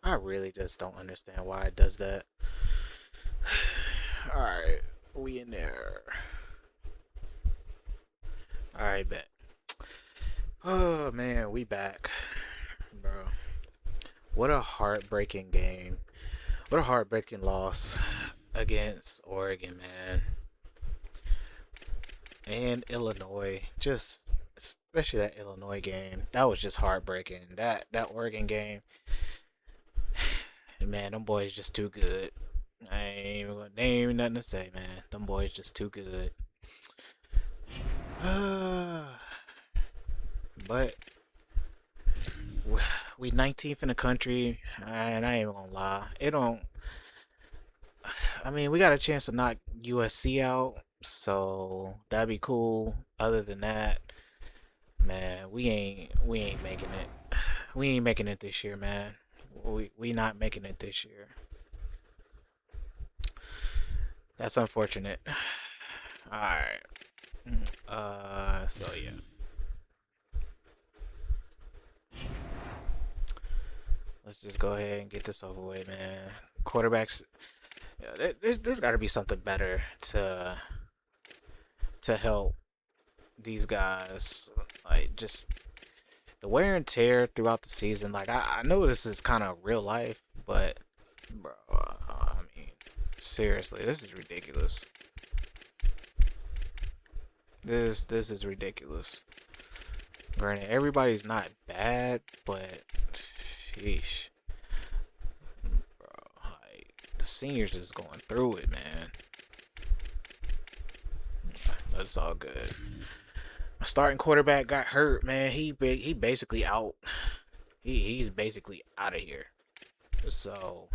I really just don't understand why it does that. Alright, we in there. Alright, bet. Oh man, we back. Bro. What a heartbreaking game. What a heartbreaking loss against Oregon, man. And Illinois. Just especially that Illinois game. That was just heartbreaking. That Oregon game, man, them boys just too good. Ain't even nothing to say, man. Them boys just too good. But we 19th in the country, and I ain't gonna lie. It don't. I mean, we got a chance to knock USC out, so that'd be cool. Other than that, man, we ain't making it. We ain't making it this year, man. We not making it this year. That's unfortunate. All right. So yeah. Let's just go ahead and get this over with, man. Quarterbacks. Yeah, there's got to be something better to help these guys. Like just the wear and tear throughout the season. Like I know this is kind of real life, but bro, I mean, seriously, this is ridiculous. This is ridiculous. Granted, everybody's not bad, but sheesh, bro. Like the seniors is going through it, man. But it's all good. My starting quarterback got hurt, man. He basically out. He's basically out of here. So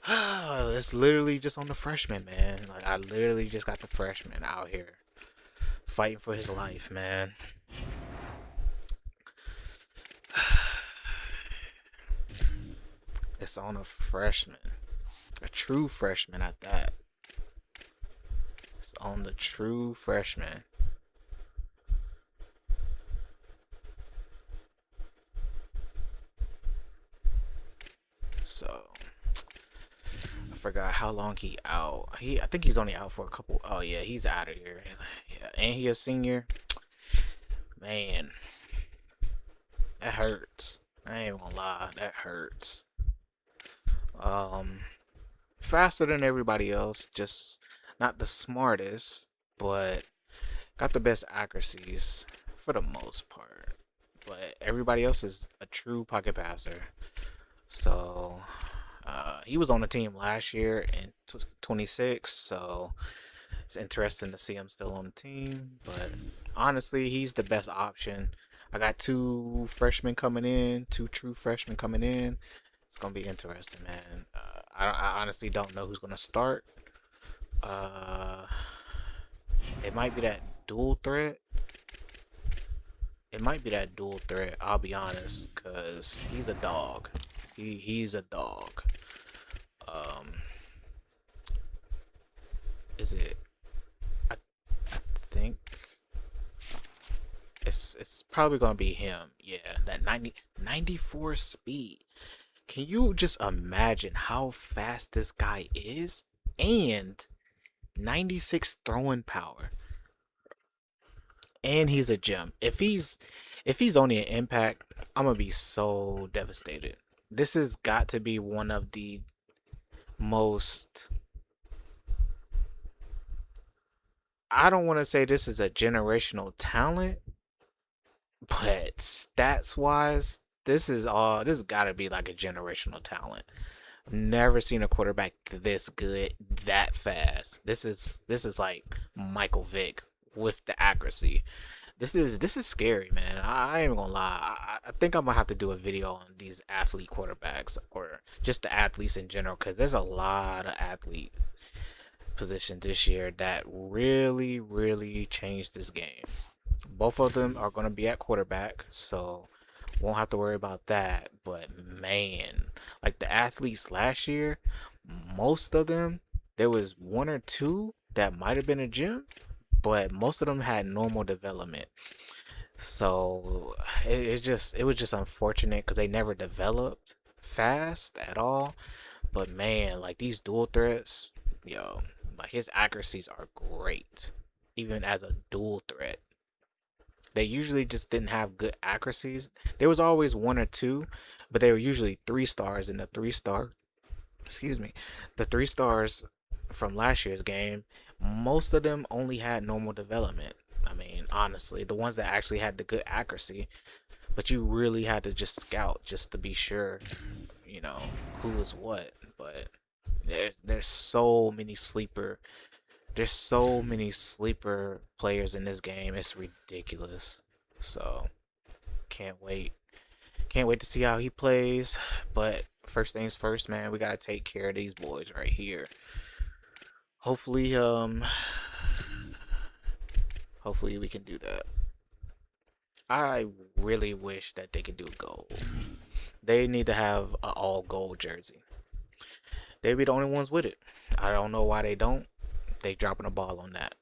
it's literally just on the freshman, man. Like I literally just got the freshman out here fighting for his life, man. It's on a freshman, a true freshman at that. It's on the true freshman. So I forgot how long he out. I think he's only out for a couple. Oh yeah, he's out of here. Yeah, and he a senior. Man, that hurts. I ain't gonna lie, that hurts. Um, Faster than everybody else, just not the smartest, but got the best accuracies for the most part. But everybody else is a true pocket passer. So he was on the team last year in 26, so it's interesting to see him still on the team. But honestly, he's the best option. I got two freshmen coming in, two true freshmen coming in. It's gonna be interesting, man. I honestly don't know who's gonna start. Uh, it might be that dual threat. It might be that dual threat. I'll be honest, cause he's a dog. He's a dog. Um, is it? I think it's probably gonna be him. Yeah, that 94 speed. Can you just imagine how fast this guy is? And 96 throwing power. And he's a gem. If he's only an impact, I'm gonna be so devastated. This has got to be one of the most, I don't want to say this is a generational talent, but stats wise, this got to be like a generational talent. Never seen a quarterback this good that fast. This is like Michael Vick with the accuracy. This is scary, man. I ain't gonna lie. I think I'm gonna have to do a video on these athlete quarterbacks or just the athletes in general because there's a lot of athlete positions this year that really changed this game. Both of them are gonna be at quarterback, so won't have to worry about that. But man, like the athletes last year, most of them, there was one or two that might have been a gym, but most of them had normal development. So it was just unfortunate because they never developed. fast at all, but man, like these dual threats, yo, like his accuracies are great, even as a dual threat. They usually just didn't have good accuracies. There was always one or two, but they were usually 3 stars, and the 3 star, excuse me, the 3 stars from last year's game, most of them only had normal development. I mean, honestly, the ones that actually had the good accuracy, but you really had to just scout just to be sure, you know, who was what. But there's so many sleeper there's so many sleeper players in this game. It's ridiculous. So can't wait. Can't wait to see how he plays. But first things first, man, we gotta take care of these boys right here. Hopefully, hopefully we can do that. I really wish that they could do gold. They need to have an all gold jersey. They be the only ones with it. I don't know why they don't. They dropping a ball on that.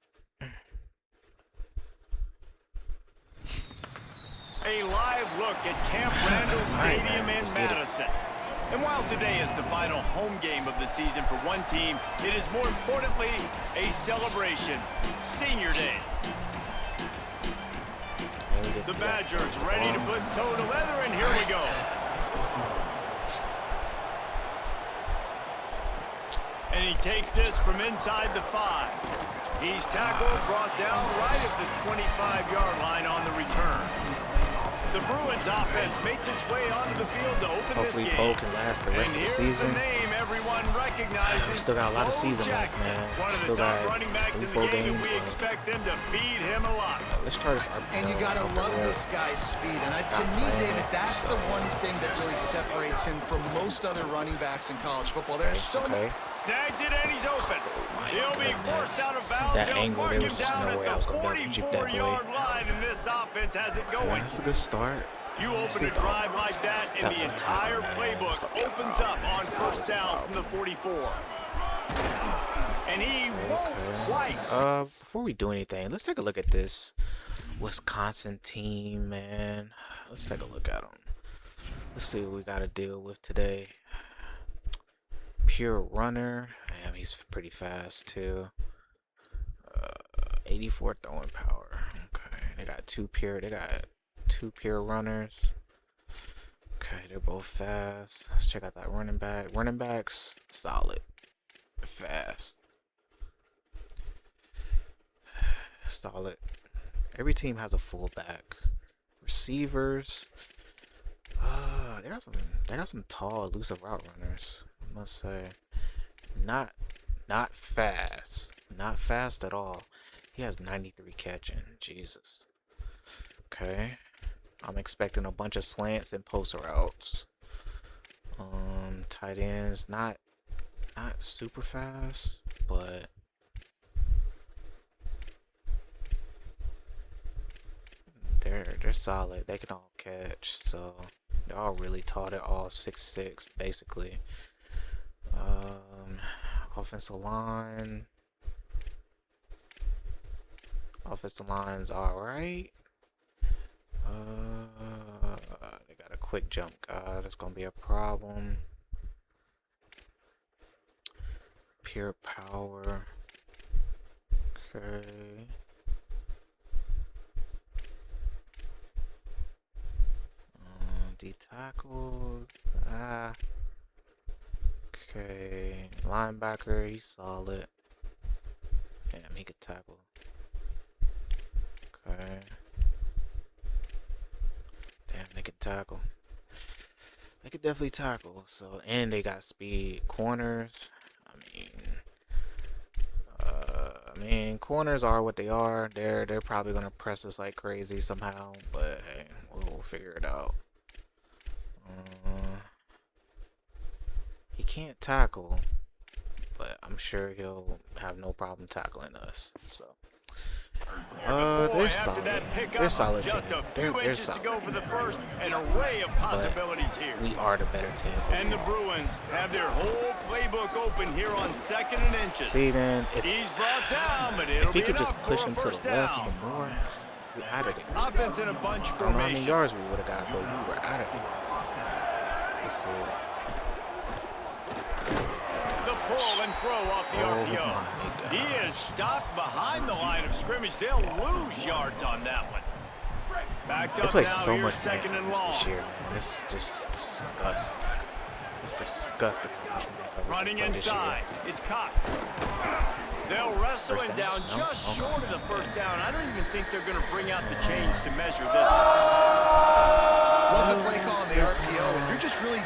A live look at Camp Randall Stadium in Madison. And while today is the final home game of the season for one team, it is more importantly a celebration. Senior Day. The Badgers ready to put toe to leather, and here we go. And he takes this from inside the 5. He's tackled, brought down right at the 25-yard line on the return. The Bruins offense makes its way onto the field to open Hopefully this game. Bo can last the rest of the season. The name everyone recognizes. We still got a lot of season left, man. Still got 3-4 games we left. expect them to feed him a lot. Let's try this. And you gotta love this guy's speed. And to me, David, that's the one thing that really separates him from most other running backs in college football. There's so many. Snags it and he's open. He'll be forced out of bounds. That angle, there was just no way I was going to be able to chip that boy. Line, and this offense has it going. That's a good start. You open a drive like that, and the entire playbook opens up on first down from the 44. And he won't quite. Before we do anything, let's take a look at this Wisconsin team, man. Let's take a look at them. Let's see what we got to deal with today. Pure runner. Damn, he's pretty fast too. 84 throwing power. Okay, they got two pure runners. Okay, they're both fast. Let's check out that running back. Running backs, solid. Fast. Solid. Every team has a fullback. Receivers. They got some tall, elusive route runners. I must say. Not fast. Not fast at all. He has 93 catching. Jesus. Okay. I'm expecting a bunch of slants and post routes. Tight ends, not super fast, but they're solid. They can all catch, so they're all really tall. They're all 6'6", basically. Offensive line. Offensive line's alright. They got a quick jump guy. That's gonna be a problem. Pure power. Okay. D tackles. Okay. Linebacker. He's solid. Damn, he could tackle. Okay. Damn, they can tackle. They could definitely tackle. So, and they got speed. Corners. I mean, corners are what they are. They're probably gonna press us like crazy somehow, but hey, we'll figure it out. He can't tackle, but I'm sure he'll have no problem tackling us. So. They're solid. They're solid team. They're solid. To go for the first, an array of possibilities here. We are the better team. And the Bruins have their whole playbook open here on 2nd and inches. See, man, he's brought down, but if he could just push him to the left some more, we out of it. Offense in a bunch formation. I don't know how many yards we would have got, but we were out of it. Let's see. pull and throw off the RPO. He is stopped behind the line of scrimmage. They'll lose yards on that one. Backed They up play now so here, much second and long. this year, man. It's just disgusting. It's disgusting. Running inside. It's Cox. They'll wrestle him down just short of the first down. I don't even think they're going to bring out the chains to measure this one. Love the play call on the RPO, and you're just really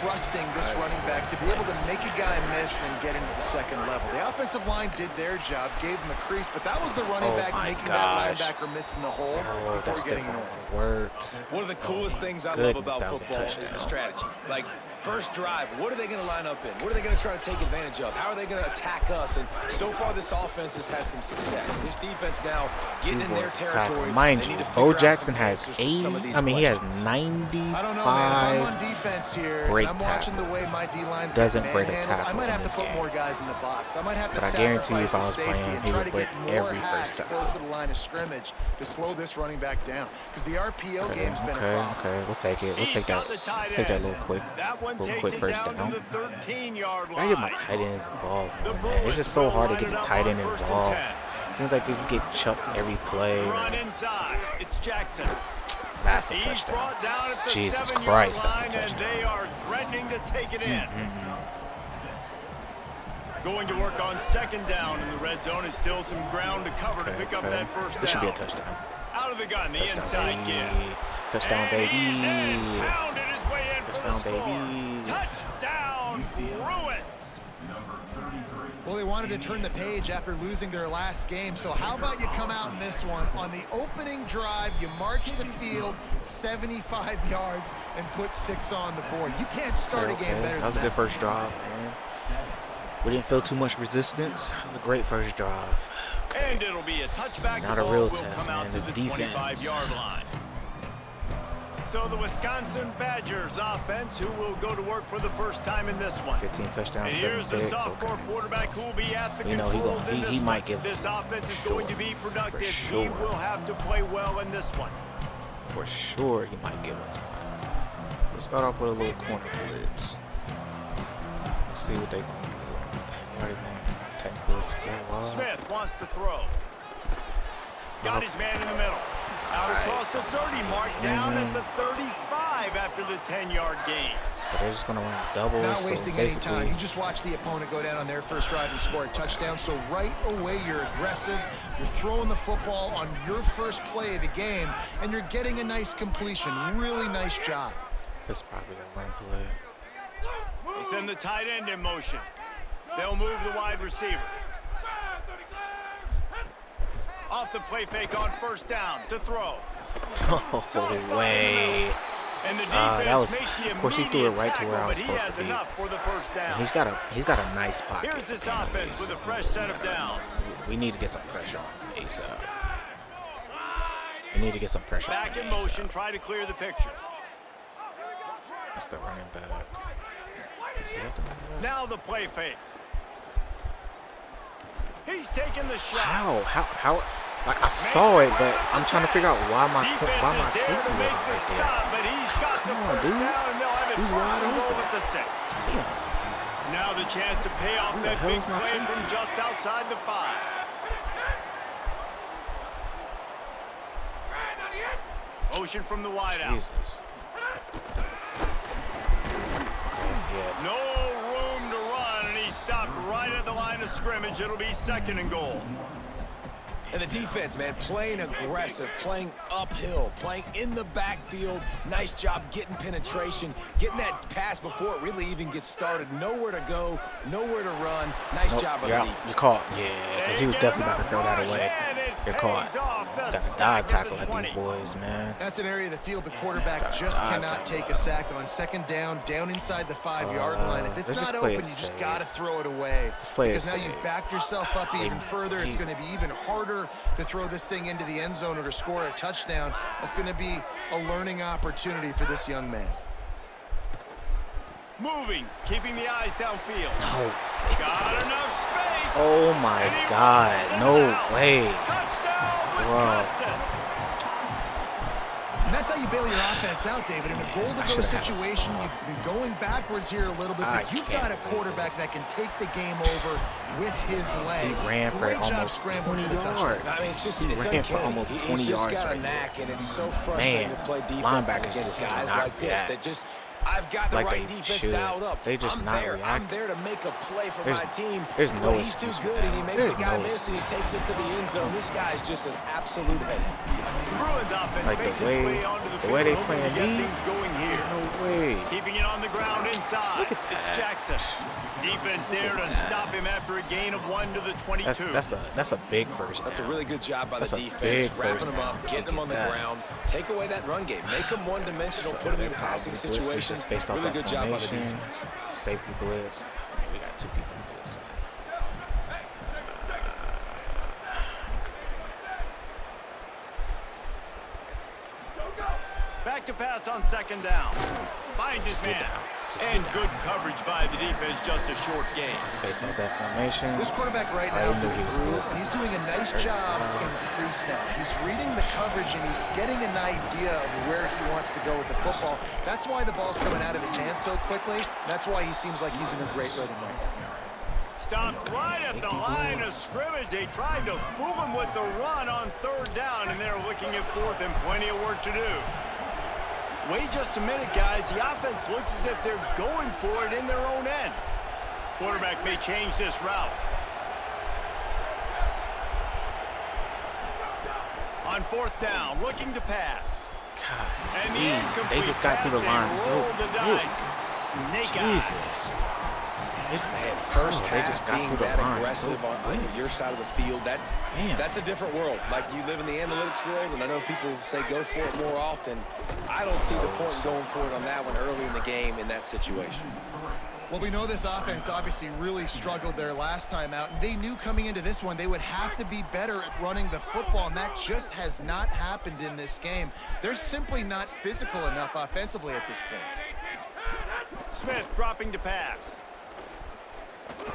trusting this running back to be able to make a guy miss and then get into the second level. The offensive line did their job, gave him a crease, but that was the running back making that linebacker miss in the hole before getting north. One of the coolest things I love about football is the strategy. Like, first drive, what are they going to line up in? What are they going to try to take advantage of? How are they going to attack us? And so far, this offense has had some success. This defense now getting in their territory. Mind you, Bo Jackson has 80. I mean, he has 95 I don't know, man. If I'm on defense here, break I'm watching the way my D-line's doesn't getting break a manhandled, tackle I might have in to this put game. more guys in the box. I might have to But I guarantee you, if I sacrifice was the safety playing, and he try would to break get more every hacks first close tackle. to the line of scrimmage to slow this running back down. Because the RPO game's been a problem. Okay, we'll take it. We'll take that. Take that little quick first down. 13-yard I line. get my tight ends involved, man. It's just so hard to get the tight end involved. Seems like they just get chucked every play. Run inside. It's Jackson. That's a He's touchdown. brought down at the Jesus 7-yard Christ, that's a line, touchdown. and they are threatening to take it in. Going to work on second down in the red zone is still some ground to cover to pick up that first down. This should be a touchdown. Out of the gun, the Touchdown, inside baby. give. Touchdown, And he's in, baby. pounded his way in Touchdown, for the score. baby. Touchdown, Bruins. Well, they wanted to turn the page after losing their last game, so how about you come out in this one? On the opening drive, you march the field 75 yards and put 6 on the board. You can't start a game better than that. That was a good first drive, man. We didn't feel too much resistance. That was a great first drive. And it'll be a touchback. Not The a ball real will test, come out man. to This the defense. 25-yard line. So the Wisconsin Badgers offense, who will go to work for the first time in this one. 15 touchdowns, And 7 here's the picks. sophomore Okay. quarterback who will be at the You know, controls in this he one. might give This us offense for is sure. going to be productive. For sure. He will have to play well in this one. For sure, he might give us one. We'll start off with a little corner blitz. Let's see what they're going to do. They already going to take this for a while. Smith wants to throw. Got his man in the middle. Out across the 30 mark, down at the 35 after the 10-yard gain. So they're just going to run doubles. Not so wasting any time. basically, You just watch the opponent go down on their first drive and score a touchdown. So right away, you're aggressive. You're throwing the football on your first play of the game, and you're getting a nice completion. Really nice job. this is probably a run play. They send the tight end in motion. They'll move the wide receiver. Off the play fake on first down to throw. No way. And the That defense was, makes the of course, he threw it immediate right to where I was tackle, but supposed to he be. has enough for the first down. And he's got a nice pocket. Here's this apparently, offense with a so fresh set of downs. we need to get some pressure on ASAP. We need to get some pressure Back on in motion, ASAP. try to clear the picture. That's the running back. Is that the running back? Now the play fake. He's taking the shot. How? Like, I saw it, but I'm trying to figure out why my Defense is safety there to wasn't make the right there. stop, but he's got the Come on, first dude. down, and they'll have it He's first wide and goal open. at the 6. Damn. Now the chance to pay off Who the that hell big is my play safety? from just outside the 5. Motion from the wideout. Jesus. Okay, yeah. No room to run, and he stopped right at the line of scrimmage. It'll be second and goal. And the defense, man, playing aggressive, playing uphill, playing in the backfield. Nice job getting penetration, getting that pass before it really even gets started. Nowhere to go, nowhere to run. Nice job of the defense. You're caught. Yeah, because he was definitely about to throw that away. You're caught. Got to dive tackle at these boys, man. That's an area of the field the quarterback just cannot take a sack on. Second down, down inside the 5-yard line. If it's let's not just play open, it you just safe. got to throw it away. Let's play it Because now safe. you've backed yourself up even further. It's going to be even harder to throw this thing into the end zone or to score a touchdown. That's going to be a learning opportunity for this young man. Moving, keeping the eyes downfield. No. Got enough space. Oh my And he God. runs it No out. way. Touchdown, Wisconsin. And that's how you bail your offense out, David. In a goal-to-go situation, you've been going backwards here a little bit, but you've got a quarterback that can take the game over with his legs. He ran for almost 20 yards. I mean, He ran for almost 20 yards got a right knack, there. and it's so frustrating to play defense against guys like this that just, I've got the right defense dialed up. They just not reacting. I'm there to make a play for my team. There's no he's too good, and he makes the guy miss, and he takes it to the end zone. This guy's just an absolute headache. The Bruins offense Like makes the its way onto the way field, they hoping playing to get me, things going here. no way. Keeping it on the ground inside. It's Jackson. Defense there to stop him after a gain of 1 to the 22. That's a big first down. That's a really good job by the That's a defense, big wrapping first them up, down. getting them on the ground, take away that run game, make them one-dimensional, put them in passing situations. Based off Really that good job by the formation, defense. safety blitz. So we got 2 people in blitz. Back to pass on 2nd down. Finds his man. And good coverage by the defense, just a short gain. Based on that formation. This quarterback right now is in the groove, and he's doing a nice job in pre-snap. He's reading the coverage, and he's getting an idea of where he wants to go with the football. That's why the ball's coming out of his hands so quickly. That's why he seems like he's in a great rhythm right now. Stopped right at the line of scrimmage. They tried to fool him with the run on 3rd down, and they're looking at 4th and plenty of work to do. Wait just a minute, guys. The offense looks as if they're going for it in their own end. Quarterback may change this route. On 4th down, looking to pass. God, And the incomplete they just got through the line pass, so they roll the quick. dice. Snake eye. Jesus. Man, first they half just got being through the that line aggressive so on quick. your side of the field, that's a different world. Like, you live in the analytics world, and I know people say go for it more often. I don't see the point in going for it on that one early in the game in that situation. Well, we know this offense obviously really struggled their last time out, and they knew coming into this one they would have to be better at running the football, and that just has not happened in this game. They're simply not physical enough offensively at this point. Smith dropping to pass.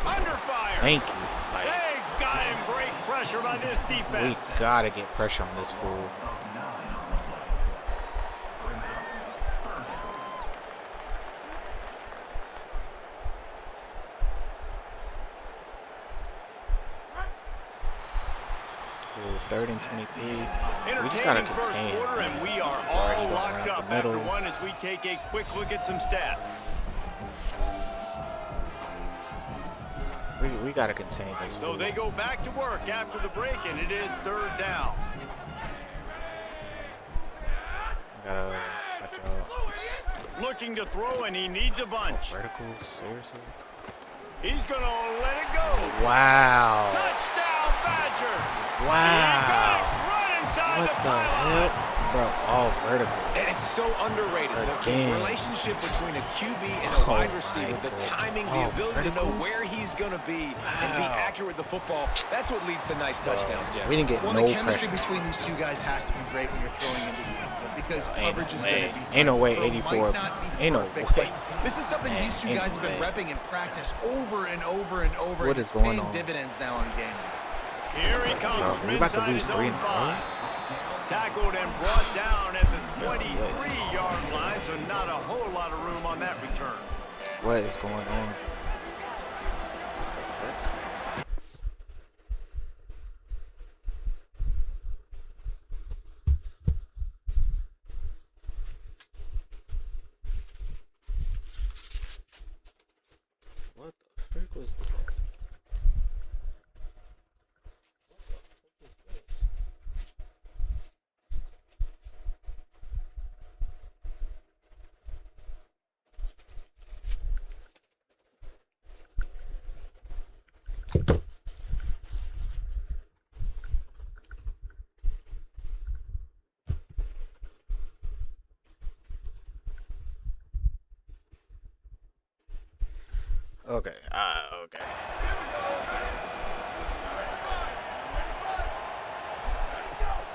Under fire. Thank you. Like, They got him. Great pressure by this defense. we gotta get pressure on this fool. Cool, 3rd and 23. We just gotta Entertaining first contain. quarter, and we are all locked up after one as we take a quick look at some stats. We gotta contain this So fool. they go back to work after the break, and it is 3rd down. Gotta watch out. Looking to throw, and he needs a bunch. Verticals, seriously? He's going to let it go. Wow. Touchdown, Badger. Wow. Right inside What the pylon. hell? Bro, all verticals. And it's so underrated. The Again. relationship between a QB and a wide receiver, the God. timing, the Oh, ability to know verticals? where he's going to be and be accurate with the football, that's what leads to nice touchdowns, Jesse. We didn't get Well, no the chemistry pressure. between these two guys has to be great when you're throwing into the end zone because coverage is going to be Ain't no way tough. 84. Might not be Ain't no perfect, way. but this is something Man, these two ain't guys have no been way. repping in practice over and over and over. What and is it's going paying on? dividends now on game day. Here he comes Bro, from we about to inside lose his 3 own in a row. 5. Tackled and brought down at the 23-yard line, so not a whole lot of room on that return. What is going on? What the frick was that? Okay, okay.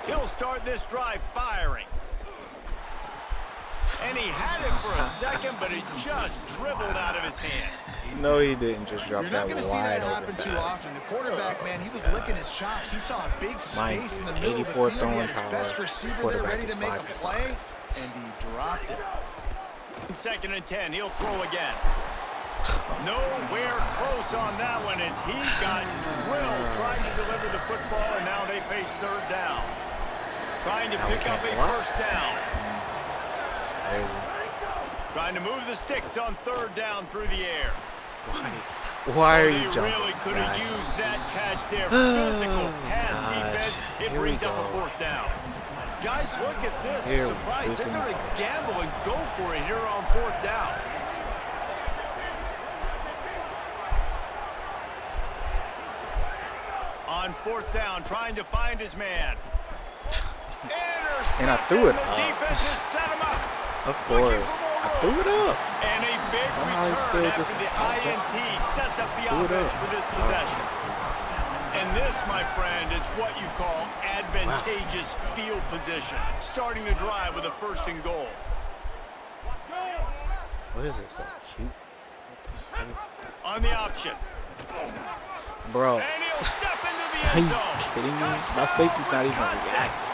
He'll start this drive firing. And he had it for a second, but it just dribbled out of his hands. No, he didn't just drop You're that not going to see wide that happen open too pass. often. The quarterback, man, he was licking his chops. He saw a big space in the middle of the 84 field. He throwing had his power. best receiver there Quarterback ready is to make a 5'5". play. and he dropped it. 2nd and 10, he'll throw again. Nowhere close on that one as he got drilled trying to deliver the football, and now they face 3rd down. Trying to pick up a 1st down. It's crazy. Trying to move the sticks on 3rd down through the air. Why are you They jumping? really could have used that catch there. Physical pass defense. It Here we brings up a go. 4th down. Guys, look at this. Here I'm we surprised. They're freaking going to go. gamble and go for it here on 4th down. On 4th down, trying to find his man. And I threw it The up. defense has set him up. Of course. I threw it up. And a big Somehow he return still after gets- the INT sets up the Threw it offense up. for this possession. And this, my friend, is what you call advantageous field position. Starting the drive with a 1st and goal. What is this? So cute. What the fuck? On the option. Bro, And he'll step into the are end you zone. kidding me? My Touchdown, safety's not even Wisconsin. reacting.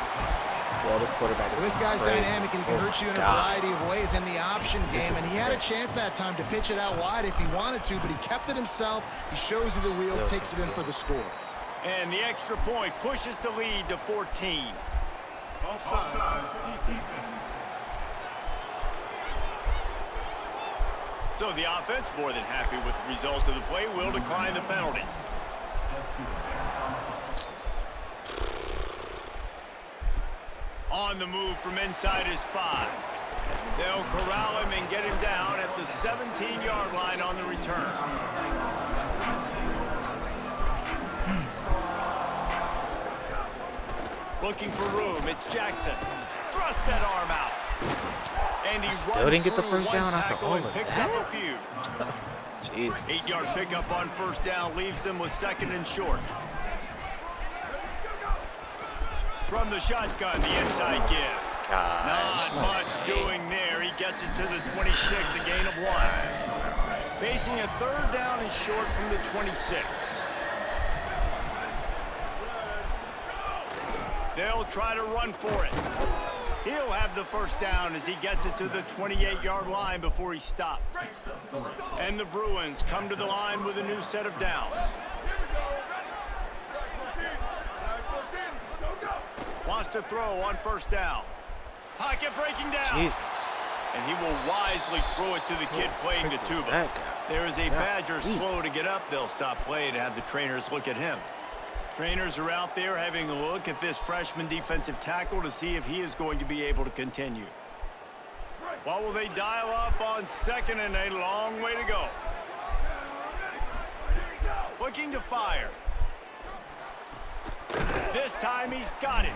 Yo, this quarterback is Well, this guy's crazy. dynamic, and he can Oh, hurt you in a God. variety of ways in the option This game. is And he had a crazy. chance that time to pitch it out wide if he wanted to, but he kept it himself. He shows you the wheels, Still takes it in for the score. And the extra point pushes the lead to 14. So the offense, more than happy with the result of the play, will decline the penalty. On the move from inside his 5. They'll corral him and get him down at the 17-yard line on the return. Looking for room, it's Jackson. Thrust that arm out. And he still didn't get the runs first through down one after tackle all and of picks that? up a few. Jesus. 8-yard pickup on 1st down leaves them with 2nd and short. From the shotgun, the inside give. Gosh, Not much doing there. He gets it to the 26, a gain of 1. Facing a 3rd down and short from the 26. They'll try to run for it. He'll have the 1st down as he gets it to the 28-yard line before he stopped. And the Bruins come to the line with a new set of downs. Wants to throw on 1st down. Pocket breaking down. Jesus. And he will wisely throw it to the kid playing the tuba. That guy. There is a Badger Ooh. slow to get up. They'll stop play to have the trainers look at him. Trainers are out there having a look at this freshman defensive tackle to see if he is going to be able to continue. What will they dial up on 2nd and a long way to go? Looking to fire. This time he's got it.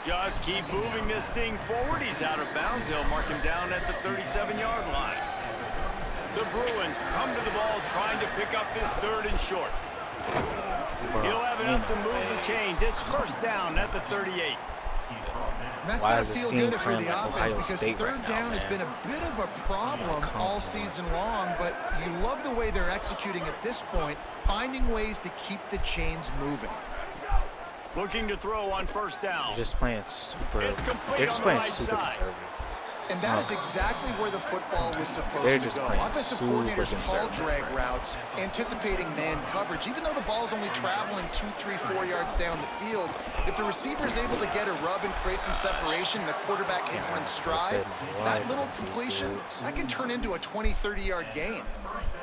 Just keep moving this thing forward. He's out of bounds. They'll mark him down at the 37-yard line. The Bruins come to the ball trying to pick up this 3rd and short. Bro, He'll have enough to ain't no move way. the chains. It's 1st down at the 38. And that's Why got to is this feel team good for playing the like offense Ohio because State 3rd right now, down has man? been a bit of a problem Come all on. season long, but you love the way they're executing at this point, finding ways to keep the chains moving. Looking to throw on 1st down. They're just playing super. It's complete They're just on the playing right super side. conservative. And that is exactly where the football was supposed They're to just go. playing Offensive super coordinators call conservative drag right now. routes, anticipating man coverage. Even though the ball's only traveling 2, 3, 4 yards down the field, if the receiver is able to get a rub and create some separation and the quarterback hits him in stride, that little completion, that can turn into a 20, 30-yard gain.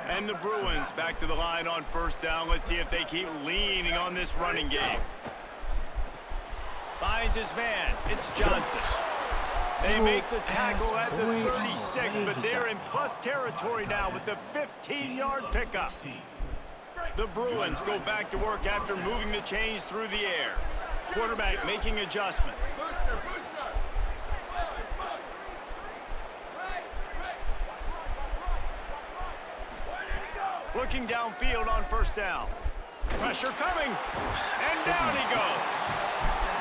And the Bruins back to the line on 1st down. Let's see if they keep leaning on this running game. Finds his man. It's Johnson. They make the tackle at the 36, but they're in plus territory now with the 15-yard pickup. The Bruins go back to work after moving the chains through the air. Quarterback making adjustments. Looking downfield on 1st down. Pressure coming, and down he goes.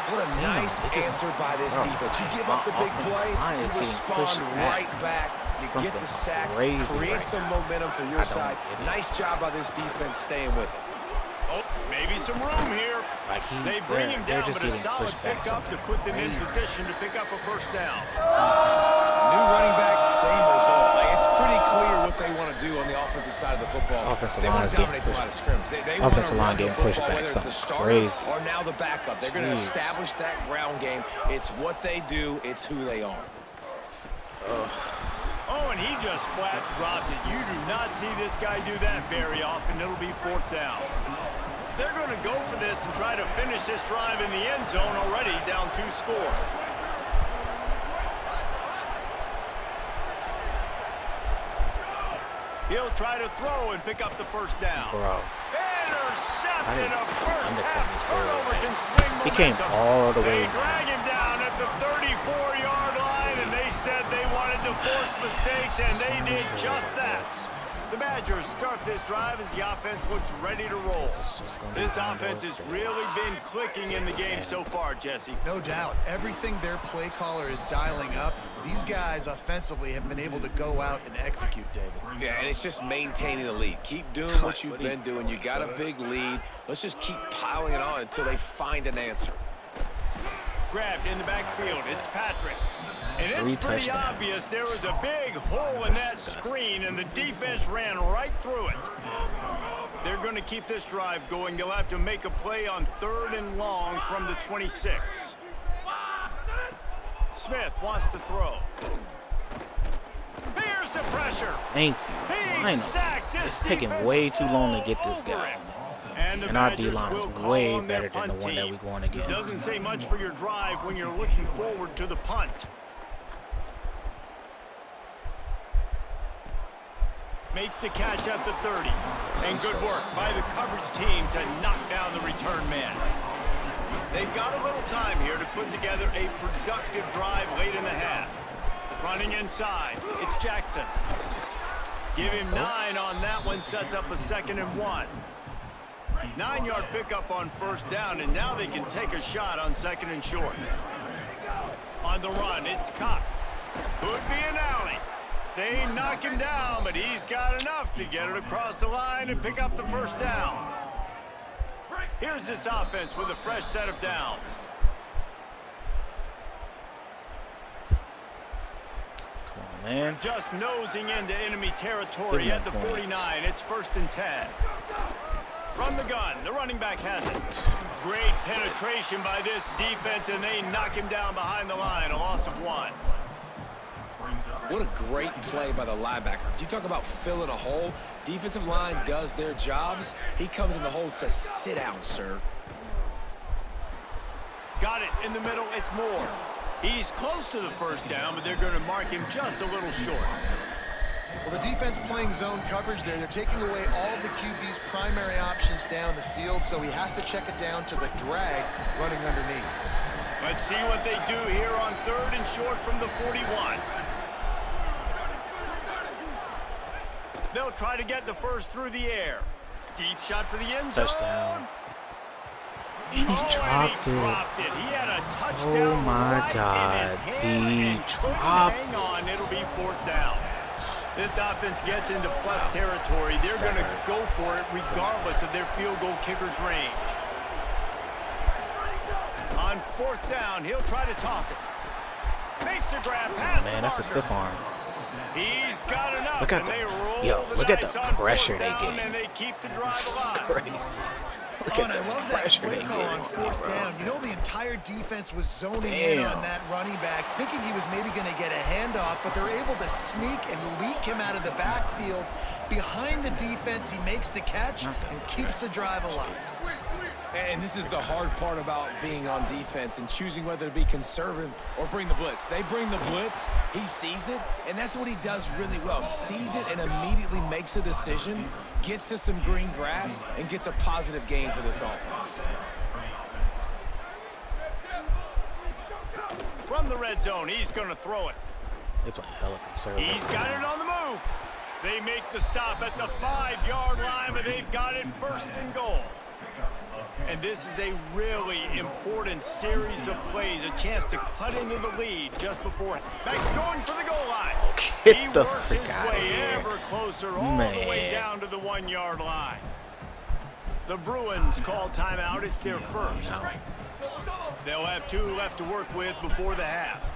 What a nice answer by this defense. You give up the big play, you respond right back. You get the sack, create some momentum for your side. Nice job by this defense staying with it. Oh, maybe maybe some room here. Like They bring him they're down, just but a getting solid pushed back. pickup to put them in Crazy. position to pick up a first down. New running back, same result. Like, it's pretty clear what they want to do on the offensive side of the football. Offensive They line want is to getting dominate the pushed. line of scrims. They Offensive want line to run getting the pushed football, back. whether it's the Something starter crazy. or now the backup. They're going to Jeez. establish that ground game. It's what they do. It's who they are. Oh, and he just flat dropped it. You do not see this guy do that very often. It'll be fourth down. They're going to go for this and try to finish this drive in the end zone already down 2 scores. He'll try to throw and pick up the first down. Bro. Intercepted, a first half undercut me so turnover bad. can swing He came momentum. all the way They drag him down at the 34-yard line, and they said they wanted to force mistakes, and they did just that. The Badgers start this drive as the offense looks ready to roll. This offense has really been clicking in the game so far, Jesse. No doubt. Everything their play caller is dialing up, these guys offensively have been able to go out and execute, David. Yeah, and it's just maintaining the lead. Keep doing what you've been doing. You got a big lead. Let's just keep piling it on until they find an answer. Grabbed in the backfield. It's Patrick. And it's 3 pretty touchdowns. obvious there was a big hole in that screen, and the defense ran right through it. If they're going to keep this drive going, they'll have to make a play on 3rd and long from the 26. Smith wants to throw. Here's the pressure. Thank you. He Finally. sacked this It's taking defense way too long to get all this over guy. him. And the And our Badgers D-line will is call way on their better than the punt one that team. we're going against. Doesn't say much for your drive when you're looking forward to the punt. Makes the catch at the 30. And good work by the coverage team to knock down the return man. They've got a little time here to put together a productive drive late in the half. Running inside, it's Jackson. Give him 9 on that one, sets up a 2nd and 1. 9-yard pickup on first down, and now they can take a shot on 2nd and short. On the run, it's Cox. Could be an alley. They knock him down, but he's got enough to get it across the line and pick up the first down. Here's this offense with a fresh set of downs. Come on, man. Just nosing into enemy territory at the 49. It's 1st and 10. From the gun, the running back has it. Great penetration by this defense, and they knock him down behind the line, a loss of 1. What a great play by the linebacker. You talk about filling a hole. Defensive line does their jobs. He comes in the hole and says, sit down, sir. Got it in the middle, it's Moore. He's close to the first down, but they're going to mark him just a little short. Well, the defense playing zone coverage there. They're taking away all of the QB's primary options down the field, so he has to check it down to the drag running underneath. Let's see what they do here on 3rd and short from the 41. They'll try to get the first through the air. Deep shot for the end zone. Touchdown. And he dropped it. He had a touchdown. Oh my right God. in his hand He and couldn't dropped hang on. It'll be 4th down. This offense gets into plus territory. They're going to go for it regardless of their field goal kicker's range. On 4th down, he'll try to toss it. Makes the grab past the Man, that's a marker. stiff arm. He's got enough. Look at and the- they roll yo, the look at dice the on pressure 4th they down, get. And they keep the drive This is alive. crazy. Look And at I the love that pressure play they call on get. 4th down. You know, the entire defense was zoning in Damn. on that running back, thinking he was maybe going to get a handoff, but they're able to sneak and leak him out of the backfield. Behind the defense, he makes the catch and keeps the drive alive. And this is the hard part about being on defense and choosing whether to be conservative or bring the blitz. They bring the blitz, he sees it, and that's what he does really well. Sees it and immediately makes a decision, gets to some green grass, and gets a positive gain for this offense. From the red zone, he's going to throw it. They play hella conservative. He's got it on the move. They make the stop at the 5-yard line, but they've got it 1st and goal. And this is a really important series of plays, a chance to cut into the lead just before. Max going for the goal line. Get He the works frick his out of way here. ever closer all the way Man. down to the 1-yard line. The Bruins call timeout. It's their first. No. They'll have 2 left to work with before the half.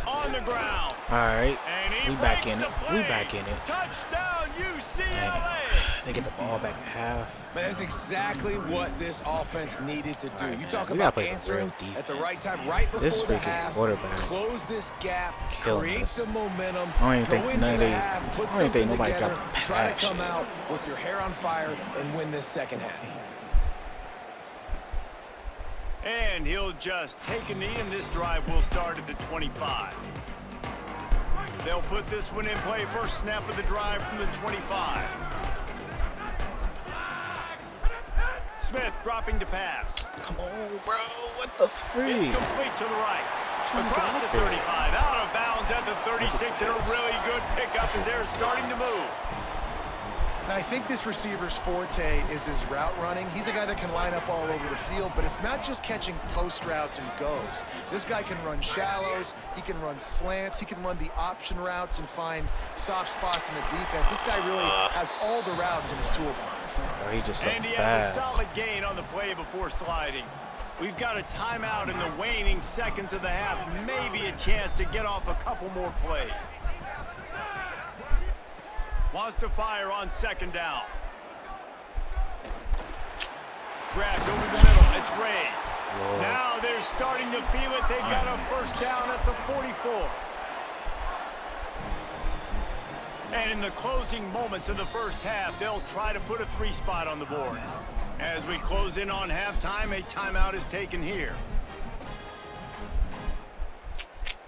On the ground. All right. And he We back breaks in the it. play. We back in it. Touchdown, UCLA. They get the ball back at half. Man, that's exactly what this offense needed to do. Right, You man. talk We gotta about play some answering real at the defense. right time, right before This the freaking half. quarterback Close this gap, killing create us. some momentum, I don't even go think into none of the they- half, I put don't even something think nobody together, dropped a try to pass come yet. out with your hair on fire and win this second half. And he'll just take a knee, and this drive will start at the 25. They'll put this one in play. First snap of the drive from the 25. Smith dropping to pass. Come on, bro. What the It's freak? complete to the right. Trying to Across get the out there. 35. Out of bounds at the 36. And a really good pickup as they're starting to move. And I think this receiver's forte is his route running. He's a guy that can line up all over the field, but it's not just catching post routes and goes. This guy can run shallows, he can run slants, he can run the option routes and find soft spots in the defense. This guy really has all the routes in his toolbox. Bro, he just so And he has a fast. solid gain on the play before sliding. We've got a timeout in the waning seconds of the half. Maybe a chance to get off a couple more plays. Wants to fire on second down. Grabbed over the middle. It's Ray. Lord. Now they're starting to feel it. They've got a first down at the 44. And in the closing moments of the first half, they'll try to put a 3 spot on the board. As we close in on halftime, a timeout is taken here.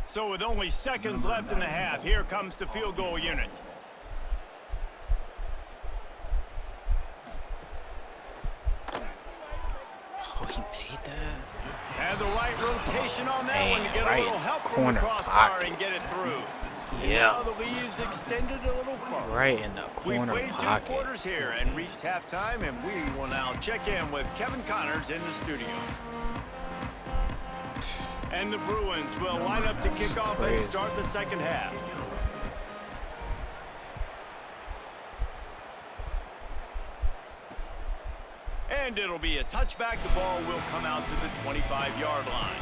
So with only seconds left in the half, here comes the field goal unit. Oh, he made that. And the right rotation on that one to Man, get right a little in the help from the corner crossbar pocket. and get it through. And Yeah. now the lead is extended a little further. Right in the We've corner played 2 pocket. quarters here and reached halftime, and we will now check in with Kevin Connors in the studio. And the Bruins will line up to kick off and Crazy. start the second half. And it'll be a touchback. The ball will come out to the 25-yard line.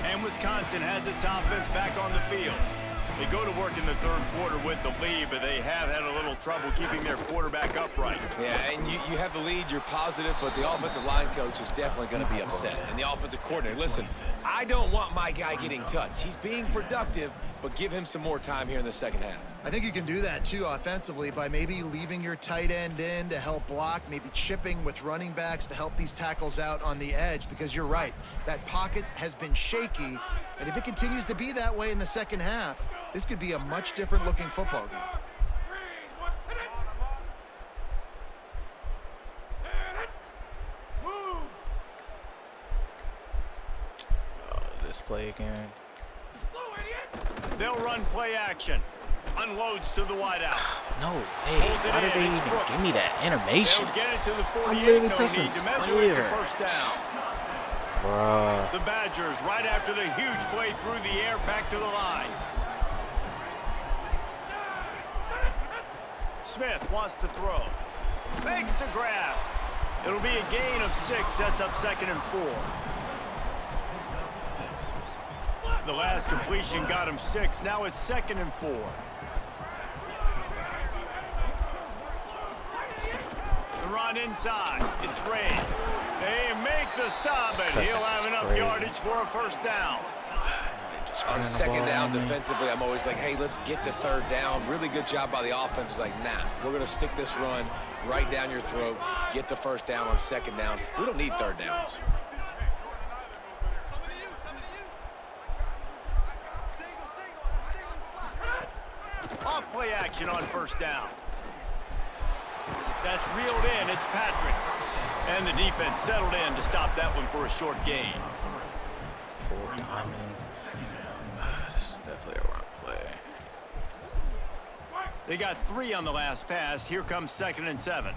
And Wisconsin has its offense back on the field. They go to work in the third quarter with the lead, but they have had a little trouble keeping their quarterback upright. Yeah, and you have the lead, you're positive, but the offensive line coach is definitely going to be upset. And the offensive coordinator, listen, I don't want my guy getting touched. He's being productive, but give him some more time here in the second half. I think you can do that too offensively by maybe leaving your tight end in to help block, maybe chipping with running backs to help these tackles out on the edge, because you're right, that pocket has been shaky, and if it continues to be that way in the second half, this could be a much different looking football game. Oh, this play again. They'll run play action. Unloads to the wideout. No way. Pulls it Why did in. they It's even Brooks. give me that animation? They'll get it to the 48. literally No pressing need to measure it. It's a square. first down. Bruh. The Badgers, right after the huge play through the air, back to the line. Smith wants to throw. Makes the grab. It'll be a gain of 6. Sets up 2nd and 4. The last completion got him 6. Now it's 2nd and 4. The run inside. It's Ray. They make the stop, and he'll have enough Crazy. yardage for a first down. Just On running the second ball down on me. defensively, I'm always like, hey, let's get to third down. Really good job by the offense. It's like, nah, we're going to stick this run right down your throat, get the first down on second down. We don't need third downs. Off play action on first down. That's reeled in. It's Patrick. And the defense settled in to stop that one for a short gain. Full diamond. This is definitely a wrong play. They got 3 on the last pass. Here comes 2nd and 7.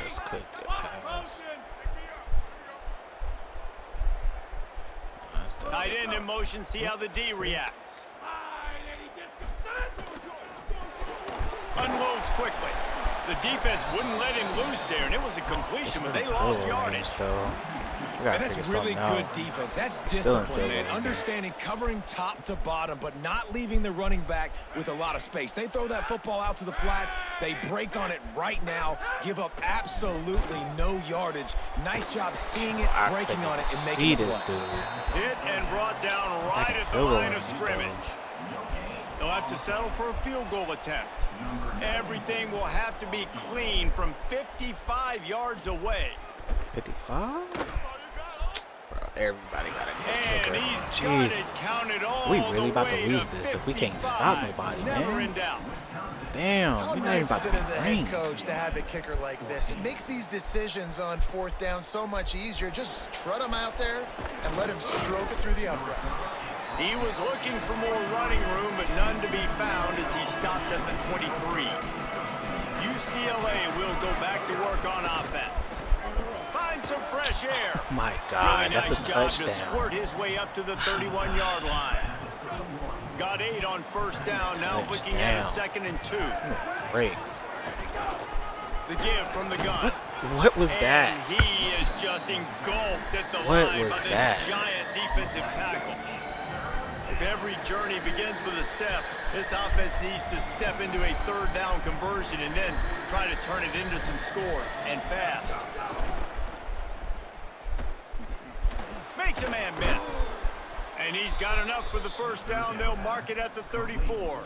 This could be a pass. That's Tight definitely end in motion. See how the D reacts. Unloads quickly. The defense wouldn't let him loose there, and it was a completion, but they lost yardage. And that's really good defense. That's discipline, man. Understanding, covering top to bottom, but not leaving the running back with a lot of space. They throw that football out to the flats. They break on it right now, give up absolutely no yardage. Nice job seeing it, breaking on it, and making it play. Hit and brought down right at the line of scrimmage. They'll have to settle for a field goal attempt. Everything will have to be clean from 55 yards away. 55? Everybody got a good kicker. Jesus. We really about to lose this if we can't stop nobody, man. Damn, we're not even about to be as a head coach to have a kicker like this. It makes these decisions on 4th down so much easier. Just trot him out there and let him stroke it through the uprights. He was looking for more running room, but none to be found as he stopped at the 23. UCLA will go back to work on offense. Find some fresh air. Oh my God, really that's nice a job touchdown. To squirt his way up to the 31-yard line. Got 8 on 1st down. Now looking at a 2nd and 2. Break. The give from the gun. What was that? And he is just engulfed at the What line was by this that? giant defensive tackle. If every journey begins with a step, this offense needs to step into a 3rd down conversion and then try to turn it into some scores, and fast. Makes a man miss. And he's got enough for the 1st down. They'll mark it at the 34.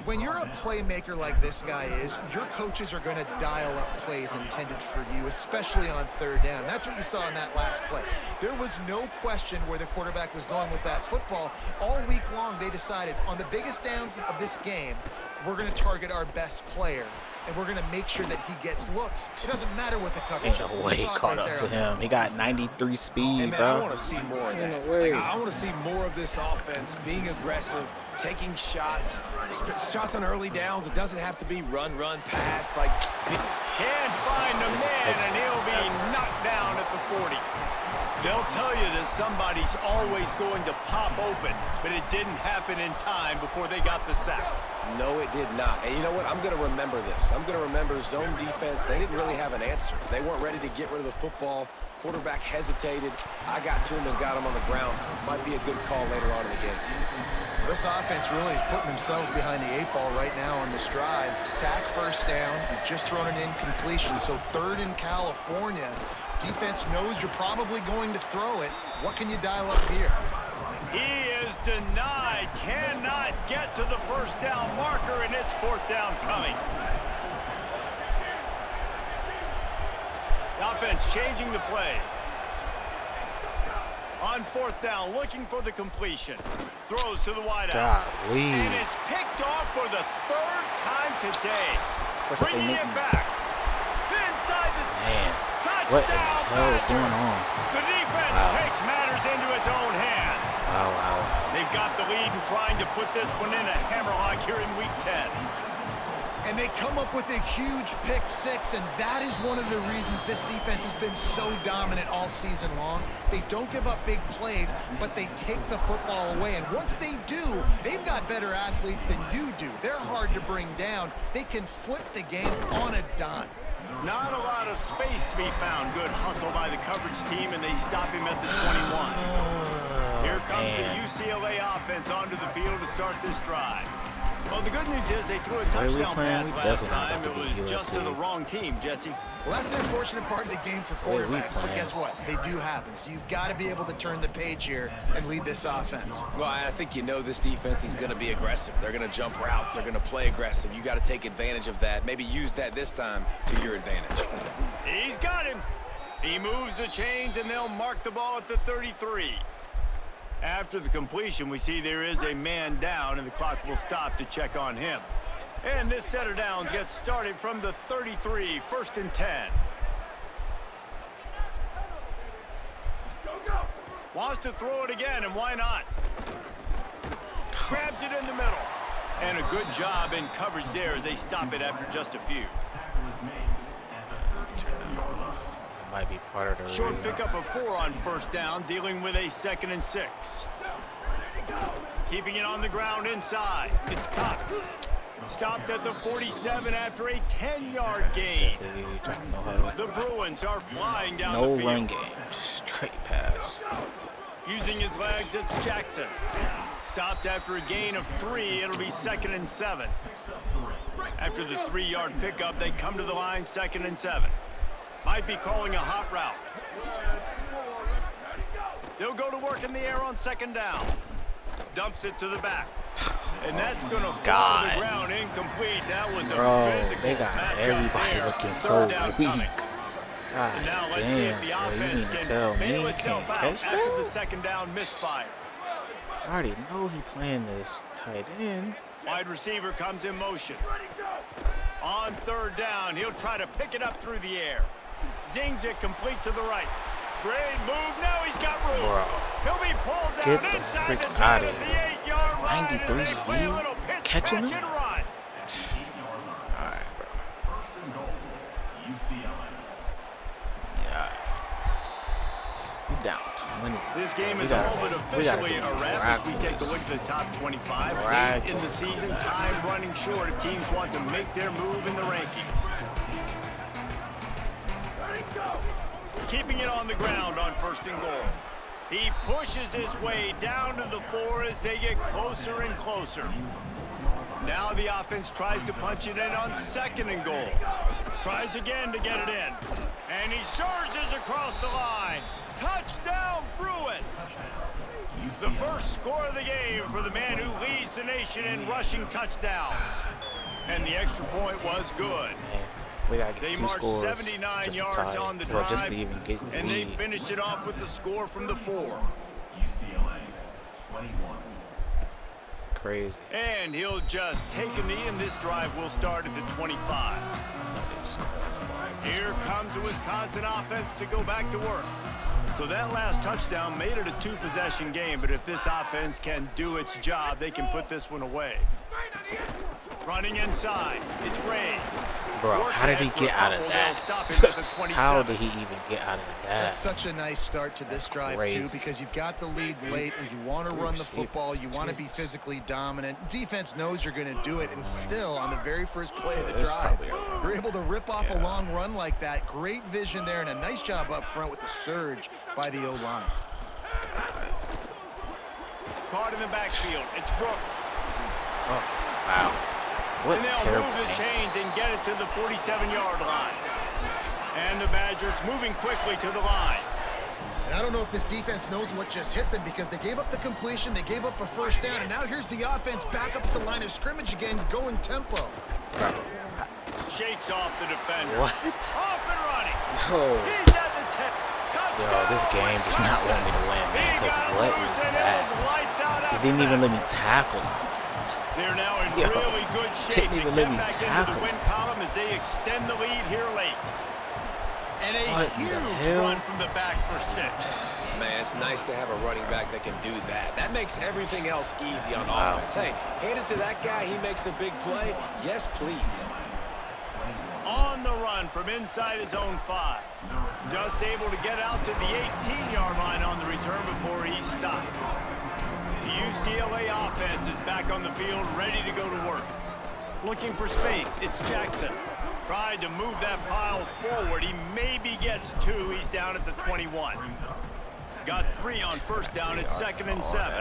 When you're a playmaker like this guy is, your coaches are going to dial up plays intended for you, especially on 3rd down. That's what you saw in that last play. There was no question where the quarterback was going with that football. All week long, they decided on the biggest downs of this game, we're going to target our best player, and we're going to make sure that he gets looks. It doesn't matter what the coverage is. Ain't no way he caught up to him. He got 93 speed, man, bro. I want to see more of that. Like, I want to see more of this offense being aggressive, taking shots on early downs. It doesn't have to be run, pass. Like, can't find a man, and he'll be knocked down at the 40. They'll tell you that somebody's always going to pop open, but it didn't happen in time before they got the sack. No, it did not. And you know what? I'm going to remember this. I'm going to remember zone defense. They didn't really have an answer. They weren't ready to get rid of the football. Quarterback hesitated. I got to him and got him on the ground. Might be a good call later on in the game. This offense really is putting themselves behind the 8 ball right now on this drive. Sack 1st down. You've just thrown an incompletion, so 3rd in California. Defense knows you're probably going to throw it. What can you dial up here? He is denied. Cannot get to the 1st down marker, and it's 4th down coming. The offense changing the play. On 4th down, looking for the completion. Throws to the wideout. And it's picked off for the 3rd time today. Bringing it back. Inside the touchdown. What the hell is going on? The defense takes matters into its own hands. Wow. They've got the lead and trying to put this one in a hammerlock here in week 10. And they come up with a huge pick 6, and that is one of the reasons this defense has been so dominant all season long. They don't give up big plays, but they take the football away. And once they do, they've got better athletes than you do. They're hard to bring down. They can flip the game on a dime. Not a lot of space to be found. Good hustle by the coverage team, and they stop him at the 21. Here comes the UCLA offense onto the field to start this drive. Well, the good news is they threw a touchdown pass last time. It was just to the wrong team, Jesse. Well, that's an unfortunate part of the game for quarterbacks, but guess what? They do happen. So you've got to be able to turn the page here and lead this offense. Well, I think you know this defense is going to be aggressive. They're going to jump routes. They're going to play aggressive. You got to take advantage of that. Maybe use that this time to your advantage. He's got him. He moves the chains, and they'll mark the ball at the 33. After the completion, we see there is a man down, and the clock will stop to check on him. And this set of downs gets started from the 33, 1st and 10. Wants to throw it again, and why not? Grabs it in the middle. And a good job in coverage there as they stop it after just a few. Might be part of the Short pickup of 4 on 1st down, dealing with a 2nd and 6. Keeping it on the ground inside. It's Cox. Stopped at the 47 after a 10-yard gain. Definitely trying to know how to The Bruins are flying down no the field. run game, straight pass. Using his legs, it's Jackson. Stopped after a gain of 3. It'll be 2nd and 7. After the 3-yard pickup, they come to the line, 2nd and 7. Might be calling a hot route. They'll go to work in the air on 2nd down. Dumps it to the back. And that's going to fall to the ground incomplete. That was a physical they got matchup everybody there. looking so weak. Coming. God And now let's see damn, if the bro, you offense mean to can tell me bail he itself can't out catch after the that? 2nd down misfire. I already know he playing this tight end. Wide receiver comes in motion. On 3rd down, he'll try to pick it up through the air. Zings it complete to the right. Great move. Now he's got room. Bro, He'll be pulled get down the inside frick the 10 outta of the here. 8-yard line. 93 as they play a speed? little pitch, Catching catch, him? and run. Alright, bro. Yeah. We down 20. This game We is gotta all but make- we gotta officially get a wrap as we take a miraculous. look at the top 25. Late in the Miraculous. season, time running short if teams want to make their move in the rankings. Keeping it on the ground on 1st and goal. He pushes his way down to the 4 as they get closer and closer. Now the offense tries to punch it in on 2nd and goal. Tries again to get it in. And he surges across the line. Touchdown, Bruins! The first score of the game for the man who leads the nation in rushing touchdowns. And the extra point was good. Man, we gotta They get 2 marched scores 79 just to yards tie on the it. Well, just drive, to even get the and they lead. finished it off with the score from the 4. UCLA 21. Crazy. And he'll just take a knee, and this drive will start at the 25. No, they just gonna run the ball at this Here point. comes the Wisconsin offense to go back to work. So that last touchdown made it a 2-possession game, but if this offense can do its job, they can put this one away. Running inside, it's Ray. Bro, Works how did he ahead for a get out of couple. that? They'll stop him at the 27. How did he even get out of that? That's such a nice start to this drive, too, crazy. because you've got the lead late and you want to run the football. You want to be physically dominant. Defense knows you're going to do it, and still, on the very first play of the It's drive, probably over. you're able to rip off a long run like that. Great vision there, and a nice job up front with the surge by the O-line. Caught in the backfield, it's Brooks. Oh, wow. What And they'll terrible move the game. chains and get it to the 47-yard line. And the Badgers moving quickly to the line. And I don't know if this defense knows what just hit them because they gave up the completion, they gave up a 1st down, and now here's the offense back up at the line of scrimmage again, going tempo. Bro, Shakes off the defender. what? Off and running. Yo, He's at the 10. Touchdown, this game does not want me to win, man, because what is that? They didn't even let me tackle him. They're now in Yo, really good shape didn't to even get let me back into tackle. the win column as they extend the lead here late. And a What in the huge hell? run from the back for 6. Man, it's nice to have a running back that can do that. That makes everything else easy on Wow. offense. Hey, hand it to that guy. He makes a big play. Yes, please. On the run from inside his own 5. Just able to get out to the 18-yard line on the return before he stopped. The UCLA offense is back on the field, ready to go to work. Looking for space, it's Jackson. Tried to move that pile forward. He maybe gets 2. He's down at the 21. Got 3 on 1st down. It's 2nd and 7.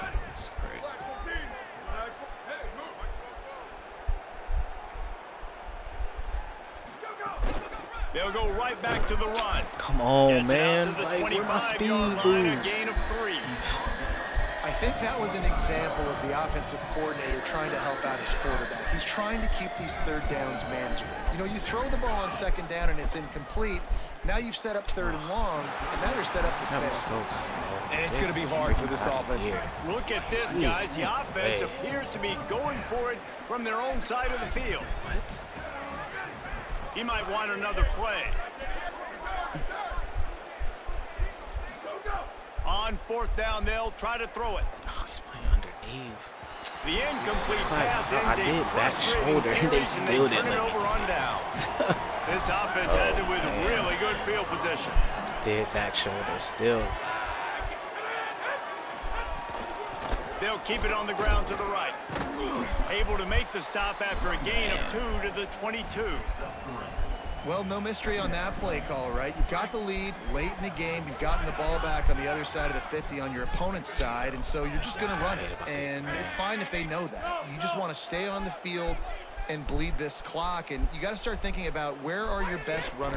That's crazy. They'll go right back to the run. Come on, Gets it out man. to the Like, where my 25-yard speed line, a boost? gain of 3. I think that was an example of the offensive coordinator trying to help out his quarterback. He's trying to keep these 3rd downs manageable. You know, you throw the ball on 2nd down and it's incomplete. Now you've set up 3rd and long, and now you're set up to That fail. was so slow. And it's going to be hard for this offense. Here. Look at this, Jeez, guys. The no offense way. appears to be going for it from their own side of the field. What? He might want another play. On 4th down, they'll try to throw it. Oh, he's playing underneath. The incomplete It's like, pass bro, I ends a did back frustrating shoulder, and they series, still turn didn't it let me over on down. This offense has it with man. really good field position. Dead back shoulder still. They'll keep it on the ground to the right. Able to make the stop after a gain of 2 to the 22. Well, no mystery on that play call, right? You've got the lead late in the game. You've gotten the ball back on the other side of the 50 on your opponent's side, and so you're just going to run it. And it's fine if they know that. You just want to stay on the field and bleed this clock, and you got to start thinking about where are your best runs.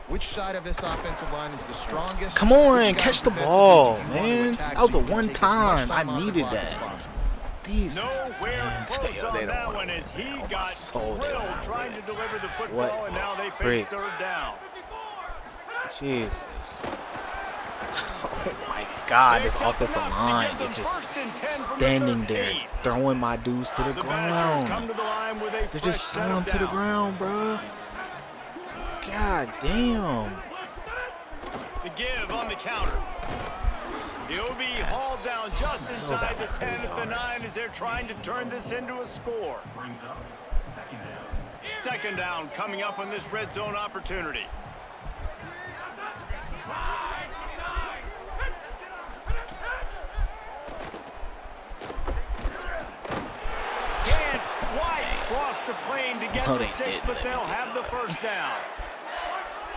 Which side of this offensive line is the strongest? Come on, catch the ball, man. That was a one time. I needed that. These nowhere close on that one as he got drilled trying to deliver the football, and now they face third down. Jesus. Oh my God, this offensive line is just standing there, throwing my dudes to the ground. They're just throwing them to the ground, bro. God damn. The give on the counter. He'll be hauled down just inside the 10 at the 9 as they're trying to turn this into a score. Second down coming up on this red zone opportunity. Can't quite cross the plane to get the 6, but they'll have the first down.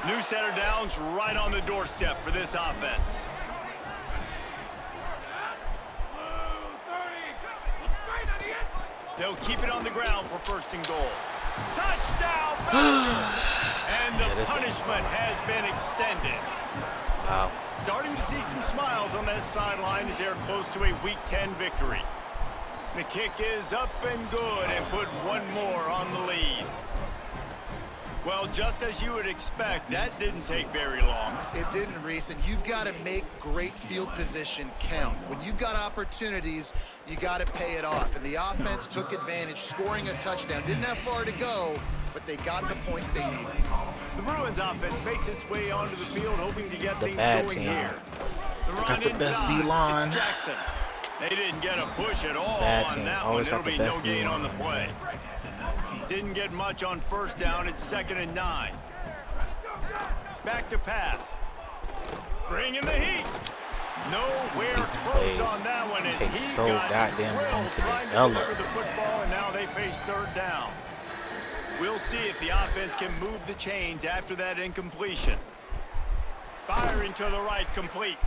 New set of downs right on the doorstep for this offense. They'll keep it on the ground for first and goal. Touchdown! And the punishment has been extended. Wow. Starting to see some smiles on that sideline as they're close to a Week 10 victory. The kick is up and good and put one more on the lead. Well, just as you would expect, that didn't take very long. It didn't, Reese, and you've got to make great field position count. When you've got opportunities, you got to pay it off. And the offense took advantage, scoring a touchdown. Didn't have far to go, but they got the points they needed. The Bruins offense makes its way onto the field, hoping to get things going here. Got the best D-line. They didn't get a push at all on that one. There'll be no gain on the play. Didn't get much on first down. It's 2nd and 9. Back to pass. Bringing the heat. Nowhere close on that one as he so got goddamn long to trying develop. to deliver the football, and now they face third down. We'll see if the offense can move the chains after that incompletion. Firing to the right, complete.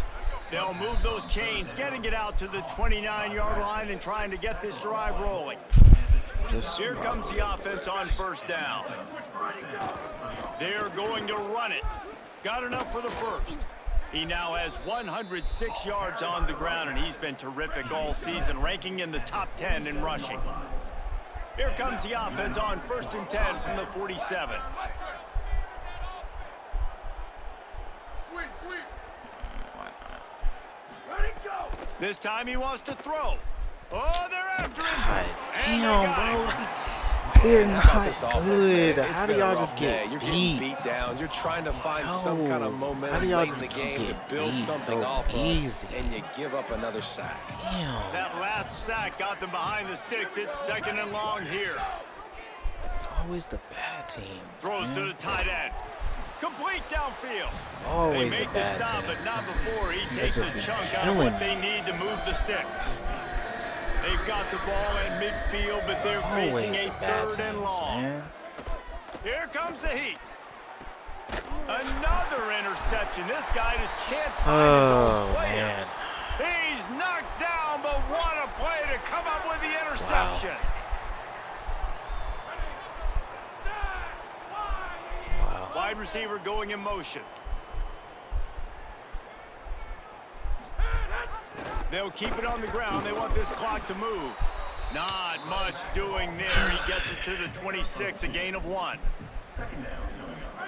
They'll move those chains, getting it out to the 29-yard line and trying to get this drive rolling. Here comes the offense on first down. They're going to run it. Got enough for the first. He now has 106 yards on the ground, and he's been terrific all season, ranking in the top 10 in rushing. Here comes the offense on 1st and 10 from the 47. This time he wants to throw. Oh, they're after him. God damn, bro. They're not good. How do y'all just get beat down? You're trying to find some kind of momentum late in the game to build something off easy, and you give up another sack. Damn. That last sack got them behind the sticks. It's 2nd and long here. It's always the bad teams. Throws to the tight end. Complete downfield. Always they the make bad the stop, teams. but not before he takes a chunk out of what they need to move the sticks. They've got the ball at midfield, but they're facing a 3rd and long. Man. Here comes the heat. Another interception. This guy just can't find his own players. Man. He's knocked down, but what a play to come up with the interception. Wow. Wide receiver going in motion. They'll keep it on the ground. They want this clock to move. Not much doing there. He gets it to the 26, a gain of 1.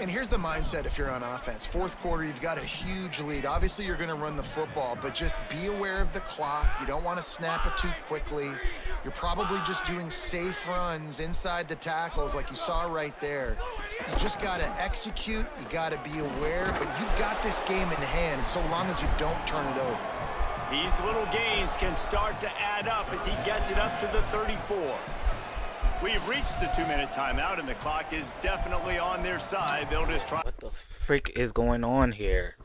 And here's the mindset if you're on offense. 4th quarter, you've got a huge lead. Obviously, you're going to run the football, but just be aware of the clock. You don't want to snap it too quickly. You're probably just doing safe runs inside the tackles like you saw right there. You just got to execute. You got to be aware, but you've got this game in hand so long as you don't turn it over. These little gains can start to add up as he gets it up to the 34. We've reached the 2-minute timeout, and the clock is definitely on their side. They'll just try. What the frick is going on here?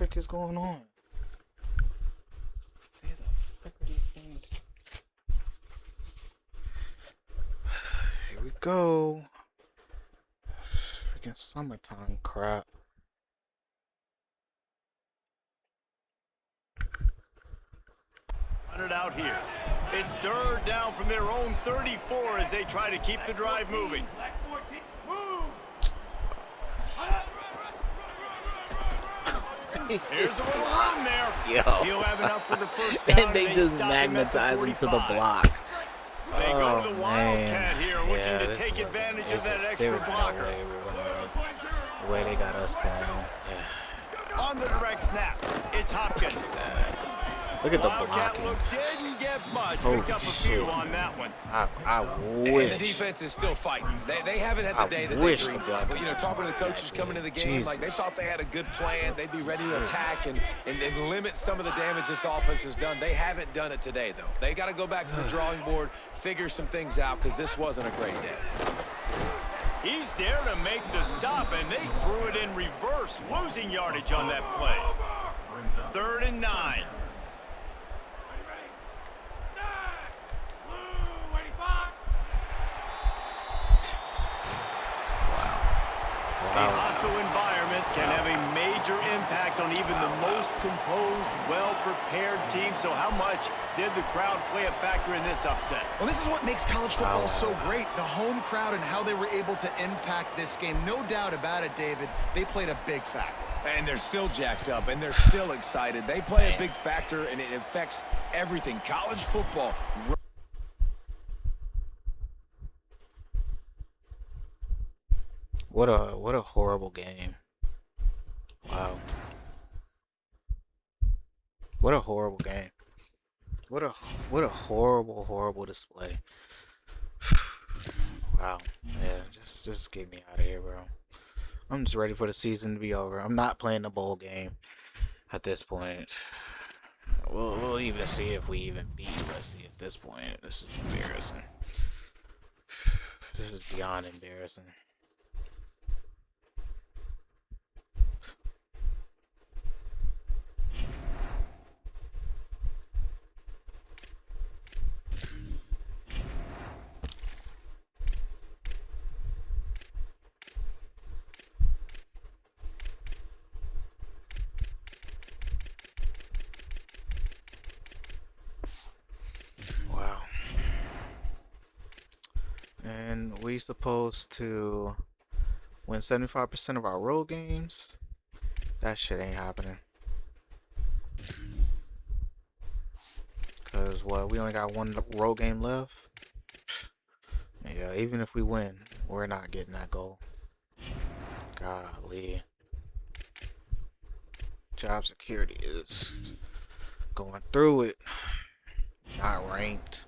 frick is going on? Where the frick are these things? Here we go. Freaking summertime crap. It out here. It's third down from their own 34 as they try to keep the drive moving. Here's a little room there. Yo. He'll have enough for the first down. And they just stop him at the magnetize him to the 45. block. They go to the Oh, Wildcat man. here, looking Yeah, to this take wasn't- advantage it of that just- extra there was no blocker. way we were gonna- the way they got us playing. Yeah. On the direct snap, it's Hopkins. Look at the Wildcat blocking. look didn't get much. Holy Picked up a few shit. on that one. I And the wish. defense is still fighting. They haven't had the I day that they wish dreamed the of. But, you know, talking to the coaches coming into the game, like they Jesus. thought they had a good plan. They'd be ready to attack and limit some of the damage this offense has done. They haven't done it today, though. They got to go back to the drawing board, figure some things out, because this wasn't a great day. He's there to make the stop, and they threw it in reverse, losing yardage on that play. 3rd and 9. A hostile environment can have a major impact on even the most composed, well-prepared team. So how much did the crowd play a factor in this upset? Well, this is what makes college football so great, the home crowd and how they were able to impact this game. No doubt about it, David, they played a big factor. And they're still jacked up, and they're still excited. They play a big factor, and it affects everything. College football. What a horrible game. Wow. What a horrible game. What a horrible display. Wow. Yeah, just get me out of here, bro. I'm just ready for the season to be over. I'm not playing the bowl game at this point. We'll even see if we even beat USC at this point. This is embarrassing. This is beyond embarrassing. Wow. And we supposed to win 75% of our road games. That shit ain't happening. Cause what, we only got one road game left. Yeah, even if we win, we're not getting that goal. Golly. Job security is going through it. Not ranked.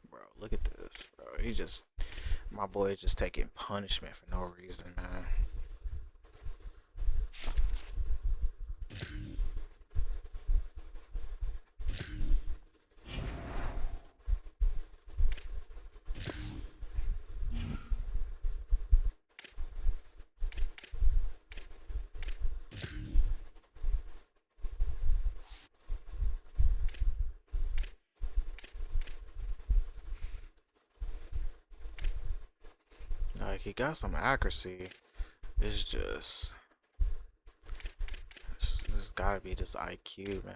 Bro, look at this, bro. My boy is just taking punishment for no reason, man. Like, he got some accuracy. It's gotta be this IQ, man.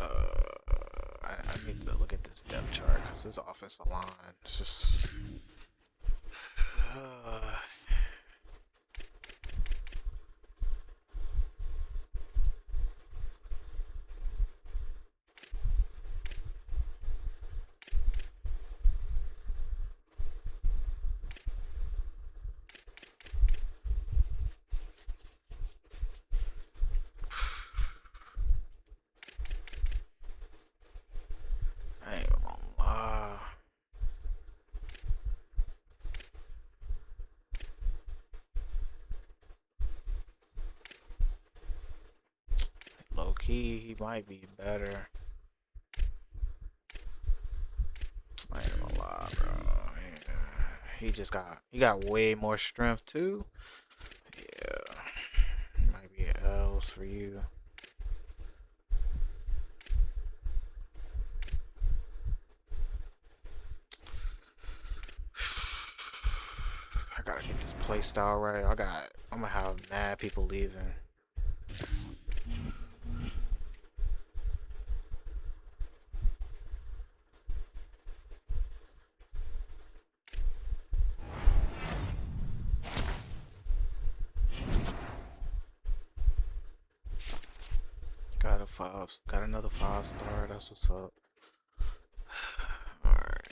I need to look at this depth chart because this offensive line is just. I ain't even gonna lie. Low key, he might be better. bro. He just got way more strength too. Yeah, might be L's for you. I gotta get this play style right. I'm gonna have mad people leaving. Got another 5-star. That's what's up. All right.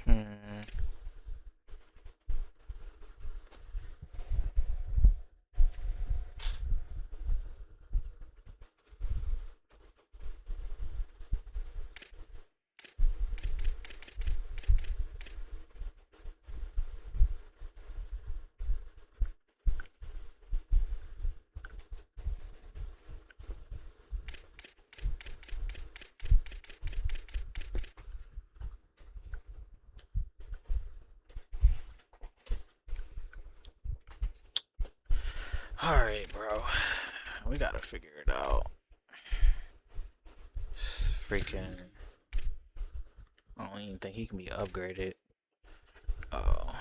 Hmm. All right, bro. We gotta figure it out. Freaking. I don't even think he can be upgraded. Oh.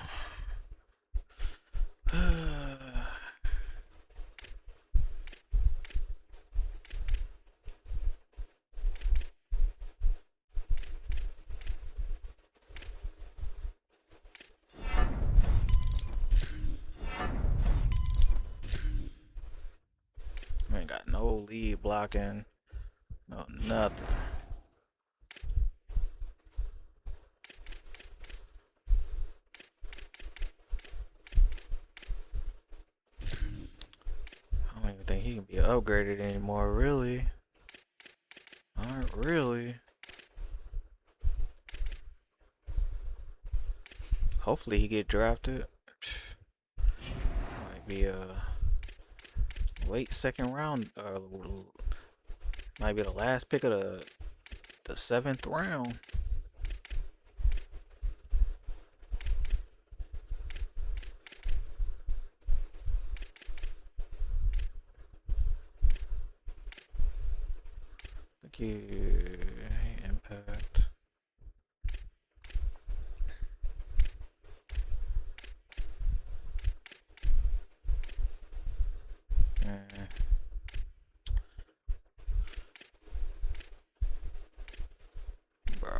We ain't got no lead blocking. No, nothing. I don't even think he can be upgraded anymore, really. Not really. Hopefully he get drafted. Might be a late second round, or might be the last pick of the 7th round. Thank you. Impact. Bro.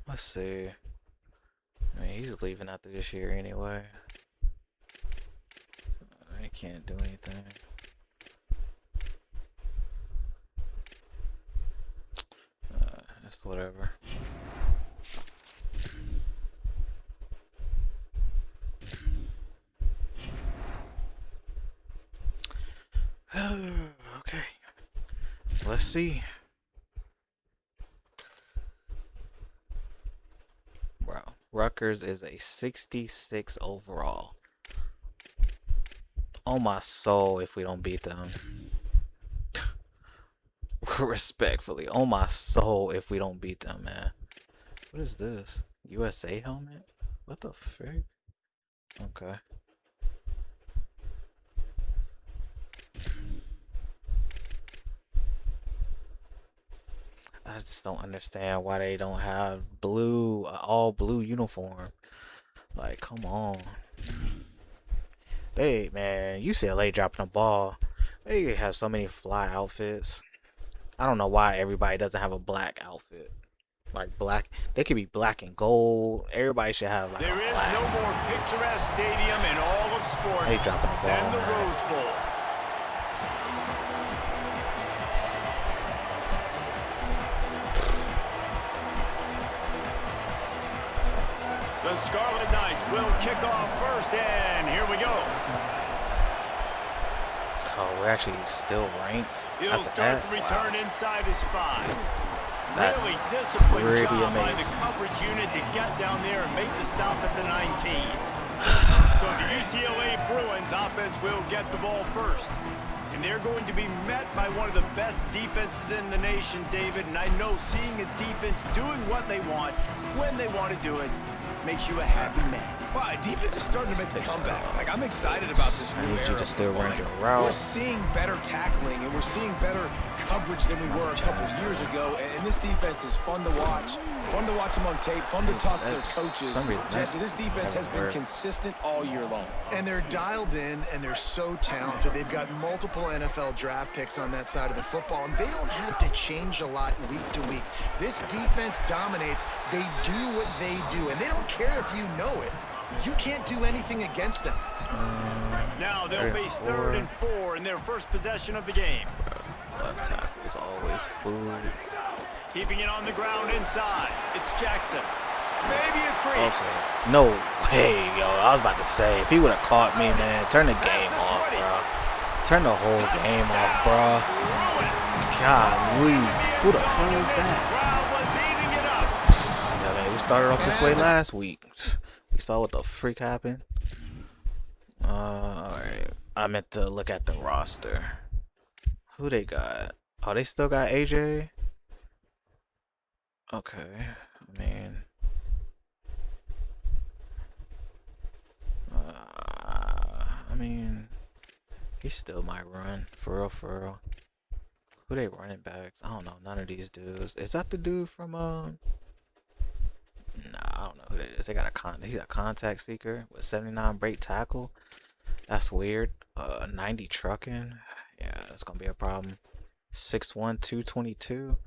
Let's see. I mean, he's leaving after this year anyway. I can't do anything. That's whatever. Okay. Let's see. Bro, Rutgers is a 66 overall. On my soul if we don't beat them. Respectfully, on my soul, if we don't beat them, man. What is this? USA helmet? What the frick? Okay. I just don't understand why they don't have blue, all blue uniform. Like, come on. Man, UCLA dropping the ball. They have so many fly outfits. I don't know why everybody doesn't have a black outfit. Like black, they could be black and gold. Everybody should have like There a is black. no more picturesque stadium in all of sports They dropping the ball, than the man. Rose Bowl. The Scarlet Knights will kick off first, and here we go. Oh, we're actually still ranked. He'll After start that? the return Wow. inside his 5. That's Really disciplined pretty job by the amazing. coverage unit to get down there and make the stop at the 19. So the UCLA Bruins offense will get the ball first. And they're going to be met by one of the best defenses in the nation, David. And I know seeing a defense doing what they want, when they want to do it, makes you a happy man. Well, defense is starting to make a comeback. Like, I'm excited about this new I need you era to of still football. run your Like, route. We're seeing better tackling, and we're seeing better coverage than we were a couple of years ago. And this defense is fun to watch them on tape, fun to talk to their That's- coaches. for some reason, Jesse, this defense has been worked. consistent all year long. And they're dialed in, and they're so talented. They've got multiple NFL draft picks on that side of the football, and they don't have to change a lot week to week. This defense dominates. They do what they do, and they don't care if you know it. You can't do anything against them. Now they'll face 3rd and 4 in their first possession of the game. Left tackle is always food. Keeping it on the ground inside. It's Jackson. Maybe a crease. Okay. No way, yo. I was about to say, if he would have caught me, man, turn the game off, bro. Turn the whole game off, bro. Golly. Who the hell is that? Crowd was eating it up. Yeah, man, we started off this way last week. We saw what the freak happened. Alright. I meant to look at the roster. Who they got? Oh, they still got AJ? Okay. I mean, he still might run. For real, for real. Who they running backs? I don't know. None of these dudes. Is that the dude from, Nah, I don't know who that is. They got he's a contact seeker with 79 break tackle. That's weird. 90 trucking. Yeah, that's gonna be a problem. 6'1", 222.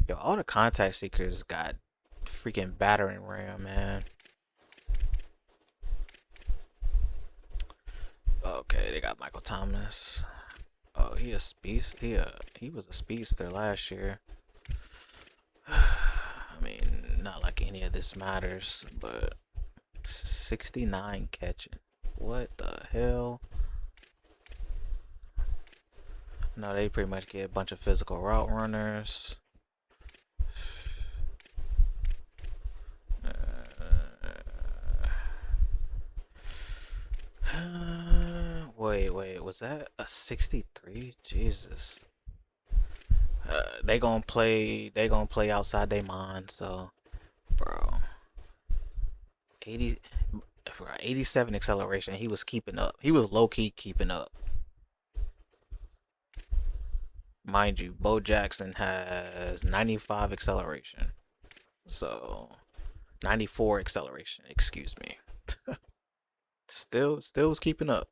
Yo, all the contact seekers got freaking battering ram, man. Okay, they got Michael Thomas. Oh, he a speedster. He was a speedster last year. I mean, not like any of this matters, but 69 catching. What the hell? No, they pretty much get a bunch of physical route runners. Wait, was that a 63? Jesus. They gonna play outside their mind, so bro. 87 acceleration, he was keeping up. He was low-key keeping up. Mind you, Bo Jackson has 95 acceleration. So 94 acceleration, excuse me. Still was keeping up.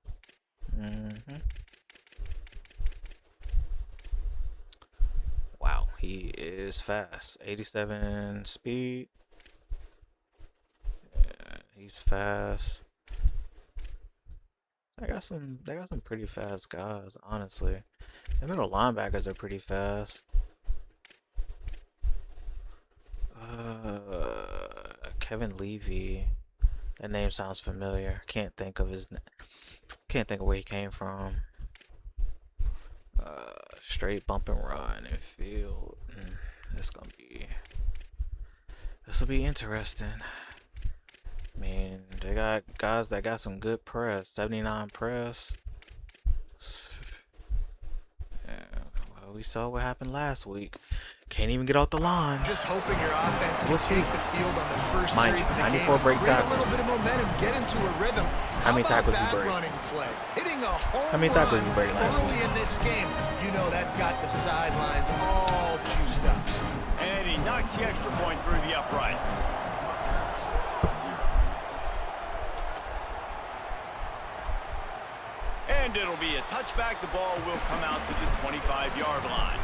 Wow, he is fast. 87 speed. Yeah, he's fast. They got some pretty fast guys, honestly. The middle linebackers are pretty fast. Kevin Levy. That name sounds familiar. Can't think of where he came from. Straight bump and run and field. This will be interesting. I mean, they got guys that got some good press. 79 press. Yeah, well, we saw what happened last week. Can't even get off the line. Just hoping your offense can We'll see. take the field on the first Mind series you, of the 94 game, break create tackle. a little bit of momentum, get into a rhythm. How many about tackles he that break? running play? Hitting a home How many tackles run he break last early week? in this game. You know that's got the sidelines all juiced up. And he knocks the extra point through the uprights. And it'll be a touchback. The ball will come out to the 25-yard line.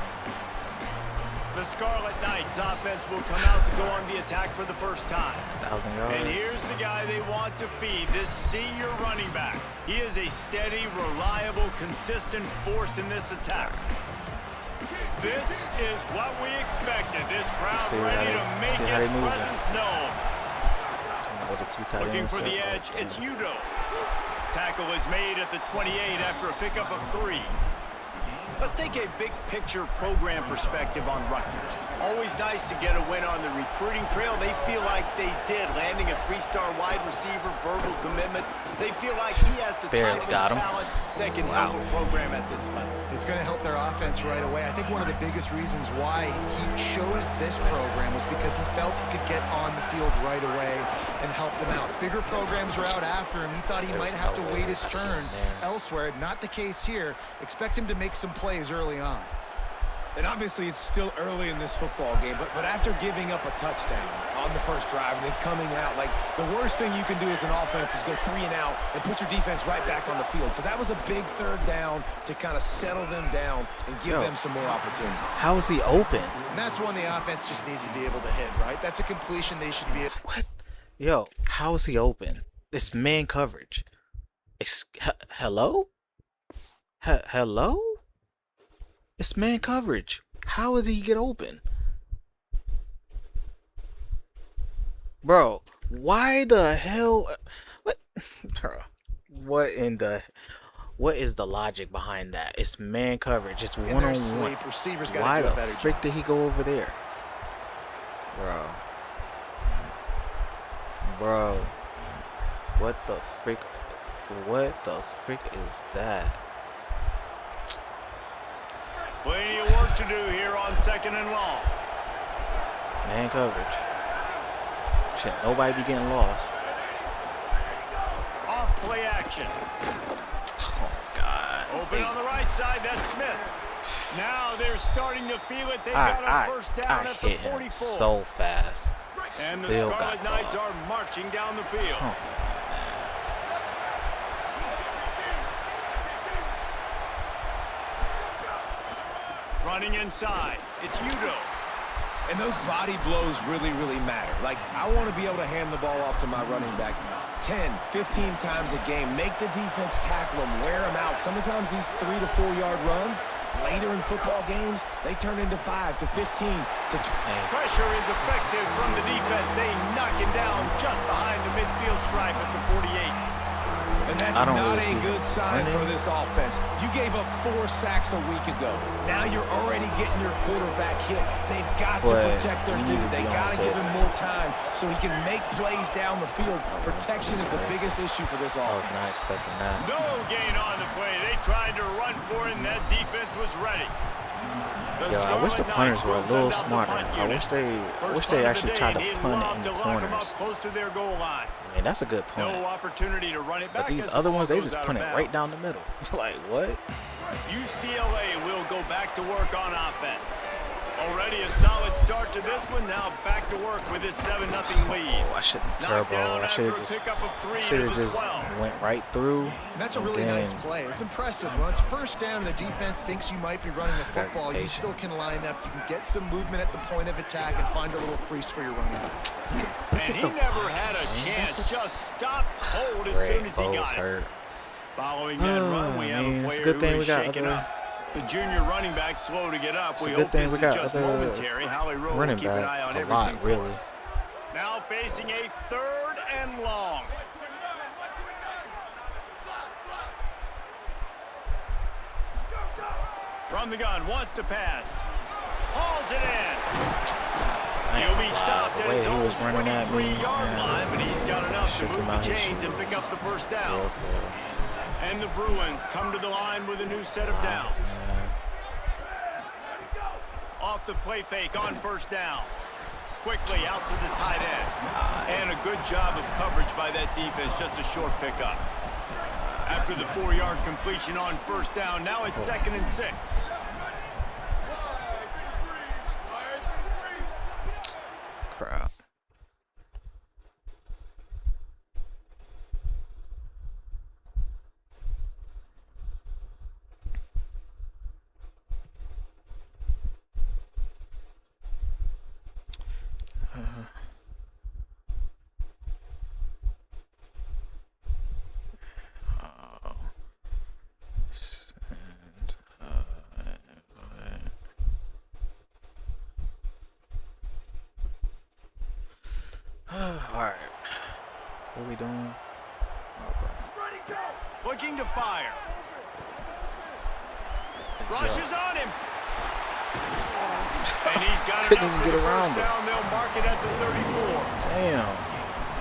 The Scarlet Knights offense will come out to go on the attack for the first time. 1,000 yards. And here's the guy they want to feed, this senior running back. He is a steady, reliable, consistent force in this attack. This is what we expected. This crowd See ready how to they- make see how they its move presence known. With the two tight Looking ends for the set. edge, it's Udo. Tackle is made at the 28 after a pickup of 3. Let's take a big picture program perspective on Rutgers. Always nice to get a win on the recruiting trail. They feel like they did, landing a 3-star wide receiver, verbal commitment. They feel like he has the Barely type got of him. talent that can help a program at this level. It's going to help their offense right away. I think one of the biggest reasons why he chose this program was because he felt he could get on the field right away and help them out. Bigger programs were out after him. He thought he There's might have no to way wait his I can turn get there. elsewhere. Not the case here. Expect him to make some plays early on. And obviously it's still early in this football game, but after giving up a touchdown on the first drive and then coming out, like the worst thing you can do as an offense is go 3 and out and put your defense right back on the field. So that was a big third down to kind of settle them down and give them some more opportunities. How is he open? And that's one the offense just needs to be able to hit, right? That's a completion they should be able. What? Yo, how is he open? It's man coverage. Hello? Hello? It's man coverage. How did he get open? Bro, why the hell? What? Bro, what is the logic behind that? It's man coverage. It's In their one-on-one. sleep, receivers got Why to do the a better frick job. did he go over there? Bro. What the frick? What the frick is that? Plenty of work to do here on 2nd and long. Man coverage. Shit, nobody be getting lost. Off play action. Oh God. Open Hey, on the right side, that's Smith. Now they're starting to feel it. They got a first down I at the hit him 44. so fast. And the Still Scarlet got Knights off. are marching down the field. Come on, Running inside, it's Udo. And those body blows really, really matter. Like, I want to be able to hand the ball off to my running back 10, 15 times a game. Make the defense tackle them, wear them out. Sometimes these 3 to 4 yard runs, later in football games, they turn into 5 to 15 to Pressure is effective from the defense. They knock him down just behind the midfield stripe at the 48. And that's I don't not really see a good sign running. for this offense. You gave up 4 sacks a week ago. Now you're already getting your quarterback hit. They've got to But protect their we need dude. to They be on got to his give head. him more time so he can make plays down the field. Protection is the biggest issue for this I was offense. not expecting that. No gain on the play. They tried to run for it, and that defense was ready. Yo, I wish the punters were a little smarter. I wish they actually tried to punt it in the corners. Close to their goal line. I mean, that's a good punt. No opportunity to run it back. But these as the other ball ones, they goes just out of punt it bounds. right down the middle. Like, what? UCLA will go back to work on offense. Already a solid start to this one. Now back to work with his 7-0 lead. Oh, I shouldn't Knocked turbo. down I should after have a pickup of 3 just to the 12. went right through. And that's a and really then- nice play. It's impressive. When it's first down and the defense thinks you might be running the Gotta be football, you patient. still can line up. You can get some movement at the point of attack and find a little crease for your running back. Look And at he the never block, had a man. chance. That's Just stopped cold as great. soon as he Bo's got it. hurt. Following that run, we have man, a it's a player good thing who we is got shaken other- up. The junior running back slow to get up. It's a We good hope thing this we is got just other momentary. Howie Rowe will running keep an eye backs on a everything lot, for really. us. Now facing a 3rd and long. From the gun, wants to pass. Hauls it in. He'll be stopped the at way his he own was running at me, 23-yard man. line, but he's got enough to Shook move him the out his chains shoe. and pick up the first down. Go for it. And the Bruins come to the line with a new set of downs. Man. Off the play fake on first down. Quickly out to the tight end. And a good job of coverage by that defense. Just a short pickup. After the 4-yard completion on first down, now it's 2nd and 6. Crap. Alright. What are we doing? Okay. Looking to fire. Rushes on him. And he's got Couldn't enough even for get the around first him. down. They'll mark it at the 34. Damn.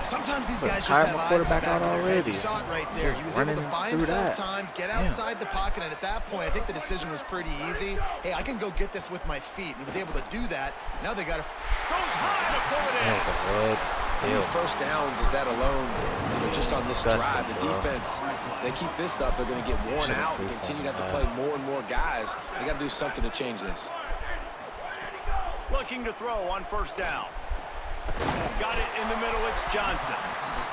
Sometimes these Put guys just tired have my eyes in the quarterback back out of their head. already. You saw it right there. Just He was able to running buy through himself that. time, get Damn. outside the pocket, and at that point, I think the decision was pretty easy. Hey, I can go get this with my feet. And he was able to do that. Now they got to... Goes high to pull it in. That was a good How many deal. first downs is that alone? You know, just on this Disgusting, drive, the bro. defense, they keep this up, they're going to get worn Should've out free and continue to have to fallen play more and more guys. They got to do something to change this. Looking to throw on first down. Got it in the middle. It's Johnson.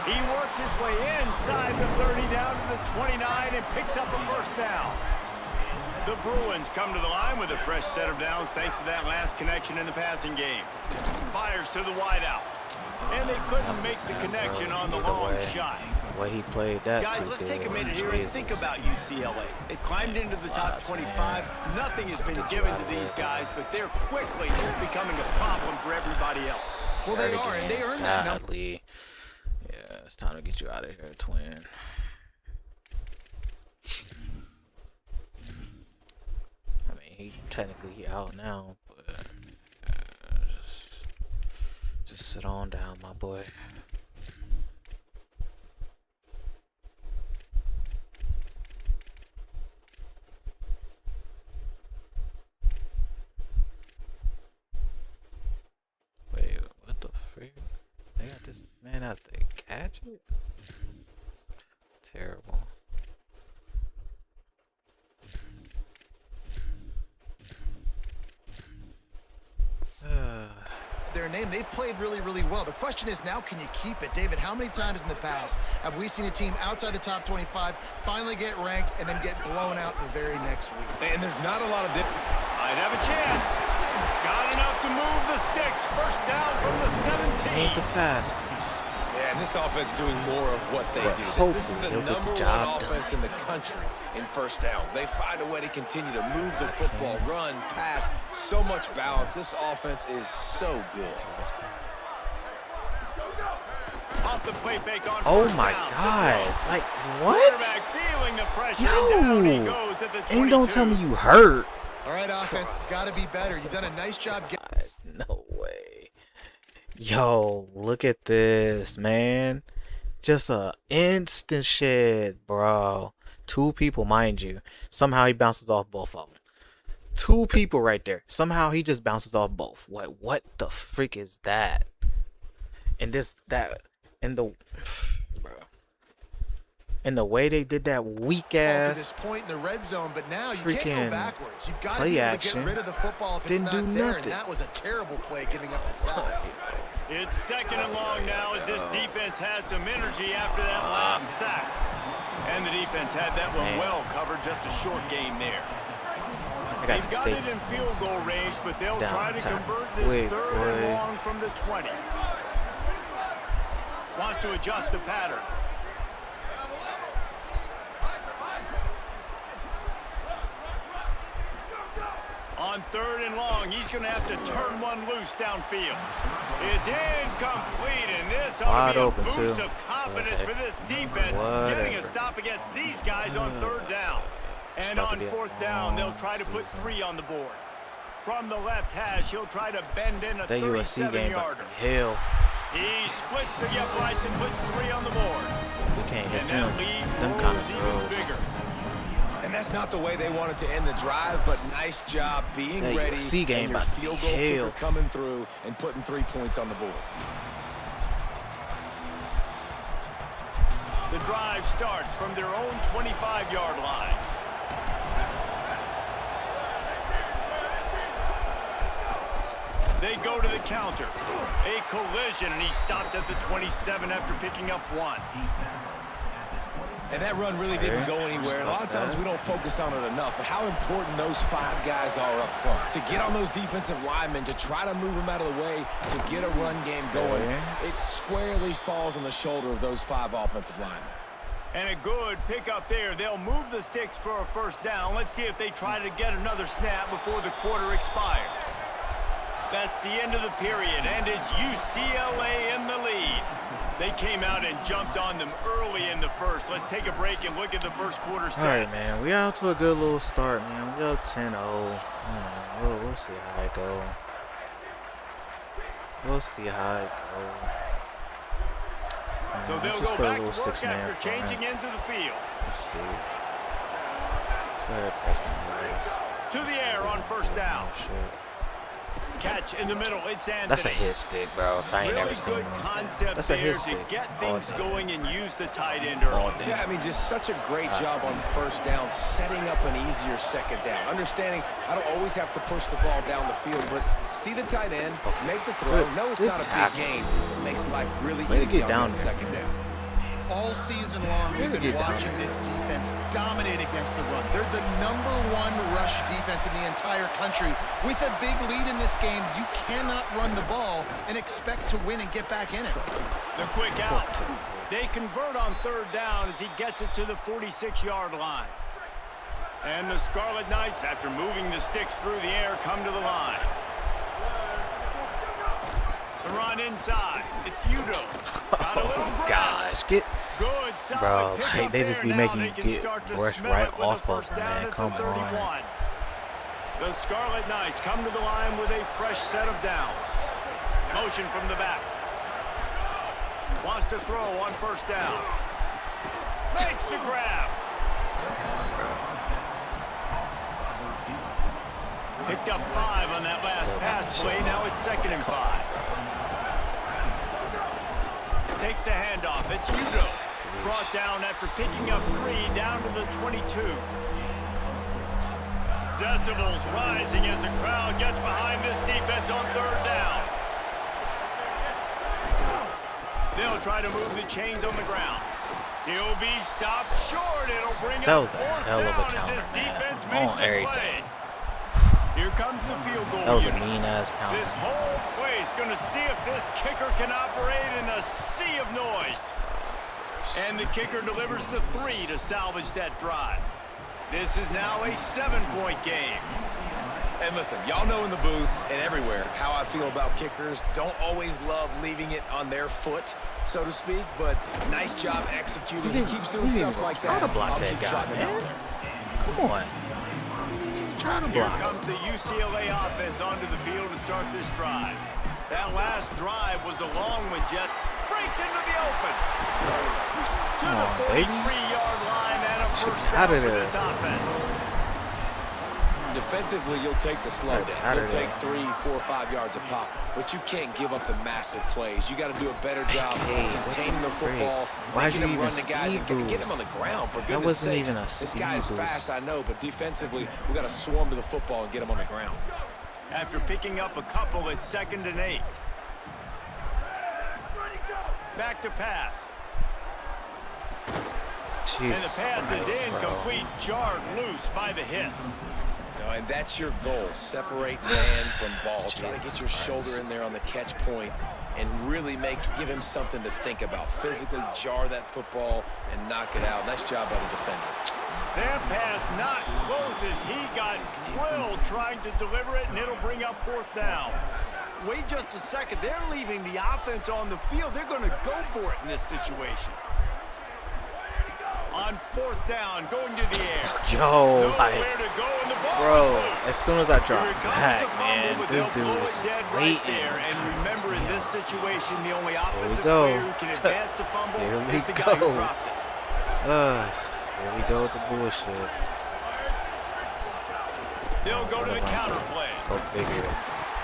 He works his way inside the 30 down to the 29 and picks up a first down. The Bruins come to the line with a fresh set of downs thanks to that last connection in the passing game. Fires to the wideout. And they couldn't make the connection on the long shot. The way he played that Guys, let's take a minute here and think about UCLA. They've climbed into the top 25. Nothing has been given to these guys, but they're quickly becoming a problem for everybody else. Well, they are, and they earned that number. Yeah, it's time to get you out of here, twin. I mean, he technically out now, but just sit on down, my boy. Wait, what the frick? They got this man out the gadget? Terrible. Their name, they've played really, really well. The question is now, can you keep it? David, how many times in the past have we seen a team outside the top 25 finally get ranked and then get blown out the very next week? And there's not a lot of Might have a chance. Got enough to move the sticks. First down from the 17. Ain't the fastest. Yeah, and this offense doing more of what they But do. This is hopefully the they'll get the number job one done. offense in the country in first downs. They find a way to continue to move the football, run, pass, so much balance. This offense is so good. Off the play fake on Oh first my down. god. Like, what? Quarterback feeling the pressure. Down he Yo! goes at the 22. And don't tell me you hurt. All right, offense, it's got to be better. You've done a nice job getting... No way. Yo, look at this, man. Just a instant shit, bro. Two people, mind you. Somehow he bounces off both of them. Two people right there. Somehow he just bounces off both. What the freak is that? And the way they did that weak to ass this point in the red zone, but now you can't freaking go backwards. You've got to play be able to action. get rid of the football if it's Didn't not do there, nothing. and that was a terrible play giving up the sack. It's second and long now as this defense has some energy after that last sack. And the defense had that one well covered, just a short game there. I got They've to got say it in field goal range, but they'll Down try to tackle. convert this Quick, third boy. and long from the 20. Wants to adjust the pattern. On third and long, he's going to have to turn one loose downfield. It's incomplete, and this ought Wide to be a open, boost too. of confidence for this defense, getting a stop against these guys on third down. And about to on be a fourth down, they'll try to put 3 on the board. From the left hash, he'll try to bend in a that USC game, but 37-yarder. hell, He splits the uprights and puts 3 on the board. if we can't hit And them, that lead them kind grows of even throws. bigger. And And that's not the way they wanted to end the drive, but nice job being That ready. UFC game and your about to be field goal kicker hell. coming through and putting 3 points on the board. The drive starts from their own 25-yard line. They go to the counter. A collision, and he stopped at the 27 after picking up 1. And that run really didn't go anywhere. A lot of times we don't focus on it enough, but how important those 5 guys are up front. To get on those defensive linemen, to try to move them out of the way, to get a run game going, it squarely falls on the shoulder of those 5 offensive linemen. And a good pickup there. They'll move the sticks for a first down. Let's see if they try to get another snap before the quarter expires. That's the end of the period, and it's UCLA in the lead. They came out and jumped on them early in the first. Let's take a break and look at the first quarter stats. All right, man. We out to a good little start, man. We up 10-0. We'll see how it go. We'll see how it go. So they'll go back to work after changing into the field. Let's see. Let's go ahead and press the boys. To the air on first down. Oh, shit. Catch in the middle. It's Anthony. That's a hit stick, bro. If I ain't really never seen good one. concept That's a there hit to stick. get things going and use the tight end All early. day. Yeah, I mean, just such a great job on first down, setting up an easier second down. Understanding I don't always have to push the ball down the field, but see the tight end, make the throw. Good. No, it's Good not a tackle. big gain. It makes life really Way to easy get on down that there, second man. down. All season long, we've been watching this defense dominate against the run. They're the #1 rush defense in the entire country. With a big lead in this game, you cannot run the ball and expect to win and get back in it. The quick out. They convert on third down as he gets it to the 46-yard line. And the Scarlet Knights, after moving the sticks through the air, come to the line. The run inside. It's Udo. Got a little Oh, grass. gosh. Get. Good, solid Bro, pickup like, they just be there. making Now you they can get start to brushed smell right it with a off of first them, down man. at the Come 31. on. The Scarlet Knights come to the line with a fresh set of downs. Motion from the back. Wants to throw on first down. Makes the grab. Picked up 5 on that last pass play. Now it's 2nd and 5. Takes the handoff. It's Udo. Brought down after picking up 3 down to the 22. Decibels rising as the crowd gets behind this defense on third down. They'll try to move the chains on the ground. He'll be stopped short. It'll bring That up was a fourth hell of a down as counter, this man. defense On makes a everything. play. Here comes the field goal That was a unit. mean-ass counter. This whole place going to see if this kicker can operate in a sea of noise. And the kicker delivers the 3 to salvage that drive. This is now a 7-point game. And listen, y'all know in the booth and everywhere how I feel about kickers. Don't always love leaving it on their foot, so to speak, but nice job executing. He keeps doing stuff like that. Try to block I'll that keep guy, trotting it out man. there. Come on. Trying to Here block. comes the UCLA offense onto the field to start this drive. That last drive was a long one, Jet. Breaks into the open. To Come the on, baby. 43-yard line and a Should first be out down of for there. this offense. Defensively, you'll take the slow Out down. You'll of take there. 3, 4, 5 yards a pop, but you can't give up the massive plays. You got to do a better job Hey, what containing the the football, Why'd making you them even run the guys and speed get him on boost? the ground, for That goodness wasn't sakes. even a This speed guy's boost. fast, I know, but defensively, we got to swarm to the football and get him on the ground. After picking up a couple, it's 2nd and 8. Back to pass. Jesus And the pass Christ, is bro. incomplete, jarred loose by the hit. No, and that's your goal. Separate man from ball. Try to Jesus get your shoulder Christ. in there on the catch point and really give him something to think about. Physically jar that football and knock it out. Nice job by the defender. That pass not close as he got drilled trying to deliver it, and it'll bring up 4th down. Wait just a second. They're leaving the offense on the field. They're going to go for it in this situation. On 4th down, going to the air. Yo, Nowhere like, to go, and the ball bro, is loose. as soon as I drop Here comes back, the fumble, man, but this they'll dude blow was it dead right waiting. there. And remember, in this situation, the only offensive go. player who can advance the fumble Here we is the guy who go. dropped it. Here we go with the bullshit. They'll go to the counter play. Go figure.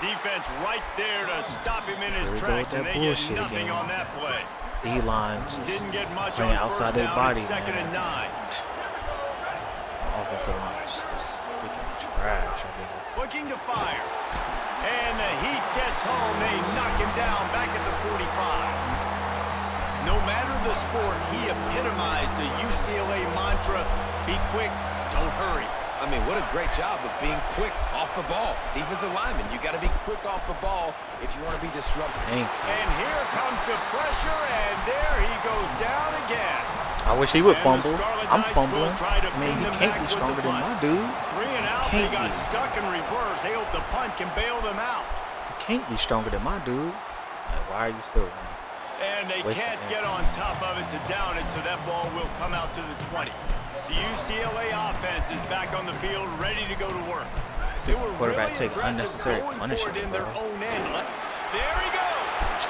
Defense right there to stop him in his Here we go tracks, with and that they get bullshit nothing again. on that play. D-line just Didn't get much playing on outside first their down body, and second and man. 9. Offensive line is just freaking trash, I guess. Looking to fire. And the heat gets home. They knock him down back at the 45. No matter the sport, he epitomized the UCLA mantra, be quick, don't hurry. I mean, what a great job of being quick off the ball. Defensive lineman, you got to be quick off the ball if you want to be disruptive. Thank you. And here comes the pressure, and there he goes down again. I wish he would And fumble. the Scarlet I'm Knights fumbling. will try to Man, pin he them can't back be with the stronger than punt. my dude. 3 and out, Can't they got be. stuck in reverse. They hope the punt can bail them out. He can't be stronger than my dude. Like, why are you still running? And they Wasted can't man. get on top of it to down it, so that ball will come out to the 20. The UCLA offense is back on the field, ready to go to work. They were Quarterback really take aggressive unnecessary going for punishment, it in their bro. own end. There he goes.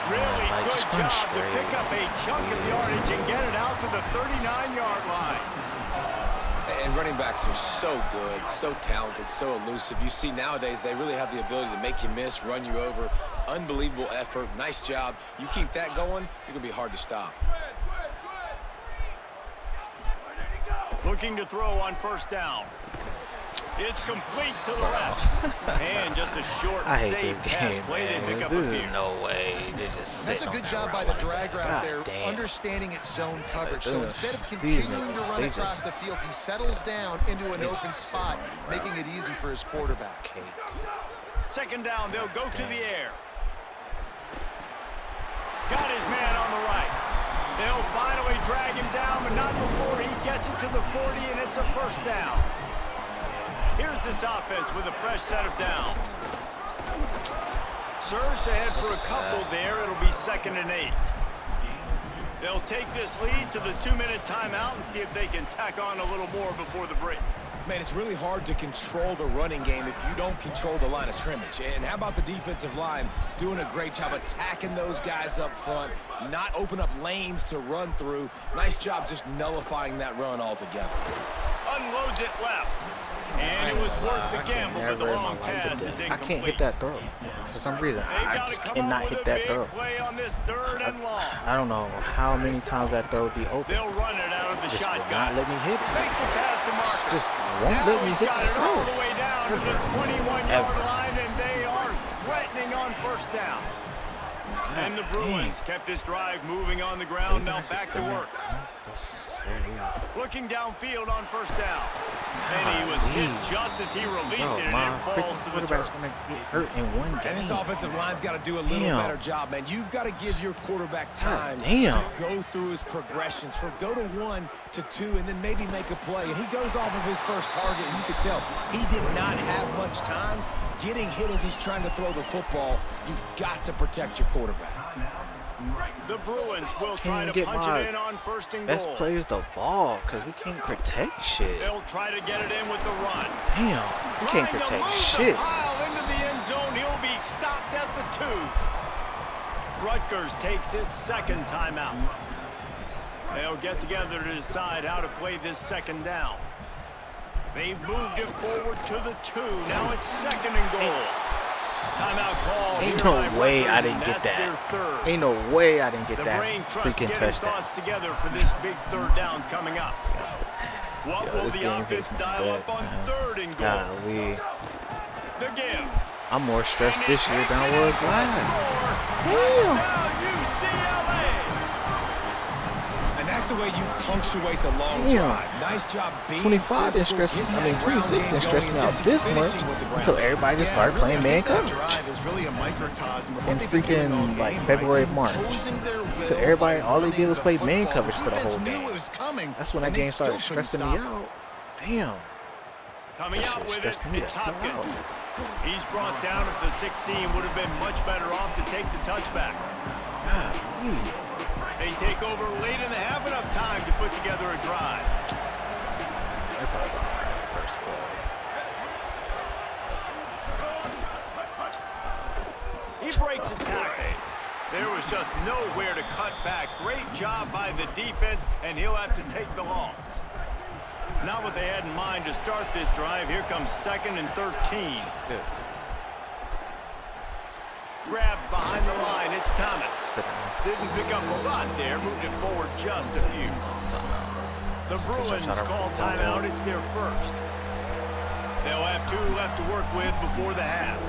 Really like, good just run job to straight. pick up a chunk of yardage and get it out to the 39-yard line. And running backs are so good, so talented, so elusive. You see nowadays they really have the ability to make you miss, run you over. Unbelievable effort. Nice job. You keep that going, you're going to be hard to stop. Looking to throw on first down. It's complete to the left. And just a short, I hate safe this pass game, play. They man. pick up This a is few. no way. They just That's a sitting on good that job by route the like drag that. route God there, damn. understanding its zone coverage. So Ugh, instead of these continuing to niggas, run they across just- the field, he settles down into an they open just spot, sitting on making that it easy for his quarterback. Cake. Second down, they'll go to the air. Got his man on the right. They'll finally drag him down, but not before he gets it to the 40, and it's a first down. Here's this offense with a fresh set of downs. Surged ahead for a couple there. It'll be 2nd and 8. They'll take this lead to the 2-minute timeout and see if they can tack on a little more before the break. Man, it's really hard to control the running game if you don't control the line of scrimmage. And how about the defensive line doing a great job attacking those guys up front, not open up lanes to run through. Nice job just nullifying that run altogether. Unloads it left. And it was worth the gamble, but the long pass is incomplete. I can't hit that throw. For some reason, They've I got to just come cannot up with hit a that big throw. play on this 3rd and long. I don't know how many times that throw would be open. They'll run it out of the Just will shotgun. not let me hit it. Makes a pass to Marker. Just won't Now let me he's hit got that it all throw. the way down to the Ever. 21-yard Ever. line, and they are threatening on first down. And the Bruins kept this drive moving on the ground. Now back to work. That's so weird. Looking downfield on first down. And he was hit just as he released Bro, it, and my it falls freaking to the quarterback's turf. gonna get hurt in one game. And this offensive line's got to do a little Damn. better job, man. You've got to give your quarterback time damn. to go through his progressions, from go to 1 to 2, and then maybe make a play. And he goes off of his first target, and you could tell he did not have much time getting hit as he's trying to throw the football. You've got to protect your quarterback. The Bruins will try to Can't get punch my it in on first and best goal. player's the ball, because we can't protect shit. They'll try to get it in with the run. Damn, we can't Trying to protect move shit. the pile into the end zone. He'll be stopped at the 2. Rutgers takes its 2nd timeout. They'll get together to decide how to play this 2nd down. They've moved it forward to the 2. Now it's 2nd and goal. Timeout call. Ain't here no by way Rutgers, I didn't and get that's their that. 3rd. Ain't no way I didn't get The that brain trust freaking getting touchdown. thoughts together for this big 3rd down coming up. What Yo, will this the game offense hits my dial guts, up on man. 3rd and goal? Golly. The give. I'm more stressed And he this year takes than I it was in for the last. score. Damn. Touchdown, UCLA. And that's the way you punctuate the long Damn. drive. Nice job being 25 didn't physical, stress me. getting I mean, that ground 26 game didn't stress going, me and out just this much finishing with the ground until game. everybody just started really, playing I man think that coverage. drive is really a microcosm of what In they've been doing all freaking, game, like, right? February, March. Imposing their will So everybody, by all they did running was the play man football. coverage for the whole Defense knew game. it was coming, That's when that and they game started still couldn't stressing me stop it. out. Damn. Coming That out shit with it, stressed me the it's hell Hopkins. out. He's brought down at the 16. Would have been much better off to take the touchback. Golly. They take over late in the half, enough time to put together a drive. They're probably going to run the first play. He breaks a tackle. There was just nowhere to cut back. Great job by the defense, and he'll have to take the loss. Not what they had in mind to start this drive. Here comes 2nd and 13. Good. Grabbed behind the line. It's Thomas. Sit down. Didn't pick up a lot there. Moved it forward just a few. Timeout. The Bruins call timeout. It's their first. They'll have 2 left to work with before the half.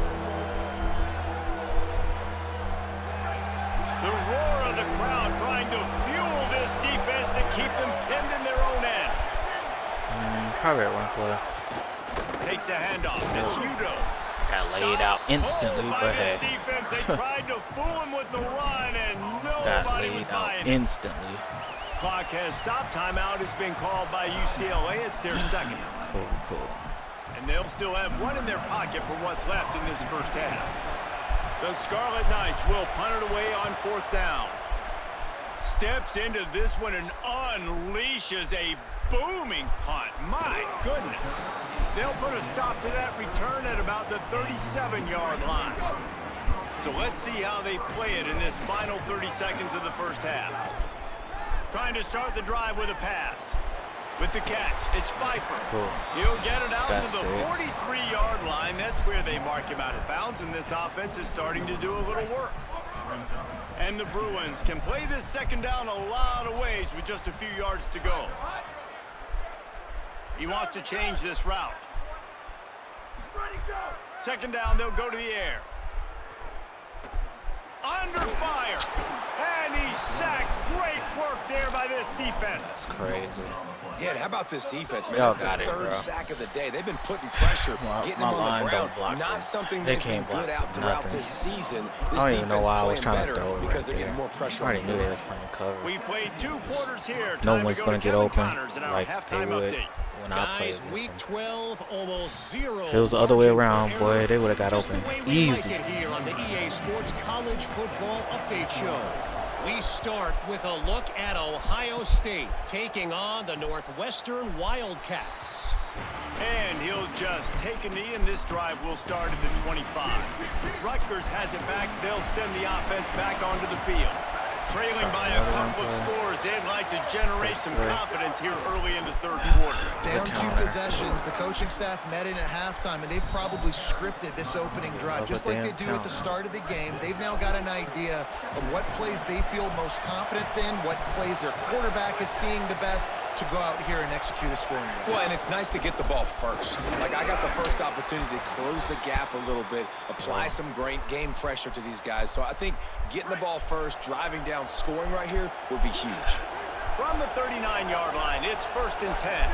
The roar of the crowd trying to fuel this defense to keep them pinned in their own end. Probably a run play. Takes the handoff. It's Udo. Got laid out instantly, Hold by but this hey. defense. They tried to fool him with the run, and Got nobody was laid out buying it. instantly. Clock has stopped. Timeout has been called by UCLA. It's their second. Cool. And they'll still have 1 in their pocket for what's left in this first half. The Scarlet Knights will punt it away on 4th down. Steps into this one and unleashes a booming punt. My goodness. They'll put a stop to that return at about the 37-yard line. So let's see how they play it in this final 30 seconds of the first half. Trying to start the drive with a pass. With the catch, it's Pfeiffer. Cool. He'll get it out That's to the 6. 43-yard line. That's where they mark him out of bounds, and this offense is starting to do a little work. And the Bruins can play this second down a lot of ways with just a few yards to go. He wants to change this route. Second down, they'll go to the air. Under fire. And he's sacked. Great work there by this defense. That's crazy. Yeah, and how about this defense, man? Y'all That's got the it, third bro. sack of the day. They've been putting pressure, getting My him on line the ground. don't block Not for something They they've been can't block good for at throughout nothing. this season. I This don't even know defense why I was playing trying to better throw it because right they're there. getting more pressure I on already the knew they quarterback. was playing cover. We've played 2 quarters here. No Time one's to going to get Kevin open Connors in our like they halftime would update. when I played Guys, against week them. 12, almost 0. If it was the other way around, margin for boy, error. they would have got Just open the way we easy. like it here on the EA Sports College Football Update Show. We start with a look at Ohio State taking on the Northwestern Wildcats. And he'll just take a knee, and this drive will start at the 25. Rutgers has it back. They'll send the offense back onto the field. Trailing by a couple of scores, they'd like to generate some confidence here early in the third quarter. Down 2 possessions. The coaching staff met in at halftime, and they've probably scripted this opening drive just like they do at the start of the game. They've now got an idea of what plays they feel most confident in, what plays their quarterback is seeing the best to go out here and execute a scoring drive. Well, and it's nice to get the ball first. Like, I got the first opportunity to close the gap a little bit, apply some great game pressure to these guys. So I think getting the ball first, driving down, scoring right here would be huge. From the 39-yard line, it's 1st and 10.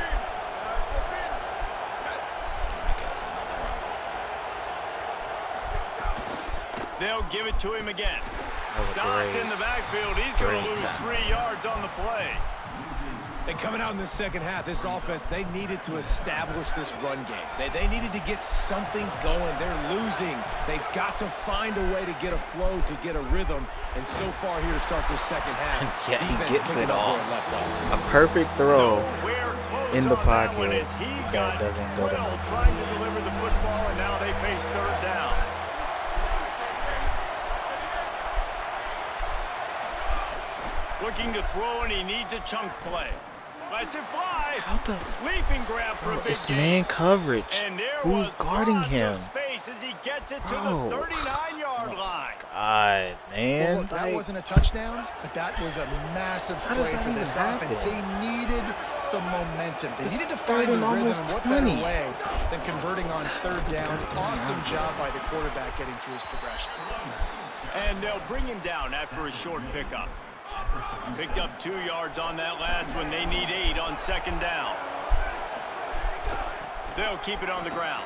They'll give it to him again. Stopped in the backfield. He's going to lose 3 yards on the play. And coming out in the second half, this offense, they needed to establish this run game. They needed to get something going. They're losing. They've got to find a way to get a flow, to get a rhythm. And so far here to start this second half, Yeah, he defense gets picking it up off. where it left off. A perfect throw Nowhere close in the on that one pocket as he that got doesn't go to well nothing. trying to deliver the football, and now they face 3rd down. Looking to throw, and he needs a chunk play. Lets it fly. How the Leaping grab for a bro, big it's gain. man coverage. And there Who's was guarding lots him? of space as he gets it to Bro. the 39-yard line. God, man. Well, look, that like, wasn't a touchdown, but that was a massive How play does that for even this happen? offense. They needed some momentum. They It's needed to find third a and rhythm, almost and what 20. better way than converting on 3rd down. Awesome job by the quarterback getting through his progression. And they'll bring him down after a short pickup. Picked up 2 yards on that last one. They need 8 on 2nd down. They'll keep it on the ground.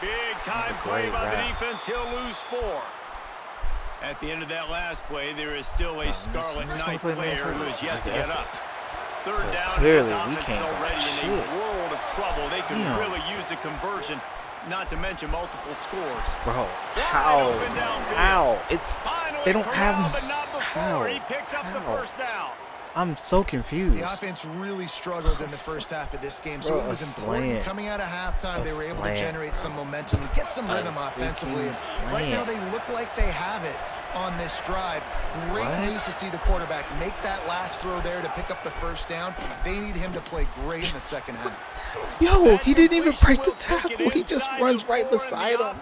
Big time play by the defense. He'll lose 4. At the end of that last play, there is still a Scarlet Knight player who is yet to get up. 3rd down. clearly this we offense can't is do already in shit. a world of trouble. They could Damn. really use a conversion, not to mention multiple scores. bro, Wide how? open downfield. How? It's Finally they don't have corralled, no. but not before. How? He picks up the How? 1st down. I'm so confused. The offense really struggled in the first half of this game, so Bro, it was a important. slant. Coming out of halftime, they were able to slant. generate some momentum and get some rhythm A offensively. freaking Right now, slant. they look like they have it. on this drive. Great news to see the quarterback make that last throw there to pick up the first down. They need him to play great in the second half. Yo, he didn't even break the tackle. He just runs right beside him.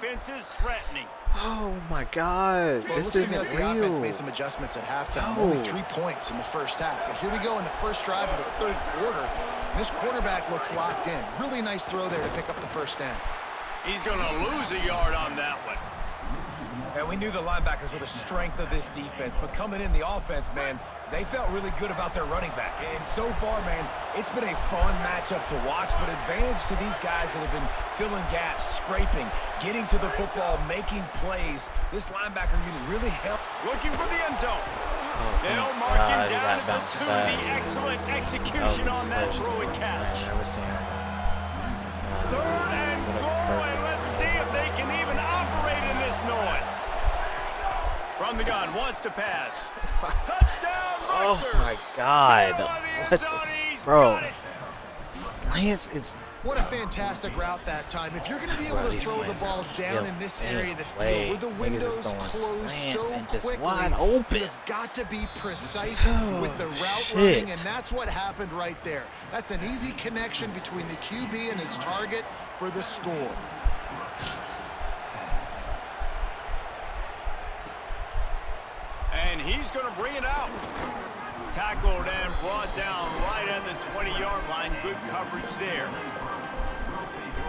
Oh my God, Well, this it looks isn't like the offense real. made some adjustments at halftime. No. Only 3 points in the first half. But here we go in the first drive of the third quarter. And this quarterback looks locked in. Really nice throw there to pick up the first down. He's going to lose a yard on that one. And we knew the linebackers were the strength of this defense, but coming in the offense, man, they felt really good about their running back. And so far, man, it's been a fun matchup to watch, but advantage to these guys that have been filling gaps, scraping, getting to the football, making plays. This linebacker unit really helped. Looking for the end zone. Oh, They'll thank mark God, him he down got at bounced the 2. back. The excellent That was execution a on that throw and touchdown, catch. man. Never seen him. Third and goal, and let's see if they can even operate in this noise. From the gun, wants to pass. Touchdown, Oh Rutgers. my God, Down the end what zone, the he's bro? got it. Slants is What a fantastic route that time. If you're going to be able Bro, to these throw the slants are ball down in killing this any area of the play. field where the Niggas windows is throwing close slants so and just quickly, wide open. you've got to be precise Oh, with the route shit. running, and that's what happened right there. That's an easy connection between the QB and his target for the score. And he's going to bring it out. Tackled and brought down right at the 20-yard line. Good coverage there.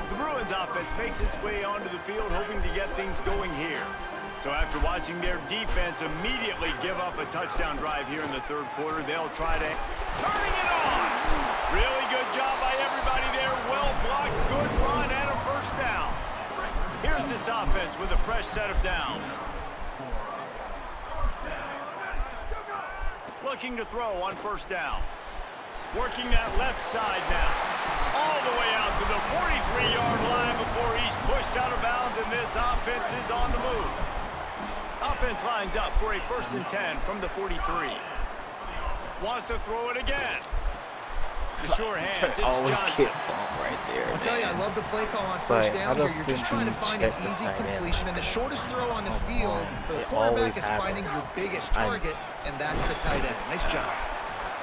The Bruins offense makes its way onto the field, hoping to get things going here. So after watching their defense immediately give up a touchdown drive here in the third quarter, they'll try to turning it on. Really good job by everybody there. Well blocked, good run, and a first down. Here's this offense with a fresh set of downs. Looking to throw on first down. Working that left side now. All the way out to the 43-yard line before he's pushed out of bounds, and this offense is on the move. Offense lines up for a 1st and 10 from the 43. Wants to throw it again. The sure hands, it's always Johnson. get bumped right there. I'll tell you, I man. love the play call on It's first like, down how here. the You're just fuck trying do to you find an check the easy tight end completion, like and the that? shortest throw on the Come field on, for the it quarterback always is finding happens. your biggest target, and that's the tight end. Nice job.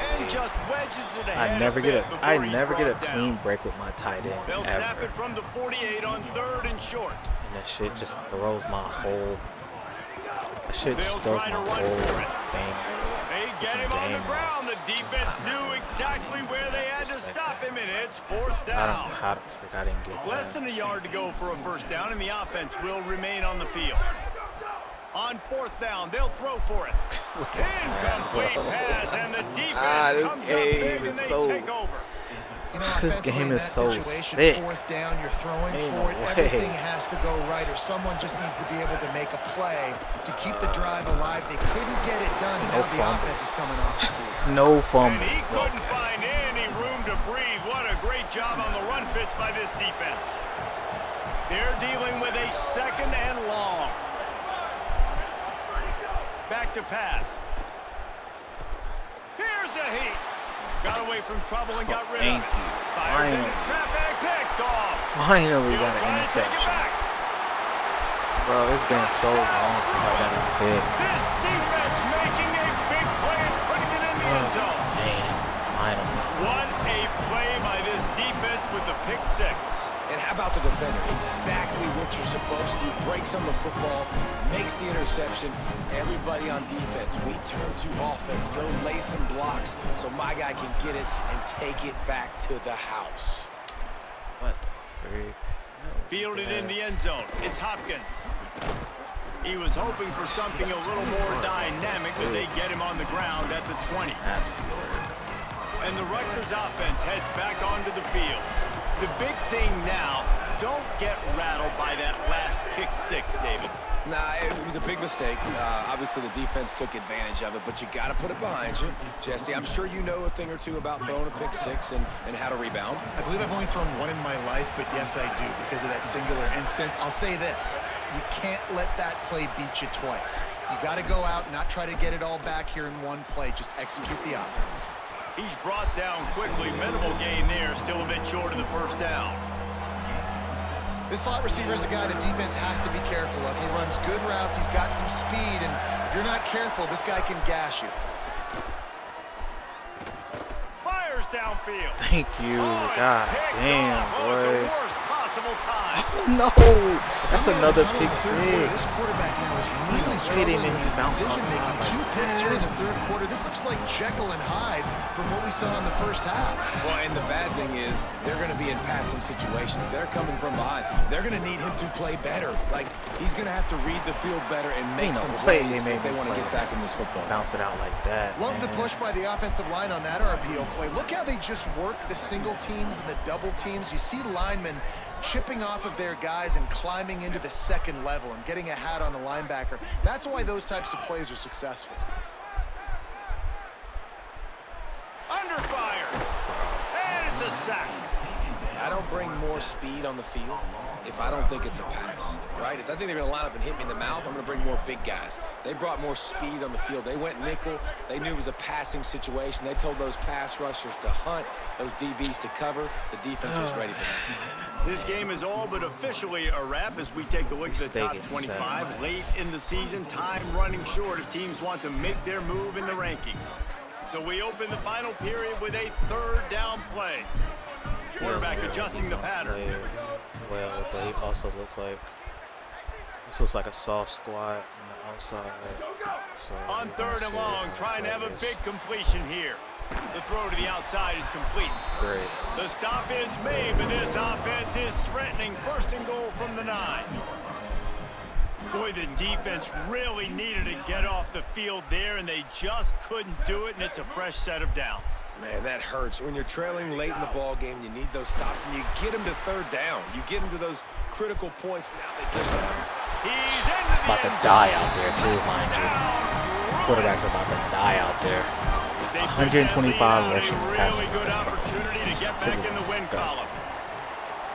And just wedges it ahead I never a get bit a before I he's never get a brought down. clean break with my tight end They'll snap ever. it from the 48 on 3rd and short. And that shit just throws my whole. That shit They'll just throws try my to run whole for it. thing. They get him on the game. ground. The defense knew exactly where they had to stop him, and it's 4th I don't know down. how the frick I didn't get Less that. than a yard to go for a first down, and the offense will remain on the field. On 4th down, they'll throw for it. Look at that, Incomplete bro. pass, and the defense This comes up game big, and is they so- take over. You know, This offensively, game in is that so situation, sick. 4th down, you're throwing Ain't for no it. way. Everything has to go right, or someone just needs to be able to make a play to keep the drive alive. They couldn't get it done, and No now the fumble. offense is coming off the field. No And fumble. he couldn't Okay. find any room to breathe. What a great job on the run fits by this defense. They're dealing with a 2nd and long. Back to pass. Here's a heat. Got away from trouble and got rid of Thank it. you. Fires into Finally. traffic, picked off. Finally He'll got try an to take it interception. back. Bro, it's been so long since I got a pick. This defense making a big play and putting it in the end Oh, zone. man. Finally. What a play by this defense with the pick 6. And how about the defender? Exactly what you're supposed to do. Breaks on the football, makes the interception. Everybody on defense, we turn to offense. Go lay some blocks so my guy can get it and take it back to the house. What the freak? Fielded in the end zone. It's Hopkins. He was hoping for something a little more dynamic, but they get him on the ground at the 20. Nasty work. And the Rutgers offense heads back onto the field. The big thing now, don't get rattled by that last pick 6, David. Nah, it was a big mistake. Obviously, the defense took advantage of it, but you got to put it behind you. Jesse, I'm sure you know a thing or two about throwing a pick 6 and how to rebound. I believe I've only thrown one in my life, but yes, I do, because of that singular instance. I'll say this. You can't let that play beat you twice. You got to go out and not try to get it all back here in one play. Just execute the offense. He's brought down quickly. Minimal gain there, still a bit short of the first down. This slot receiver is a guy the defense has to be careful of. He runs good routes. He's got some speed, and if you're not careful, this guy can gash you. Fires downfield. Thank you. God damn, boy. No, that's another pick This six. quarterback now is really They struggling didn't with his bounce decision outside making. like 2 picks here in that. the third quarter. This looks like Jekyll and Hyde from what we saw in the first half. Well, and the bad thing is they're going to be in passing situations. They're coming from behind. They're going to need him to play better. Like, he's going to have to read the field better and make Ain't no some way plays they made if they him want to play get that. back in this football. Bounce it out like that. Love the man. push by the offensive line on that RPO play. Look how they just work the single teams and the double teams. You see linemen chipping off of their guys and climbing into the second level and getting a hat on the linebacker. That's why those types of plays are successful. Under fire. And it's a sack. I don't bring more speed on the field if I don't think it's a pass, right? If I think they're going to line up and hit me in the mouth, I'm going to bring more big guys. They brought more speed on the field. They went nickel. They knew it was a passing situation. They told those pass rushers to hunt, those DBs to cover. The defense was ready for that. This game is all but officially a wrap as we take a look at the top 25 late in the season. Time running short if teams want to make their move in the rankings. So we open the final period with a third down play. Quarterback adjusting the pattern. Well, but he also looks like this looks like a soft squat on the outside. So On third and long, trying to have a big completion here. The throw to the outside is complete. Great. The stop is made, but this offense is threatening. First and goal from the 9. Boy, the defense really needed to get off the field there, and they just couldn't do it, and it's a fresh set of downs. Man, that hurts. When you're trailing late in the ball game, you need those stops, and you get them to third down. You get them to those critical points. Now they push them. He's into the About to end die zone. out there too, mind you. Quarterback's about to die out there. They 125 rushing really passing. good opportunity to get back in the win column.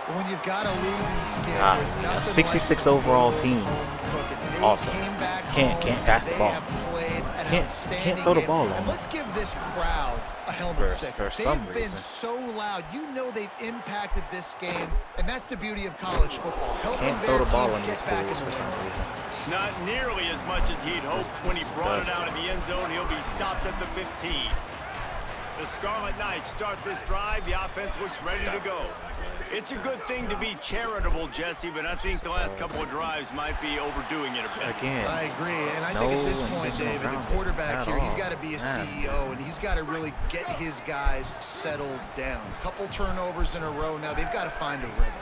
But when you've got a losing skid, God, there's a nothing 66 like overall team. cooking. They Awesome. came back Can't home. pass the They ball. have played an Can't outstanding throw the game. ball And on let's give this crowd a helmet For stick. some They've been reason. so loud. You know they've impacted this game, and that's the beauty of college football. Helping Can't their throw the ball team on these get back fools in for the some win. reason. Not nearly as much as he'd hoped. When he brought it out of disgusting. the end zone, he'll be stopped at the 15. The Scarlet Knights start this drive. The offense looks ready to go. It's a good thing to be charitable, Jesse, but I think the last couple of drives might be overdoing it a bit. Again. I agree, and I No think at this point, intentional David, the grounding quarterback at here, he's all. got to be a Nasty. CEO, and he's got to really get his guys settled down. Couple turnovers in a row now. They've got to find a rhythm.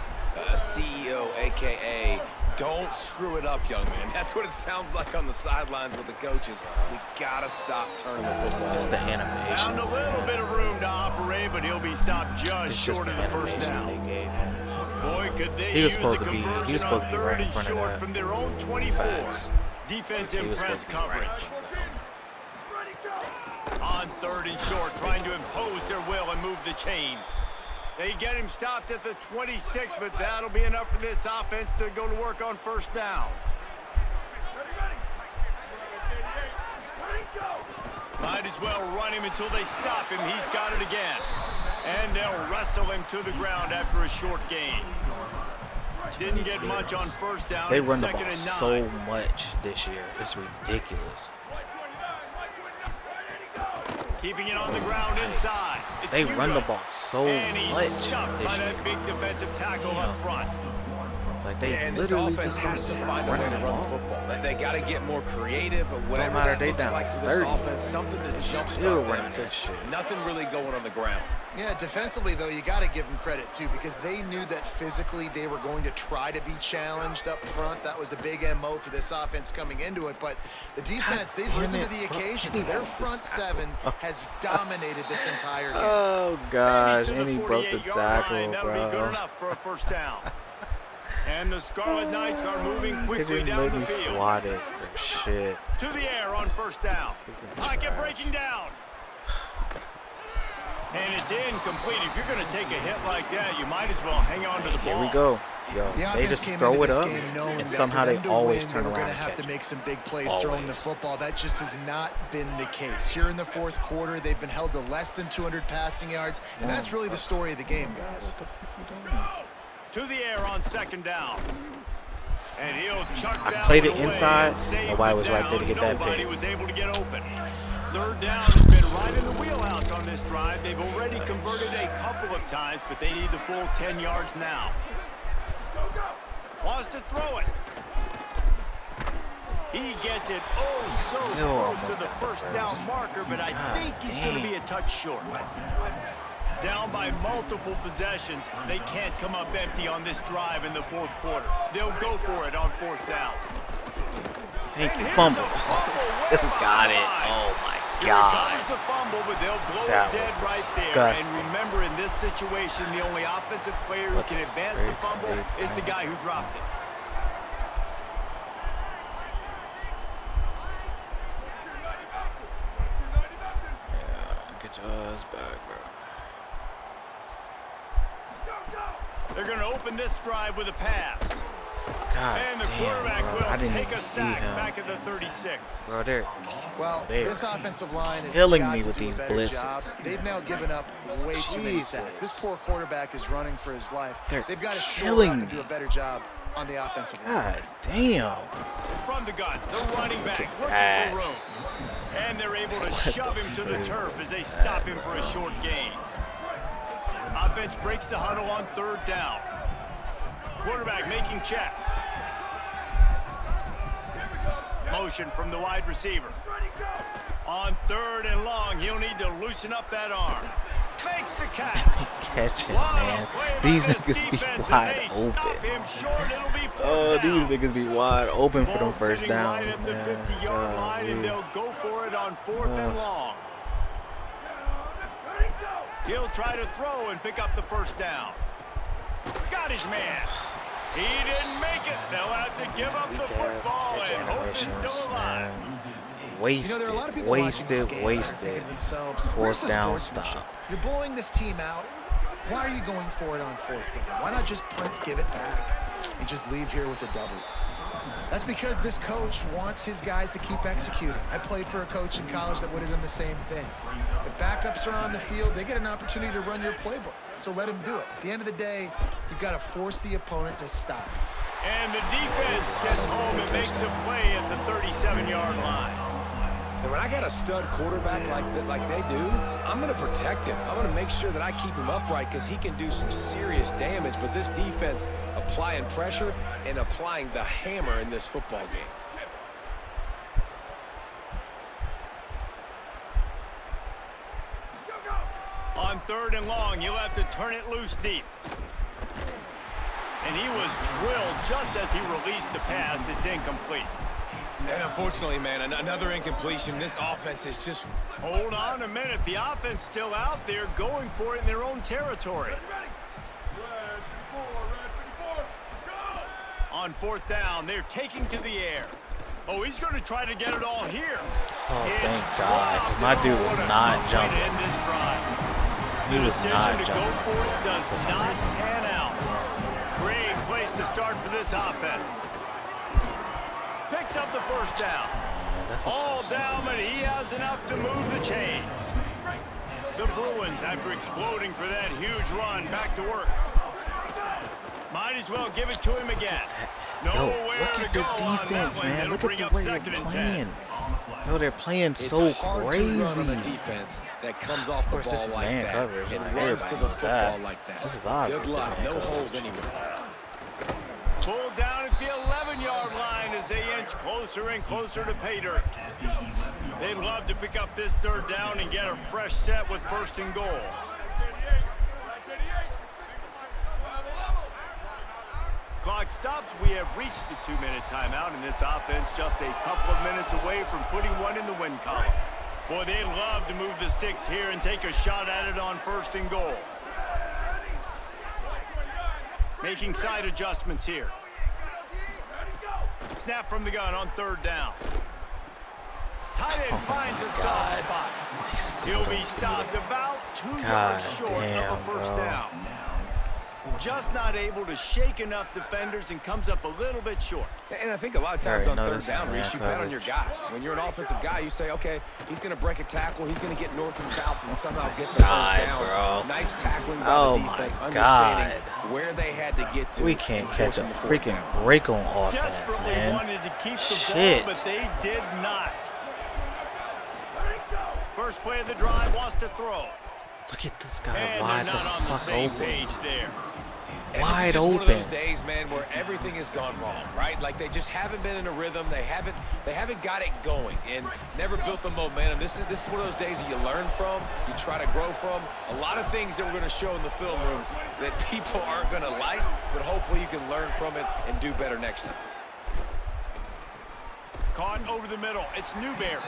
CEO, a.k.a. don't screw it up, young man. That's what it sounds like on the sidelines with the coaches. We got to stop turning the football. It's the Found animation. a little bit of room to operate, but he'll be stopped just It's just short the of the first animation down. they gave him. Boy, could they He was use supposed a to be- he was conversion supposed on to be third right in and front of short that. from their own 24. Facts. Defense He was impress supposed to be right in coverage. front of On third and short, trying to impose their will and move the chains. They get him stopped at the 26, but that'll be enough for this offense to go to work on first down. Might as well run him until they stop him. He's got it again. And they'll wrestle him to the ground after a short gain. Didn't get much on first down. They It's run the second ball and so 9. much this year. It's ridiculous. Keeping it on the ground inside. It's They run the Hugo. ball so And he's much stuffed by this year. that big defensive tackle Damn. up front. Like they And this literally offense just has to stop find a way running to the run the ball. football. They got to get more creative, or whatever matter, that they looks down like for this 30. offense. Something to Still jumpstart them, running that because shit. nothing really going on the ground. Yeah, defensively, though, you got to give them credit, too, because they knew that physically they were going to try to be challenged up front. That was a big MO for this offense coming into it. But the defense, they've damn risen it, to the bro. occasion. He Their lost the front tackle. seven has dominated this entire game. Oh gosh, He's to and he broke the 48-yard tackle, line. That'll be good bro. enough for a first down. And the Scarlet Knights are moving They quickly didn't down let the me field. swat it for shit. To the air on first down. Freaking Pocket trash. breaking down. And it's incomplete. If you're going to take a hit like that, you might as well hang on to the ball. Here we go. Yo, The they offense just came throw into it this up, game knowing and that somehow for they them to always win, turn they were around going and to have catch to it. make some big plays throwing the Always. football. That just has not been the case. Here in the fourth quarter, they've been held to less than 200 passing yards, and that's really the story of the game, guys. What the fuck you doing? To the air on second down. And he'll chuck I that played it one away inside. and save Nobody the was right there to down. get that Nobody pick. was able to get open. Third down has been right in the wheelhouse on this drive. They've already converted a couple of times, but they need the full 10 yards now. Wants to throw it. He gets it so close to the first down marker, but I think he's going to be a touch short. Down by multiple possessions, they can't come up empty on this drive in the fourth quarter. They'll go for it on fourth down. Thank you, fumble. Still got it. Oh my God. Here comes the fumble, but they'll blow That it dead was right disgusting. there. And remember, in this situation, the only offensive player who What can the advance the frick fumble are they is the playing? guy who dropped it. Yeah, get your ass back, bro. They're going to open this drive with a pass. God And the damn, quarterback bro. will I didn't take even a see sack him. back at the 36. Bro, they're Well, They this are offensive line is killing me with these blitzes. They've now given up way too many Jesus. sacks. This poor quarterback is running for his life. They're They've got to shore killing up and me. do a better job on the offensive line. God damn. From the gun, the running back at looking that. for room. And they're able to What shove the him to the frick turf as they was stop that, him for bro? a short gain. Offense breaks the huddle on third down. Quarterback making checks. Motion from the wide receiver. On third and long, he'll need to loosen up that arm. Makes the catch. Catch it, What a man. play by These this niggas be defense, and wide they stop open. him short. It'll be fourth Oh, down. these niggas be wide open for them Ball first sitting downs, right at the man. 50-yard line, and Golly. they'll go for it on fourth and long. He'll try to throw and pick up the first down. Got his man. He didn't make it. They'll have to give up the football and hope he's still alive. Man. There are a lot of people watching this Wasted, game wasted. thinking to themselves, "Where's Fourth the down sportsmanship? stop. You're blowing this team out. Why are you going for it on fourth down? Why not just punt, give it back, and just leave here with a W?" That's because this coach wants his guys to keep executing. I played for a coach in college that would have done the same thing. If backups are on the field, they get an opportunity to run your playbook. So let them do it. At the end of the day, you've got to force the opponent to stop. And the defense gets home and makes a play at the 37-yard line. And when I got a stud quarterback like they do, I'm going to protect him. I'm going to make sure that I keep him upright because he can do some serious damage. But this defense applying pressure and applying the hammer in this football game. On third and long, you'll have to turn it loose deep. And he was drilled just as he released the pass. It's incomplete. And unfortunately, man, another incompletion. This offense is just... Hold on a minute. The offense still out there going for it in their own territory. On fourth down, they're taking to the air. Oh, he's going to try to get it all here. Oh, It's thank God. 'Cause dropped. my dude was What a not tough way to jumping. end this drive. He The was decision not to go jumping for it for does some not reason. pan out. Great place to start for this offense. Picks up the first down. Man, that's a All touchdown. down, but he has enough to move the chains. The Bruins, after exploding for that huge run, back to work. Might as well give it to him again. Yo, Nowhere look to at the go on that defense, one. man. It'll Look bring at up the way they're second and 10. playing. Yo, they're playing It's so hard crazy. to run on a defense that comes off the Of course, this ball is like man that coverage, and like, runs to everybody the knows football that. like that. This is obvious, Good luck. man No coverage. holes anywhere. Pulled down at the 11-yard line as they inch closer and closer to pay dirt. They'd love to pick up this third down and get a fresh set with first and goal. Clock stops. We have reached the 2-minute timeout, and this offense just a couple of minutes away from putting one in the win column. Boy, they'd love to move the sticks here and take a shot at it on first and goal. Making side adjustments here. Snap from the gun on third down. Tight end finds a soft spot. They still He'll don't be do stopped it. about 2 God yards short of damn, a first bro. down. Just not able to shake enough defenders and comes up a little bit short. And I think a lot of times on third down, Reese, you bet on your guy. When you're an offensive guy, you say, okay, he's going to break a tackle, he's going to get north and south and somehow get the first down. Bro. Nice tackling by the defense, understanding where they had to get to. We can't catch a freaking break on offense, Desperately man. wanted to keep the Shit. ball, but they did not. First play of the drive, wants to throw. Look at this guy And wide they're the not on the fuck same open. page there. And Wide it's just open. one of those days, man, where everything has gone wrong, right? Like they just haven't been in a rhythm. They haven't got it going and never built the momentum. This is one of those days that you learn from, you try to grow from. A lot of things that we're going to show in the film room that people aren't going to like, but hopefully you can learn from it and do better next time. Caught over the middle. It's Newberry.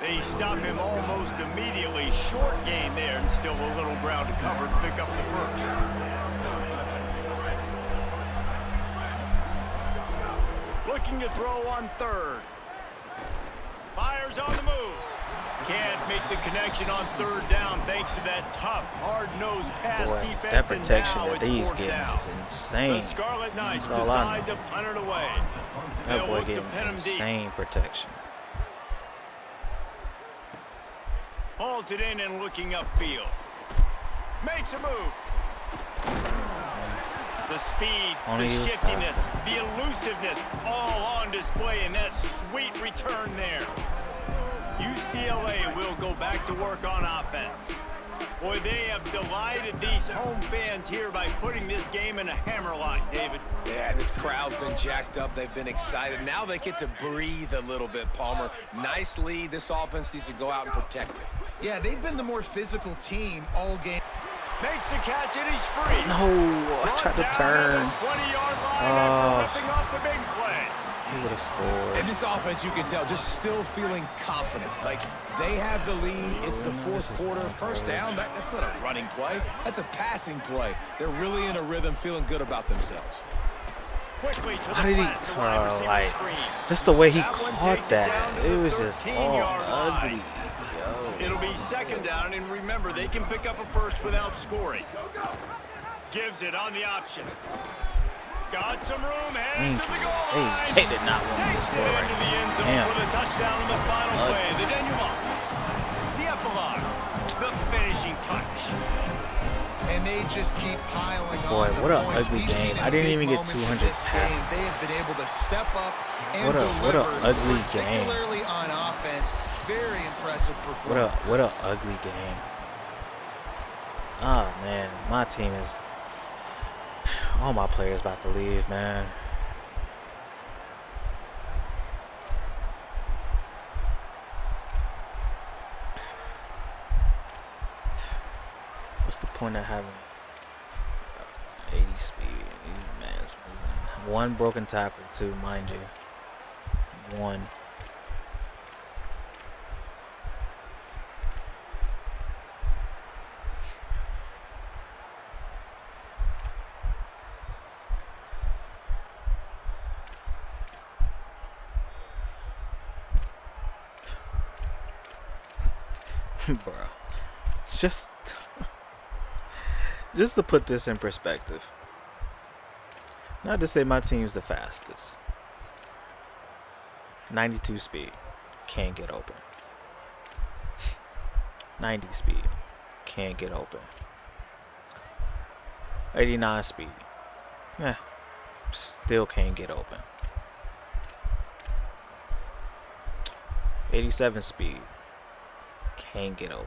They stop him almost immediately. Short gain there and still a little ground to cover to pick up the first. Looking to throw on third. Fires on the move. Can't make the connection on third down thanks to that tough, hard-nosed pass Boy, defense. that protection and now that it's these fourth getting down. is insane. The Scarlet Knights That's all I decide know. to punt it away. That They'll boy look to getting pin him deep. insane protection. Hauls it in and looking upfield. Makes a move. The speed, Only the he was shiftiness, faster. the elusiveness, all on display in that sweet return there. UCLA will go back to work on offense. Boy, they have delighted these home fans here by putting this game in a hammerlock, David. Yeah, this crowd's been jacked up. They've been excited. Now they get to breathe a little bit, Palmer. Nice lead. This offense needs to go out and protect it. Yeah, they've been the more physical team all game. Makes the catch and he's free. No, I tried to turn. 20-yard line after ripping off the big play. He would have scored. And this offense, you can tell, just still feeling confident. Like, they have the lead. It's the fourth quarter. First down, that's not a running play. That's a passing play. They're really in a rhythm, feeling good about themselves. Quickly to How the did he, flat, the wide receiver like, screen. just the way he That one caught takes it down that, to it the was just all 13-yard line. ugly. Yo. It'll be second down, and remember, they can pick up a first without scoring. Gives it on the option. Got some room, heading to the goal line. They did not want to Takes it score right into the end zone Damn. for the touchdown on the final ugly. play. The denouement. The epilogue. The finishing touch. And they just keep piling Boy, on. what the a points. ugly We've seen game. in I didn't big even get moments in 200 this passing. game. They have been able to step up and What a deliver, ugly game. particularly on offense. Very impressive performance. What a ugly game. Oh man, my team is, all my players about to leave, man. What's the point of having 80 speed? These man's moving. One broken tackle, too, mind you. One. Bro, just to put this in perspective, not to say my team's the fastest. 92 speed, can't get open. 90 speed, can't get open. 89 speed, still can't get open. 87 speed, can't get open.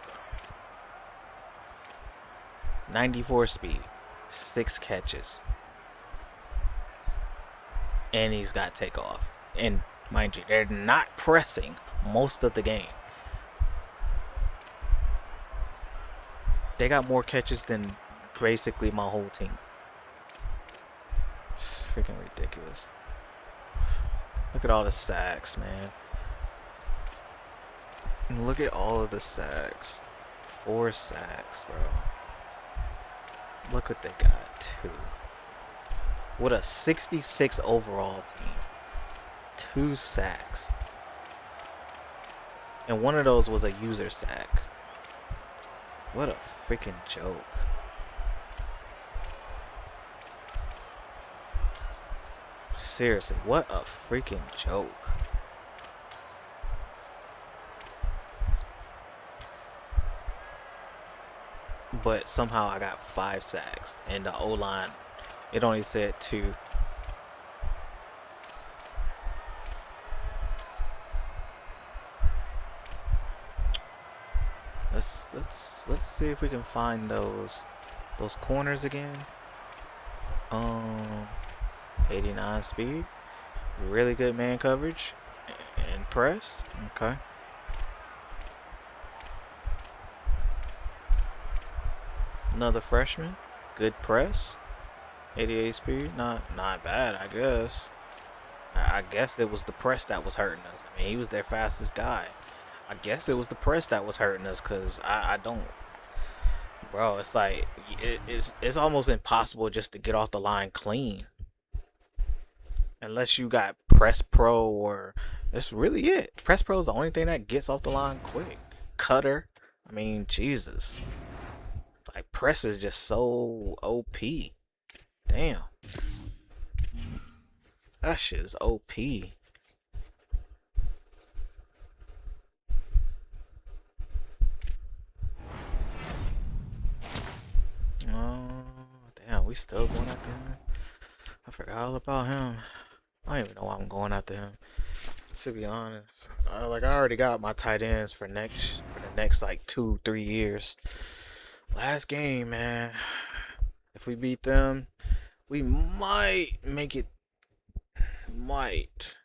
94 speed, 6 catches. And he's got takeoff. And mind you, they're not pressing most of the game. They got more catches than basically my whole team. It's freaking ridiculous. Look at all the sacks, man. And look at all of the sacks. 4 sacks, bro. Look what they got, 2. What a 66 overall team. 2 sacks. And one of those was a user sack. What a freaking joke. Seriously, what a freaking joke. But somehow I got 5 sacks, and the O-line, it only said 2. Let's see if we can find those corners again. 89 speed, really good man coverage, and press. Okay. Another freshman, good press, 88 speed, not bad, I guess. I guess it was the press that was hurting us. I mean, he was their fastest guy. I guess it was the press that was hurting us, because I don't, bro, it's like it's almost impossible just to get off the line clean unless you got press pro, or that's really it. Press pro is the only thing that gets off the line quick. Cutter, I mean, Jesus, like press is just so OP. Damn, that shit is OP. Oh, damn, we still going after him. I forgot all about him. I don't even know why I'm going after him, to be honest. Like, I already got my tight ends for the next like 2-3 years. Last game, man. If we beat them, we might make it. Might.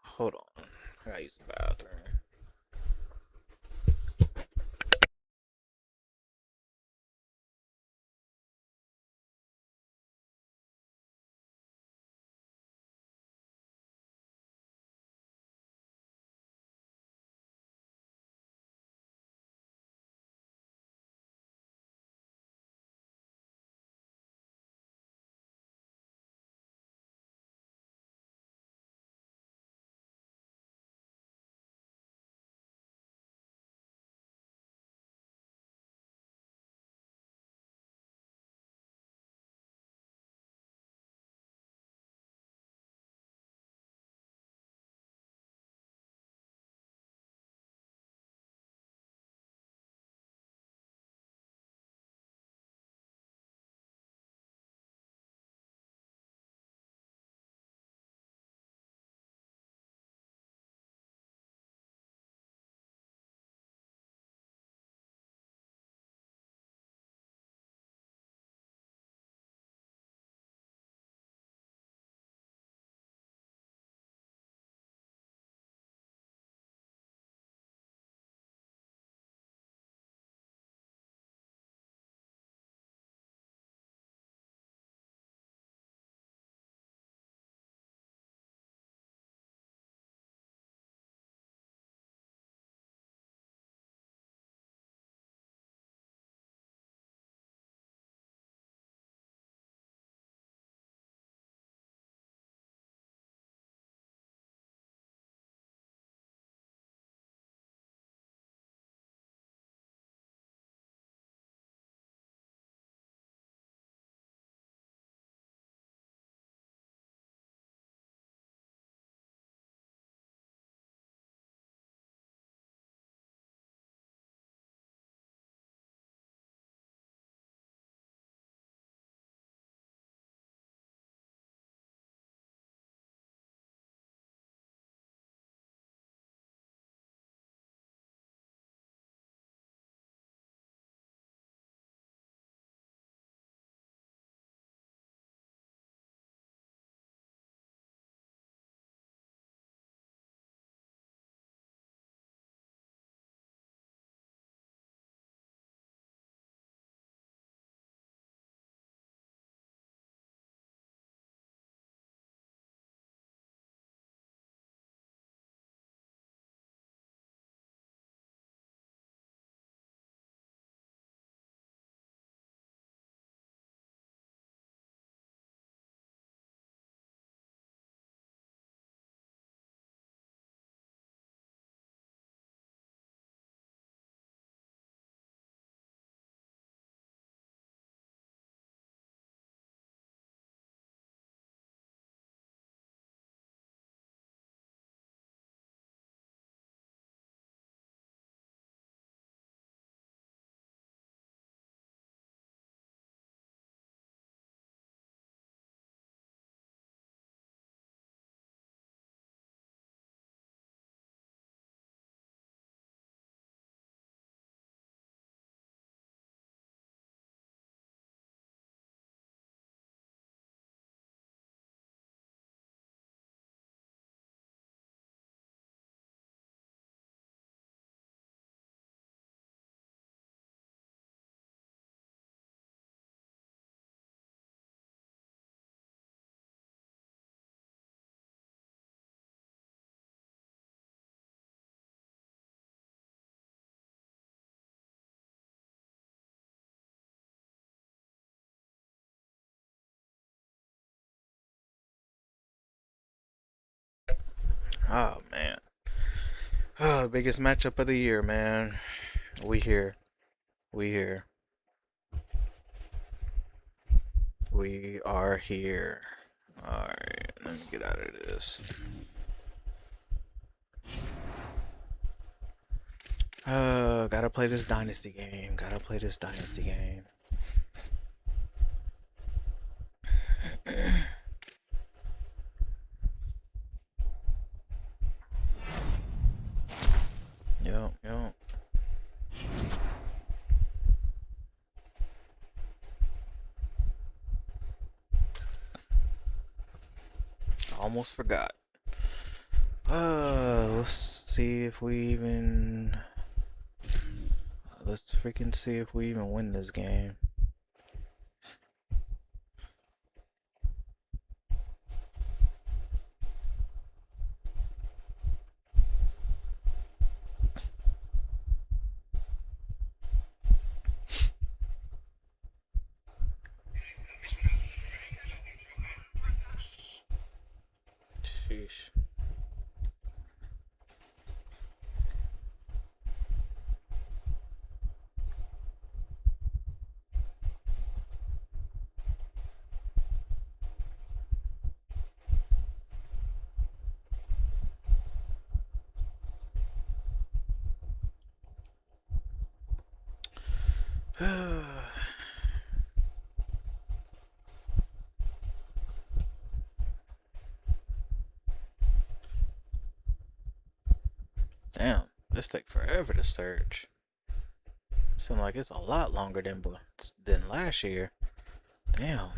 Hold on. I gotta use the bathroom. Oh man. Oh, biggest matchup of the year, man. We here. We here. We are here. Alright, let me get out of this. Gotta play this dynasty game. Gotta play this dynasty game. Yep. Almost forgot. Let's see if we even... Let's freaking see if we even win this game. Sheesh. Damn, this take forever to search. Seems like it's a lot longer than last year. Damn.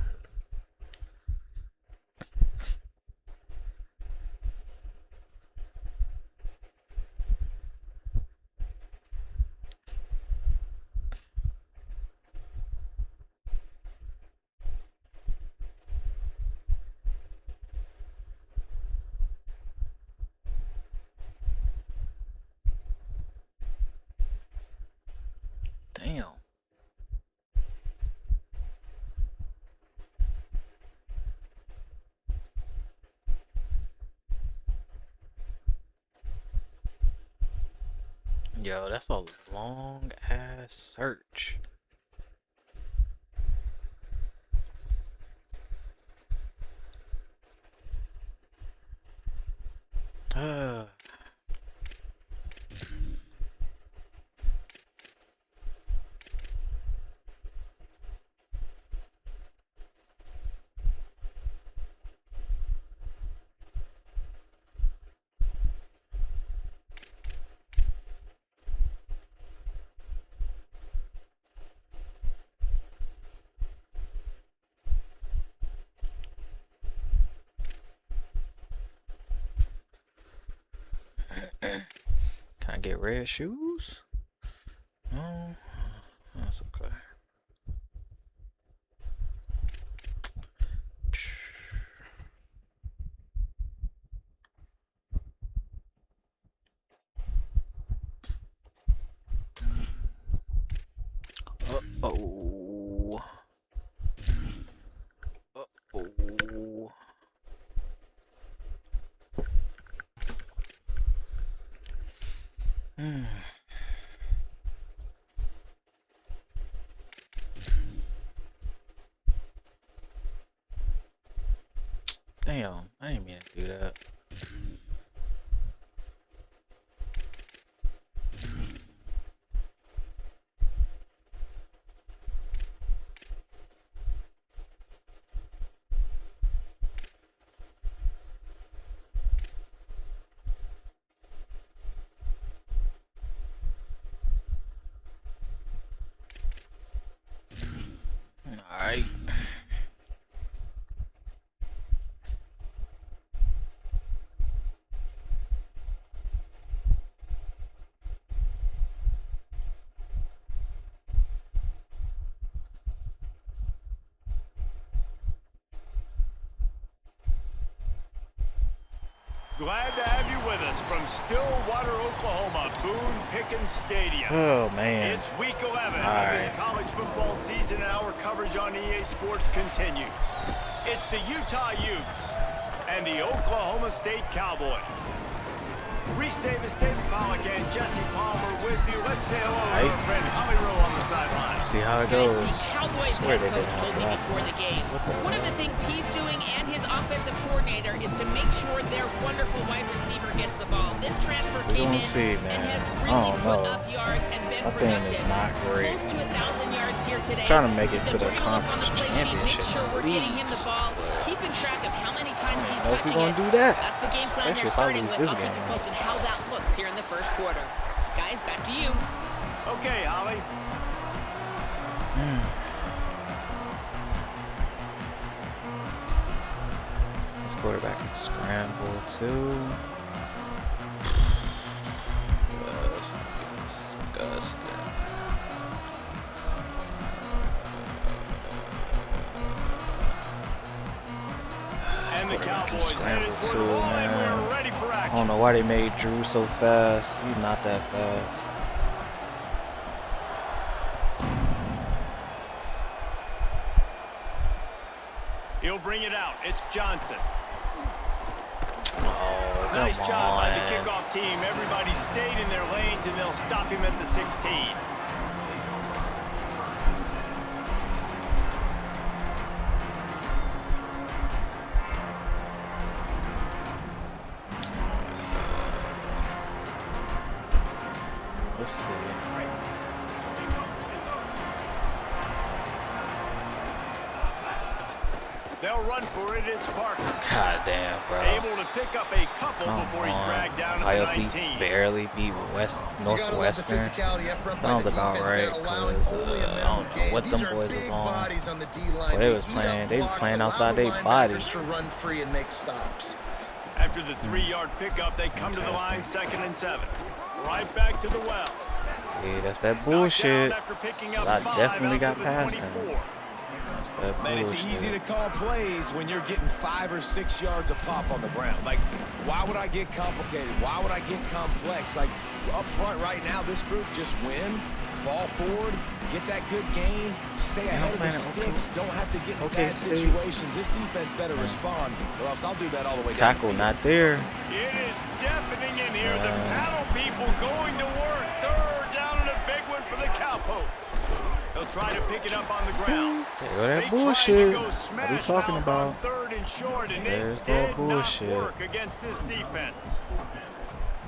Damn. Yo, that's a long ass search. Can I get red shoes? No, that's okay. Uh-oh. Uh-oh. Damn, I didn't mean to do that. Alright. Glad to have you with us from Stillwater, Oklahoma, Boone Pickens Stadium. Oh, man. It's week 11 of All this right. college football season, and our coverage on EA Sports continues. It's the Utah Utes and the Oklahoma State Cowboys. Reese Davis, David Pollock, and Jesse Palmer with you. Let's say hello to Right. our friend Holly Rowe on the sideline. See how it Guys, goes. the I Cowboys swear head they coach didn't told me have before the game, What the one of the hell? things he's doing and his offensive coordinator is to make sure their wonderful wide receiver gets the ball. This transfer We came gonna in see, and man. has I really don't put know. up yards and been My team is productive. not great. Close to 1,000 yards here today. Trying to make He it said to the we're gonna look on conference the play sheet, championship, make sure we're getting him the please. ball, keeping track of how many times he's know if touching we're it. gonna do that, That's the game plan especially they're if I starting lose with. this I'll keep game. you posted how that looks here in the first quarter. Guys, back to you. Okay, Holly. This quarterback is scrambled too. That's gonna be disgusting. And the quarterback is Cowboys headed scrambled for the too, ball, and man. we're ready for I action. don't know why they made Drew so fast. He's not that fast. He'll bring it out. It's Johnson. Oh, come Nice job by the on. kickoff team. Everybody stayed in their lanes, and they'll stop him at the 16. Let's see. They'll run for it. It's Parker. God damn, bro. Able to pick up a couple Come before he's on. dragged down to Ohio the State 19. barely beat Northwestern. Sounds about right, because I don't know what them boys was on. But they was playing outside their bodies. To run free and make stops. After the 3-yard pickup, they come to the line, 2nd and 7. Right back to the well. See, that's that Knocked down bullshit. after picking up I 5 definitely out got to the past him. 24. That's that Man, it's easy to bullshit. call plays when you're getting 5 or 6 yards a pop on the ground. Like, why would I get complicated? Why would I get complex? Like, up front right now, this group just win, fall forward, get that good gain, stay ahead of the sticks, don't have to get in bad State. situations. This defense better respond, or else I'll do that all the way down the Tackle field. not there. It is deafening in here. The paddle people going to work. 3rd down and a big one for the Cowpokes. They'll try to pick it up on the ground. There go that They bullshit. tried to go What are you smash talking mouth on about? 3rd and short, and There's it that did bullshit. not work against this defense.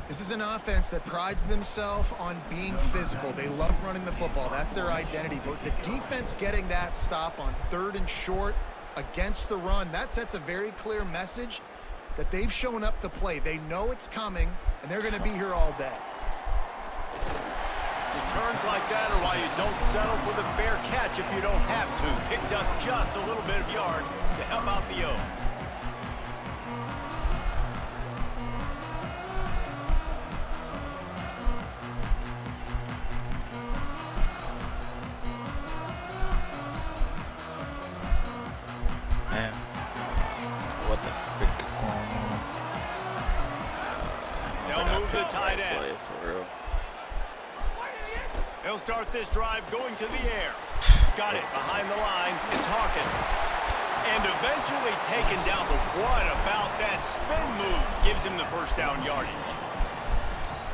This is an offense that prides themselves on being physical. They love running the football. That's their identity. But the defense getting that stop on 3rd and short against the run, that sets a very clear message that they've shown up to play. They know it's coming, and they're going to be here all day. Returns like that are why you don't settle for the fair catch if you don't have to. Picks up just a little bit of yards to help out the O. Man, what the frick is going on? They'll move the tight end. Play for real. They'll start this drive going to the air. Got it behind the line. It's Hawkins. And eventually taken down, but what about that spin move gives him the first down yardage?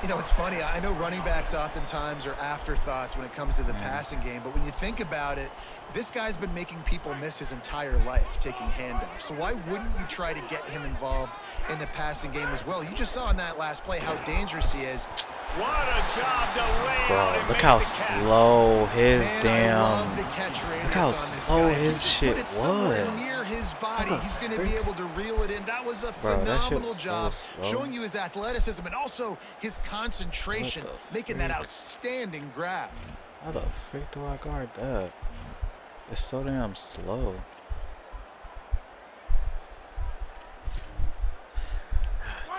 You know, it's funny. I know running backs oftentimes are afterthoughts when it comes to the passing game, but when you think about it, this guy's been making people miss his entire life taking handoffs. So why wouldn't you try to get him involved in the passing game as well? You just saw in that last play how dangerous he is. What a job to lay out Bro, and look make how the catch. slow his Man, I damn. love the catch radius Look how on this slow guy. his If he shit put it somewhere was. near his body, What the he's going to be frick? able to reel it in. That was a Bro, that shit phenomenal was so job slow. showing you his athleticism and also his concentration, What the making that frick? outstanding grab. How the frick do I guard that? It's so damn slow.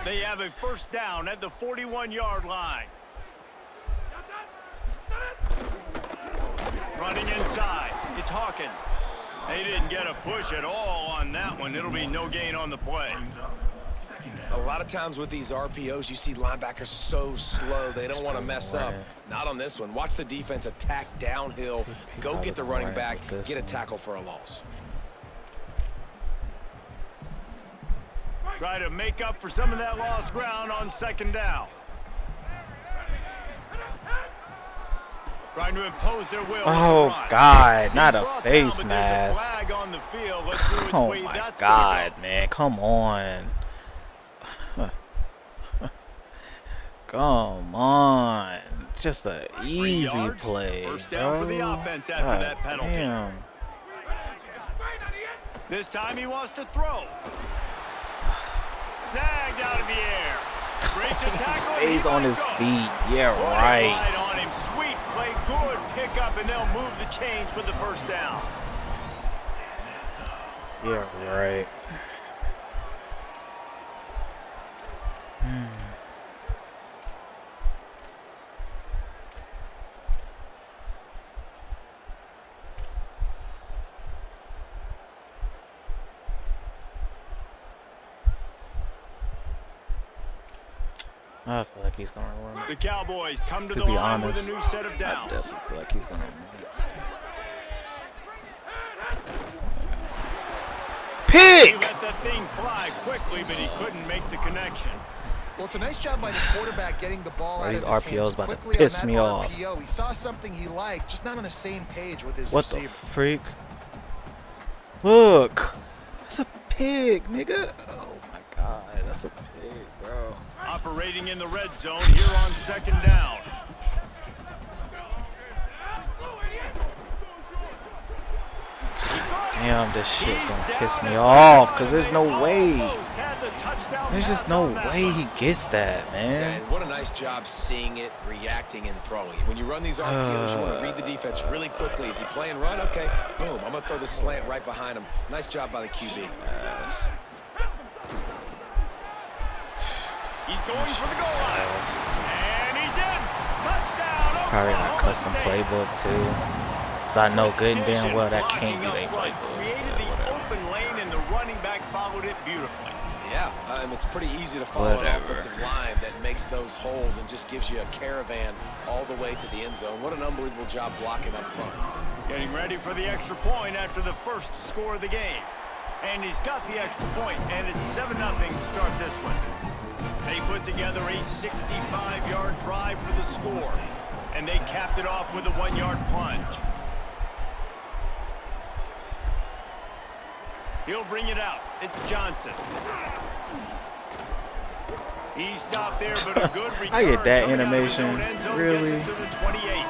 They have a first down at the 41-yard line. Running inside, it's Hawkins. They didn't get a push at all on that one. It'll be no gain on the play. A lot of times with these RPOs, you see linebackers so slow, they don't want to mess up. Not on this one. Watch the defense attack downhill, go get the running back, get a tackle for a loss. Try to make up for some of that lost ground on second down. Trying to impose their will. Oh, God, not a face mask. Oh, my God, man. Come on. Come on. Just an easy play. First down for the offense after that penalty. Damn. This time he wants to throw. Snagged out of the air. Breaks a tackle. He stays on his feet. Yeah, Right right. on him. Sweet play. Good pickup, and they'll move the chains with the first down. Yeah, right. I feel like he's gonna run. The Cowboys come to To the be line honest, with a new set of I downs. definitely feel like he's gonna run. He Pick! let that thing fly quickly, but he couldn't make the connection. Well, it's a nice job by the quarterback getting the ball out of These his RPOs hands about to quickly piss on that me off. RPO. He saw something he liked, just not on the same page with his What the receiver. freak? Look! That's a pig, nigga. Oh my God, that's a pig, bro. Operating in the red zone here on second down. Damn, this shit's gonna piss me off, cause there's no way. There's just no way he gets that, man. And what a nice job seeing it, reacting, and throwing it. When you run these RPOs, you want to read the defense really quickly. Is he playing run? Okay, boom. I'm going to throw the slant right behind him. Nice job by the QB. Yes. He's going for the goal line. And he's in. Touchdown. Probably Oklahoma not custom State. playbook too. I know good and damn well that can't be their Precision playbook. created but the whatever. open lane, and the running back followed it beautifully. Yeah, it's pretty easy to follow an Whatever. offensive line that makes those holes and just gives you a caravan all the way to the end zone. What an unbelievable job blocking up front. Getting ready for the extra point after the first score of the game. And he's got the extra point, and it's 7-0 to start this one. They put together a 65-yard drive for the score, and they capped it off with a 1-yard plunge. He'll bring it out. It's Johnson. He stopped there, but a good return. I get that coming out of his animation. own end zone, Really? gets it to the 28.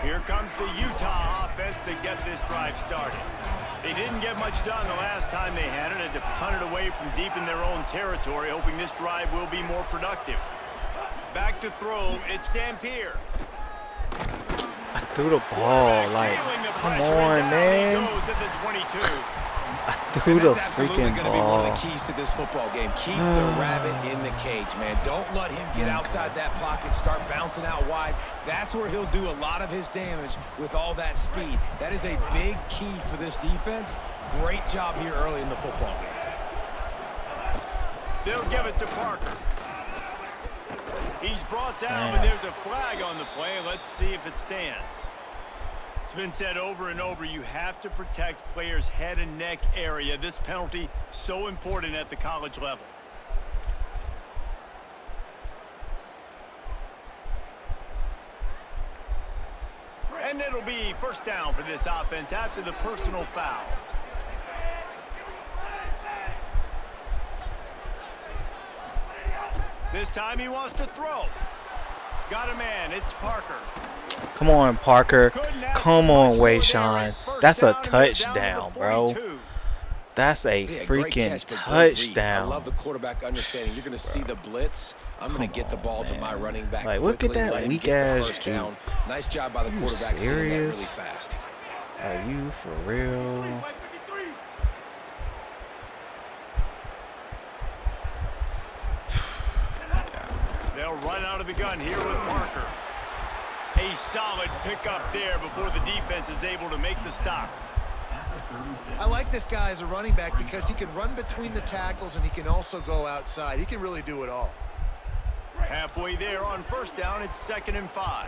Here comes the Utah offense to get this drive started. They didn't get much done the last time they had it. Had to punt it away from deep in their own territory, hoping this drive will be more productive. Back to throw, it's Dampier. I threw the ball. Like, come on, man. Goes at the 22. I threw the That's absolutely freaking going to be one of ball. the keys to this football game. Keep the rabbit in the cage, man. Don't let him get outside that pocket, start bouncing out wide. That's where he'll do a lot of his damage with all that speed. That is a big key for this defense. Great job here early in the football game. They'll give it to Parker. He's brought down, but there's a flag on the play. Let's see if it stands. It's been said over and over, you have to protect players' head and neck area. This penalty so important at the college level. And it'll be first down for this offense after the personal foul. This time he wants to throw. Got a man. It's Parker. Come on, Parker. Couldn't ask Come for on, much more there. Wayshawn. First That's a down, and they're down to the touchdown, bro. 42. That's a Yeah, great freaking catch, but great read. I touchdown. love the quarterback understanding. You're going to see the blitz. I'm going to get the ball to my running back Like, look at quickly, that let him weak get the ass first dude. down. Nice job by the You quarterback seeing that really serious? fast. Are you for real? They'll run out of the gun here with Parker. A solid pickup there before the defense is able to make the stop. I like this guy as a running back because he can run between the tackles and he can also go outside. He can really do it all. Halfway there on first down, it's 2nd and 5.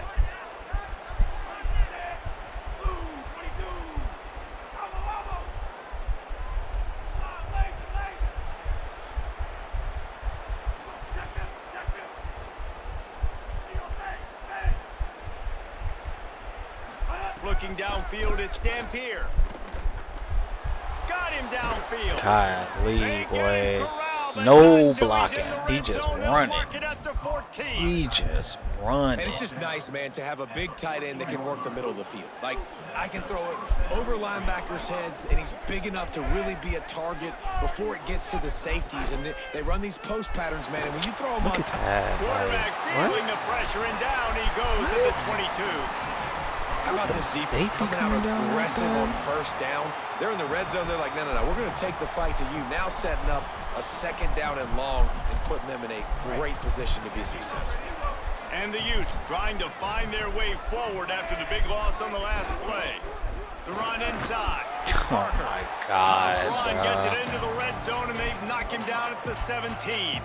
Looking downfield, it's Dampier. Got him downfield. Golly, boy. No blocking. He just running. He just running. And it's just nice, man, to have a big tight end that can work the middle of the field. Like, I can throw it over linebackers' heads, and he's big enough to really be a target before it gets to the safeties. And they run these post patterns, man. And when you throw them Look on at that. Quarterback feeling the pressure, and down he goes to the 22. How about this defense coming out aggressive on first down? They're in the red zone. They're like, no, we're going to take the fight to you. Now setting up a second down and long and putting them in a great position to be successful. And the Utes trying to find their way forward after the big loss on the last play. The run inside. Oh, my God, Ron bro. gets it into the red zone, and they knock him down at the 17.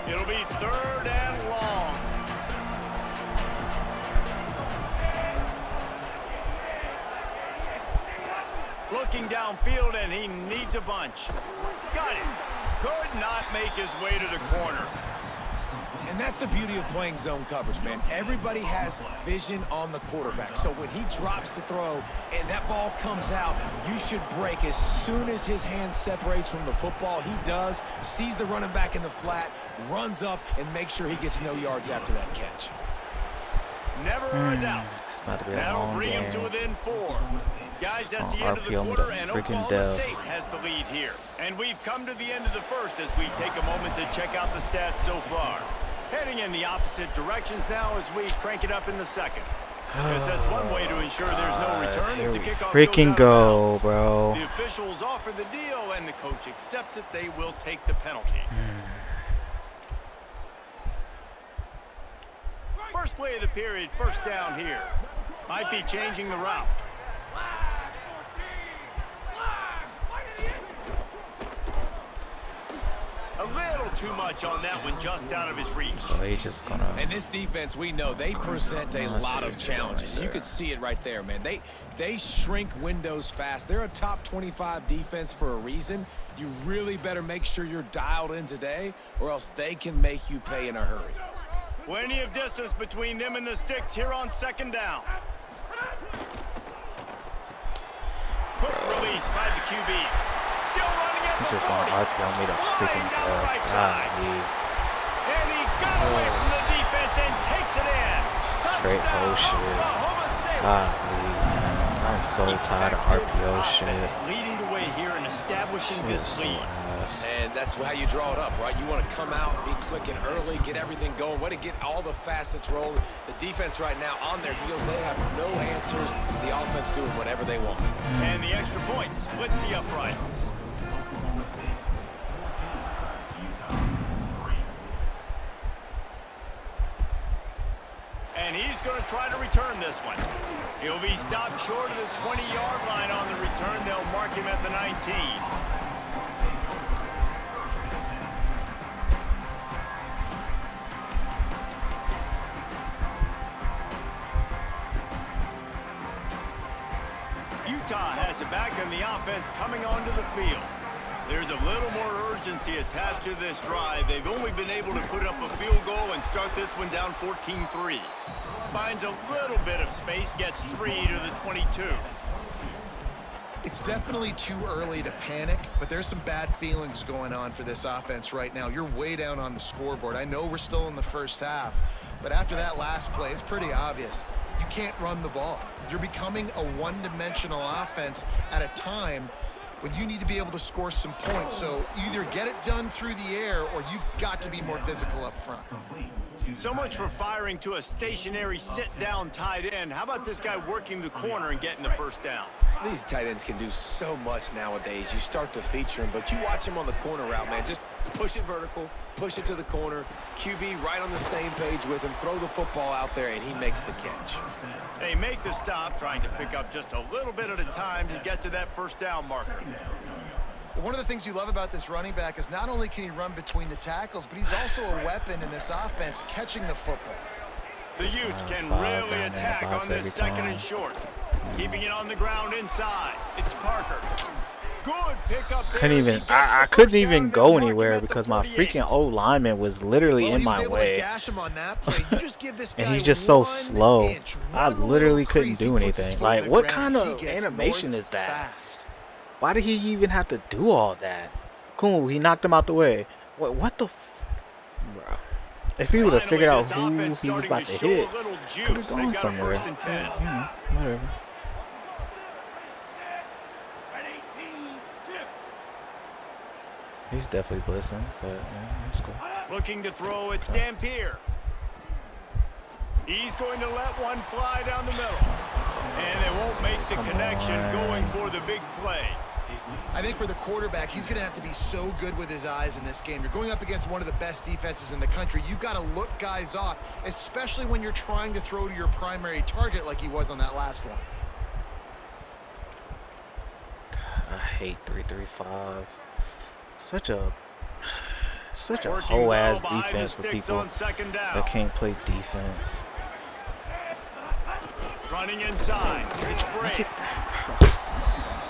It'll be 3rd and long. Looking downfield, and he needs a bunch. Got it. Could not make his way to the corner. And that's the beauty of playing zone coverage, man. Everybody has vision on the quarterback. So when he drops to throw and that ball comes out, you should break as soon as his hand separates from the football. He does, sees the running back in the flat, runs up, and makes sure he gets no yards after that catch. Never a doubt. It's about to be a That'll long bring him game. to within 4. Guys, that's the end of the RPO quarter, with a and freaking Oklahoma death. State has the lead here. And we've come to the end of the first as we take a moment to check out the stats so far. Heading in the opposite directions now as we crank it up in the second. Because that's one way to ensure there's no return Here if the we kickoff freaking goes out of go, bounds. bro. The officials offer the deal, and the coach accepts it. They will take the penalty. First play of the period, first down here. Might be changing the route. A little too much on that one, just out of his reach. So he's just gonna. And this defense, we know, they present a lot of challenges. You could see it right there, man. They shrink windows fast. They're a top 25 defense for a reason. You really better make sure you're dialed in today, or else they can make you pay in a hurry. Plenty of distance between them and the sticks here on second down. Quick release by the QB. Still running at the He's just 40. gonna RPO me to freaking Flying down the right side. And he got away from the defense and takes it in. Straight Touchdown, whole shit. Oklahoma State. Golly, man. I'm so tired of RPO shit. Leading the way here and establishing Shit this is so lead. ass. And that's how you draw it up, right? You want to come out, be clicking early, get everything going, want to get all the facets rolling. The defense right now on their heels, they have no answers. The offense doing whatever they want. And the extra point splits the uprights. Oklahoma State 14, Utah 3. And he's going to try to return this one. He'll be stopped short of the 20-yard line on the return. They'll mark him at the 19. Utah has it back in the offense coming onto the field. There's a little more urgency attached to this drive. They've only been able to put up a field goal and start this one down 14-3. Finds a little bit of space, gets 3 to the 22. It's definitely too early to panic, but there's some bad feelings going on for this offense right now. You're way down on the scoreboard. I know we're still in the first half, but after that last play, it's pretty obvious. You can't run the ball. You're becoming a one-dimensional offense at a time when you need to be able to score some points. So either get it done through the air or you've got to be more physical up front. So much for firing to a stationary sit-down tight end. How about this guy working the corner and getting the first down? These tight ends can do so much nowadays. You start to feature them, but you watch them on the corner route, man. Just push it vertical, push it to the corner. QB right on the same page with him. Throw the football out there, and he makes the catch. They make the stop, trying to pick up just a little bit at a time to get to that first down marker. Well, one of the things you love about this running back is not only can he run between the tackles, but he's also a weapon in this offense catching the football. The Just Utes gonna can foul really down there in the attack box on this every second time. and short. Keeping it on the ground inside. It's Parker. Good pickup there. Couldn't even. I couldn't even go anywhere because my freaking old lineman was literally Well, in he was my able to way, gash him on that play. You just give this and guy he's just so 1 slow. inch, I one literally little couldn't crease, he do puts his anything. foot Like, in the what ground, kind he of gets animation north is that? fast. Why did he even have to do all that? Cool, he knocked him out the way. What the f... Bro. If he would have figured out who he was about to hit, could have gone somewhere. Yeah, you know, whatever. He's definitely blitzing, but yeah, that's cool. Looking to throw, it's Dampier. He's going to let one fly down the middle. And they won't make the connection going for the big play. I think for the quarterback, he's going to have to be so good with his eyes in this game. You're going up against one of the best defenses in the country. You've got to look guys off, especially when you're trying to throw to your primary target like he was on that last one. God, I hate 3-3-5. Such a Working whole well ass behind defense the for sticks people on second down. that can't play defense. Running inside. It's Look Brake. at that.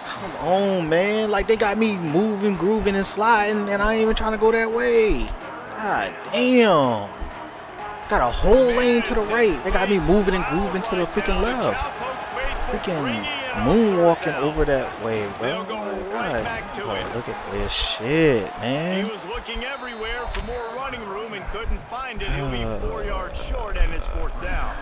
Come on, man. Like, they got me moving, grooving, and sliding, and I ain't even trying to go that way. God damn. Got a whole lane to the right. They got me moving and grooving to the freaking left. Freaking moonwalking over that way, bro. God, oh, look at this shit, man. He was looking everywhere for more running room and couldn't find it. He'll be 4 yards short, and it's 4th down.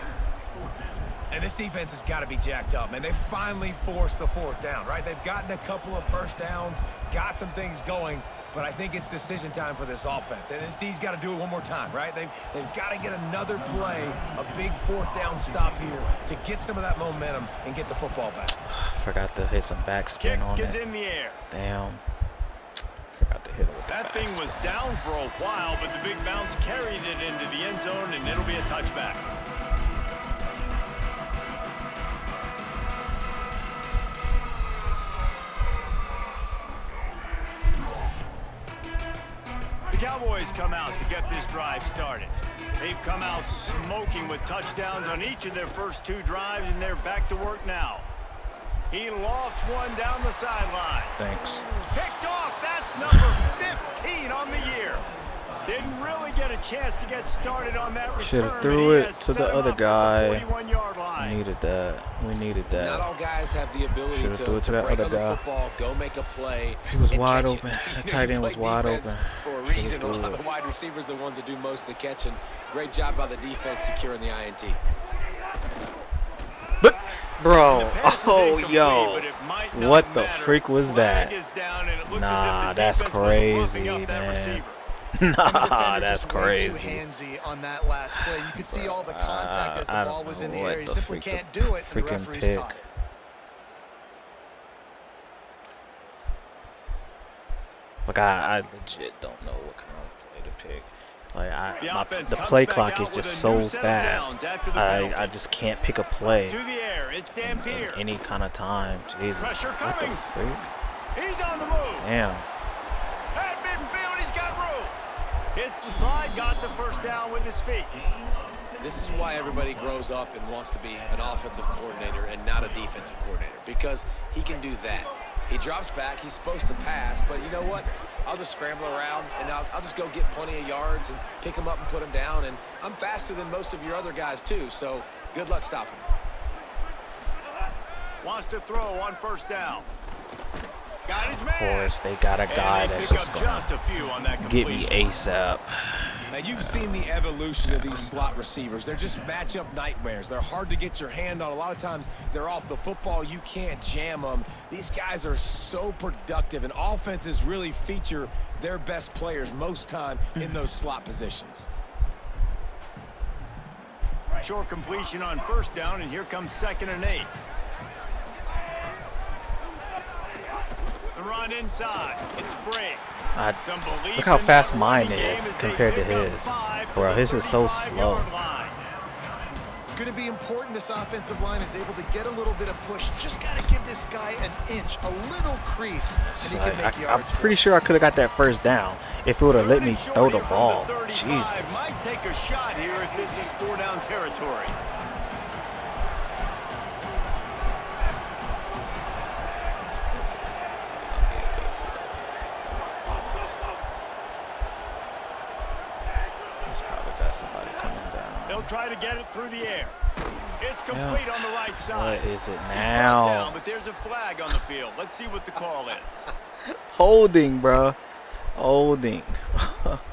And this defense has got to be jacked up, man. They finally forced the 4th down, right? They've gotten a couple of first downs, got some things going, but I think it's decision time for this offense. And this D's got to do it one more time, right? They've got to get another play, a big 4th down stop here to get some of that momentum and get the football back. Forgot to hit some backspin Kick on is it. in the air. Damn. Forgot to hit it with the That thing backspin. was down for a while, but the big bounce carried it into the end zone, and it'll be a touchback. The Cowboys come out to get this drive started. They've come out smoking with touchdowns on each of their first 2 drives, and they're back to work now. He lofts one down the sideline. Thanks. Picked off. That's number 15 on the year. Didn't really get a chance to get started on that return. Should have but threw he it has to set the him other up at the guy. 41-yard line. We needed that. We needed Not that. all guys have the ability Should've to threw it to that break other on the guy. football, go make a play. He was and wide catch it. open. The You know, tight you end was play wide defense open. For a Should've reason, a threw lot of it. the wide receivers are the ones that do most of the catching. Great job by the defense securing the INT. But, bro, The pass is oh, incomplete, yo. but it might not What the matter. freak was Flag that? is down, and it looked Nah, as if the that's defense was crazy, roughing up that man. receiver. And the Nah, defender that's just way too crazy. handsy on that last play. You could see all the contact as the I ball don't was in know the what air. He the simply freak the can't do it, and the freaking referee's pick. caught it. Like, I legit don't know what kind of play to pick. Like, The the play offense comes clock back is out just with a new so set of fast. downs after the penalty. I just can't pick a play To the air, it's Dampier. any kind of time. Jesus, Pressure what the coming. freak? He's on the move. Damn. At midfield, he's got room. Hits the slide, got the first down with his feet. This is why everybody grows up and wants to be an offensive coordinator and not a defensive coordinator, because he can do that. He drops back, he's supposed to pass, but you know what? I'll just scramble around, and I'll just go get plenty of yards and pick him up and put him down, and I'm faster than most of your other guys too, so good luck stopping him. Wants to throw on first down. Got his Of man. course, they got a guy And they that's pick just up gonna just a few on that get me completion. ASAP. Now, you've seen the evolution of these slot receivers. They're just matchup nightmares. They're hard to get your hand on. A lot of times, they're off the football. You can't jam them. These guys are so productive, and offenses really feature their best players most time in those slot positions. Short completion on first down, and here comes 2nd and 8. The run inside. It's Brake. Some belief Look how in fast that mine running game is as they compared to pick up his. 5 to Bro, the his is so 35-yard slow. line. It's going to be important this offensive line is able to get a little bit of push. Just got to give this guy an inch, a little crease, and he can make I'm yards. pretty sure I could have got that first down if it would have let me throw the ball. Jesus. Might take a shot here if this is 4-down territory. He's probably got somebody coming down. They'll try to get it through the air. It's complete on the right side. What is it He's brought now? down, but there's a flag on the field. Let's see what the call is. Holding, bro. Holding.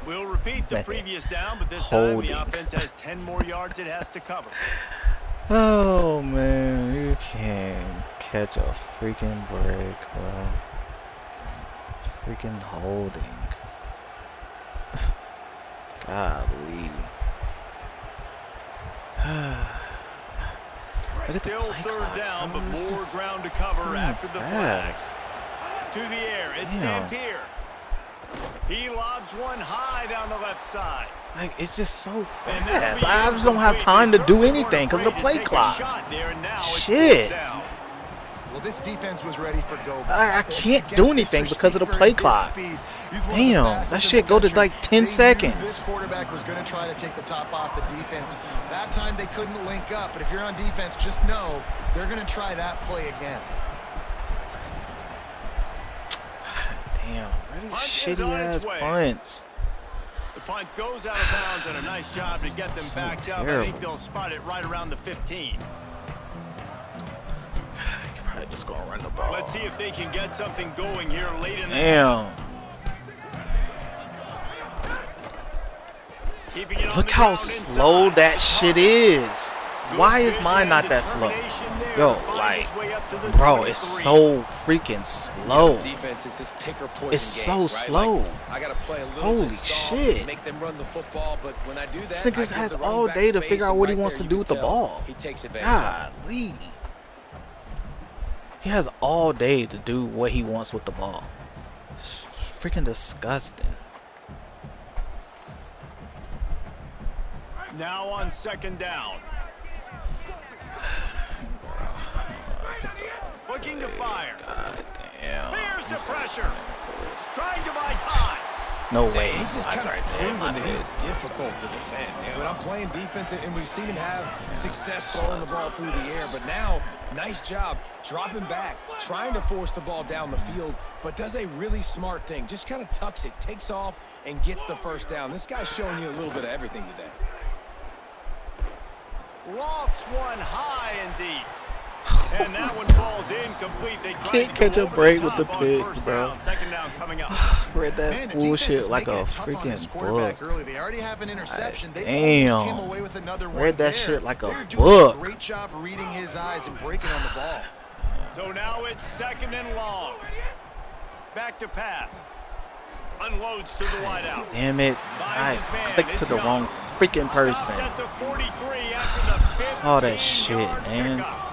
We'll repeat the Man. previous down, but this Holding. time the offense has 10 more yards it has to cover. Oh, man. You can't catch a freaking break, bro. Freaking holding. Golly. Look at the Still play third clock, down, bro. but This more is ground to cover moving after the flag. fast. To the air, it's Damn. Dampier. He lobs one high down the left side. Like, it's just so And fast. that'll be I just don't have incomplete. time They to do certainly anything because of the weren't play afraid to take a clock. shot there, and now it's Shit. fourth down. Well, this defense was ready for go. I can't do anything because of the play clock. Damn, that shit go to like 10 This seconds. quarterback was going to try to take the top off the defense. That time they couldn't link up, but if you're on defense, just know they're going to try that play again. Damn, where these Punt is shitty on its ass way. punts? The punt goes out of bounds, and a nice job to get them So backed up. I terrible. think they'll spot it right around the 15. You're probably just gonna run the ball. Let's see if they can get something going here late in the Damn. Keeping it on Look the how ground slow inside. that shit is. Good Why is vision mine and not that slow? determination there Yo, to find like, his way up to the bro, it's 23. so freaking slow. Defense is this pick or poison It's so game, right? slow. Like, I gotta play a little Holy bit soft, shit. make them run the football, but when I do that, This I nigga give has the running all back day to space, figure out and what he right wants there to do you with the can tell ball. He takes advantage of it. Golly. He has all day to do what he wants with the ball. It's freaking disgusting. Now on second down. Looking to fire. God damn. Here's the pressure. Trying to buy time. No way. He's just That's kind of right there in proven my that he's face. difficult to defend. When I'm playing defense, and we've seen him have success throwing the ball through the air, but now, nice job dropping back, trying to force the ball down the field, but does a really smart thing. Just kind of tucks it, takes off, and gets the first down. This guy's showing you a little bit of everything today. Lofts one high and deep. And that one falls incomplete. They tried Can't to go catch a over break the with the top on picks, first bro. down. Second down coming up. Read that Man, the defense bullshit is like making a it tough on this freaking quarterback book. early. They already have an interception. They Damn. almost came away with another one Read that there. shit like a They're doing book. a great job reading his eyes and breaking on the ball. So now it's second and long. Back to pass. Unloads to the wideout. Damn it. I Finds his man. clicked to It's the gone. wrong freaking person. Stopped at the 43 after the Saw that shit, 15-yard man. pickup.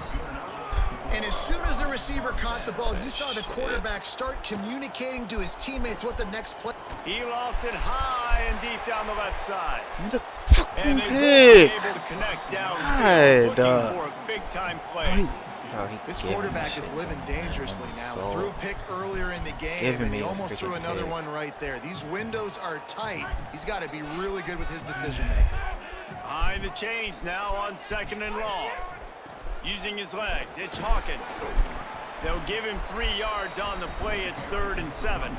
And as soon as the receiver caught the ball, you saw the quarterback start communicating to his teammates what the next play. He lost it high and deep down the left side. Give me the fucking And they pick. both able to connect down God, looking for a big-time play. Hey, bro, he This giving quarterback me is shit living tonight, dangerously man. now. So, Threw a pick earlier in the game, giving and me he a almost threw freaking another pick. one right there. These windows are tight. He's got to be really good with his decision-making. Behind the chains now on second and long. Using his legs, it's Hawkins. They'll give him 3 yards on the play. It's 3rd and 7.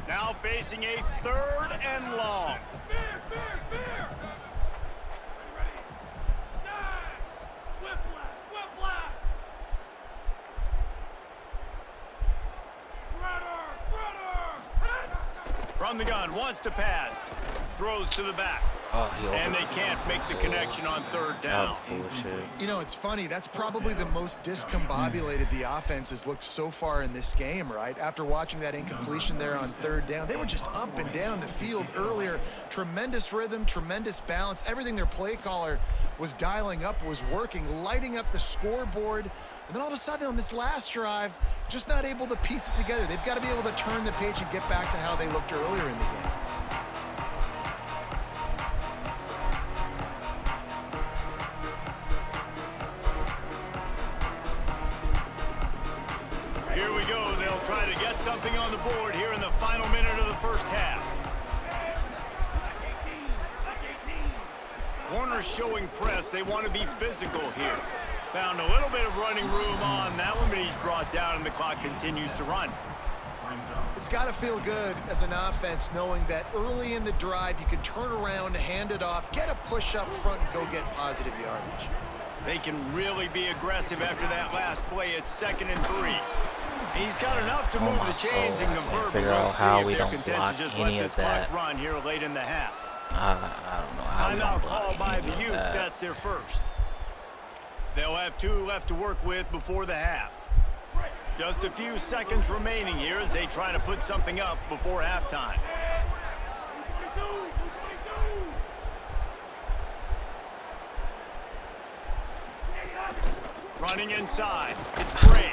Now facing a 3rd and long. From the gun, wants to pass. Throws to the back. oh, he And over. they can't make the connection on 3rd That down. was bullshit. You know, it's funny. That's probably the most discombobulated the offense has looked so far in this game, right? After watching that incompletion there on 3rd down, they were just up and down the field earlier. Tremendous rhythm, tremendous balance. Everything their play caller was dialing up was working, lighting up the scoreboard. And then all of a sudden on this last drive, just not able to piece it together. They've got to be able to turn the page and get back to how they looked earlier in the game. Here we go. They'll try to get something on the board here in the final minute of the first half. Corners showing press. They want to be physical here. Found a little bit of running room on that one, but he's brought down and the clock continues to run. It's got to feel good as an offense knowing that early in the drive you can turn around, hand it off, get a push up front, and go get positive yardage. They can really be aggressive after that last play. It's 2nd and 3. He's got enough to move the chains and convert. Figure out how we don't block any of that. Run here late in the half. I don't know how we don't Timeout called by block the any of Utes. that. That's their first. They'll have 2 left to work with before the half. Just a few seconds remaining here as they try to put something up before halftime. Running inside. It's Gray.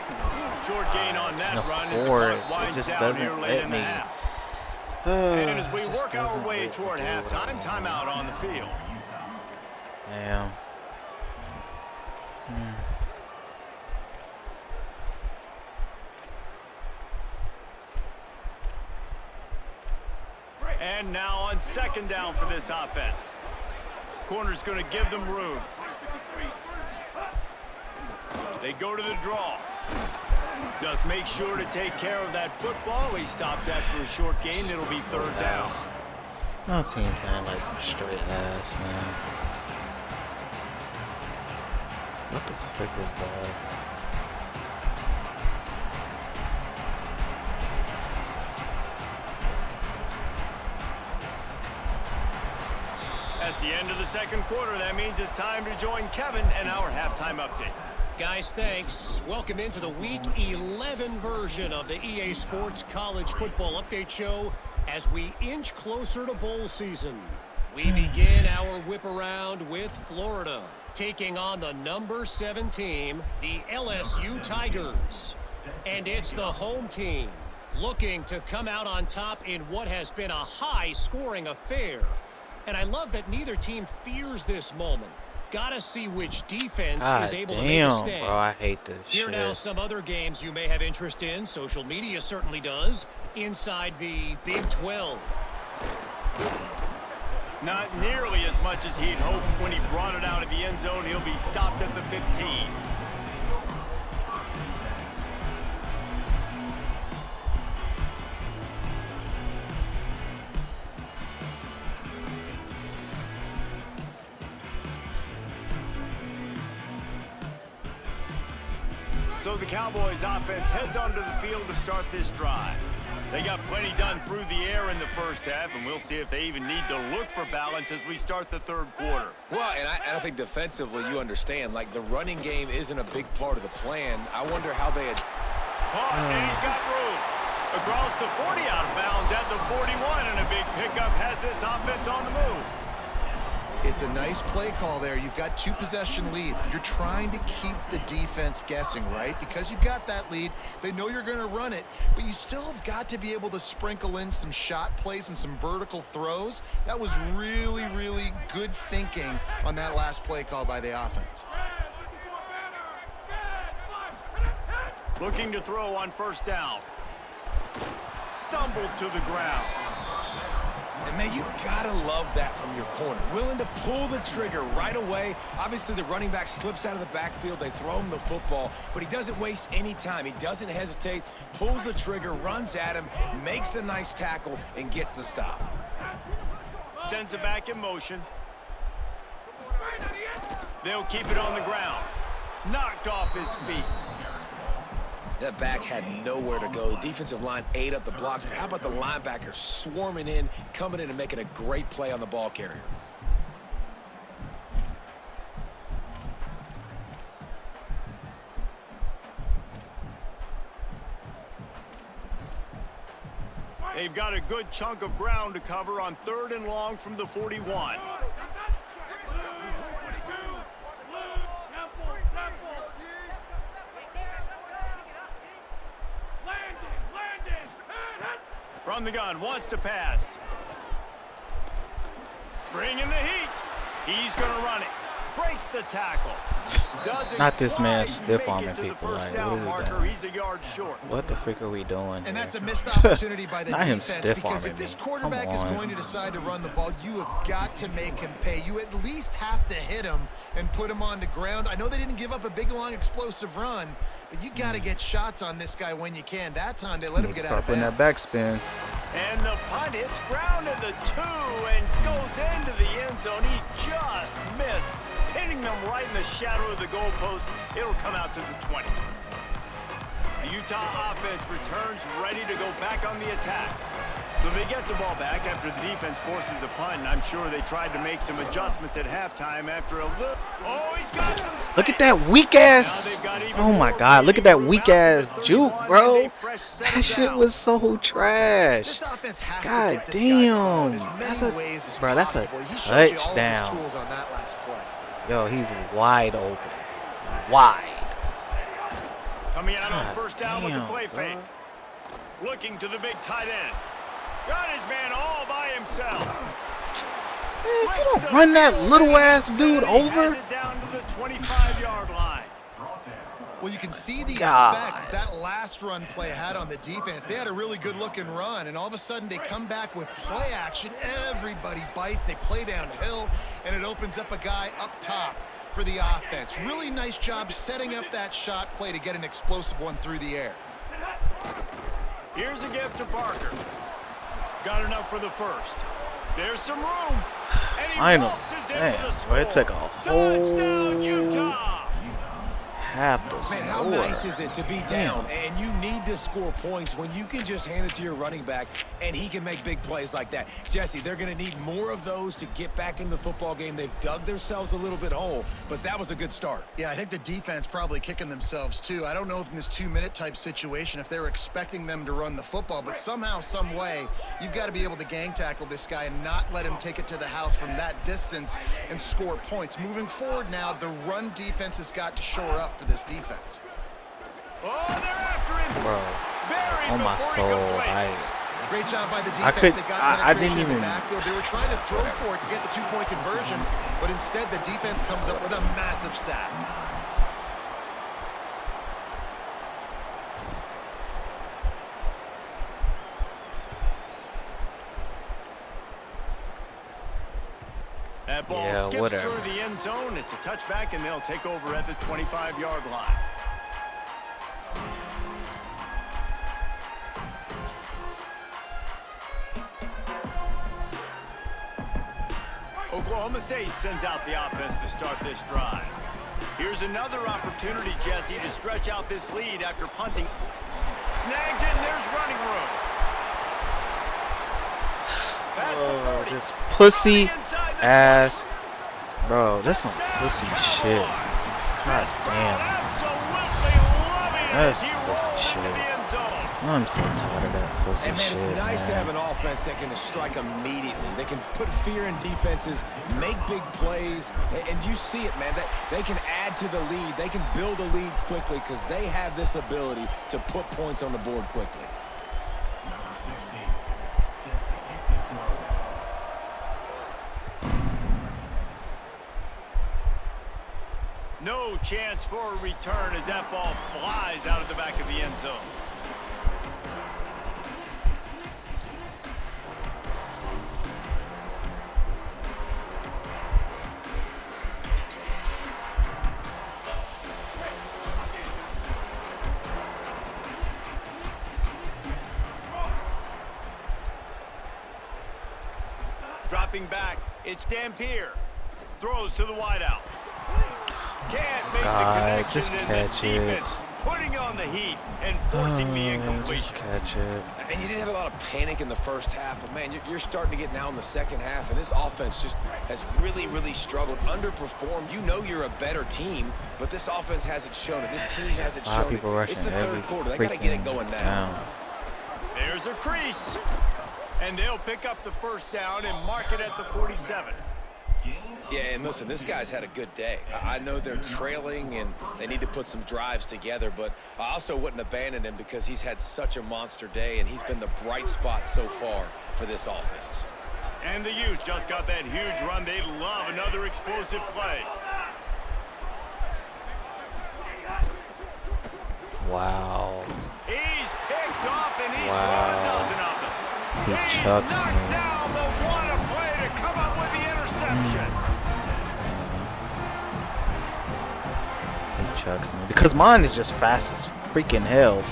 Short gain on that Of run as course, the clock it winds just down doesn't here late let in the me. half. And as we It just work our doesn't way let me toward do what I halftime, want. timeout on the field. Damn. And now on 2nd down for this offense. Corner's going to give them room. They go to the draw. Just make sure to take care of that football. He stopped after a short gain. It'll be 3rd down. No team can like some straight ass, man. What the frick was that? That's the end of the 2nd quarter. That means it's time to join Kevin and our halftime update. Guys, thanks. Welcome into the Week 11 version of the EA Sports College Football Update Show as we inch closer to bowl season. We begin our whip around with Florida, taking on the number 7 team, the LSU Tigers. And it's the home team looking to come out on top in what has been a high-scoring affair. And I love that neither team fears this moment. Gotta see which defense is able to make a stand. Bro, I hate this Here shit. now some other games you may have interest in. Social media certainly does. Inside the Big 12. Not nearly as much as he'd hoped when he brought it out of the end zone. He'll be stopped at the 15. So the Cowboys offense heads onto the field to start this drive. They got plenty done through the air in the first half, and we'll see if they even need to look for balance as we start the 3rd quarter. Well, and I think defensively, you understand, like the running game isn't a big part of the plan. I wonder how they had... And he's got room. Across the 40 out of bounds at the 41, and a big pickup has this offense on the move. It's a nice play call there. You've got 2-possession lead. You're trying to keep the defense guessing, right? Because you've got that lead, they know you're going to run it, but you still have got to be able to sprinkle in some shot plays and some vertical throws. That was really, really good thinking on that last play call by the offense. Looking to throw on 1st down. Stumbled to the ground. And, man, you got to love that from your corner. Willing to pull the trigger right away. Obviously, the running back slips out of the backfield. They throw him the football, but he doesn't waste any time. He doesn't hesitate, pulls the trigger, runs at him, makes the nice tackle, and gets the stop. Sends it back in motion. They'll keep it on the ground. Knocked off his feet. That back had nowhere to go. The defensive line ate up the blocks, but how about the linebacker swarming in, coming in and making a great play on the ball carrier? They've got a good chunk of ground to cover on 3rd and long from the 41. From the gun, wants to pass. Bringing the heat. He's going to run it. Breaks the tackle. Doesn't Not this man quite stiff make arming it to the people. first Like, down what are we marker. doing? He's a yard short. What the frick are we doing? And that's a here? missed opportunity by the Not him defense, stiff because arming if this me. quarterback Come is on. going to decide to run the ball, you have got to make him pay. You at least have to hit him and put him on the ground. I know they didn't give up a big, long, explosive run, but you got to get shots on this guy when you can. That time they let him get out Start of putting bounds. that backspin. And the punt hits ground at the 2 and goes into the end zone. He just missed, pinning them right in the shadow of the goalpost. It'll come out to the 20. The Utah offense returns ready to go back on the attack. So they get the ball back after the defense forces a punt, and I'm sure they tried to make some adjustments at halftime after a look. Oh, he's got some space. Look at that weak ass. Oh my God. Look at that weak ass juke, bro. That shit was so trash. This offense has God to get this guy the ball in damn. as many ways as Bro, that's a possible. He showed you all of his touchdown. tools on that last play. Yo, he's wide open. Wide. Coming out on God first down with the damn, play bro. fake. Looking to the big tight end. Got his man all by himself. Man, if you don't run that little ass dude Has over. it down to the 25-yard line. Well, you can see the God. effect that last run play had on the defense. They had a really good-looking run, and all of a sudden they come back with play action. Everybody bites. They play downhill, and it opens up a guy up top for the offense. Really nice job setting up that shot play to get an explosive one through the air. Here's a gift to Parker. Got enough for the first. There's some room. And he Final. waltzes in Man, with the bro, it score. took a Touchdown, whole Utah. half to Man, how score. nice is it to be down and you need to score points when you can just hand it to your running back and he can make big plays like that? Jesse, they're going to need more of those to get back in the football game. They've dug themselves a little bit whole, but that was a good start. Yeah, I think the defense probably kicking themselves too. I don't know if in this 2-minute type situation if they were expecting them to run the football, but somehow, some way, you've got to be able to gang tackle this guy and not let him take it to the house from that distance and score points. Moving forward now, the run defense has got to shore up for this defense. Oh, they're after him. Bro, Buried on my before he soul, could blink. Great job by the defense. I could- They got I didn't penetration in the even- backfield. They were trying to throw for it to get the 2-point conversion, but instead the defense comes up with a massive sack. That ball Yeah, skips whatever. through the end zone. It's a touchback, and they'll take over at the 25-yard line. Oklahoma State sends out the offense to start this drive. Here's another opportunity, Jesse, to stretch out this lead after punting. Snags it, and there's running room. Past the 30. This pussy Inside the ass. Bro, that's some pussy shit. God damn. Absolutely loving it That's as he pussy rolls shit. into the end zone. I'm so tired of that pussy And man, shit, it's nice to have man. an offense that can strike immediately. They can put fear in defenses, make big plays, and you see it, man. That they can add to the lead. They can build a lead quickly because they have this ability to put points on the board quickly. Number 16, set to kick this one. No chance for a return as that ball flies out of the back of the end zone. Dropping back, it's Dampier. Throws to the wideout. Can't make God, the connection, just and catch the defense it. putting on the heat and forcing the Just incompletion. catch it. And you didn't have a lot of panic in the first half, but man, you're starting to get now in the second half, and this offense just has really, really struggled, underperformed. You know you're a better team, but this offense hasn't shown it. This team hasn't Five shown people it. rushing It's the every third quarter. They got to get it freaking going now. down. There's a crease. And they'll pick up the first down and mark it at the 47. Yeah, and listen, this guy's had a good day. I know they're trailing and they need to put some drives together, but I also wouldn't abandon him because he's had such a monster day, and he's been the bright spot so far for this offense. And the youth just got that huge run. They love another explosive play. Wow. He's picked off, and he's thrown a dozen of them. He He's chucks knocked me. down, but what a play to come up with the interception. He chucks me. Because mine is just fast as freaking hell.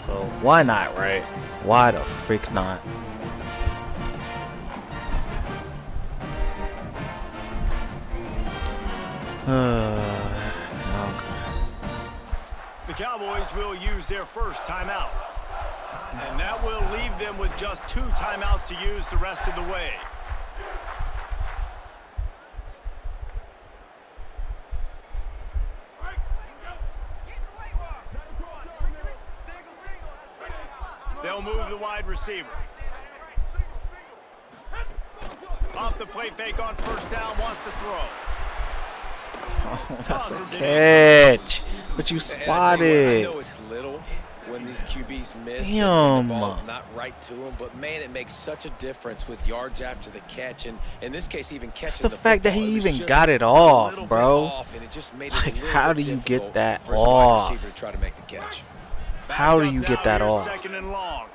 So why not, right? Why the freak not? Okay. The Cowboys will use their first timeout. And that will leave them with just 2 timeouts to use the rest of the way. They'll move the wide receiver. Off the play fake on first down, wants to throw. Oh, that's a catch. But you I spotted. know it's little when these QBs miss Damn. and the ball's not right to them, but man, it makes such a difference with yards after the catch, and in this case, even catching It's the fact that football. he It was even just got it a off, little bit bro. off, and it just made it Like, a little how bit do you get difficult that for his wide off? receiver to try to make the catch. How do Back you up get now, that here's off? 2nd and long.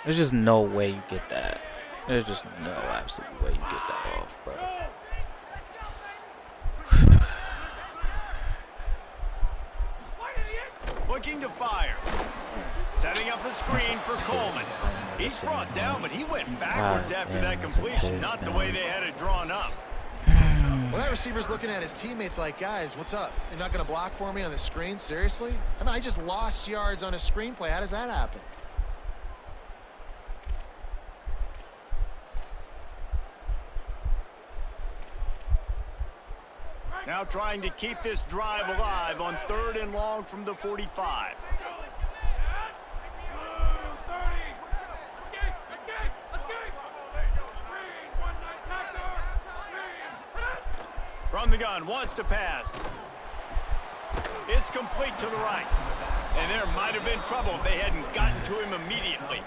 There's just no way you get that. There's just no absolute way you get that off, bro. Looking to fire. Setting up a screen for Coleman. He's brought down, but he went backwards after that completion. Not the way they had it drawn up. Well, that receiver's looking at his teammates like, guys, what's up? You're not going to block for me on the screen? Seriously? I mean, I just lost yards on a screenplay. How does that happen? Now trying to keep this drive alive on 3rd and long from the 45. From the gun, wants to pass. It's complete to the right. And there might have been trouble if they hadn't gotten to him immediately.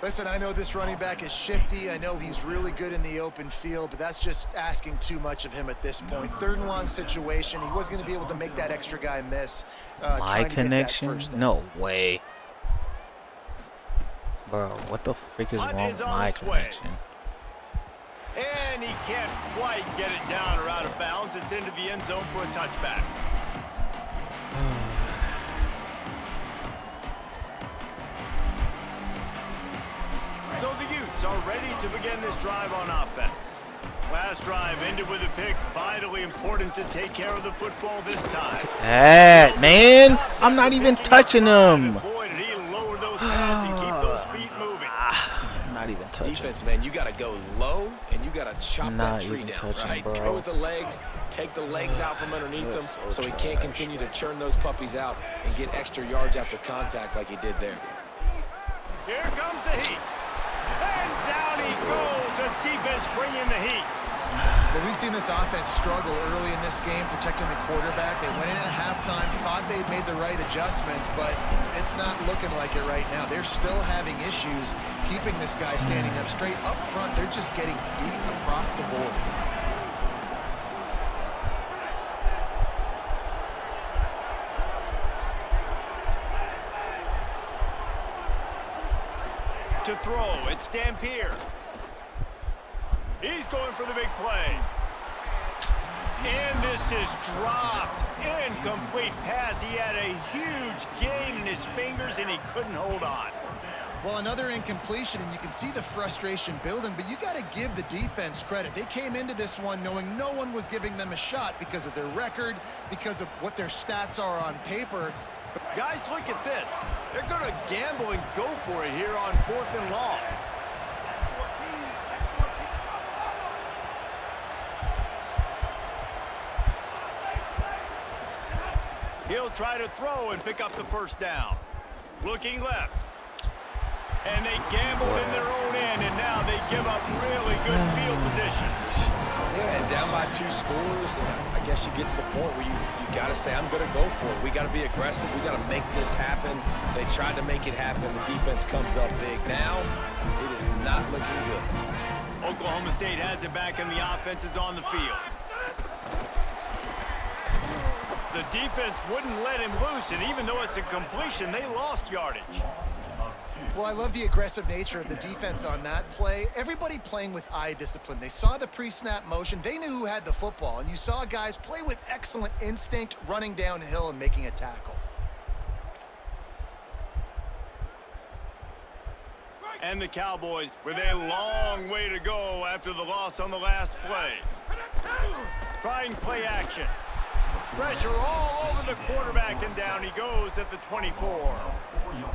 Listen, I know this running back is shifty. I know he's really good in the open field, but that's just asking too much of him at this point. 3rd and long situation. He wasn't going to be able to make that extra guy miss. My connection? No way. Bro, what the freak is Hunt wrong is with on my its way. connection? And he can't quite get it down or out of bounds. It's into the end zone for a touchback. So the Utes are ready to begin this drive on offense. Last drive ended with a pick. Vitally important to take care of the football this time. That, man. I'm not even touching him. Boy, did he lower those pads and keep those feet moving. Not even touching. Defense, man, you got to go low, and you got to chop Not that tree even down, touching, right? bro. Go with the legs, take the legs out from underneath them That's so so he can't trash. continue to churn those puppies out and get extra yards after contact like he did there. Here comes the heat. And down he goes. The defense bringing the heat. Well, we've seen this offense struggle early in this game, protecting the quarterback. They went in at halftime, thought they'd made the right adjustments, but it's not looking like it right now. They're still having issues keeping this guy standing up straight up front. They're just getting beat across the board. To throw, it's Dampier. He's going for the big play. And this is dropped. Incomplete pass. He had a huge gain in his fingers, and he couldn't hold on. Well, another incompletion, and you can see the frustration building, but you got to give the defense credit. They came into this one knowing no one was giving them a shot because of their record, because of what their stats are on paper. Guys, look at this. They're going to gamble and go for it here on 4th and long. He'll try to throw and pick up the first down. Looking left. And they gambled in their own end, and now they give up really good field position. Yeah, and 2 scores, and I guess you get to the point where you got to say, I'm going to go for it. We got to be aggressive. We got to make this happen. They tried to make it happen. The defense comes up big. Now, it is not looking good. Oklahoma State has it back, and the offense is on the field. The defense wouldn't let him loose, and even though it's a completion, they lost yardage. Well, I love the aggressive nature of the defense on that play. Everybody playing with eye discipline. They saw the pre-snap motion. They knew who had the football, and you saw guys play with excellent instinct, running downhill and making a tackle. And the Cowboys with a long way to go after the loss on the last play. Trying play action. Pressure all over the quarterback, and down he goes at the 24.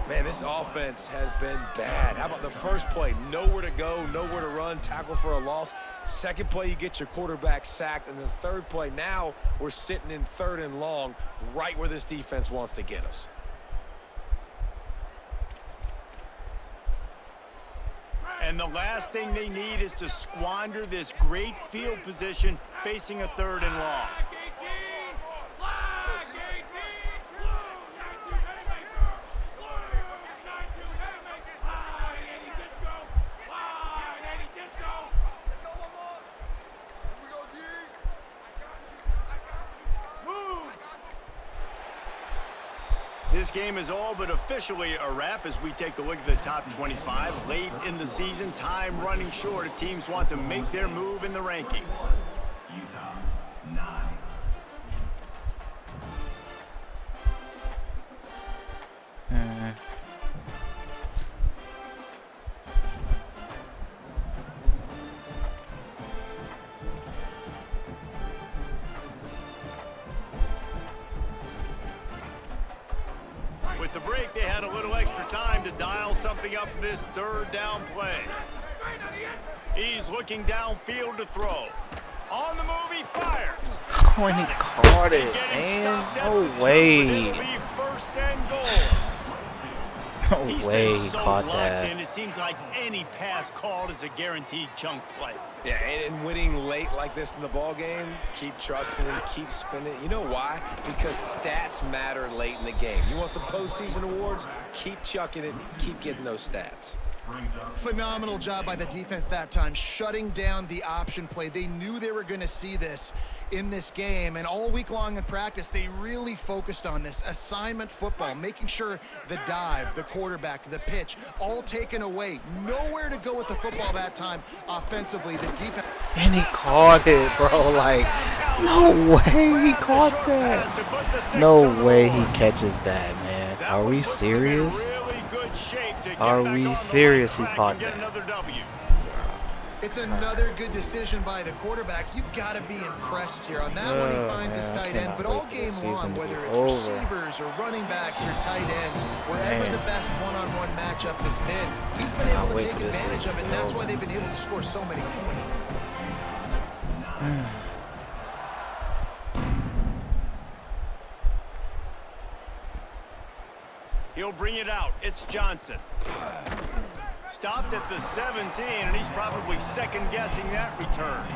Man, this offense has been bad. How about the first play? Nowhere to go, nowhere to run, tackle for a loss. Second play, you get your quarterback sacked. And the third play, now we're sitting in 3rd and long, right where this defense wants to get us. And the last thing they need is to squander this great field position facing a 3rd and long. This game is all but officially a wrap as we take a look at the top 25. Late in the season, time running short if teams want to make their move in the rankings. Utah 9. With the break, they had a little extra time to dial something up for this 3rd down play. He's looking downfield to throw. On the move, he fires. Oh, and he caught it, man. No way. It'll be 1st and goal. No way he so caught locked that. in, it seems like any pass called is a guaranteed chunk play. Yeah, and winning late like this in the ball game, keep trusting it, keep spinning it. You know why? Because stats matter late in the game. You want some postseason awards? Keep chucking it, keep getting those stats. Phenomenal job by the defense that time, shutting down the option play. They knew they were going to see this in this game, and all week long in practice, they really focused on this assignment football, making sure the dive, the quarterback, the pitch, all taken away. Nowhere to go with the football that time offensively. The defense. And he caught it, bro. Like, no way he caught that. No way he catches that, man. Are we serious? Are we serious he caught that? It's another good decision by the quarterback. You've got to be impressed here. On that one, he finds his tight end. But all game long, whether it's receivers or running backs or tight ends, wherever the best one-on-one matchup has been, he's been able to take advantage of it, and that's why they've been able to score so many points. He'll bring it out. It's Johnson. Stopped at the 17, and he's probably second-guessing that return.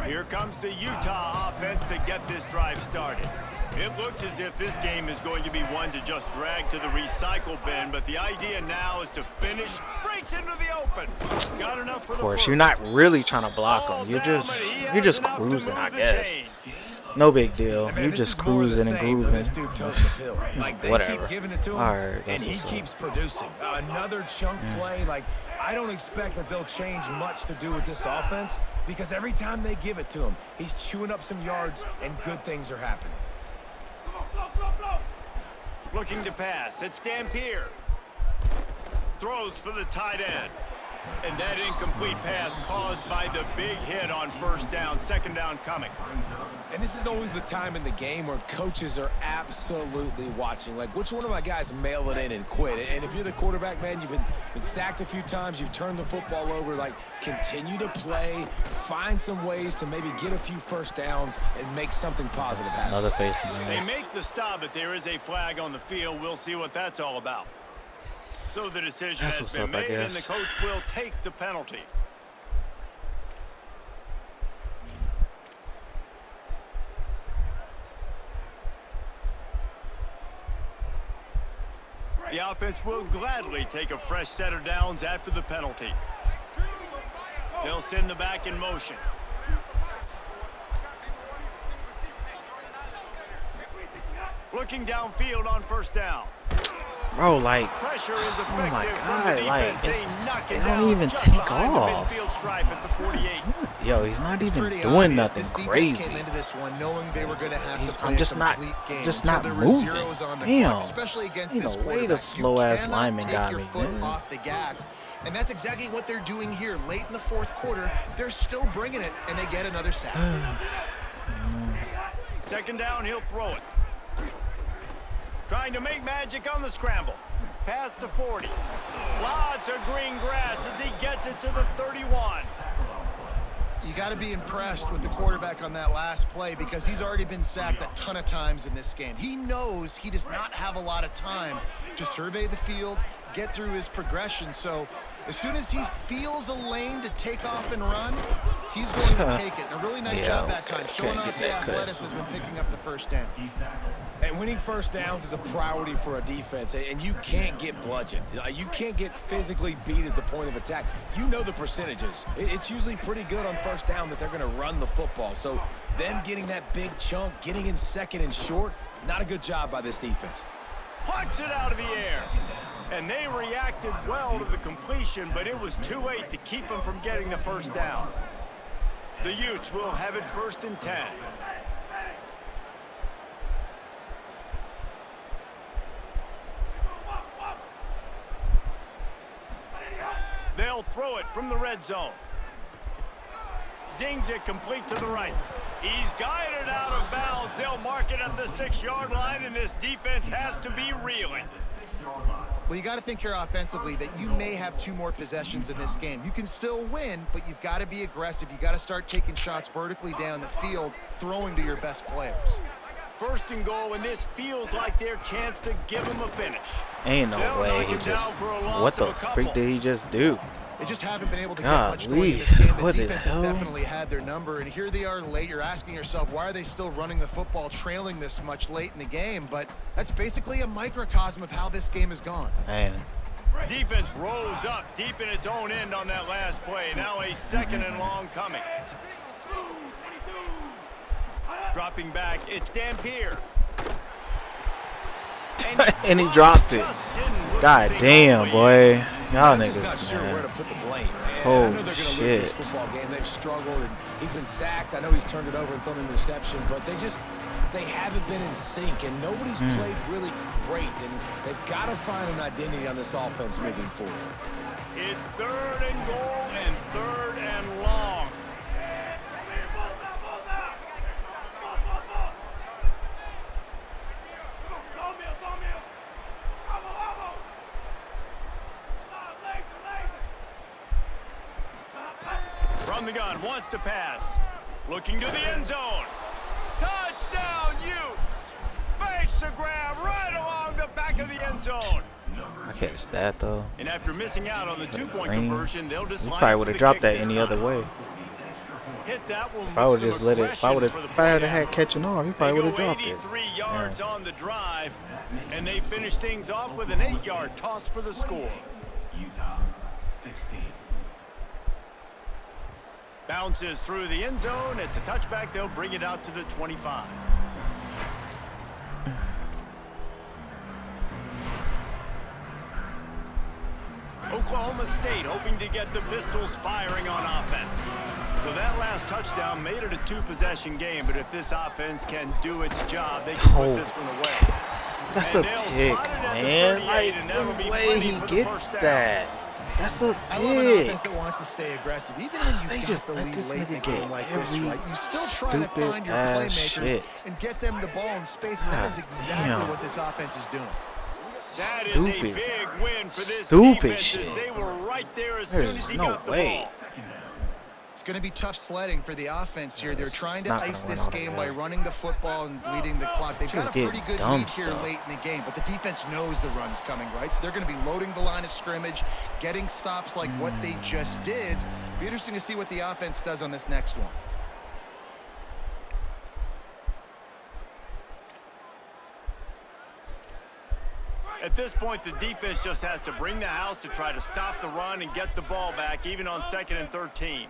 Here comes the Utah offense to get this drive started. It looks as if this game is going to be one to just drag to the recycle bin, but the idea now is to finish. Breaks into the open. Got enough for the first. Of course, you're not really trying to block him. You're just cruising, I guess. No big deal. You're just cruising and grooving. Whatever. All right, and he keeps producing. Another chunk play. Like, I don't expect that they'll change much to do with this offense because every time they give it to him, he's chewing up some yards and good things are happening. Looking to pass. It's Dampier. Throws for the tight end. And that incomplete pass caused by the big hit on first down. Second down coming. And this is always the time in the game where coaches are absolutely watching. Like, which one of my guys mail it in and quit? And if you're the quarterback, man, you've been sacked a few times, you've turned the football over, like, continue to play, find some ways to maybe get a few first downs and make something positive happen. Another face, They man. make the stop, but there is a flag on the field. We'll see what that's all about. So the decision That's has what's been up, I made, and the guess. coach will take the penalty. The offense will gladly take a fresh set of downs after the penalty. They'll send the back in motion. Looking downfield on first down. Bro, like, Pressure is oh effective my from the God, like, defense. They knock it they don't down even just take behind the off. midfield stripe at the 48. Yo, he's not It's even pretty doing obvious. nothing This defense crazy. came into this one knowing they were going to have to I'm play just a not- complete game just until not there were moving. zeros on the Damn. clock, especially against Ain't this no way the quarterback. slow-ass You lineman cannot got take me, your foot man. off the gas, and that's exactly what they're doing here. Late in the fourth quarter, they're still bringing it, and they get another sack. Second down, he'll throw it. Trying to make magic on the scramble. Past the 40. Lots of green grass as he gets it to the 31. You got to be impressed with the quarterback on that last play because he's already been sacked a ton of times in this game. He knows he does not have a lot of time to survey the field, get through his progression. So as soon as he feels a lane to take off and run, he's going to take it. And a really nice Yeah, job that time, couldn't showing get off the that cut. athleticism and picking up the first down. And winning first downs is a priority for a defense, and you can't get bludgeoned. You can't get physically beat at the point of attack. You know the percentages. It's usually pretty good on first down that they're going to run the football. So them getting that big chunk, getting in second and short, not a good job by this defense. Plucks it out of the air. And they reacted well to the completion, but it was too late to keep them from getting the first down. The Utes will have it 1st and 10. They'll throw it from the red zone. Zings it complete to the right. He's guided out of bounds. They'll mark it at the 6-yard line, and this defense has to be reeling. Well, you got to think here offensively that you may have 2 more possessions in this game. You can still win, but you've got to be aggressive. You got to start taking shots vertically down the field, throwing to your best players. 1st and goal, and this feels like their chance to give them a finish. Ain't no They'll way knock he him just. down for a loss What the of a freak couple. did he just do? They just haven't been able to get much going Golly, in this game. The what the defense has hell? definitely had their number, and here they are late. You're asking yourself, why are they still running the football, trailing this much late in the game? But that's basically a microcosm of how this game has gone. Man, Defense rose up deep in its own end on that last play. Now a 2nd and long coming. Dropping back, it's Dampier. and he dropped it. Just didn't look God the thing damn, all the way. boy. Y'all I'm just not niggas, sure where to man. put the blame. And I Holy know they're going to lose shit. this football game. They've struggled, and he's been sacked. I know he's turned it over and thrown an interception, but they haven't been in sync, and nobody's played really great, and they've got to find an identity on this offense moving forward. It's 3rd and goal and 3rd and long. From the gun, wants to pass. Looking to the end zone. Touchdown, Utes! Makes the grab right along the back of the end zone. I catch that though. And after missing out on the 2-point Rain. conversion, they'll just We line probably up would for have the dropped kick that this any time. other way. Hit that one If I would with have just some let it, if I would aggression have, for the if I would have point had out. catching off, he They probably would go have dropped it. 83 yards Yeah. on the drive, and they finish things off with an 8-yard toss for the score. Utah 16. Bounces through the end zone. It's a touchback. They'll bring it out to the 25. Oklahoma State hoping to get the Pistols firing on offense. So that last touchdown made it a 2-possession game, but if this offense can do its job, they can put this one away. That's a And they'll pick, spot it at the man. 38, Like, and that'll no be way plenty he for the gets first down. that. That's a I love an pick. offense that wants to stay aggressive. Even when They you've got just the let lead this late in a nigga game get like this, every right? You still try to find your stupid-ass playmakers shit. and get them the ball in space, and that is God exactly damn. what this offense is doing. That is a Stupid. big win for this Stupid defense shit. as they were right there as There's soon as he no got the way. ball. It's going to be tough sledding for the offense here. They're trying it's to not gonna ice run this all the game way. by running the football and bleeding the clock. They've Just got a pretty get good dumb lead here stuff. late in the game, but the defense knows the run's coming, right? So they're going to be loading the line of scrimmage, getting stops like what they just did. Be interesting to see what the offense does on this next one. At this point, the defense just has to bring the house to try to stop the run and get the ball back, even on 2nd and 13.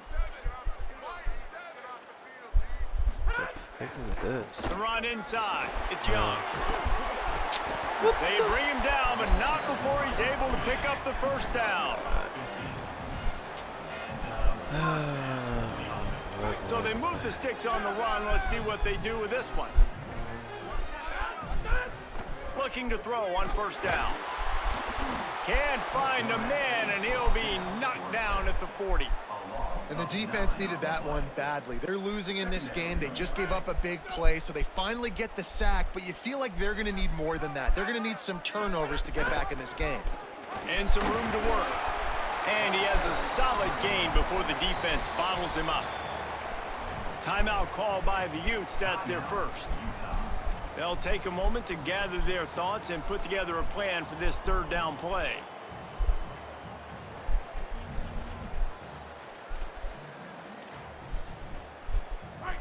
The fuck is this? The run inside. It's Young. They bring him down, but not before he's able to pick up the first down. So they move the sticks on the run. Let's see what they do with this one. Looking to throw on first down. Can't find a man, and he'll be knocked down at the 40. And the defense needed that one badly. They're losing in this game. They just gave up a big play, so they finally get the sack, but you feel like they're going to need more than that. They're going to need some turnovers to get back in this game. And some room to work. And he has a solid gain before the defense bottles him up. Timeout called by the Utes. That's their first. They'll take a moment to gather their thoughts and put together a plan for this third down play.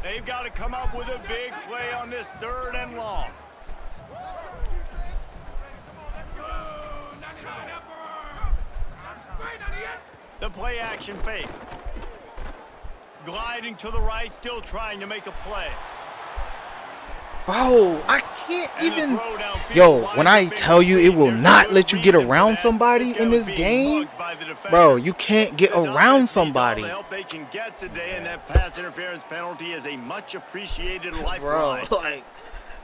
They've got to come up with a big play on this 3rd and long. The play action fake. Gliding to the right, still trying to make a play. Bro, I can't And the even. throw downfield Yo, wide when I open. tell you it will There's not good let you get reason for around that. somebody This guy in was this being game, mugged by the defender. bro, you can't get This around offense needs all somebody. the help they can get today, and that pass interference penalty is a much appreciated Bro, lifeline. like,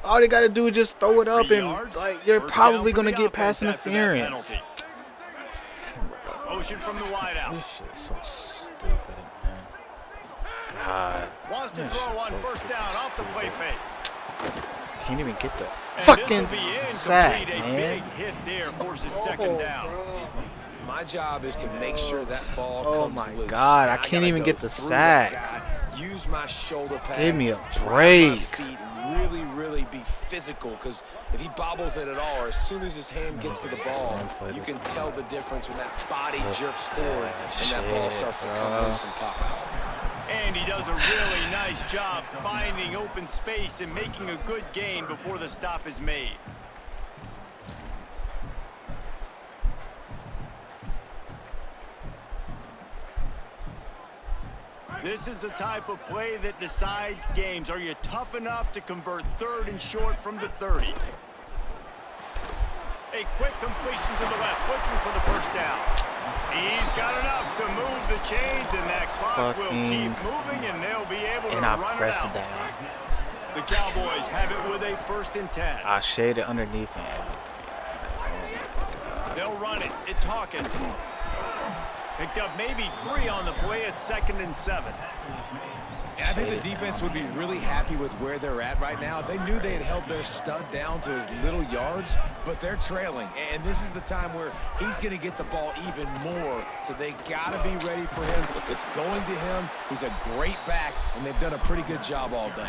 all they gotta do is just throw it up 3 and, yards. like, you're First probably down for gonna the get pass offense after that interference. penalty. Motion from the wideout. This shit is so stupid, man. God. Wants to This throw shit's on so first down off the play stupid. fake. Can't even get the And fucking this will be incomplete. sack, A man. big hit there forces 2nd down. My job is to make sure that ball Oh comes my loose. God, I And can't gotta even go get the through sack. that guy, use my shoulder pad. Give me a drive my break. feet, and really be physical, because if he bobbles it at all, or as soon as his hand gets to the ball, you can tell the difference when that body jerks forward and that ball starts to come loose and pop out. And he does a really nice job finding open space and making a good gain before the stop is made. This is the type of play that decides games. Are you tough enough to convert 3rd and short from the 30? A quick completion to the left, looking for the first down. He's got enough to move the chains, and that clock will keep moving, and they'll be able to And I run it press out. down. The Cowboys have it with a 1st and 10. I shade it underneath and everything. They'll run it. It's Hawkins. Picked up maybe 3 on the play at 2nd and 7. Yeah, I think the defense would be really happy with where they're at right now. If they knew they had held their stud down to his little yards, but they're trailing. And this is the time where he's going to get the ball even more. So they got to be ready for him. It's going to him. He's a great back, and they've done a pretty good job all day.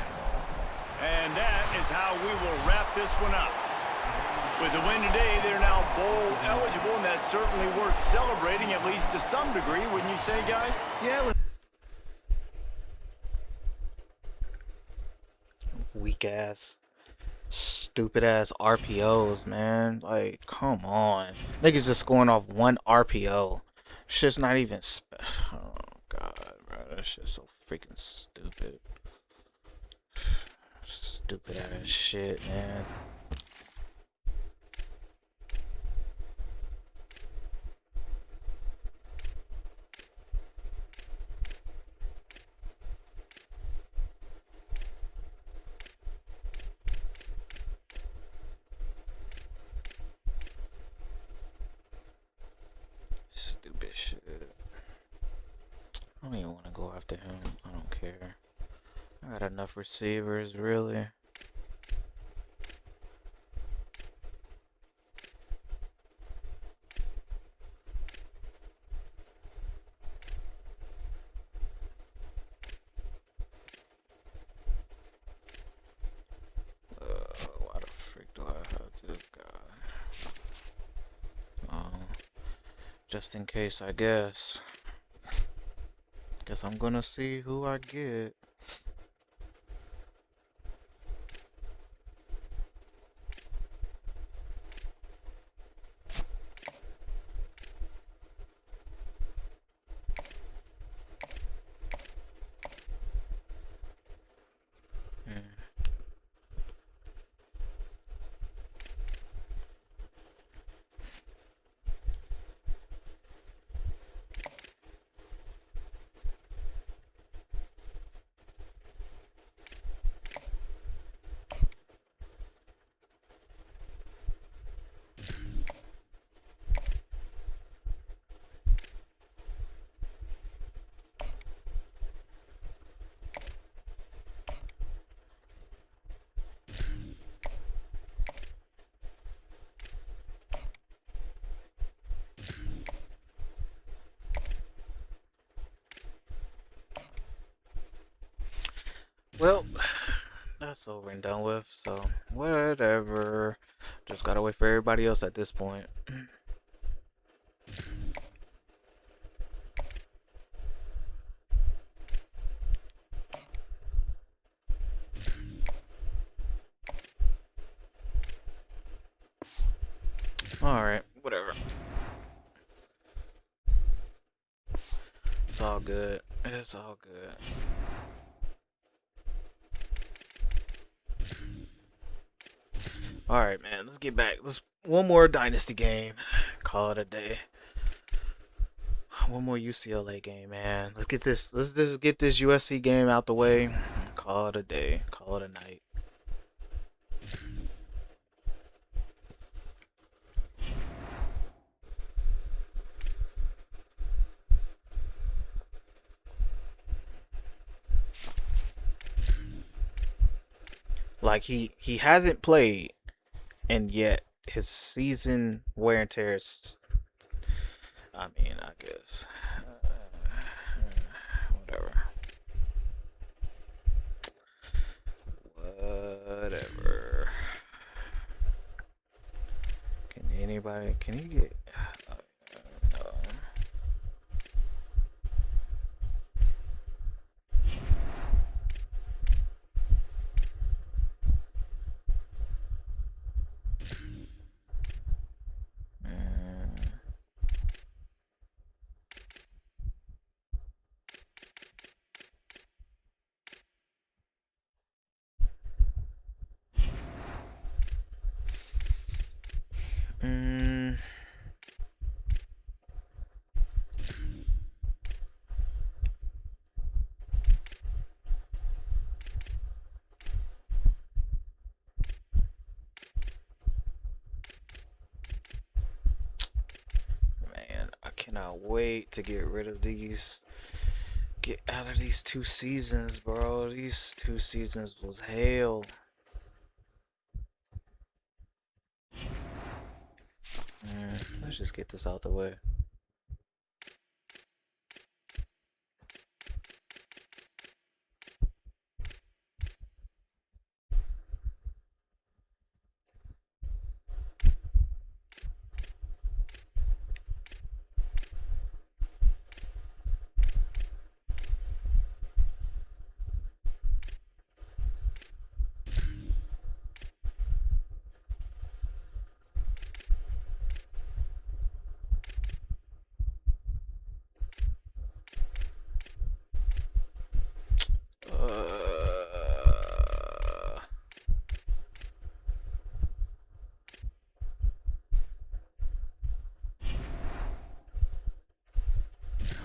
And that is how we will wrap this one up. With the win today, they're now bowl eligible, and that's certainly worth celebrating, at least to some degree, wouldn't you say, guys? Yeah, Weak ass, stupid ass RPOs, man. Like, come on. Niggas just scoring off 1 RPO. Shit's not even oh god, bro. That shit's so freaking stupid. Stupid ass shit, man. Stupid shit. go after him. I don't care. I got enough receivers, really. Why the frick do I have this guy? Just in case, I guess. Guess I'm gonna see who I get. Well, that's over and done with, so whatever. Just gotta wait for everybody else at this point. Alright, whatever. It's all good. It's all good. Alright, man, let's get back. Let's one more dynasty game. Call it a day. One more UCLA game, man. Let's get this. Let's just get this USC game out the way. Call it a day. Call it a night. Like he hasn't played, and yet his season wear and tear is. I mean, I guess. Whatever. Whatever. Can anybody? Can you get? No. Mm. Man, I cannot wait to get rid of these. Get out of these 2 seasons, bro. These 2 seasons was hell. Let's just get this out the way.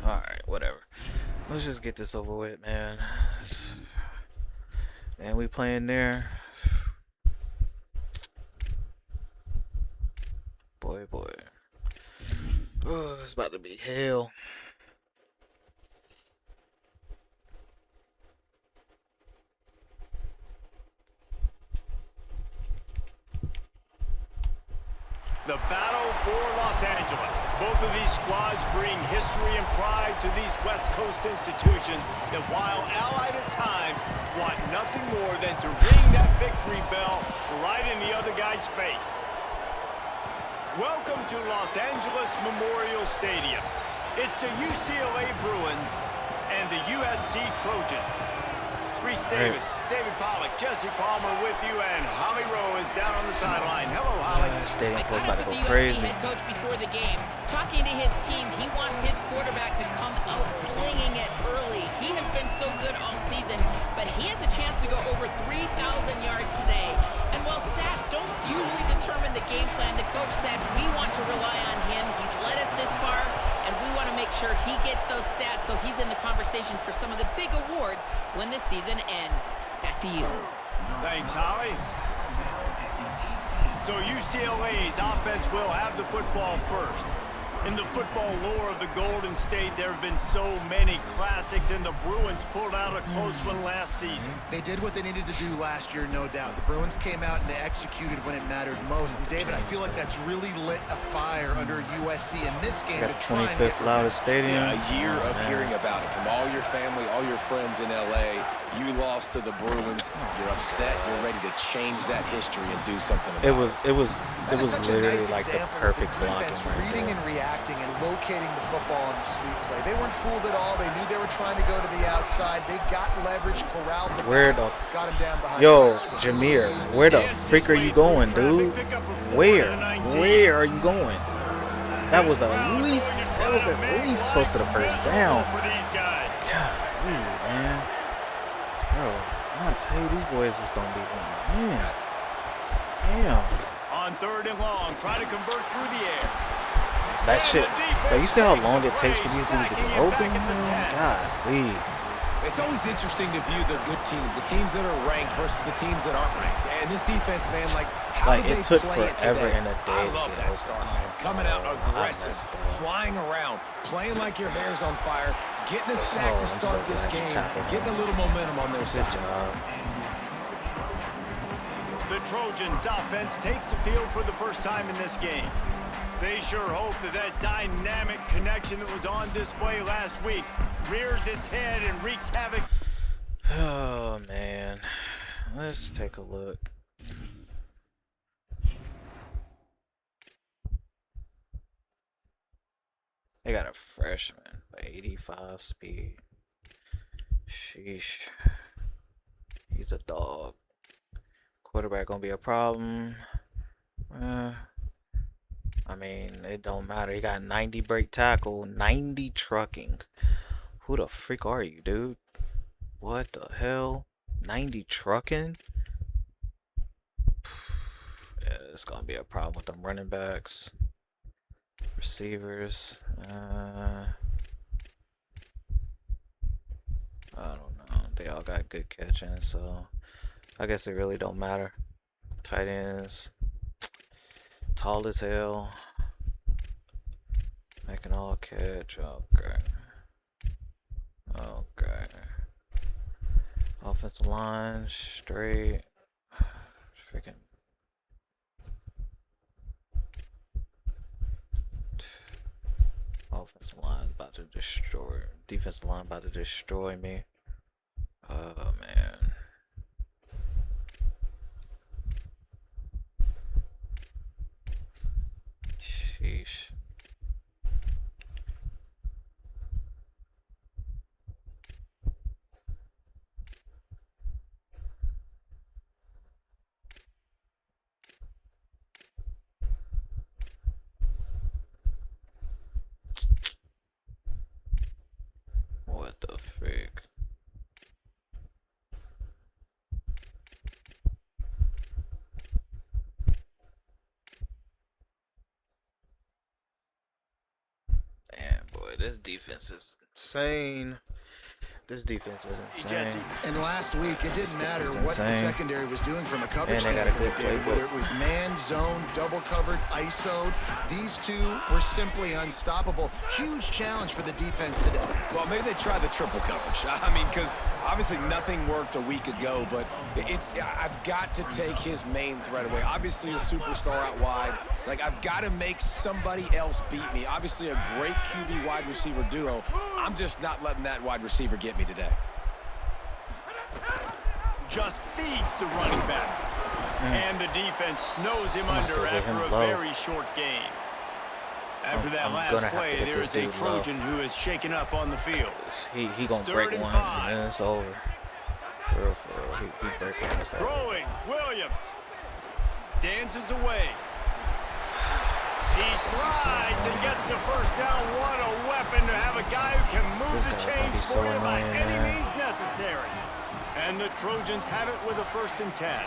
Alright, whatever. Let's just get this over with, man. And we playing there. Boy, boy. Oh, it's about to be hell. The battle for Los Angeles. Both of these squads bring history and pride to these West Coast institutions that, while allied at times, want nothing more than to ring that victory bell right in the other guy's face. Welcome to Los Angeles Memorial Stadium. It's the UCLA Bruins and the USC Trojans. Reese Davis, David Pollack, Jesse Palmer with you, and Holly Rowe is down on the sideline. Hello, Holly. Stadium I close caught about up to with go the crazy. USC head coach before the game. Talking to his team, he wants his quarterback to come out slinging it early. He has been so good all season, but he has a chance to go over 3,000 yards today. And while stats don't usually determine the game plan, the coach said we want to rely on him. He's led us this far, and we want to make sure he gets those stats so he's in the conversation for some of the big awards when the season ends. Back to you. Thanks, Holly. So UCLA's offense will have the football first. In the football lore of the Golden State, there have been so many classics, and the Bruins pulled out a close one last season. They did what they needed to do last year, no doubt. The Bruins came out and they executed when it mattered most. And David, I feel like that's really lit a fire under USC in this game. Got the 25th loudest stadium. Yeah, a year of hearing about it from all your family, all your friends in LA. You lost to the Bruins. You're upset. You're ready to change that history and do something about it. It was literally nice like the example of perfect the blocking defense right reading there. and reacting and locating the football on the sweep play. They weren't fooled at all. They knew they were trying to go to the outside. They got leverage, corralled the Where back, the got him down behind Yo, the line. Jameer, where the freak are you going, dude? Where are you going? That was at least close to the first down. For these guys. Golly, man. Bro, I tell you, these boys just don't be winning. Man. Damn. On 3rd and long, try to convert through the air. That shit. Do you see how long it takes for these dudes to get open, man? Golly. It's always interesting to view the good teams, the teams that are ranked versus the teams that aren't ranked. And this defense, man, how Like, did they it took play forever today? and a day I to love get that open. start, Oh, man. Coming out I aggressive, messed up. flying around, playing like your hair's on fire, getting a sack Oh, to I'm so start this glad you game, tackled him. getting a little momentum on their Good side. job. The Trojans offense takes the field for the first time in this game. They sure hope that dynamic connection that was on display last week rears its head and wreaks havoc. Oh, man. Let's take a look. They got a freshman, 85 speed. Sheesh. He's a dog. Quarterback gonna be a problem. I mean, it don't matter. He got 90 break tackle, 90 trucking. Who the freak are you, dude? What the hell? 90 trucking? Yeah, it's gonna be a problem with them running backs. Receivers. I don't know. They all got good catching, so I guess it really don't matter. Tight ends. Tall as hell. Making all catch. Okay. Okay. Offensive line, straight. Freaking. Offensive line about to destroy. Defensive line about to destroy me. Oh, man. Sheesh. What the frick? Damn, boy, this defense is insane. This defense is insane. And last week, it didn't matter what the secondary was doing from a coverage And they got a good standpoint, playbook. whether it was man, zone, double covered, ISO'd. These two were simply unstoppable. Huge challenge for the defense today. Well, maybe they try the triple coverage. I mean, because obviously nothing worked a week ago, but I've got to take his main threat away. Obviously a superstar out wide, Like, I've got to make somebody else beat me. Obviously, a great QB wide receiver duo. I'm just not letting that wide receiver get me today. Just feeds the running back. And the defense snows him under after a very short game. After that last play, there is a Trojan who is shaken up on the field. He gonna break one, and then it's over. For real, he break one. Throwing, Williams dances away. He slides and gets the first down. What a weapon to have a guy who can move the chains for you by any means necessary. And the Trojans have it with a 1st and 10.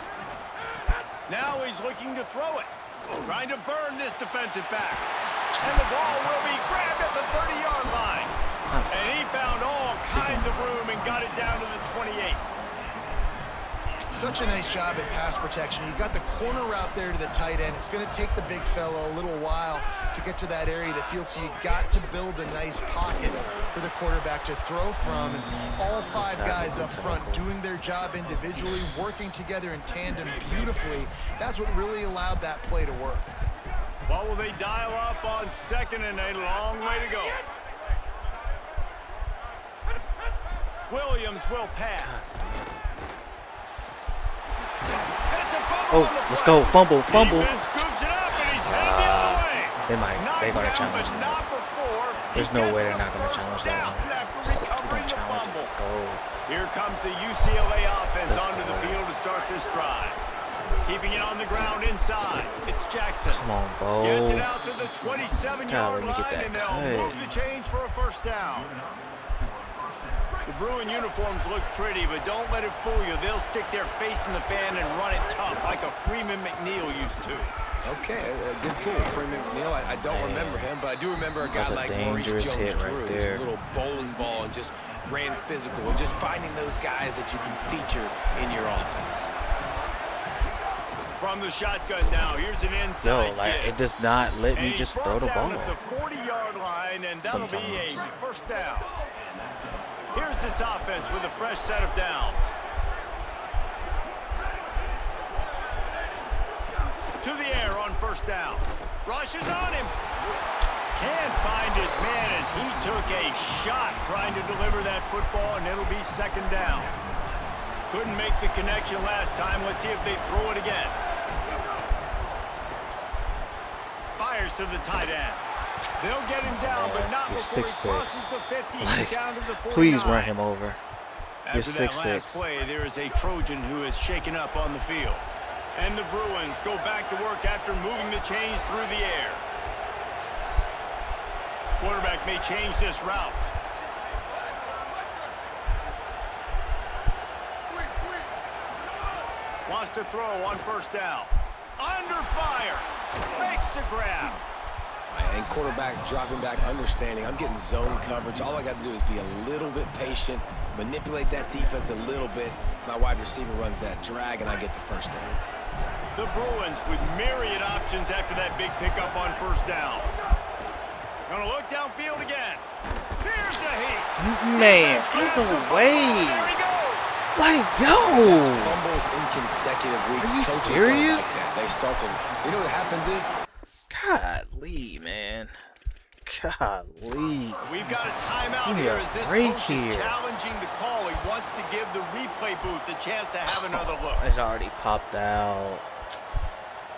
Now he's looking to throw it. Trying to burn this defensive back. And the ball will be grabbed at the 30-yard line. And he found all kinds of room and got it down to the 28. Such a nice job at pass protection. You got the corner route there to the tight end. It's going to take the big fellow a little while to get to that area of the field, so you got to build a nice pocket for the quarterback to throw from. And all 5 guys up front doing their job individually, working together in tandem beautifully. That's what really allowed that play to work. What will they dial up on 2nd and a long way to go? Williams will pass. Oh, let's go. Fumble. Scoops it up and he's headed the other way. They're going to challenge that. There's no way they're not going to challenge that one. They're going to challenge it. Let's go. Here comes the UCLA offense onto the field to start this drive. Keeping it on the ground inside. It's Jackson. Come on, Bo. Gets it out to the 27-yard line, and they'll cut. move the chains for a 1st down. The Bruin uniforms look pretty, but don't let it fool you. They'll stick their face in the fan and run it tough like a Freeman McNeil used to. Okay, good pull, Freeman McNeil. I don't remember him, but I do remember a guy like Maurice Jones-Drew. Right, a little bowling ball and just ran physical. And just finding those guys that you can feature in your offense. From the shotgun now, here's an inside it does not let me just throw the ball. At the 40-yard line, and that'll be a 1st down. Here's this offense with a fresh set of downs. To the air on 1st down. Rushes on him. Can't find his man as he took a shot trying to deliver that football, and it'll be 2nd down. Couldn't make the connection last time. Let's see if they throw it again. Fires to the tight end. They'll get him down, but not before he crosses the 50. He's down to the 49. Please run him over. You're 6'6". After that last play, there is a Trojan who is shaken up on the field. And the Bruins go back to work after moving the chains through the air. Quarterback may change this route. Wants to throw on 1st down. Under fire. Makes the grab. And quarterback dropping back, understanding I'm getting zone coverage. All I got to do is be a little bit patient, manipulate that defense a little bit. My wide receiver runs that drag, and I get the 1st down. The Bruins with myriad options after that big pickup on 1st down. Gonna look downfield again. Here's the heat. Man, ain't no way. There he goes. Like, yo. Fumbles in consecutive weeks. Are you Coaches serious? don't like that. They start to, you know what happens is, Golly, man. Golly. We've got a timeout Give me here a as this break coach here. is challenging the call. He wants to give the replay booth the chance to have another look. It's already popped out.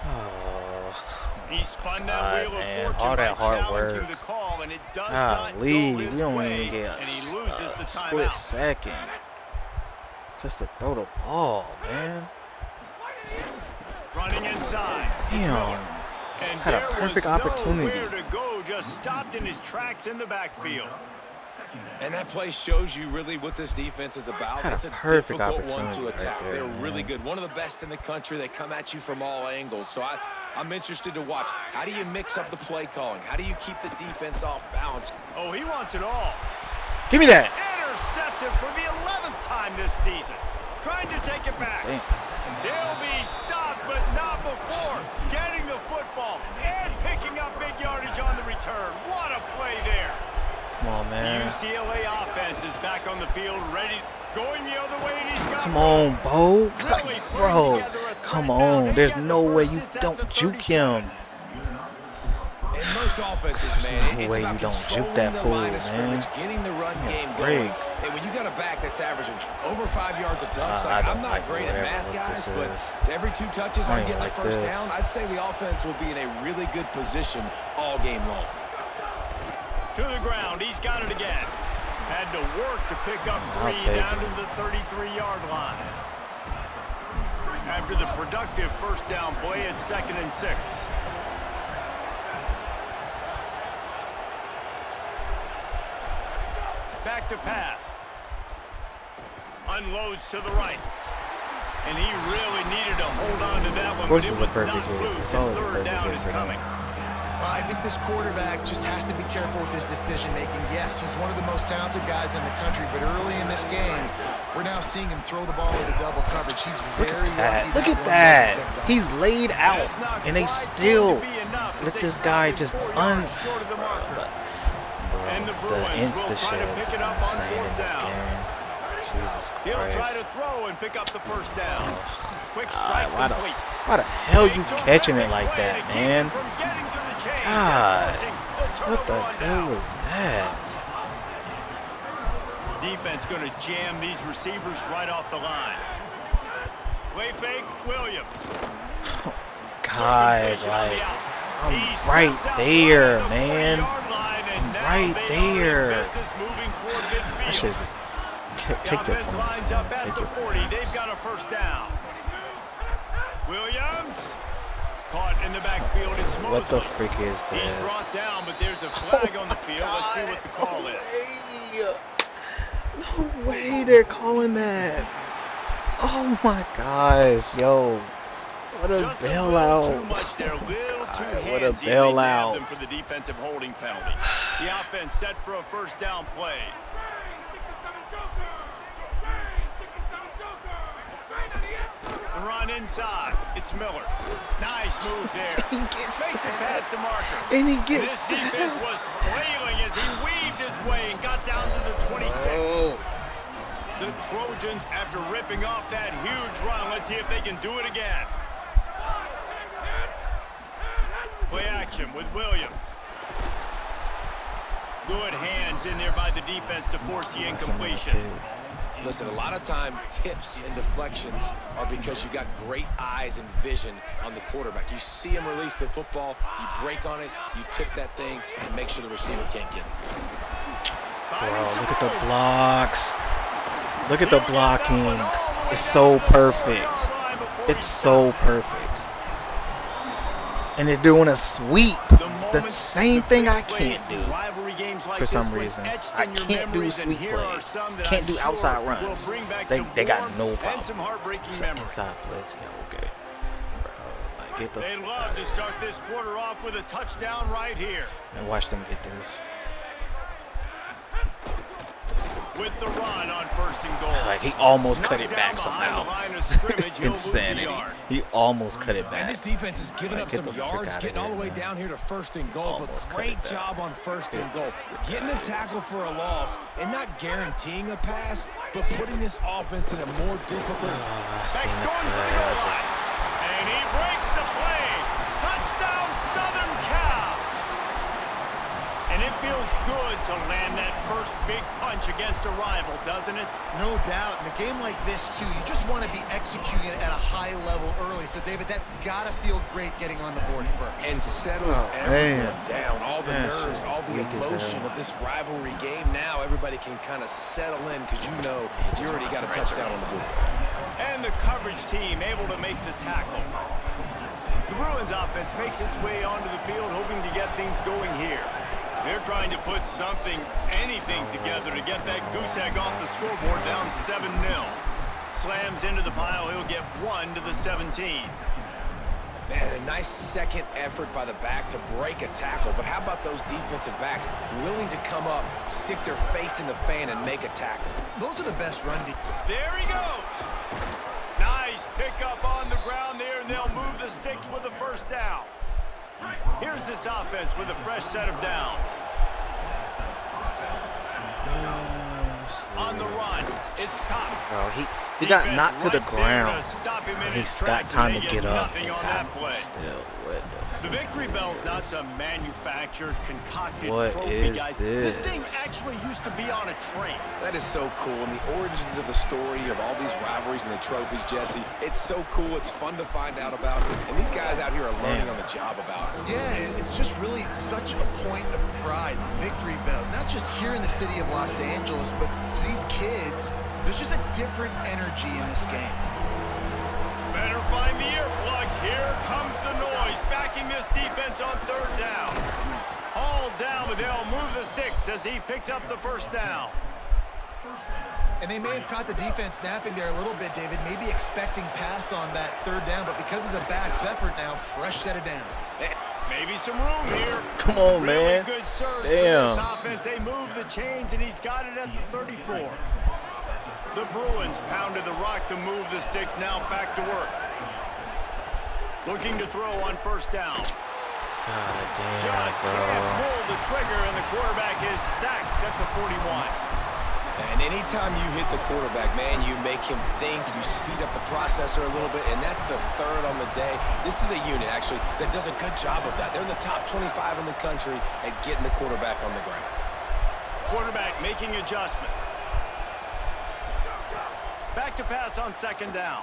Oh. He spun that wheel man. of fortune All that by hard challenging work. the call, and it does not go Golly, his we don't way, even get and he loses the a split timeout. second just to throw the ball, man. Running inside. Damn. And Had a there perfect was opportunity. nowhere to go, just stopped in his tracks in the backfield. and that play shows you really what this defense is about. Had a It's a perfect difficult one opportunity to right attack. there, They're man. really good. One of the best in the country. They come at you from all angles. So I'm interested to watch. How do you mix up the play calling? How do you keep the defense off balance? Oh, he wants it all. Give me that. Intercepted for the 11th time this season. Trying to take it back. Damn. He'll be stopped, but not before getting the football and picking up big yardage on the return. What a play there. Come on, man. UCLA offense is back on the field, ready, going the other way, and he's got Come on, Bo. Really Bro, putting together a come threat. Now on. they There's get the no way first. you It's at don't the juke 37. him. In most offenses, There's man, no it's way about you don't juke controlling that the fool, line of man. scrimmage, getting the run Give me a game break. going. And when you got a back that's averaging over 5 yards a touch, I like, don't I'm not like great at whatever math, look guys, this but is. every 2 touches I on ain't getting like a first this. down, I'd say the offense will be in a really good position all game long. To the ground. He's got it again. Had to work to pick up I'll 3 take down it. to the 33-yard line. After the productive first down play, it's 2nd and 6. Back to pass. Unloads to the right. And he really needed to hold on to that one. Of course but it's it a was perfect not hit. loose, It's and always a 3rd perfect down hit is for them. coming. Well, I think this quarterback just has to be careful with his decision-making. Yes, he's one of the most talented guys in the country, but early in this game, we're now seeing him throw the ball into double coverage. He's very lucky. Look at one that. wasn't picked off. He's laid out, That's not and they quite still going to be enough as let they this stop guy it just 4 yards short of the marker. And the The Bruins will insta try to sheds pick is it up on insane 4th in this down. game. Jesus He'll try Christ. to throw and pick up the first down. Quick God, strike complete. why the hell you A catching it terrific like play that, to keep man? him from getting to the chains and God, forcing what the turnover on hell down. was that? Defense going to jam these receivers right off the line. Play fake, Williams. God, Completion on the like, out. I'm He right steps out there, right at the man. 40-yard line, and I'm now right they are in there. business moving toward midfield. I should just take The your offense points, lines man. up at Take the your 40. They've points. got a first down. Williams caught in the backfield. It's Mosley. What the freak is He's this? brought down, but there's a flag on the field. Let's see what the call is. No way they're calling that. Oh my gosh, yo. What a Just a little too bailout. much there, a little too God, what a handsy, and they nabbed bailout. them for the defensive holding penalty. The offense set for a first down play. The run inside. It's Miller. Nice move there. He gets Makes it past the marker. And he And gets this defense was flailing as he weaved his way and got down to the 26. Oh. The Trojans, after ripping off that huge run, let's see if they can do it again. Play action with Williams. Good hands in there by the defense to force the incompletion. Listen, a lot of time tips and deflections are because you got great eyes and vision on the quarterback. You see him release the football, you break on it, you tip that thing, and make sure the receiver can't get it. Bro, look at the blocks. Look at the blocking. It's so perfect. It's so perfect. And they're doing a sweep. The same thing I can't do for some reason. I can't do sweep plays. Can't do outside runs. They got no problem. Inside plays, yeah, okay. Bro, like, get the They'd fuck love out to of start this quarter off with a touchdown right here. here and watch them get this. With the run on 1st and goal. Like, he almost cut it Knocked back down behind somehow. the line of scrimmage, he'll lose a Insanity. yard. He almost cut it back. And this defense is giving Like, up get some the frick yards, outta getting all here, the way man. down here to 1st and goal. Almost But cut great it back. job on 1st and goal. Getting the tackle for a loss and not guaranteeing a pass, but putting this offense in a more difficult I Beck's seen the going for the play. goal I line. just... And he breaks the play. Touchdown, Southern Cal. And it feels good to land that first big punch against a rival, doesn't it? No doubt. In a game like this, too, you just want to be executing it at a high level early. So, David, that's got to feel great getting on the board first. and settles Oh, everyone man. down. All the That nerves, shit all the weak as emotion hell. of this rivalry game. Now everybody can kind of settle in because you know you already got a touchdown on the board. And the coverage team able to make the tackle. The Bruins offense makes its way onto the field, hoping to get things going here. They're trying to put something, anything together to get that goose egg off the scoreboard down 7-0. Slams into the pile. He'll get 1 to the 17. Man, a nice second effort by the back to break a tackle. But how about those defensive backs willing to come up, stick their face in the fan, and make a tackle? Those are the best run There he goes. Nice pickup on the ground there, and they'll move the sticks with the first down. Here's this offense with a fresh set of downs. On the run, it's Cox. Bro, He got Defense knocked to the right there ground, to stop him in and his he's got tracks, time and to they get up nothing and on that tackle. play. Still, what the The victory fuck bell's is not this? some manufactured, concocted What trophy, is guys. this? Thing actually used to be on a train. That is so cool, and the origins of the story of all these rivalries and the trophies, Jesse, it's so cool. It's fun to find out about, and these guys out here are learning on the job about it. Yeah, it's just really such a point of pride, the victory bell. Not just here in the city of Los Angeles, but to these kids, there's just a different energy in this game. Better find the earplugs. Here comes the noise, backing this defense on third down. Hauled down, but they'll move the sticks as he picks up the first down. And they may have caught the defense snapping there a little bit, David, maybe expecting pass on that third down, but because of the back's effort now, fresh set of downs. Maybe some room here. Come on, Really man. good surge Damn. for this offense. They move the chains, and he's got it at the 34. The Bruins pounded the rock to move the sticks. Now back to work. Looking to throw on first down. God damn, Just bro. can't pull the trigger, and the quarterback is sacked at the 41. And anytime you hit the quarterback, man, you make him think, you speed up the processor a little bit, and that's the third on the day. This is a unit, actually, that does a good job of that. They're in the top 25 in the country at getting the quarterback on the ground. Quarterback making adjustments. Back to pass on second down.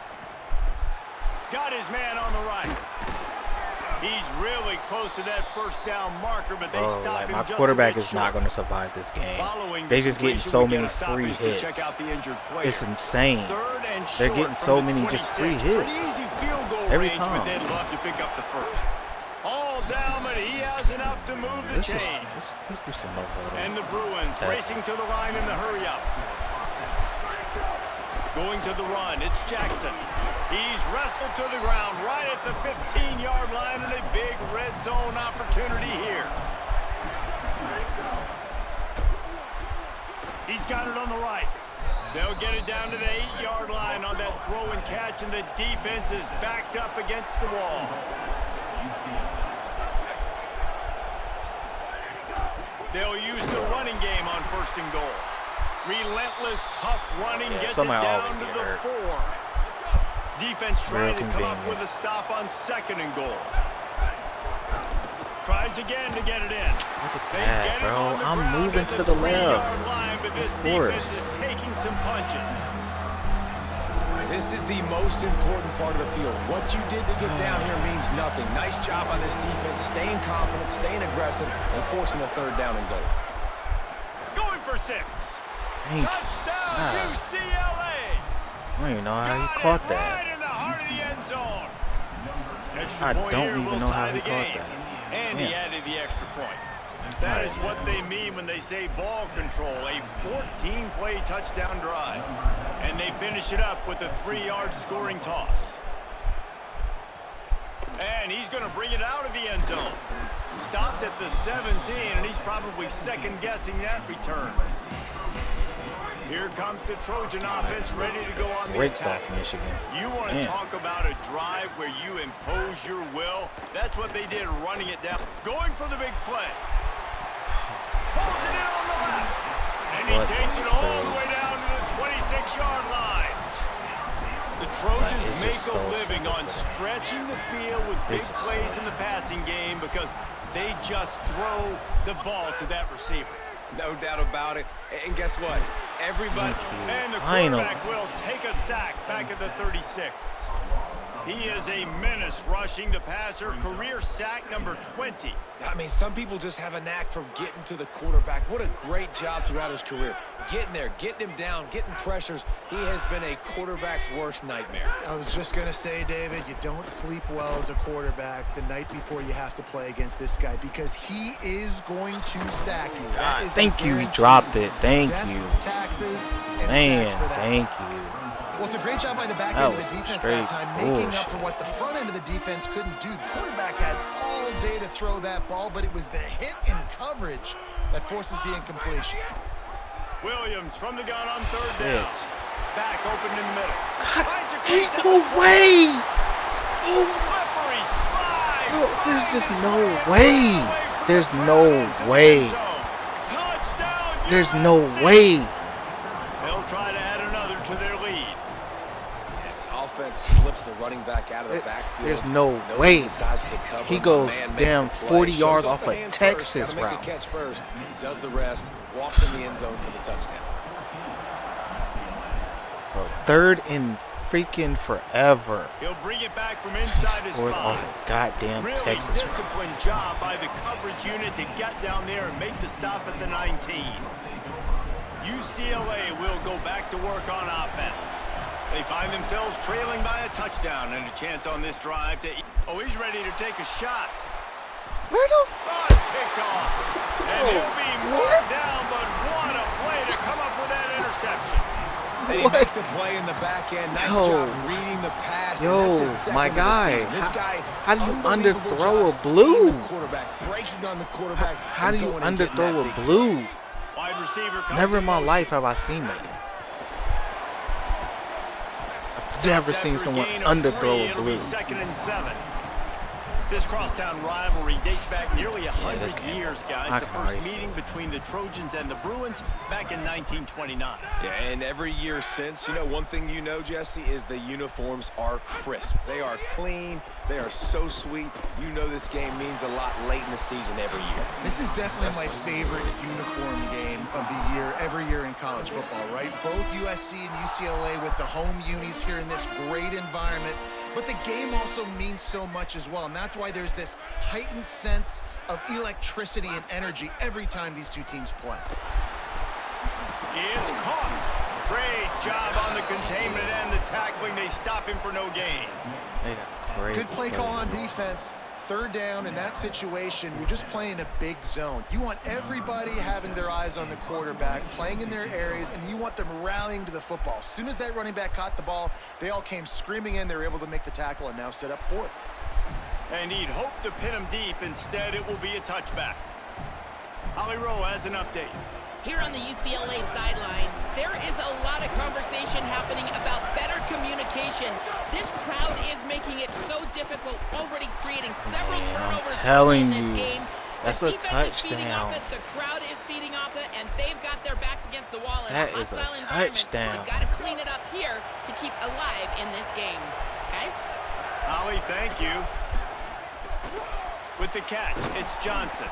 Got his man on the right. He's really close to that first down marker, but they Bro, stop like him my just quarterback a bit is not short. going to survive this game. Following They the just getting completion, so we get many a free stoppage to hits. check out the injured player. It's insane. Third and They're short getting from so the many just free 26. hits. Pretty easy field goal Every range, time. but they'd love to pick up the first. All down, but he has enough to move the chains. Let's do some more huddle. And the Bruins Okay. racing to the line in the hurry-up. Going to the run, it's Jackson. He's wrestled to the ground right at the 15-yard line, and a big red zone opportunity here. He's got it on the right. They'll get it down to the 8-yard line on that throw and catch, and the defense is backed up against the wall. They'll use the running game on first and goal. Relentless, tough running gets it somehow down always to get the hurt. 4. Defense trying to come up convenient. with a stop on second and goal. Tries again to get it in. Look at They that, get it bro. on the I'm ground moving at to the the 3-yard left. line, but this Of defense course. is taking some punches. This is the most important part of the field. What you did to get down here means nothing. Nice job on this defense, staying confident, staying aggressive, and forcing a third down and goal. Going for 6. Thank you. Touchdown, God. UCLA. I don't even know how he Got caught it that. right in the heart of the end zone. Extra I point don't here even will know how tie he the caught game. that. And he Yeah. added the extra point. That is what they mean when they say ball control. A 14-play touchdown drive. And they finish it up with a 3-yard scoring toss. And he's going to bring it out of the end zone. Stopped at the 17, and he's probably second-guessing that return. Here comes the Trojan offense ready to go on the Breaks attack. off Michigan. You want to Man. talk about a drive where you impose your will? That's what they did, running it down. Going for the big play. Pulls it in on the left. And he What takes the it all the fuck? way down to the 26-yard line. The Trojans That is make just a so living simple on for them. stretching the field with big It's just so plays in the simple. passing game because they just throw the ball to that receiver. No doubt about it. And guess what? Everybody... Thank you. And the Finally. quarterback will take a sack back at the 36. He is a menace rushing the passer, career sack number 20. I mean, some people just have a knack for getting to the quarterback. What a great job throughout his career. Getting there, getting him down, getting pressures. He has been a quarterback's worst nightmare. I was just going to say, David, you don't sleep well as a quarterback the night before you have to play against this guy because he is going to sack you. That is a Thank you. He guarantee. dropped it. Thank Death, you. taxes, and Man, sacks for that. thank you. Well, it's a great job by the back That end of was the defense straight that time, making up bullshit. for what the front end of the defense couldn't do. The quarterback had all day to throw that ball, but it was the hit in coverage that forces the incompletion. Williams from the gun on third down. Shit. Back open in the middle. God, Finds a ain't crease at no the 20. way. Oh, Slippery slide. no, there's just no Flying way. away from There's the no front end to the way. end zone. Touchdown, There's no USC. way. They'll try to add another to their lead. defense slips the running back out of the backfield. There's no Nobody way. decides to cover He him. goes My man makes damn the play, 40 shows yards off off the a hands Texas first, gotta route. make a catch first, does the rest, walks in the end zone for the touchdown. Bro, 3rd and freaking forever. He'll bring it back from He inside his scores off spine. a goddamn Really Texas route. disciplined job by the coverage unit to get down there and make the stop at the 19. UCLA will go back to work on offense. They find themselves trailing by a touchdown and a chance on this drive to... Oh, he's ready to take a shot. Where the Oh, it's picked off. And he'll be marked down, but what a play to come up with that interception. And he makes a play in the back end. Nice job reading the pass. Yo, and that's his second my of the guy. season. This guy, How do you unbelievable underthrow job a blue? seeing the quarterback, breaking on the quarterback. How do and you going and getting underthrow that a big blue? Wide receiver comes Never in my motion. life have I seen that. I've never seen After a someone gain of 3, underthrow a it'll be blue. 2nd and 7. This crosstown rivalry dates back nearly 100 this game, years, guys. I The can first already meeting feel it. between the Trojans and the Bruins back in 1929. Yeah, and every year since, you know, one thing you know, Jesse, is the uniforms are crisp. They are clean. They are so sweet. You know this game means a lot late in the season every year. This is definitely my favorite uniform game of the year, every year in college football, right? Both USC and UCLA with the home unis here in this great environment. But the game also means so much as well, and that's why there's this heightened sense of electricity and energy every time these two teams play. It's caught. Great job on the containment and the tackling. They stop him for no gain. They got crazy Good play call on defense. 3rd down in that situation, you're just playing a big zone. You want everybody having their eyes on the quarterback, playing in their areas, and you want them rallying to the football. As soon as that running back caught the ball, they all came screaming in. They were able to make the tackle and now set up 4th. And he'd hoped to pin him deep. Instead, it will be a touchback. Holly Rowe has an update. Here on the UCLA sideline, there is a lot of conversation happening about better communication. This crowd is making it so difficult, already creating several turnovers telling in this you, game. that's The a defense is feeding touchdown. off it, the crowd is feeding off it, and they've got their backs against the wall in That a is a hostile environment. touchdown. We've got to clean it up here to keep alive in this game. Guys? Holly, thank you. With the catch, it's Johnson.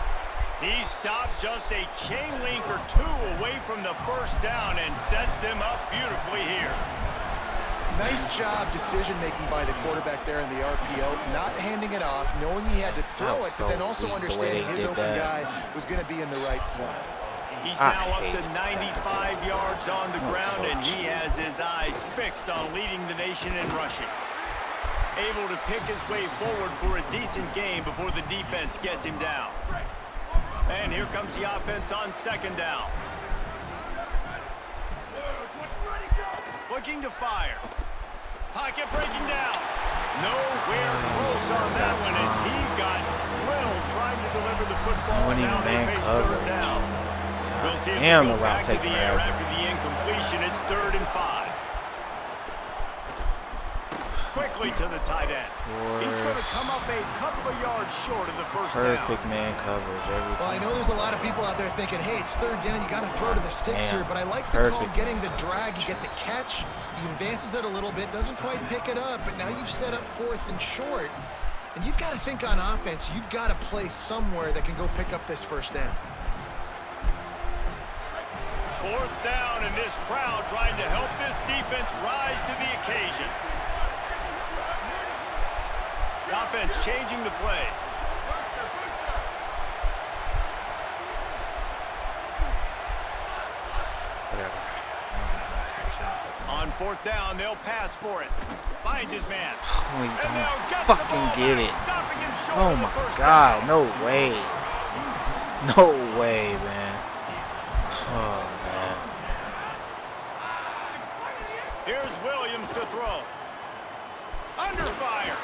He stopped just a chain link or 2 away from the first down and sets them up beautifully here. Nice job decision-making by the quarterback there in the RPO, not handing it off, knowing he had to throw it, but then also understanding his open guy was going to be in the right flat. He's I now up hate to the fact 95 that yards on the ground, so and he has his eyes fixed on leading the nation in rushing. Able to pick his way forward for a decent game before the defense gets him down. And here comes the offense on 2nd down. Looking to fire. Pocket breaking down. Nowhere close on that one as he got drilled trying to deliver the football. When he Now they man face coverage. 3rd down. We'll see if Damn, they the go route back to takes the air forever. after the incompletion. It's 3rd and 5. Quickly to the tight end. He's going to come up a couple of yards short of the first Perfect down. man coverage every Well, I time. know there's a lot of people out there thinking, hey, it's 3rd down, you got to throw to the sticks Damn, here, but I like the call, perfect. getting the drag, you get the catch, he advances it a little bit, doesn't quite pick it up, but now you've set up 4th and short, and you've got to think on offense, you've got to play somewhere that can go pick up this first down. 4th down, and this crowd trying to help this defense rise to the occasion. The offense changing the play. Whatever. On 4th down, they'll pass for it. Finds his man. Oh, you And don't they'll get the fucking ball get back, it. stopping him short Oh of the my first God, down. no way. No way, man. Oh, man. Here's Williams to throw. Under fire.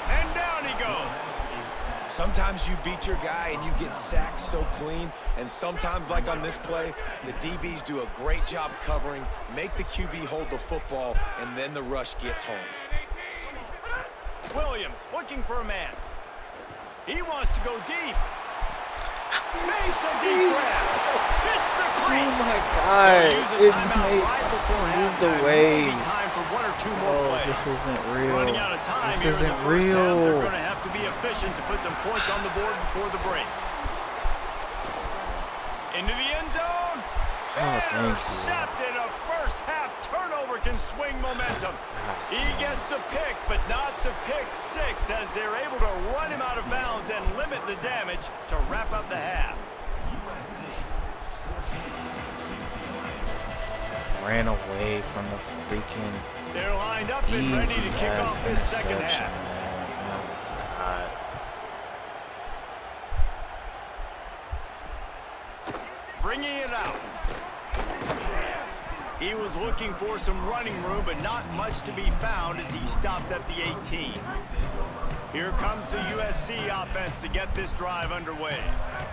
And down he goes. Sometimes you beat your guy and you get sacked so clean, and sometimes, like on this play, the DBs do a great job covering, make the QB hold the football, and then the rush gets home. Williams looking for a man. He wants to go deep. Makes a deep grab. It's the crease. Oh my God. Use a It timeout made right before moved halftime. away. Maybe time for 1 or 2 more plays. This isn't real. Running out of time This here in the isn't first half. They're real. going to have to be efficient to put some points on the board before the break. Into the end zone. Oh, thank you. Intercepted. A first half turnover can swing momentum. He gets the pick, but not the pick 6, as they're able to run him out of bounds and limit the damage to wrap up the half. Ran away from the freaking They're lined up and ready to kick easy-ass off this second interception, half. man. Oh, my God. Bringing it out. He was looking for some running room, but not much to be found as he stopped at the 18. Here comes the USC offense to get this drive underway.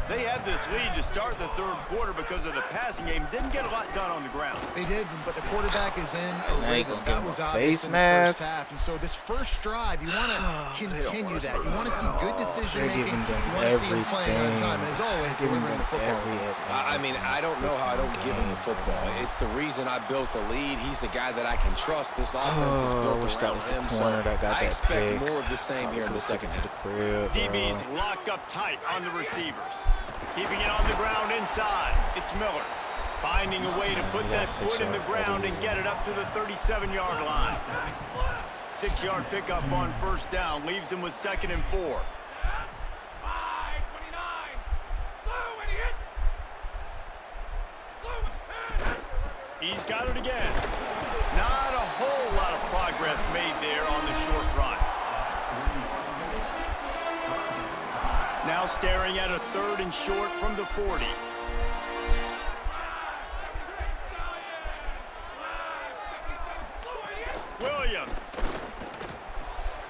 They had this lead to start the third quarter because of the passing game. Didn't get a lot done on the ground. They did, but the quarterback is in a Now you rhythm. gonna give That him was a obvious face in the mask? first half. And so this first drive, you want to continue that. You want to see good decision They're making. giving them You want to see him playing on everything. time. And as always, They're giving delivering them the football. I mean, I don't know how I don't give him the football. It's the reason I built the lead. He's the guy that I can trust. This offense is I built wish that around was the him. corner that got I that expect pick. more of the same here in the second to the half. crib, DB's bro. locked up tight on the receivers. Keeping it on the ground inside. It's Miller. Finding a way to put he that got 6 foot in the yards. ground and get it up to the 37-yard line. 6-yard pickup on first down. Leaves him with 2nd and 4. He's got it again. Not a whole lot of progress made there on the short run. Now staring at a 3rd and short from the 40. Williams.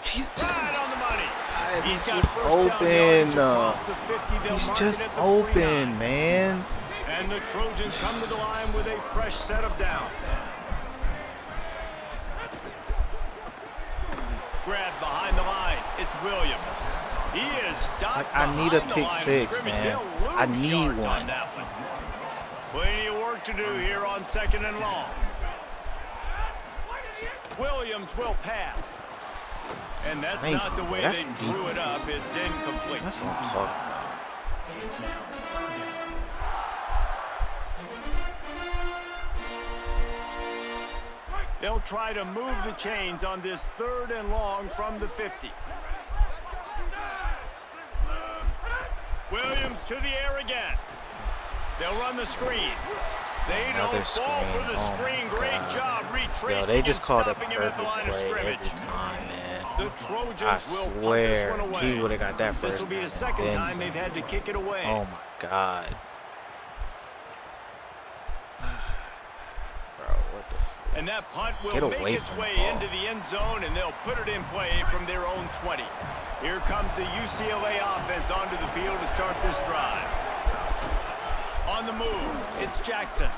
He's just, Right on the money. he's got just first down open. yardage across the 50. They'll He's mark it just at the open, 49. man. And the Trojans come to the line with a fresh set of downs. Grab behind the line. It's Williams. He is stopped. I need a behind the pick line of 6, scrimmage. man. They'll I lose need yards one. on that one. Plenty of work to do here on 2nd and long. Williams will pass. And that's Thank not the you. way That's they drew it defense. up. It's incomplete. That's what I'm talking about. They'll try to move the chains on this 3rd and long from the 50. Williams to the air again. They'll run the screen. They Another don't fall screen. for the Oh screen. my Great God. job retracing Yo, they just and called a stopping him at the perfect line of play scrimmage. every time, man. The Trojans I will punt this swear one away. he would have got that This first will be the down, 2nd then time some. they've had to kick it away. Oh my God. Bro, what the f? And that punt will Get make away its from the way ball. into the end zone, and they'll put it in play from their own 20. Here comes the UCLA offense onto the field to start this drive. On the move, it's Jackson.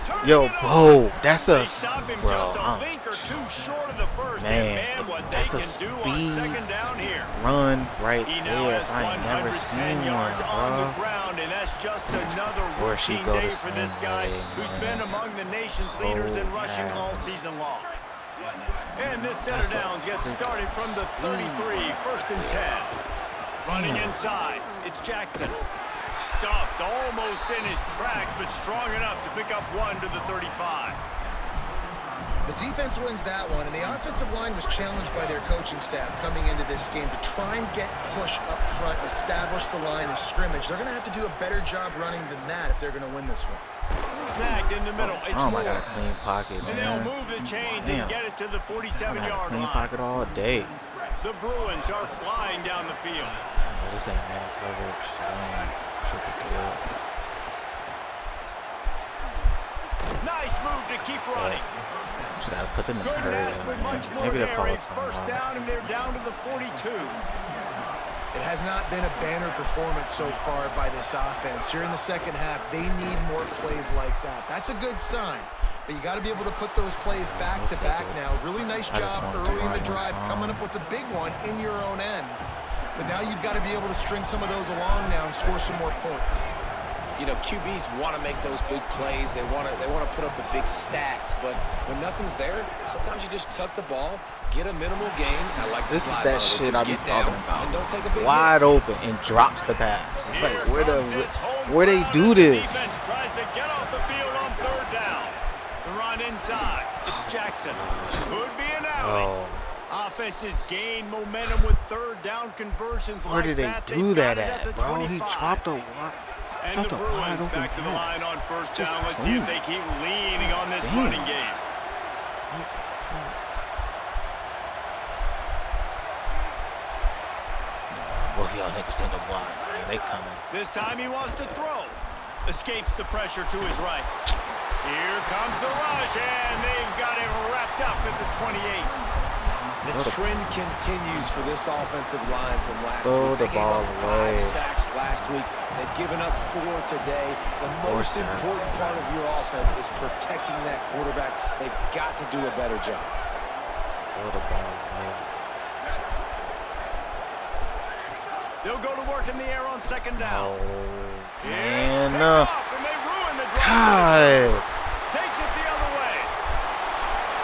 Turning Yo, it Bo, over. that's They a stop him bro. just a link or two short of the first. Man, and what that's they a can do on speed 2nd down here. Run right He now there. has I ain't never 110 seen one, yards on the bro. ground, and that's just another course you routine go the day for this same guy way, who's man. been among the nation's leaders in Cold rushing all ass. season long. And this set of That's a downs gets freaking started from the 33, 1st and 10. Running inside, it's Jackson. Stuffed almost in his tracks, but strong enough to pick up 1 to the 35. The defense wins that one, and the offensive line was challenged by their coaching staff coming into this game to try and get push up front and establish the line of scrimmage. They're going to have to do a better job running than that if they're going to win this one. Snagged in the middle. It's I Moore. got a clean pocket, And they'll man. move the chains Damn. and get it to the I got a 47-yard clean line. pocket all day. The Bruins are flying down the field. Oh, this ain't man coverage. Should be good. Nice move to keep running. Just gotta put them in a Couldn't hurry, ask for much man. more Maybe they'll there. call a It's first timeout. down, and they're down to the 42. It has not been a banner performance so far by this offense. Here in the second half, they need more plays like that. That's a good sign, but you got to be able to put those plays back to back now. Really nice I just job wanted to early in the run one drive, time. coming up with a big one in your own end. But now you've got to be able to string some of those along now and score some more points. you know, QBs want to make those big plays. They want to put up the big stats. But when nothing's there, sometimes you just tuck the ball, get a minimal gain. I like this is that shit I be talking and don't take a big wide hit. open and drops the pass. Like, where they do this? Defense tries to get off the field on third down. The run inside. It's Jackson. Could be an alley. Oh. Offenses gain momentum with third down conversions. Where did they do that at, bro? He dropped a And the Bruins back to the line on first down. Let's see if they keep leaning on this running game. Both of y'all niggas in the block, man. They coming. This time he wants to throw. Escapes the pressure to his right. Here comes the rush, and they've got him wrapped up at the 28. The trend continues for this offensive line from last Throw week. the They gave ball up away. 5 sacks last week. They've given up 4 today. The most important part of your offense is protecting that quarterback. They've got to do a better job. Throw the ball away. They'll go to work in the air on second down. Oh, man. And they ruin the drive. God. Takes it the other way.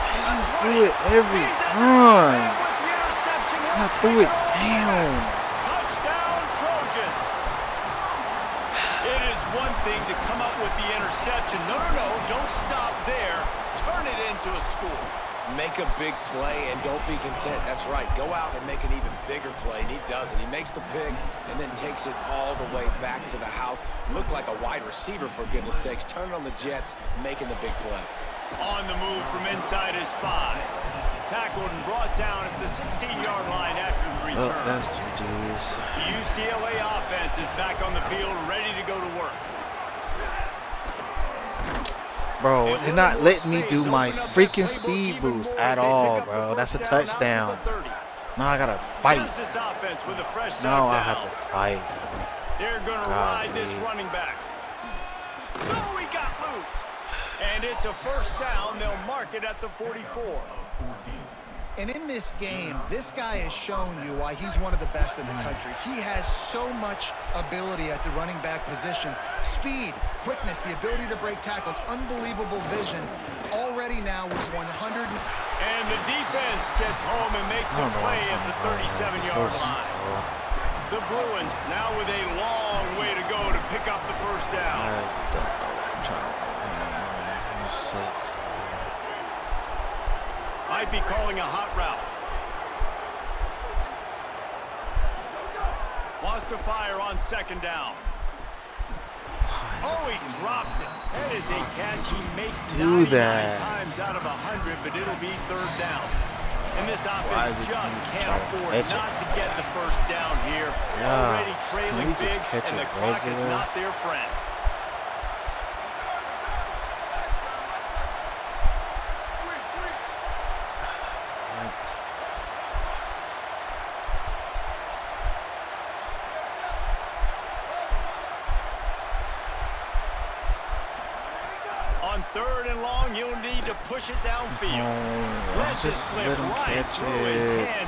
They just do it every time. With the interception, I threw it down. Touchdown, Trojans. It is one thing to come up with the interception. No, don't stop there. Turn it into a score. Make a big play and don't be content. That's right. Go out and make an even bigger play. And he does it. He makes the pick and then takes it all the way back to the house. Looked like a wide receiver, for goodness sakes. Turn on the Jets, making the big play. On the move from inside his 5. Tackled and brought down at the 16-yard line after the return. Oh, that's GG's. The UCLA offense is back on the field, ready to go to work. Bro, they're not letting me do my freaking speed boost at all, bro. That's a touchdown. Now I gotta fight. Now I have to fight. They're gonna ride this running back. Oh, he got loose. And it's a first down. They'll mark it at the 44. And in this game, this guy has shown you why he's one of the best in the country. He has so much ability at the running back position. Speed, quickness, the ability to break tackles, unbelievable vision. Already now with 100. And the defense gets home and makes a play at the 37-yard line. The Bruins now with a long way to go to pick up the first down. Might be calling a hot route. Wants to fire on second down. Oh, he drops it. That is a catch he makes 99 times out of 100, but it'll be third down. And this offense just can't afford not to get the first down here. Already trailing big, and the clock is not their friend. On third and long, you'll need to push it downfield. Just let him catch it.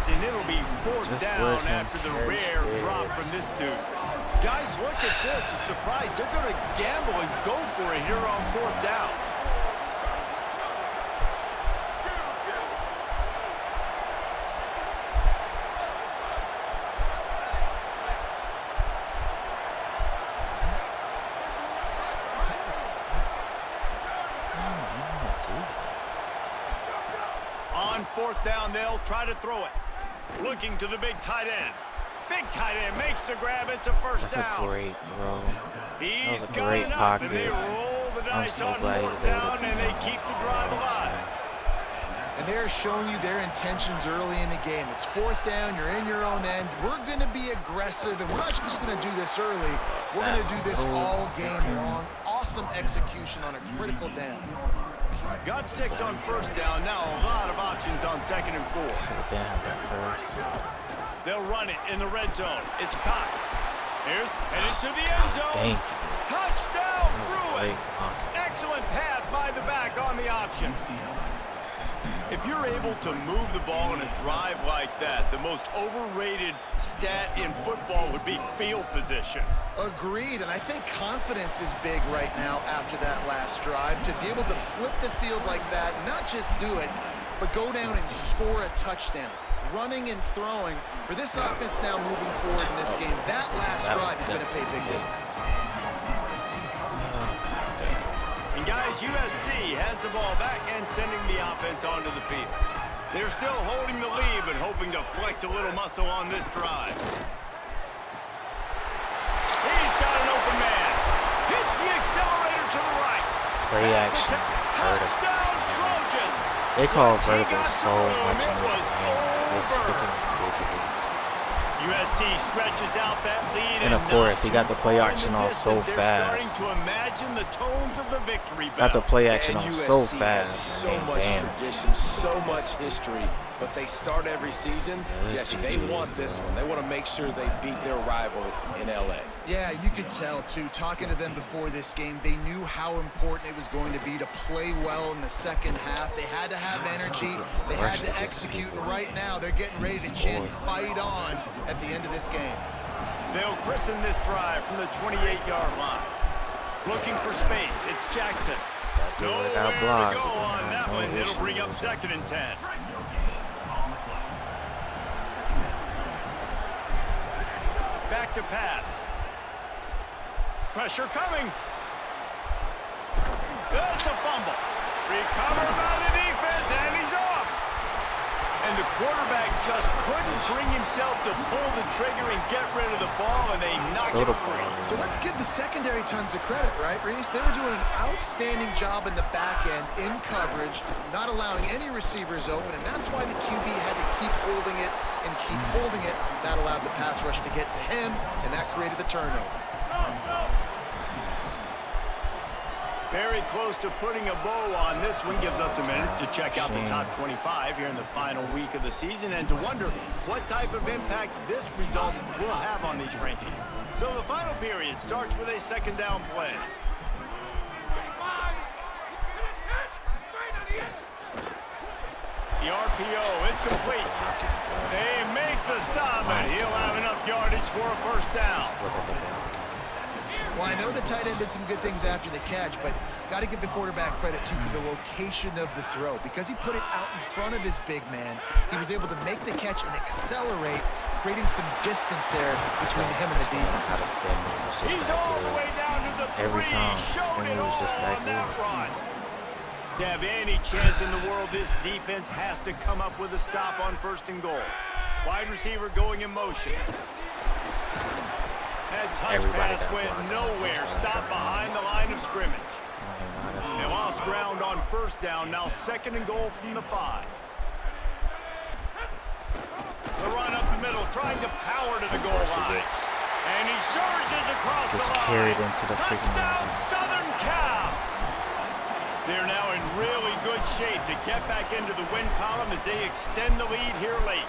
And it'll be fourth down after the rare drop from this dude. Guys, look at this. I'm surprised they're going to gamble and go for it here on fourth down. On fourth down, they'll try to throw it. Looking to the big tight end. Big tight end makes the grab. It's a first down. That's a great, bro. That was a got great enough, pocket. and they roll the I'm dice so on glad fourth he was down, able to and they keep the drive alive. And they're showing you their intentions early in the game. It's fourth down, you're in your own end. We're going to be aggressive, and we're not just going to do this early. We're going to do this all game long. Awesome execution on a critical down. Got 6 on first down. Now a lot of options on second and 4. Should have been that first. They'll run it in the red zone. It's Cox. Here's headed to the end zone. Thank you. Touchdown, That was a great Bruins. pocket. Excellent pass by the back on the option. If you're able to move the ball in a drive like that, the most overrated stat in football would be field position. Agreed, and I think confidence is big right now after that last drive. To be able to flip the field like that, not just do it, but go down and score a touchdown. Running and throwing. For this offense now moving forward in this game, that last drive is going to pay big dividends. And guys, USC has the ball back and sending the offense onto the field. They're still holding the lead, but hoping to flex a little muscle on this drive. He's got an open man. Hits the accelerator to the right. Play action. Touchdown, Trojans. They call vertical so much in this game. It's freaking ridiculous. USC stretches out that lead, And of course, he got the play action off so They're fast. starting to imagine the tones of the victory bell. Got the play action And off USC so has fast. so Man, much damn. tradition, so much history, but they start every season. this Jesse, they GG. want this one. They want to make sure they beat their rival in LA. Yeah, you could tell, too. Talking to them before this game, they knew how important it was going to be to play well in the second half. They had to have energy. They had to execute, and right now they're getting ready to chant "Fight on" at the end of this game. They'll christen this drive from the 28-yard line. Looking for space. It's Jackson. Nowhere to block. go on that No one. It'll issue bring up with 2nd and 10. Back to pass. Pressure coming. That's a fumble. Recovered by the defense, and he's off. And the quarterback just couldn't bring himself to pull the trigger and get rid of the ball, and they knock it free. So let's give the secondary tons of credit, right, Reese? They were doing an outstanding job in the back end, in coverage, not allowing any receivers open, and that's why the QB had to keep holding it and keep holding it. That allowed the pass rush to get to him, and that created the turnover. Very close to putting a bow on this one. Gives us a minute to check out the top 25 here in the final week of the season and to wonder what type of impact this result will have on these rankings. So the final period starts with a 2nd down play. The RPO, it's complete. They make the stop, and he'll have enough yardage for a 1st down. Look at the block. Well, I know the tight end did some good things after the catch, but got to give the quarterback credit to the location of the throw. Because he put it out in front of his big man, he was able to make the catch and accelerate, creating some distance there between him and the How defense. to spin move was just He's that all the way good. down to the Every 3. time, Showed spin it move was all just that on that good. run. To have any chance in the world, this defense has to come up with a stop on 1st and goal. Wide receiver going in motion. That touch Everybody pass got went blocked. nowhere. Stop behind the line of scrimmage. That's They lost ground on 1st down. Now 2nd and goal from the 5. The run up the middle, trying to power to the goal line. And he surges across Gets the line. carried into the freaking Touchdown, end zone. Southern Cal. They're now in really good shape to get back into the win column as they extend the lead here late.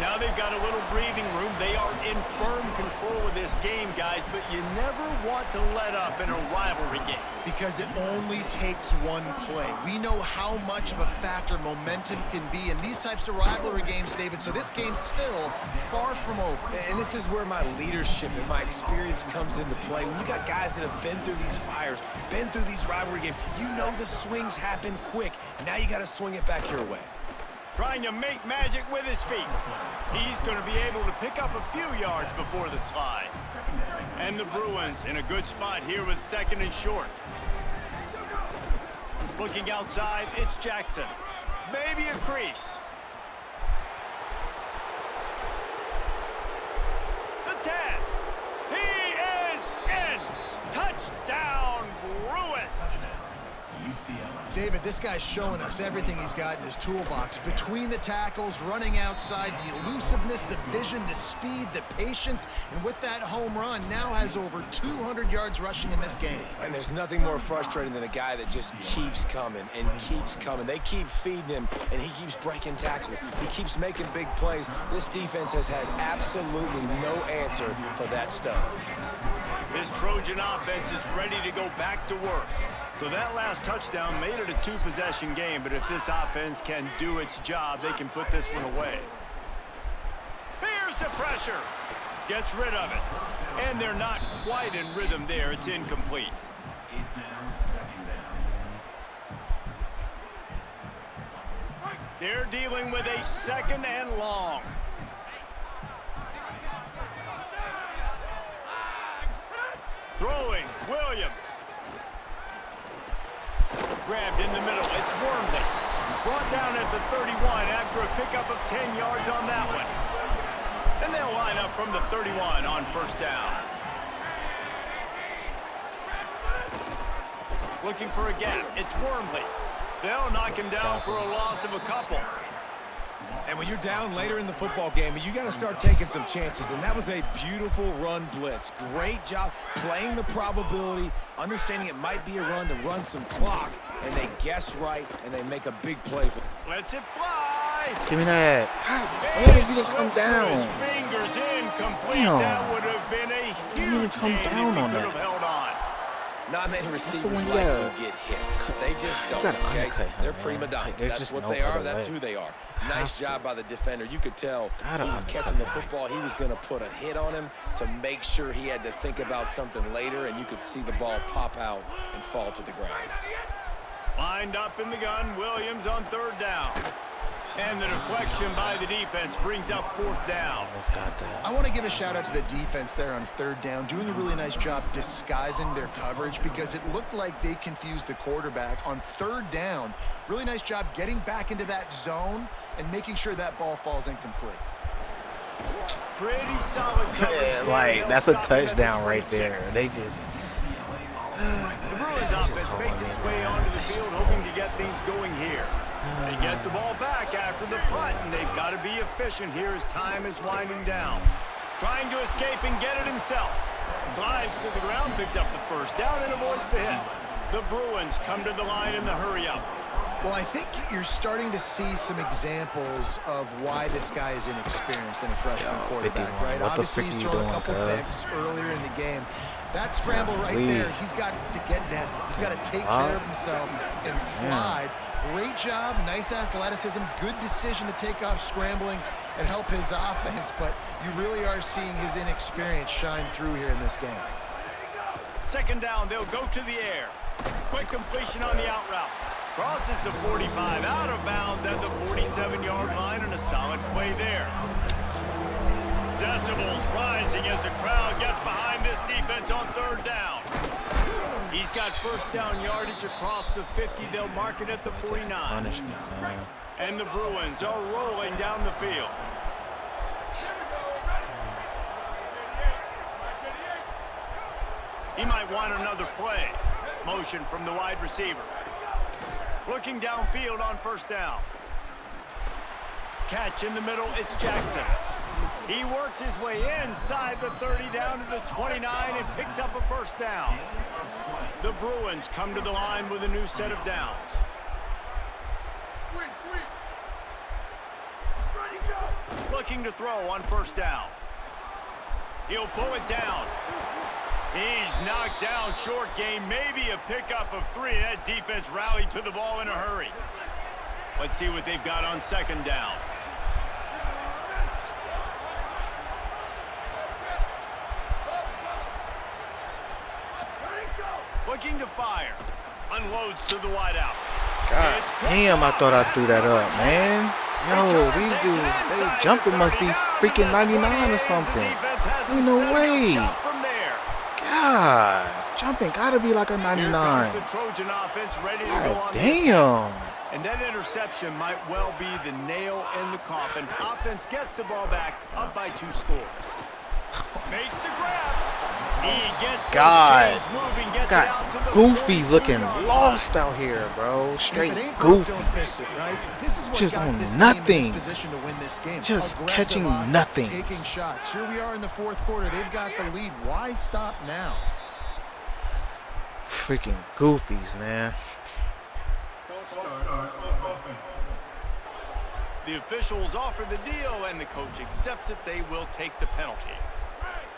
Now they've got a little breathing room. They are in firm control of this game, guys, but you never want to let up in a rivalry game. Because it only takes one play. We know how much of a factor momentum can be in these types of rivalry games, David, so this game's still far from over. And this is where my leadership and my experience comes into play. When you got guys that have been through these fires, been through these rivalry games, you know the swings happen quick. Now you got to swing it back your way. Trying to make magic with his feet. He's going to be able to pick up a few yards before the slide. And the Bruins in a good spot here with 2nd and short. Looking outside, it's Jackson. Maybe a crease. The 10. He is in. Touchdown, Bruins. UCLA. David, this guy's showing us everything he's got in his toolbox. Between the tackles, running outside, the elusiveness, the vision, the speed, the patience, and with that home run, now has over 200 yards rushing in this game. And there's nothing more frustrating than a guy that just keeps coming and keeps coming. They keep feeding him, and he keeps breaking tackles. He keeps making big plays. This defense has had absolutely no answer for that stud. This Trojan offense is ready to go back to work. So that last touchdown made it a two-possession game, but if this offense can do its job, they can put this one away. Here's the pressure. Gets rid of it. And they're not quite in rhythm there. It's incomplete. Is now second down. They're dealing with a second and long. Throwing, Williams. Grabbed in the middle, it's Wormley. Brought down at the 31 after a pickup of 10 yards on that one. And they'll line up from the 31 on first down. Looking for a gap, it's Wormley. They'll knock him down for a loss of a couple. And when you're down later in the football game, you got to start taking some chances. And that was a beautiful run blitz. Great job playing the probability, understanding it might be a run to run some clock. And they guess right, and they make a big play for them. Lets it fly. Give me that. God damn it, you didn't come Slips through his down. fingers incomplete. Damn. That would have been a Didn't even huge come gain down if he on could that. have held on. Not many the receivers one you like gotta to get hit. They just You don't, gotta okay? undercut him, They're man. prima donnas. Like, there's That's just what no they are. other That's way. who they are. Have Nice to. job by the defender. You could tell Gotta he was undercut catching the him. football. He was going to put a hit on him to make sure he had to think about something later, and you could see the ball pop out and fall to the ground. Lined up in the gun, Williams on third down. And the deflection by the defense brings up fourth down. Almost got that. I want to give a shout out to the defense there on third down, doing a really nice job disguising their coverage because it looked like they confused the quarterback on third down. Really nice job getting back into that zone and making sure that ball falls incomplete. Pretty solid coverage Yeah, there. like, They'll that's a stop him at the touchdown right 26. there. They just... The Bruins just offense hold makes on its in, way man. onto the They field, just hoping to get things going here. They get the ball back after the punt, and they've got to be efficient here as time is winding down. Trying to escape and get it himself. Slides to the ground, picks up the first down, and avoids the hit. The Bruins come to the line in the hurry-up. Well, I think you're starting to see some examples of why this guy is inexperienced in a freshman Yo, quarterback, 51. right? What the Obviously, frick he's are you thrown a doing, couple cuz? picks earlier in the game. That scramble right there, he's got to get down. He's got to take care of himself and slide. Great job, nice athleticism, good decision to take off scrambling and help his offense, but you really are seeing his inexperience shine through here in this game. Second down, they'll go to the air. Quick completion on the out route. Crosses the 45, out of bounds at the 47-yard line, and a solid play there. Decibels rising as the crowd gets behind this defense on third down. He's got first down yardage across the 50. They'll mark it at the 49. Punishment, man. And the Bruins are rolling down the field. He might want another play. Motion from the wide receiver. Looking downfield on first down. Catch in the middle, it's Jackson. He works his way inside the 30 down to the 29 and picks up a first down. The Bruins come to the line with a new set of downs. Looking to throw on first down. He'll pull it down. He's knocked down short game, maybe a pickup of 3. That defense rallied to the ball in a hurry. Let's see what they've got on second down. Looking to fire. Unloads to the wideout. God damn, I thought I threw that up, man. Yo, these dudes, they jumping must be freaking 99 or something. Ain't no way. God, jumping gotta be like a 99. The Trojan offense ready to go God on damn. and that interception might well be the nail in the coffin. Offense gets the ball back, up by 2 scores. Makes the grab. He gets those God. chains moving, gets it Got out to the goofies 40 looking yard line. lost out here, bro. Straight If it ain't broke, don't fix goofies. it, right? This is what Just got on this team nothing. in this position to win this game. Just Aggressive catching offense, nothings. taking shots. Here we are in the fourth quarter. They've got the lead. Why stop now? Freaking goofies, man. The officials offer the deal, and the coach accepts it. They will take the penalty.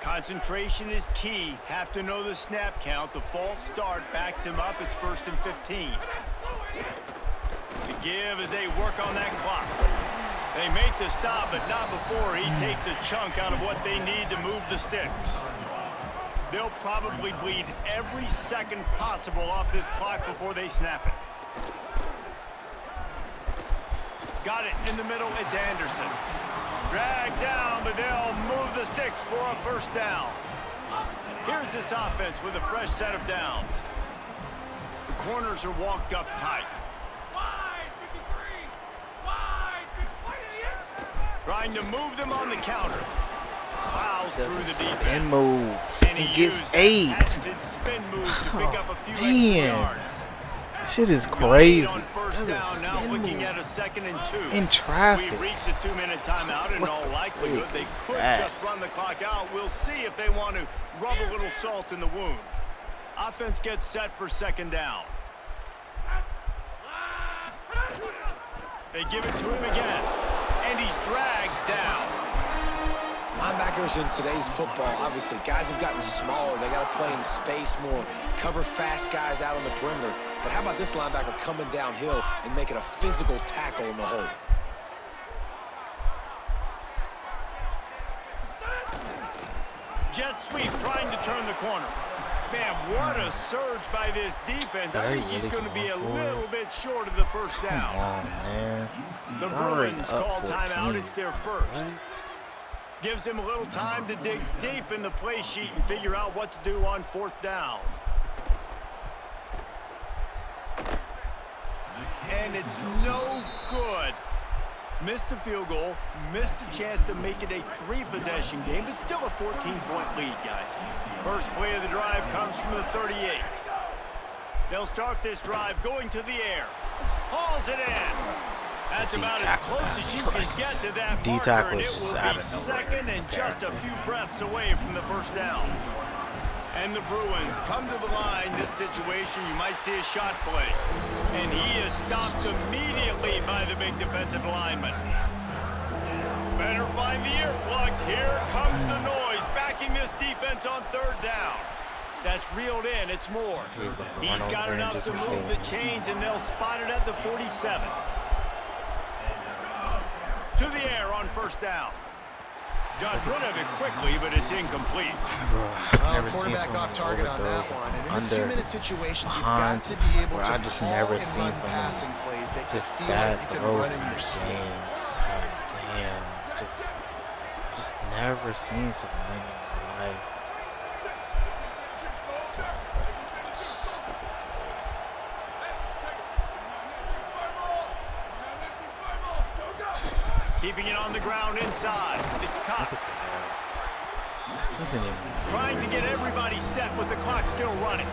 Concentration is key. Have to know the snap count. The false start backs him up. It's 1st and 15. The give as they work on that clock. They make the stop, but not before he takes a chunk out of what they need to move the sticks. They'll probably bleed every second possible off this clock before they snap it. Got it in the middle. It's Anderson. Dragged down, but they'll move the sticks for a 1st down. Here's this offense with a fresh set of downs. The corners are walked up tight. Trying to move them on the counter. Plows through the defense. Spin move. And He he gets used 8. that patented spin move to pick up a few extra Man. yards. Shit is Got crazy. it on 1st That's a down, now spin looking move. at a 2nd and 2. In traffic. We reached a 2-minute timeout. In What all the likelihood, freak they is could that? just run the clock out. We'll see if they want to rub a little salt in the wound. Offense gets set for 2nd down. They give it to him again, and he's dragged down. Linebackers in today's football, obviously, guys have gotten smaller. They got to play in space more, cover fast guys out on the perimeter. But how about this linebacker coming downhill and making a physical tackle in the hole? Jet sweep trying to turn the corner. Man, what a surge by this defense. I think he's going to be a little bit short of the 1st down. Come on, man. The Already Bruins up call 14. timeout. It's their 1st. What? Gives him a little time to dig deep in the play sheet and figure out what to do on 4th down. And it's no good. Missed the field goal, missed the chance to make it a 3-possession game, but still a 14-point lead, guys. First play of the drive comes from the 38. They'll start this drive going to the air. Hauls it in. That's about as close as you can get to that marker, and it will be 2nd and just a few breaths away from the 1st down. And the Bruins come to the line. This situation, you might see a shot play. And he is stopped immediately by the big defensive lineman. Better find the earplugs. Here comes the noise, backing this defense on 3rd down. That's reeled in. It's more. He's got enough to move the chains, and they'll spot it at the 47. To the air on 1st down. Got rid of it quickly, but it's incomplete. Never seen quarterback someone off target on that overthrows one. And in this under 2-minute situation, you've behind, got to be able where to I just call never and seen run someone passing plays that you just feel bad like you can throws run in in your this sleep. game. God damn, just never seen something like that in my life. Stupid play. Keeping it on the ground inside. It's Look Cox. at that. Doesn't even. Trying to get everybody set with the clock still running.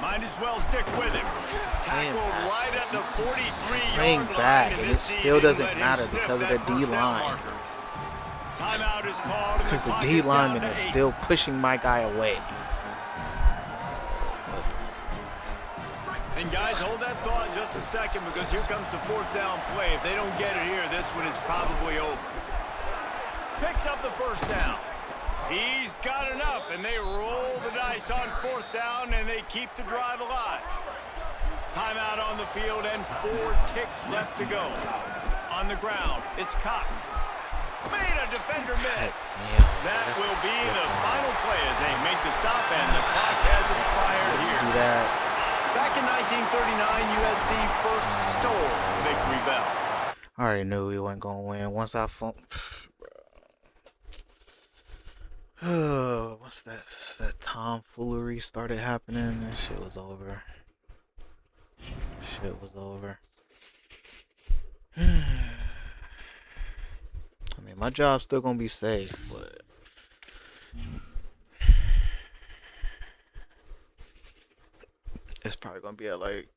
Might as well stick with him. Tackled right at the 43-yard Playing line. back, and it this still season doesn't let him matter sniff because of that the first down D-line. marker. Timeout is called. Because the clock D is down lineman to is 8. still pushing my guy away. And guys, hold that thought just a second, because here comes the 4th down play. If they don't get it here, this one is probably over. Picks up the 1st down. He's got enough, and they roll the dice on 4th down, and they keep the drive alive. Timeout on the field, and 4 ticks left to go. On the ground, it's Cox. Made a defender miss. That will be the final play as they make the stop, and the clock has expired here. Do that. Back in 1939, USC first stole the victory bell. I already knew we wasn't gonna win. Once I once that tomfoolery started happening, that shit was over. Shit was over. I mean, my job's still gonna be safe, but it's probably gonna be at like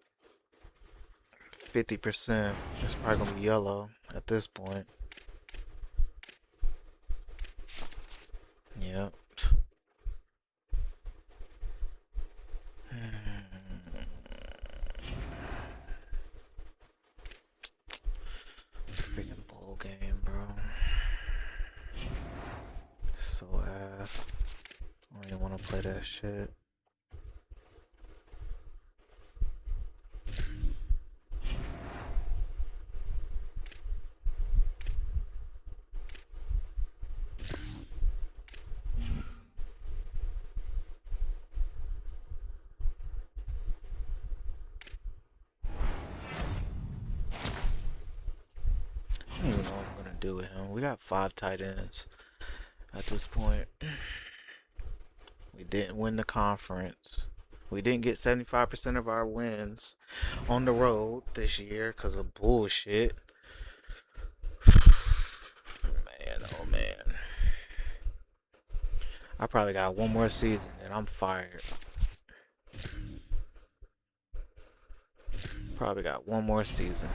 50%. It's probably gonna be yellow at this point. Yep. play that shit. I don't even know what I'm gonna do with him. We got 5 tight ends at this point. We didn't win the conference. We didn't get 75% of our wins on the road this year because of bullshit. Man, oh man. I probably got one more season and I'm fired. Probably got one more season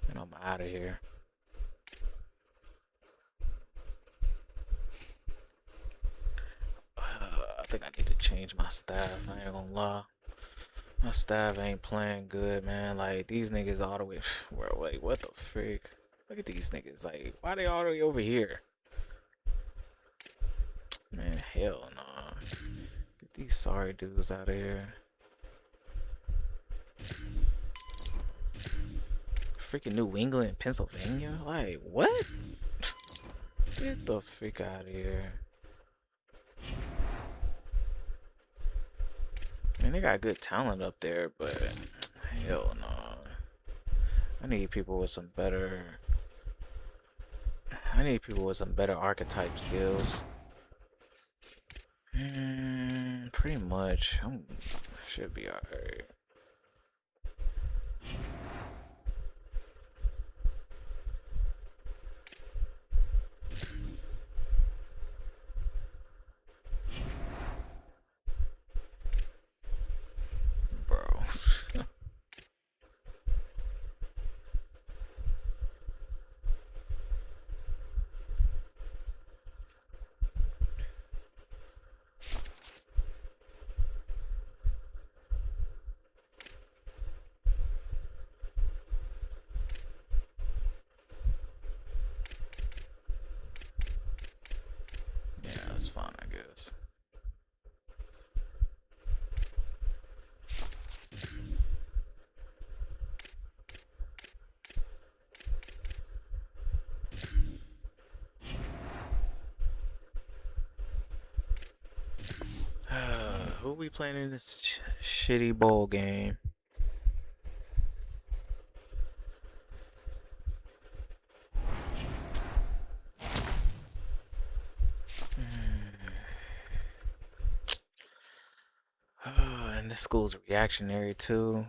and I'm out of here. I think I need to change my staff. I ain't gonna lie. My staff ain't playing good, man. Like, these niggas all the way. Bro, like, what the frick? Look at these niggas. Like, why they all the way over here? Man, hell nah. Get these sorry dudes out of here. Freaking New England, Pennsylvania? Like, what? Get the frick out of here. Man, they got good talent up there, but hell no. I need people with some better archetype skills. Pretty much. I should be alright. Bro. Yeah, that's fine, I guess. Who we playing in this shitty bowl game? And this school's reactionary too.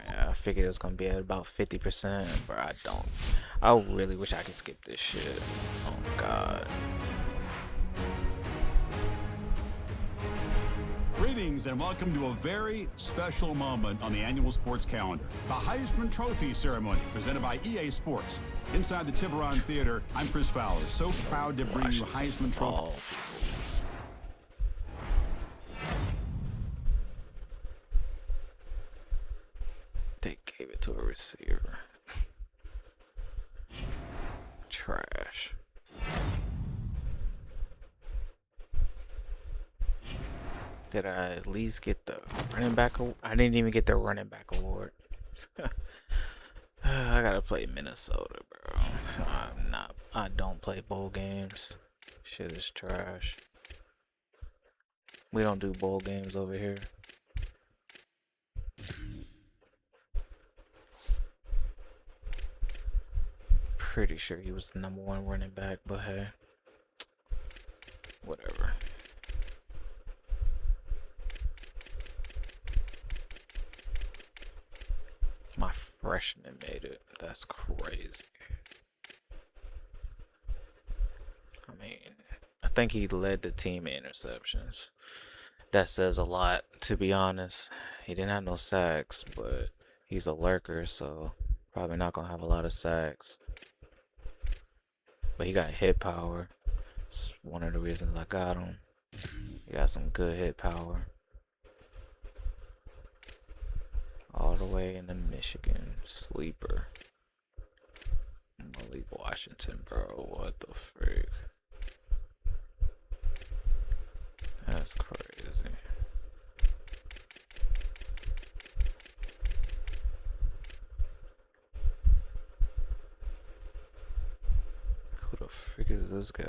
I figured it was gonna be at about 50%, but I don't. I really wish I could skip this shit. Oh god. Greetings and welcome to a very special moment on the annual sports calendar. The Heisman Trophy ceremony presented by EA Sports. Inside the Tiburon Theater, I'm Chris Fowler. So proud to bring you Heisman Trophy. They gave it to a receiver. Trash. Did I at least get the running back? I didn't even get the running back award. I gotta play Minnesota, bro. I don't play bowl games. Shit is trash. We don't do bowl games over here. Pretty sure he was the #1 running back, but hey, whatever. My freshman made it. That's crazy. I mean, I think he led the team in interceptions. That says a lot, to be honest. He didn't have no sacks, but he's a lurker, so probably not gonna have a lot of sacks. But he got hit power. It's one of the reasons I got him. He got some good hit power. All the way into Michigan. Sleeper. Malik Washington, bro. What the frick? That's crazy. Who the frick is this guy?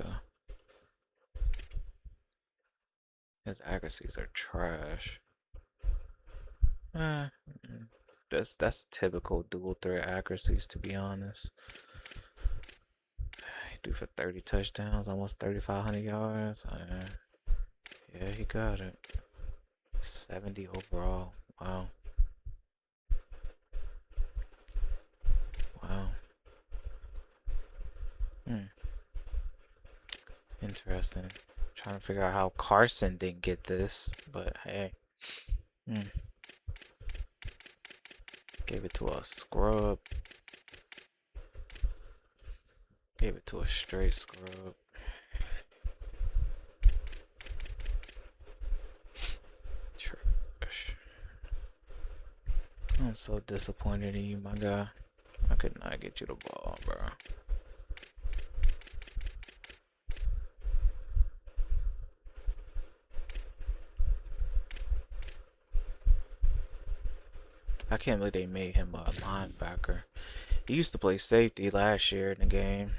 His accuracies are trash. Eh, that's typical dual threat accuracies, to be honest. He threw for 30 touchdowns, almost 3,500 yards. Yeah, he got it. 70 overall. Wow. Wow. Interesting. Trying to figure out how Carson didn't get this, but hey. Gave it to a scrub. Gave it to a straight scrub. Trash. I'm so disappointed in you, my guy. I could not get you the ball, bro. I can't believe they made him a linebacker. He used to play safety last year in the game.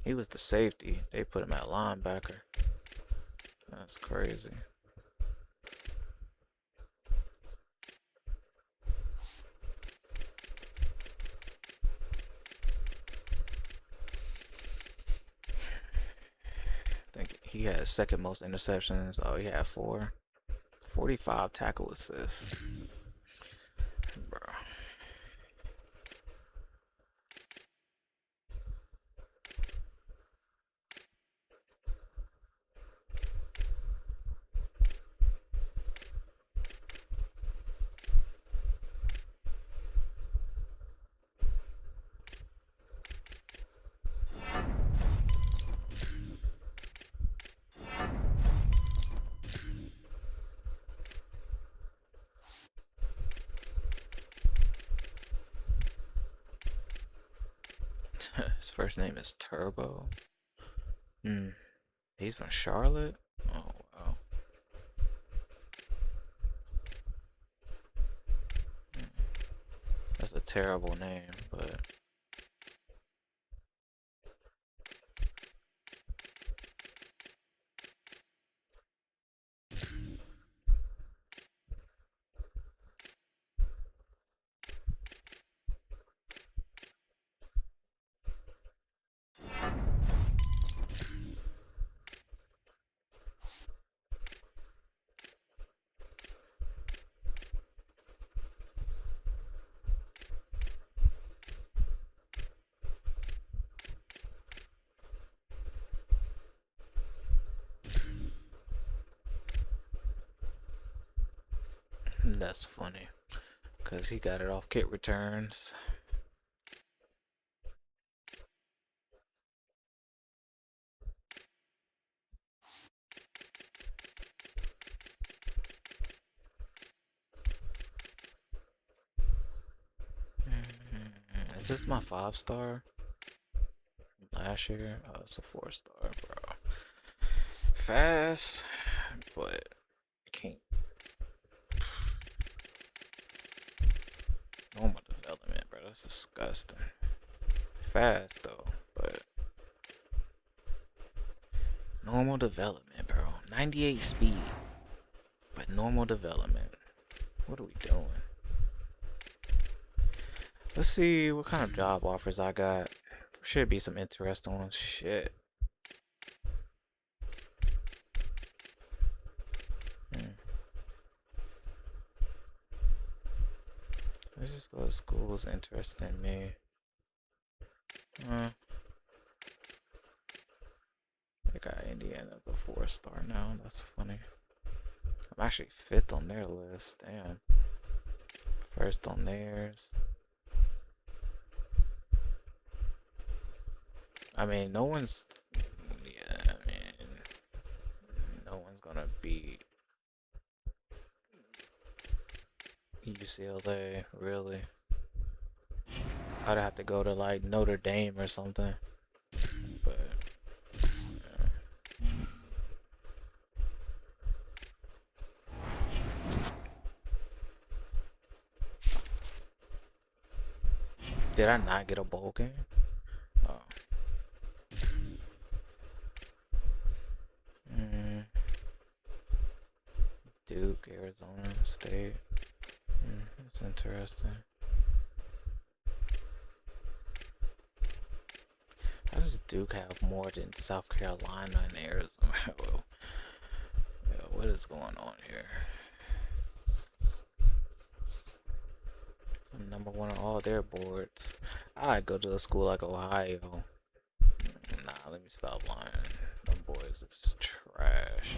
He was the safety. They put him at linebacker. That's crazy. I think he had second most interceptions. Oh, he had 4. 45 tackle assists. Bro. His first name is Turbo. He's from Charlotte? Oh, wow. That's a terrible name, but... That's funny, because he got it off kick returns. Is this my 5-star? Last year? Oh, it's a 4-star, bro. Fast, but can't. Normal development, bro. That's disgusting. Fast though, but normal development, bro. 98 speed, but normal development. What are we doing? Let's see what kind of job offers I got. Should be some interesting ones. Shit. Let's just go to schools interested in me. They got Indiana as a 4-star now. That's funny. I'm actually 5th on their list. Damn. 1st on theirs. I mean, no one's. Yeah, I mean, no one's gonna beat UCLA, really. I'd have to go to like Notre Dame or something. But yeah. Did I not get a bowl game? Oh. Mm. Duke, Arizona State. That's interesting. How does Duke have more than South Carolina and Arizona? Well, yeah, what is going on here? I'm number one on all their boards. I go to a school like Ohio. Nah, let me stop lying. Them boys is trash.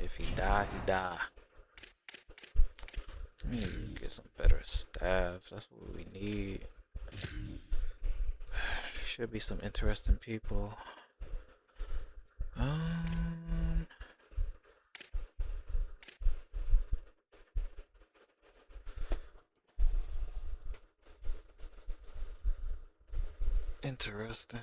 If he die, he die. We need to get some better staff. That's what we need. Should be some interesting people. Interesting.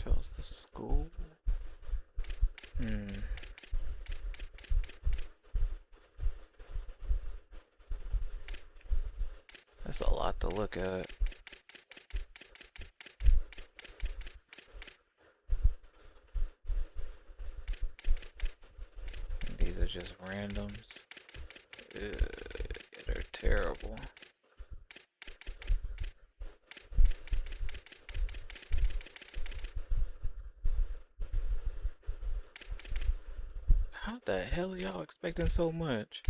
Shows the school. That's a lot to look at. These are just randoms. They're terrible. How the hell are y'all expecting so much?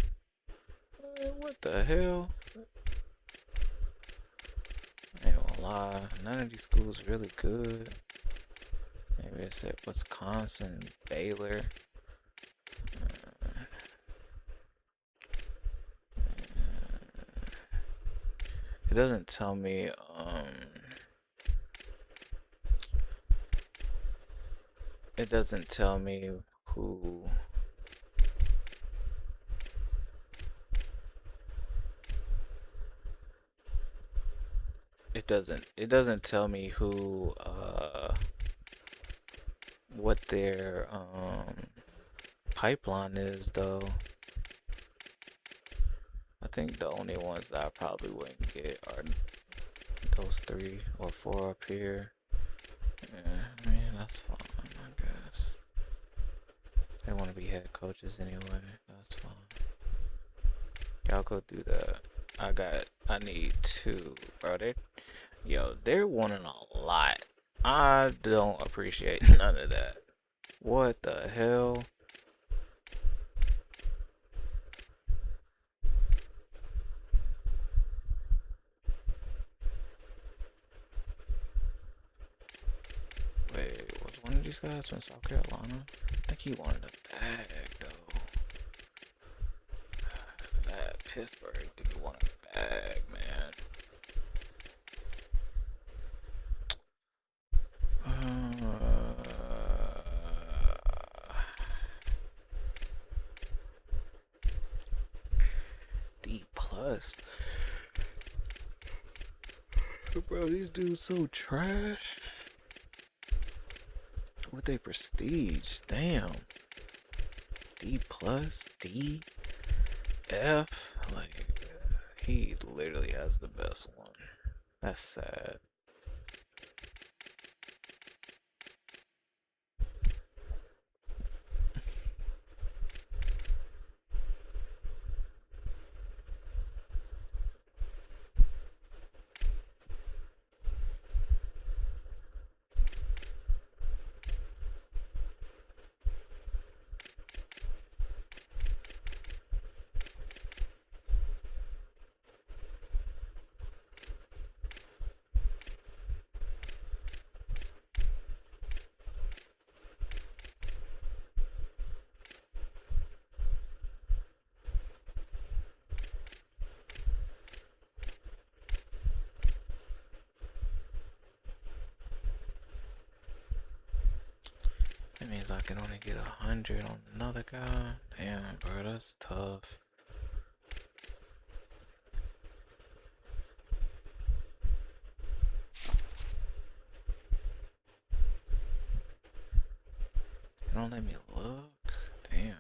What the hell? I ain't gonna lie, none of these schools are really good. Maybe except Wisconsin, Baylor. It doesn't tell me, it doesn't tell me who. It doesn't tell me who, what their, pipeline is, though. I think the only ones that I probably wouldn't get are those 3 or 4 up here. Yeah, I mean, that's fine, I guess. They want to be head coaches anyway. That's fine. Y'all go do that. I need 2, bro. They're wanting a lot. I don't appreciate none of that. What the hell? Wait, was one of these guys from South Carolina? I think he wanted a bag, though. That Pittsburgh dude wanted a bag, man. D plus. Bro, these dudes so trash. What they prestige? Damn. D plus, D, F. Like, he literally has the best one. That's sad. I can only get 100 on another guy. Damn, bro, that's tough. It don't let me look. Damn.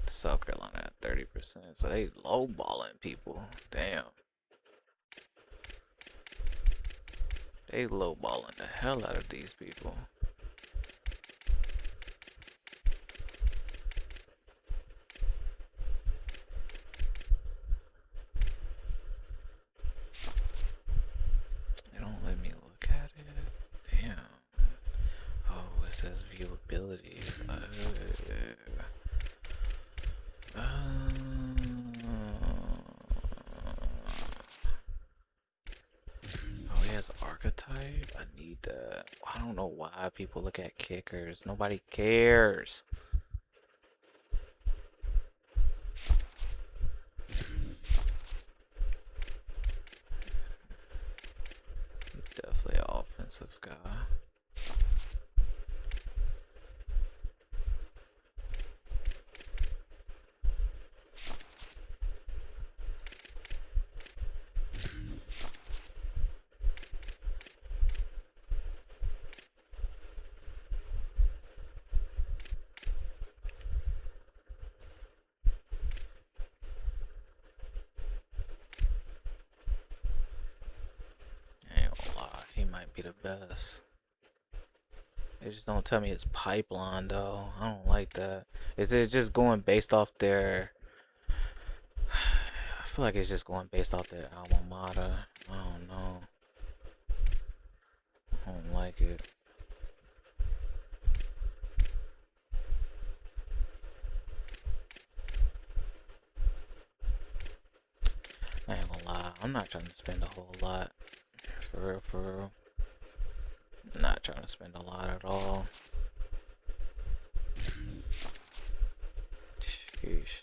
South Carolina at 30%, so they lowballing people. Damn. They lowballing the hell out of these people. They don't let me look at it. Damn. Oh, it says viewability. Oh, he has archetype. I need that. I don't know why people look at kickers. Nobody cares. He's definitely an offensive guy. I ain't gonna lie, he might be the best. They just don't tell me it's pipeline though. I don't like that. Is it just going based off their? I feel like it's just going based off their alma mater. I don't know. I don't like it. I ain't gonna lie. I'm not trying to spend a whole lot. For real, for real. Not trying to spend a lot at all. Sheesh.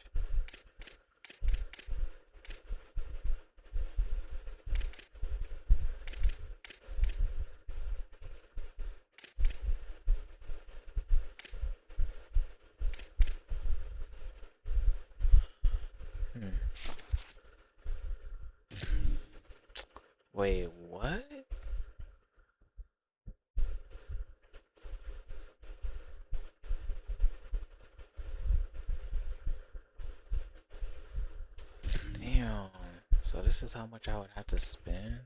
Wait, what? Damn. So this is how much I would have to spend?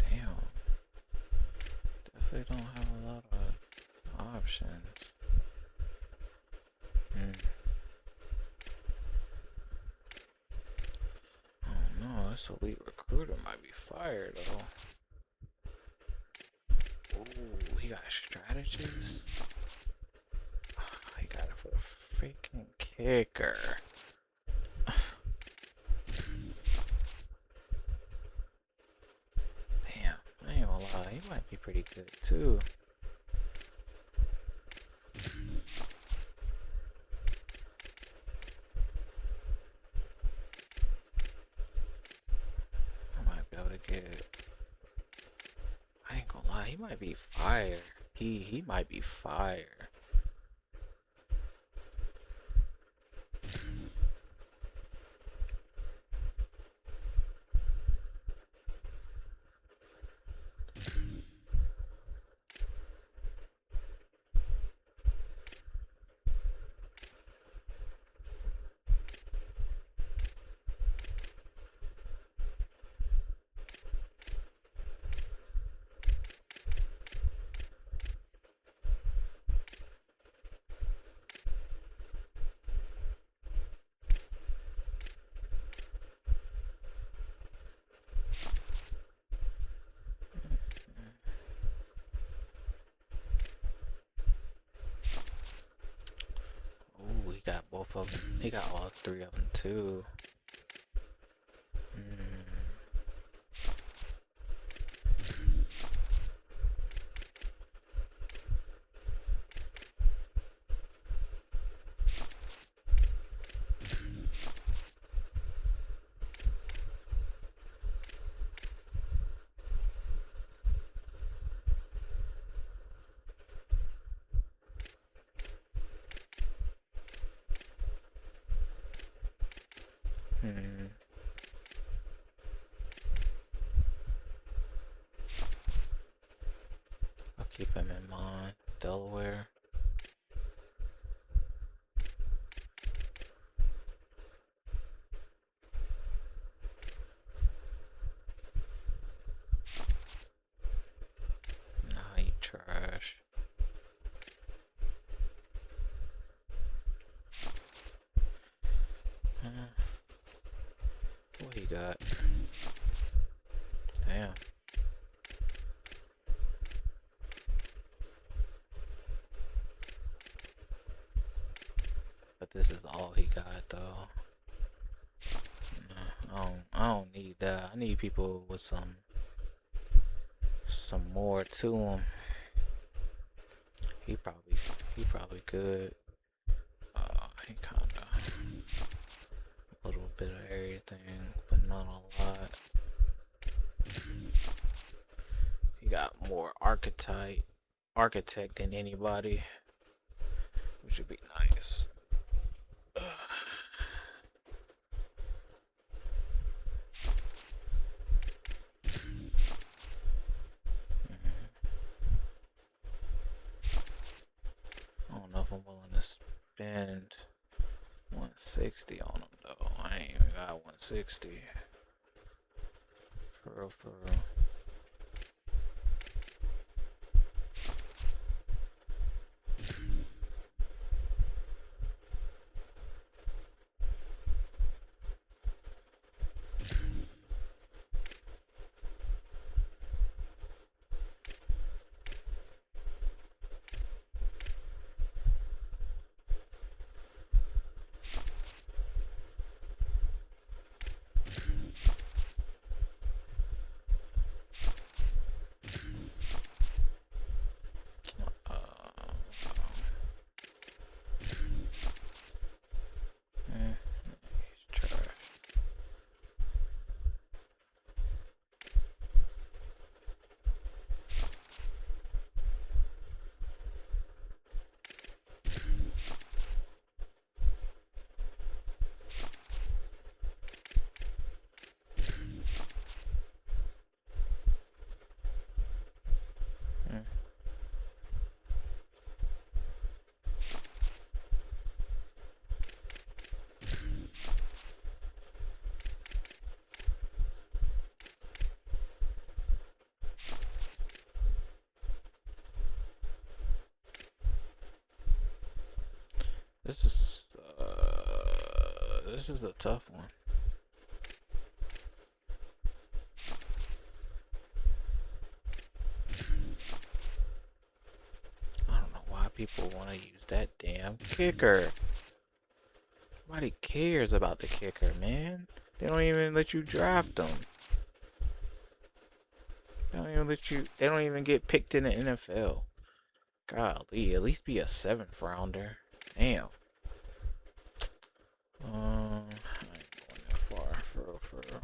Damn. Definitely don't have a lot of options. Oh no, this elite recruiter might be fired though. Ooh, he got strategists? He got it for the freaking kicker. Damn, I ain't gonna lie, he might be pretty good too. I might be able to get. I ain't gonna lie, he might be fire. He might be fire. of them. He got all three of them too. I'll keep him in mind. Delaware. Nah, you trash. What he got? Damn. But this is all he got though. Nah, I don't need that. I need people with some more to him. He probably good. He kinda a little bit of everything, but not a lot. He got more architect than anybody, which would be nice. I don't know if I'm willing to spend 160 on him though. I ain't even got 160. For real, for real. He's trash. This is a tough one. I don't know why people want to use that damn kicker. Nobody cares about the kicker, man. They don't even let you draft them. They don't even get picked in the NFL. Golly, at least be a 7th rounder. Damn. I ain't going that far, for real.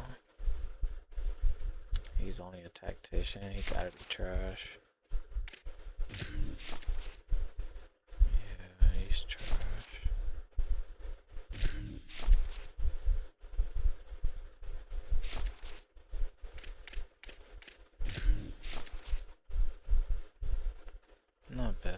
He's only a tactician. He gotta be trash. Yeah, he's trash. Not bad.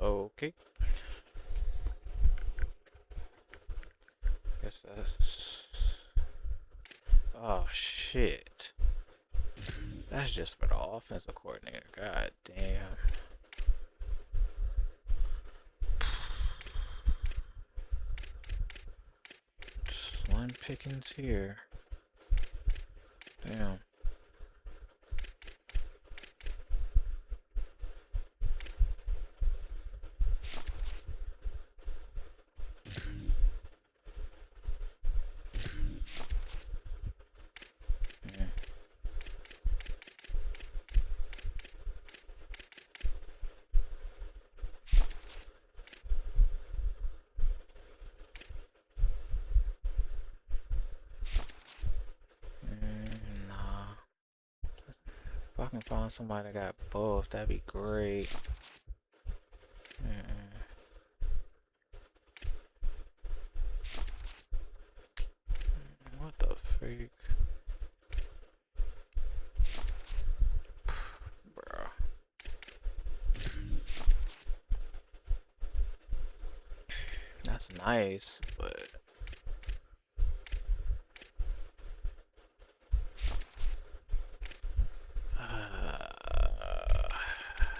Okay. Guess that's. Oh shit. That's just for the offensive coordinator. God damn. Slim pickings here. Damn. Yeah. Nah. If I can find somebody that got both, that'd be great. What the freak? Bro. That's nice, but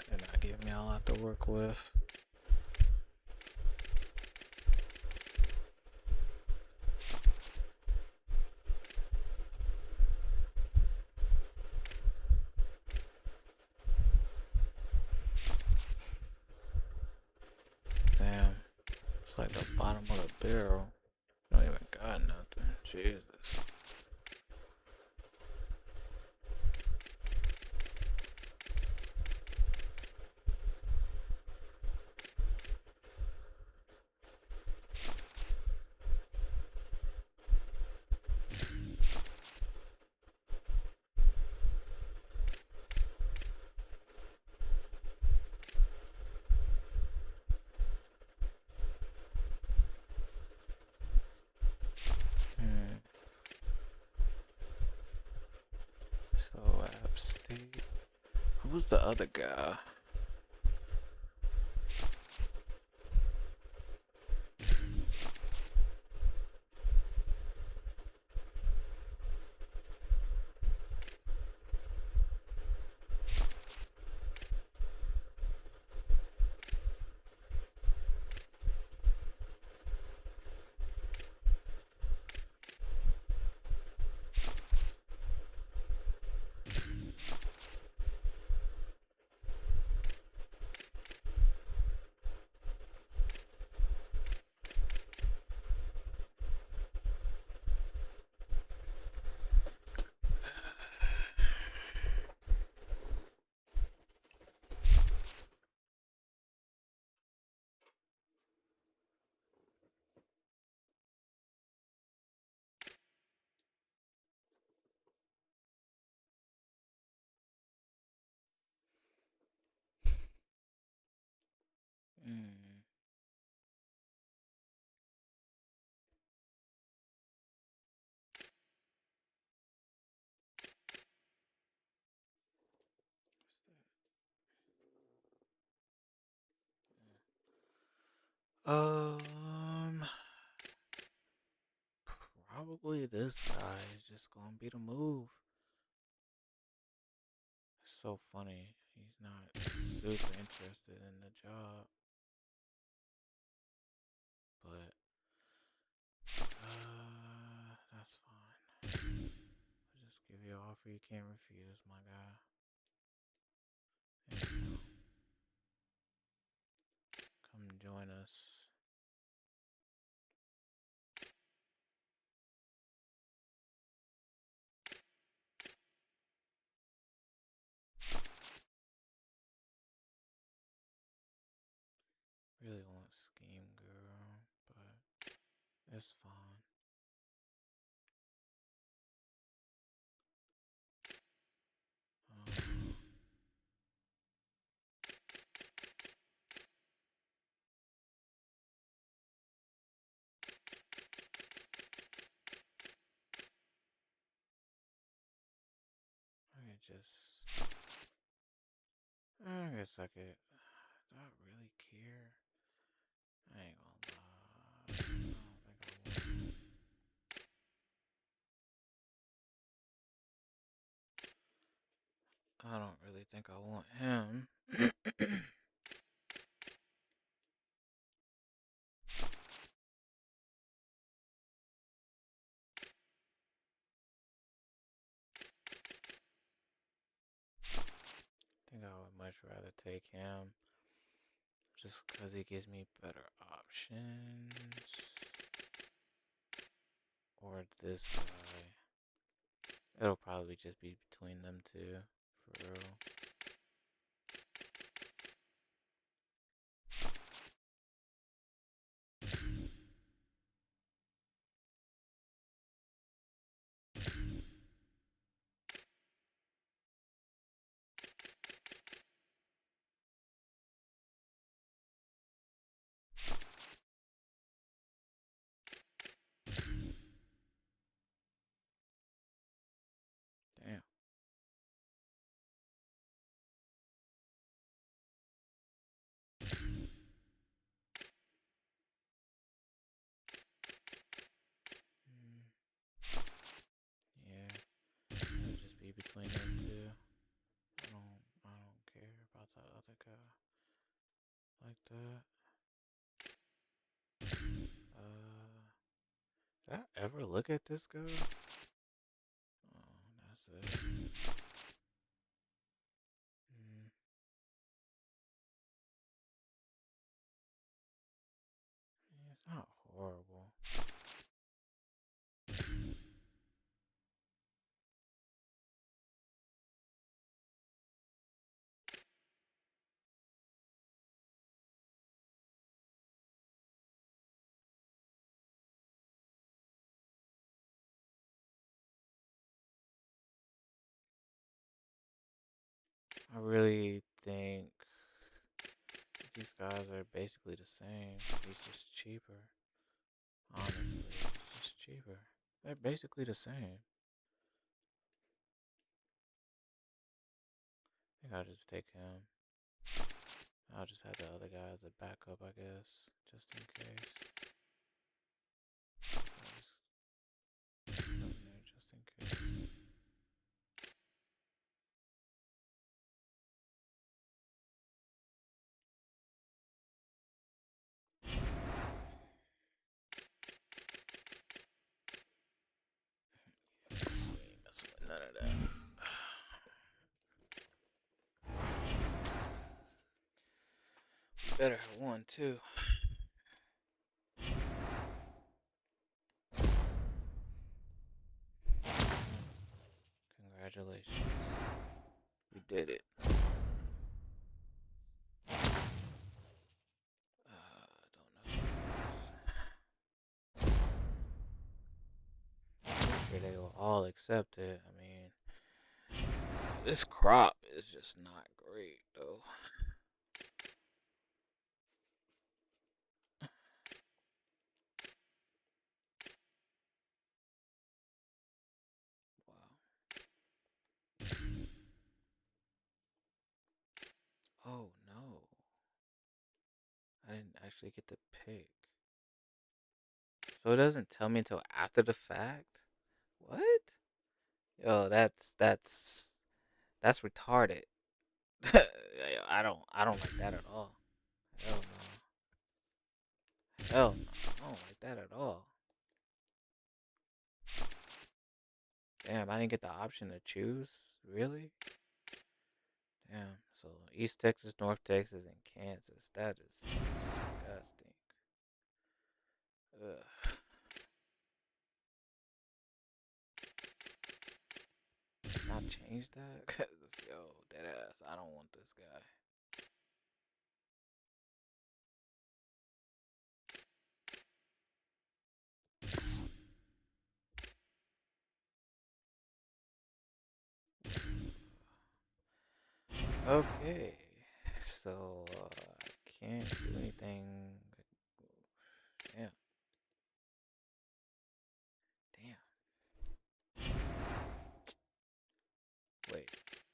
they're not giving me a lot to work with. Damn. It's like the bottom of the barrel. Don't even got nothing. Jesus. Hmm. So App State. Who's the other guy? Hmm. Um, Probably this guy is just gonna be the move. It's so funny. He's not super interested in the job, but that's fine. I'll just give you an offer you can't refuse, my guy. And, come join us. Really want Scheme Girl, but it's fine. Um, I could just. I guess I could Do I really care? I ain't gonna lie. I don't really think I want him. I think I would much rather take him just because he gives me better options. Or this guy. It'll probably just be between them two, for real. Damn. Yeah, it'll just be between them two. I don't care about the other guy like that. Did I ever look at this guy? Oh, that's it. Yeah, it's not horrible. I really think these guys are basically the same. He's just cheaper. Honestly, it's just cheaper. They're basically the same. I think I'll just take him. I'll just have the other guy as a backup, I guess, just in case. I'll just put him there just in case. We ain't messing with none of that. Better have one too. Congratulations. We did it. Don't know. I'm sure they will all accept it. I mean, this crop is just not great though. Wow. Oh no. I didn't actually get to pick. So it doesn't tell me until after the fact? What? Yo, that's retarded. I don't like that at all. Hell no. Hell no. I don't like that at all. Damn, I didn't get the option to choose? Really? Damn. So East Texas, North Texas, and Kansas. That is disgusting. Ugh. Can I change that? Cause yo, deadass, I don't want this guy. Okay, so I can't do anything. Damn, damn. Wait,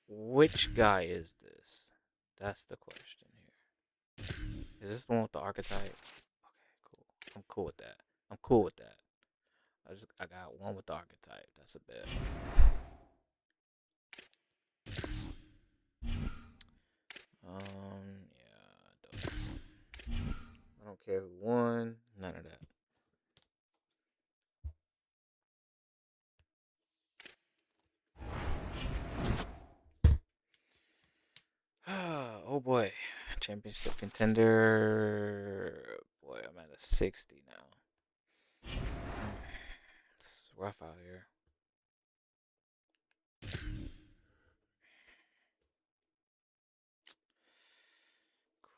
which guy is this? That's the question here. Is this the one with the archetype? Okay, cool. I'm cool with that. I'm cool with that. I got one with the archetype. That's a bit. Yeah. I don't care who won. None of that. Oh boy, championship contender. Boy, I'm at a 60 now. It's rough out here.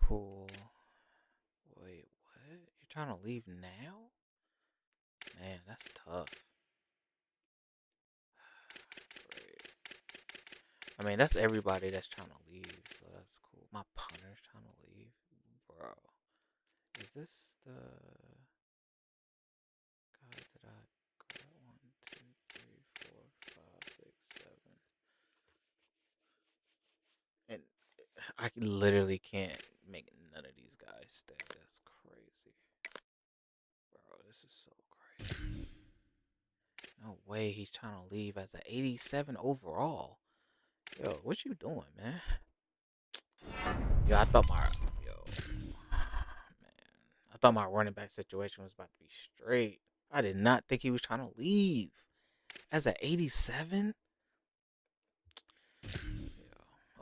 Cool. Wait, what? You're trying to leave now? Man, that's tough. Great. I mean, that's everybody that's trying to leave, so that's cool. My punter's trying to leave. Bro. Is this the guy that I got? 1, 2, 3, 4, 5, 6, 7. And I literally can't make none of these guys stay. That's crazy. Bro, this is so crazy. No way he's trying to leave as an 87 overall. Yo, what you doing, man? Yo, I thought my I thought my running back situation was about to be straight. I did not think he was trying to leave as an 87.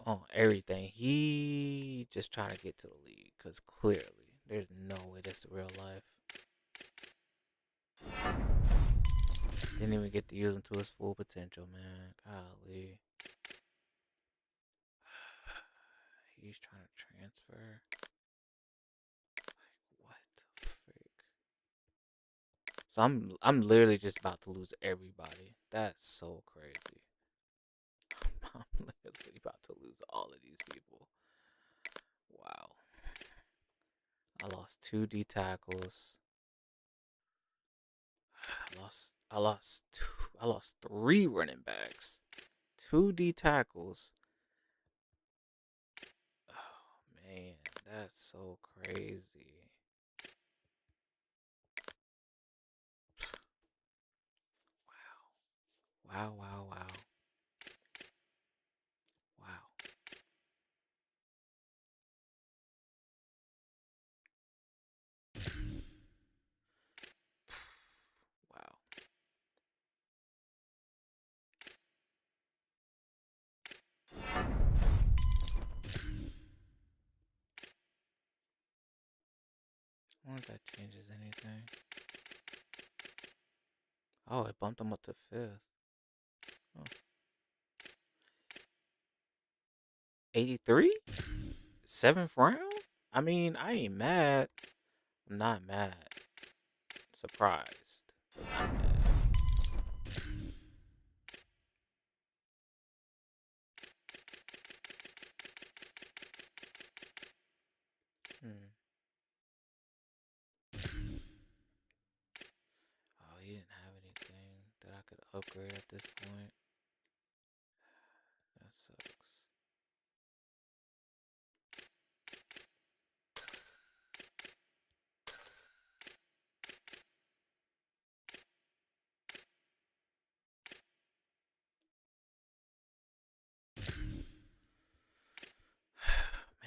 On everything. He just trying to get to the league because clearly there's no way that's real life. Didn't even get to use him to his full potential, man. Golly. He's trying to transfer. Like, what the frick? So I'm literally just about to lose everybody. That's so crazy. I'm literally about to lose all of these people. Wow. I lost 2 D tackles. I lost 3 running backs. 2 D tackles. Oh man, that's so crazy. Wow. Wow. Wow. I wonder if that changes anything. Oh, it bumped him up to 5th. Oh. 83? 7th round? I mean, I ain't mad. I'm not mad. Surprised, but not mad. Hmm. Oh, he didn't have anything that I could upgrade at this point. That sucks.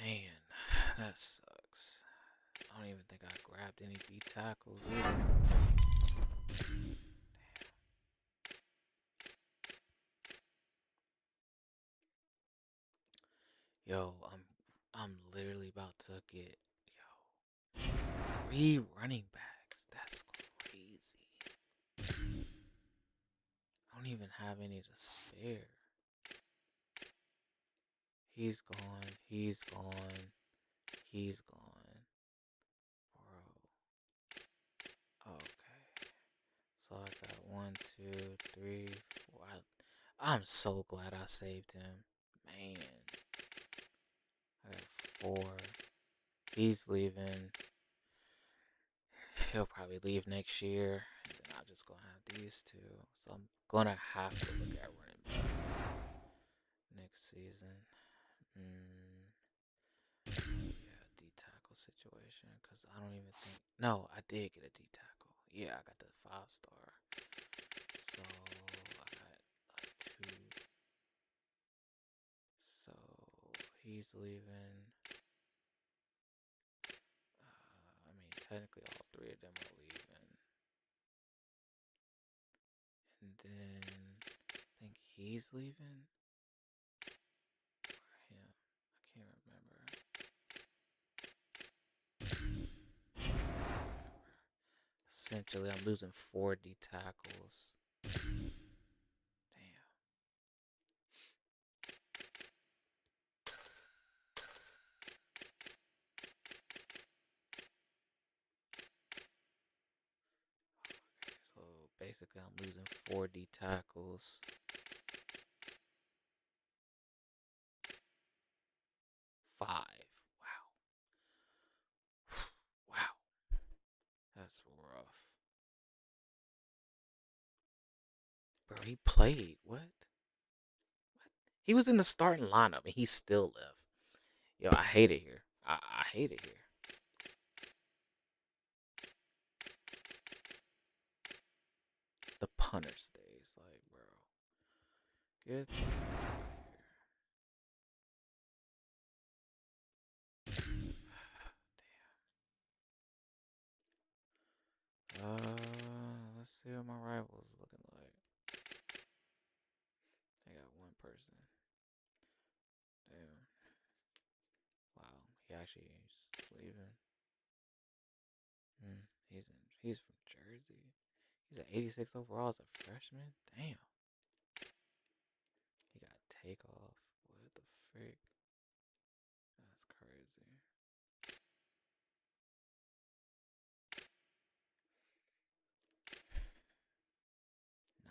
Man, that sucks. I don't even think I grabbed any D tackles either. Yo, I'm literally about to get 3 running backs. That's crazy. I don't even have any to spare. He's gone. He's gone. He's gone. Bro. Okay. So I got 1, 2, 3, 4. I'm so glad I saved him. Man. I got 4. He's leaving. He'll probably leave next year. And then I'm just gonna have these 2. So I'm gonna have to look at running backs next season. Yeah, D tackle. tackle situation because I don't even think. No, I did get a D tackle. Yeah, I got the 5-star. So I got like 2. So he's leaving. I mean, technically all 3 of them are leaving. And then I think he's leaving. Or him. I can't remember. Essentially, I'm losing 4 D tackles. Damn. So basically, I'm losing 4 D tackles. 5. Wow. Wow. That's rough. Bro, he played. What? He was in the starting lineup and he still left. Yo, I hate it here. I hate it here. The punter stays. Like, bro. Get the fuck out of here. Damn. Let's see what my rivals looking like. They got 1 person. Damn. Wow. He actually is leaving. He's from Jersey. He's an 86 overall as a freshman. Damn. He got takeoff. What the frick? That's crazy.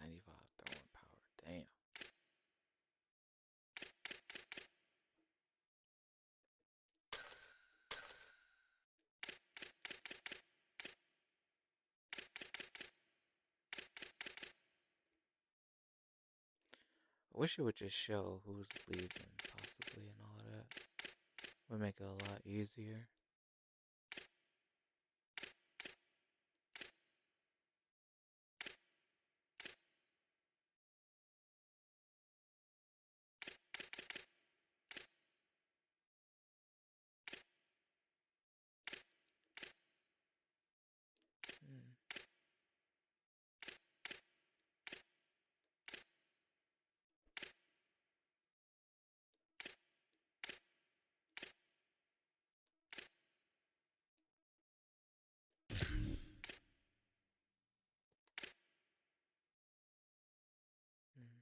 95 throwing power. Damn. I wish it would just show who's leaving, possibly, and all of that. Would make it a lot easier. Hmm. Hmm.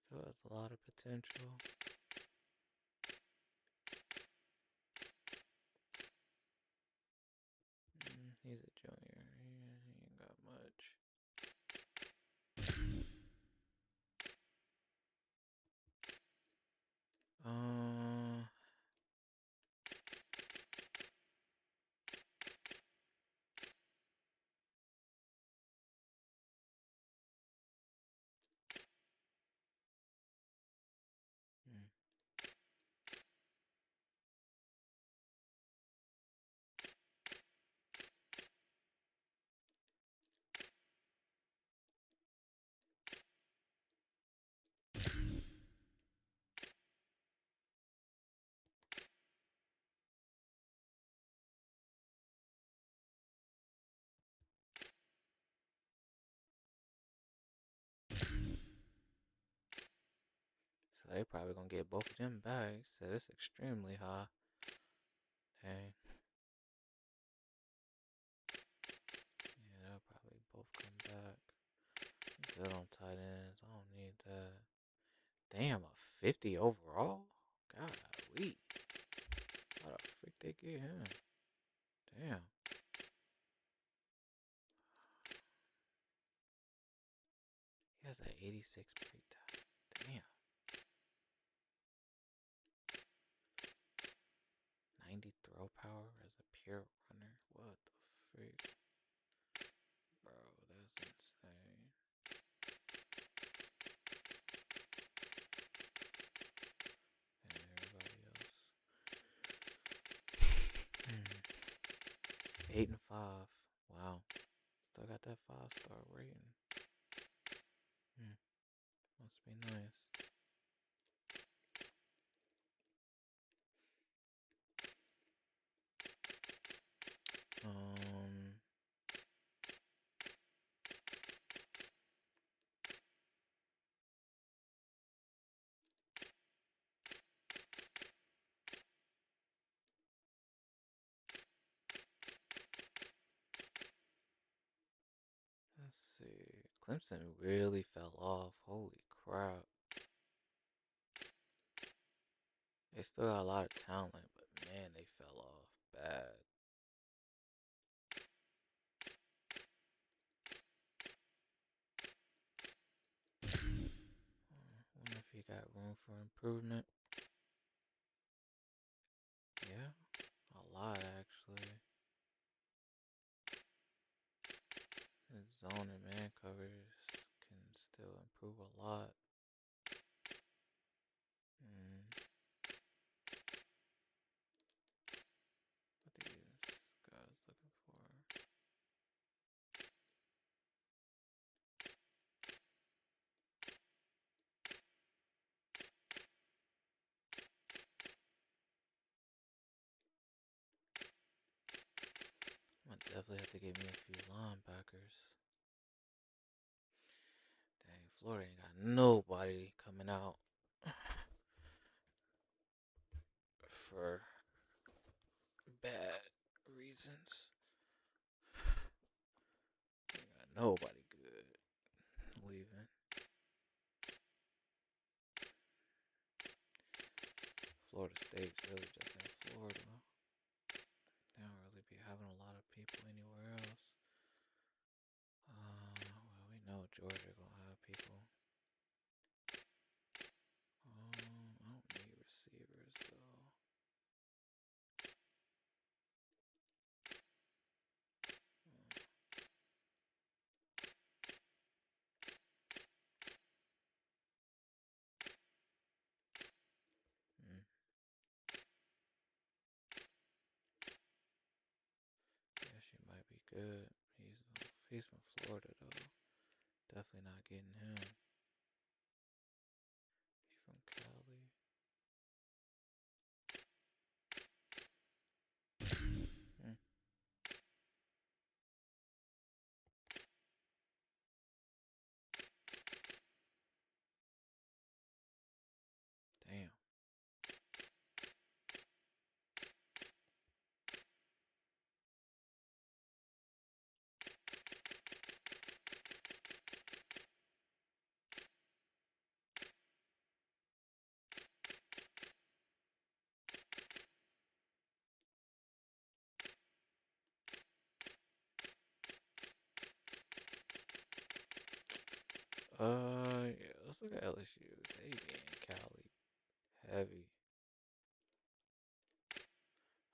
Still has a lot of potential. He's a junior. He ain't got much. Uh, hmm. So they probably gonna get both of them back. So it's extremely high. Hey. Yeah, they'll probably both come back. Good on tight ends. I don't need that. Damn, a 50 overall? Golly. How the frick they get him? Damn. He has an 86 pre-tack. Damn. 90 throw power as a pure runner. What the frick? 8-5. Wow. Still got that 5-star rating. Must be nice. Let's see. Clemson really fell off. Holy crap. They still got a lot of talent, but man, they fell off bad. Wonder if he got room for improvement. Yeah, a lot actually. His zone and man covers can still improve a lot. What these guys looking for? I'm gonna definitely have to get me a few linebackers. Dang, Florida ain't got nobody coming out for bad reasons. Ain't got nobody good leaving. Florida State's really just in Florida. They don't really be having a lot of people anywhere else. Well, we know Georgia gonna have people. I don't need receivers though. Yeah, she might be good. He's from Florida though. Definitely not getting him. He from Cali. Damn. Yeah, let's look at LSU. They be in Cali heavy.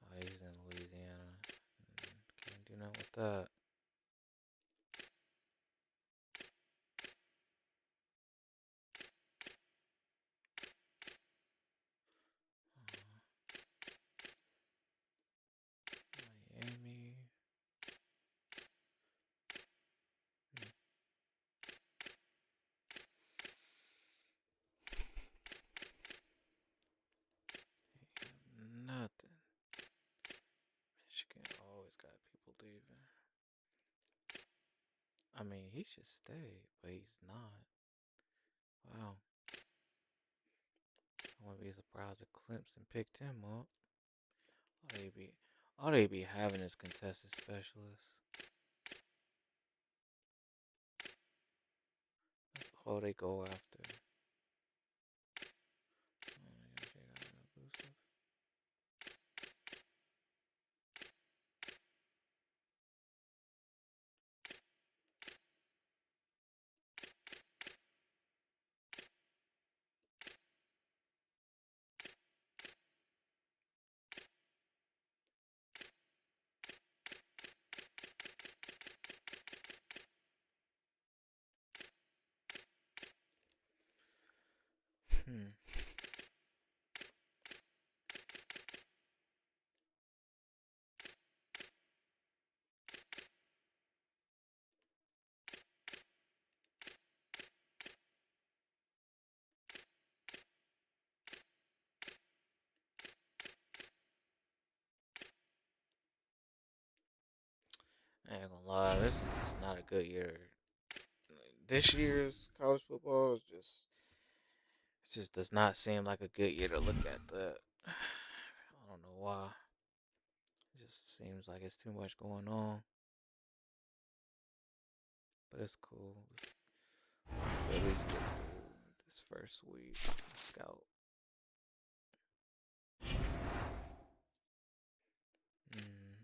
Oh, he's in Louisiana. Can't do nothing with that. Miami. Nothing. Michigan always got people leaving. I mean, he should stay, but he's not. Wow. I wouldn't be surprised if Clemson picked him up. All they be having is contested specialists. That's all they go after. I ain't gonna lie, this is not a good year. This year's college football is just it just does not seem like a good year to look at that. I don't know why. It just seems like it's too much going on. But it's cool. Let's at least get through this first week. Scout. Mm.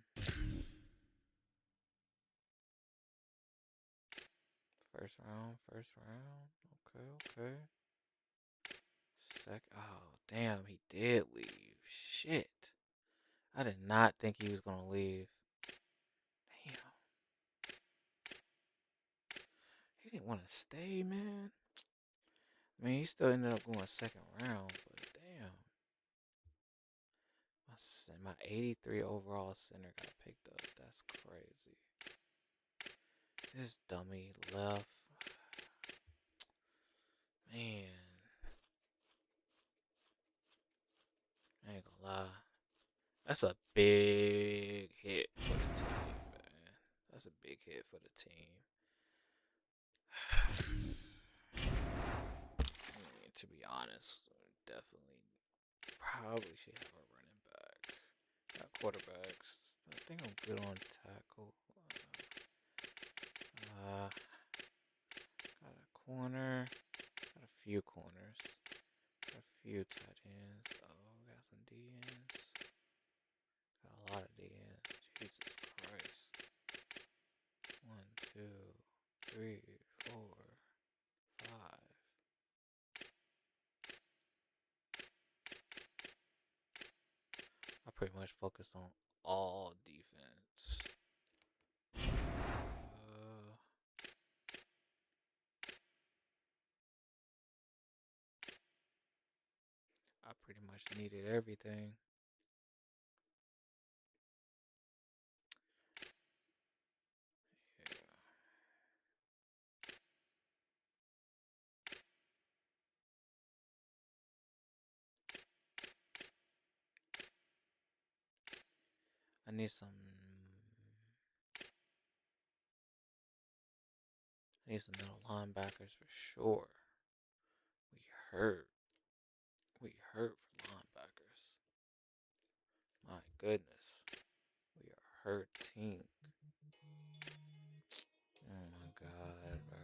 First round, first round. Okay, okay. Oh, damn, he did leave. Shit. I did not think he was gonna leave. Damn. He didn't want to stay, man. I mean, he still ended up going second round, but damn. My 83 overall center got picked up. That's crazy. This dummy left. Man. I ain't gonna lie. That's a big hit for the team, man. That's a big hit for the team. I mean, to be honest, definitely probably should have a running back. Got quarterbacks. I think I'm good on tackle. Got a corner. Got a few corners. Got a few tight ends. Oh, got some DNs. Got a lot of DNs. Jesus Christ. 1, 2, 3, 4, 5. I pretty much focus on all defense. I pretty much needed everything. Yeah. I need some. I need some middle linebackers for sure. We hurt. We hurt for linebackers. My goodness. We are hurting. Oh my god, bro.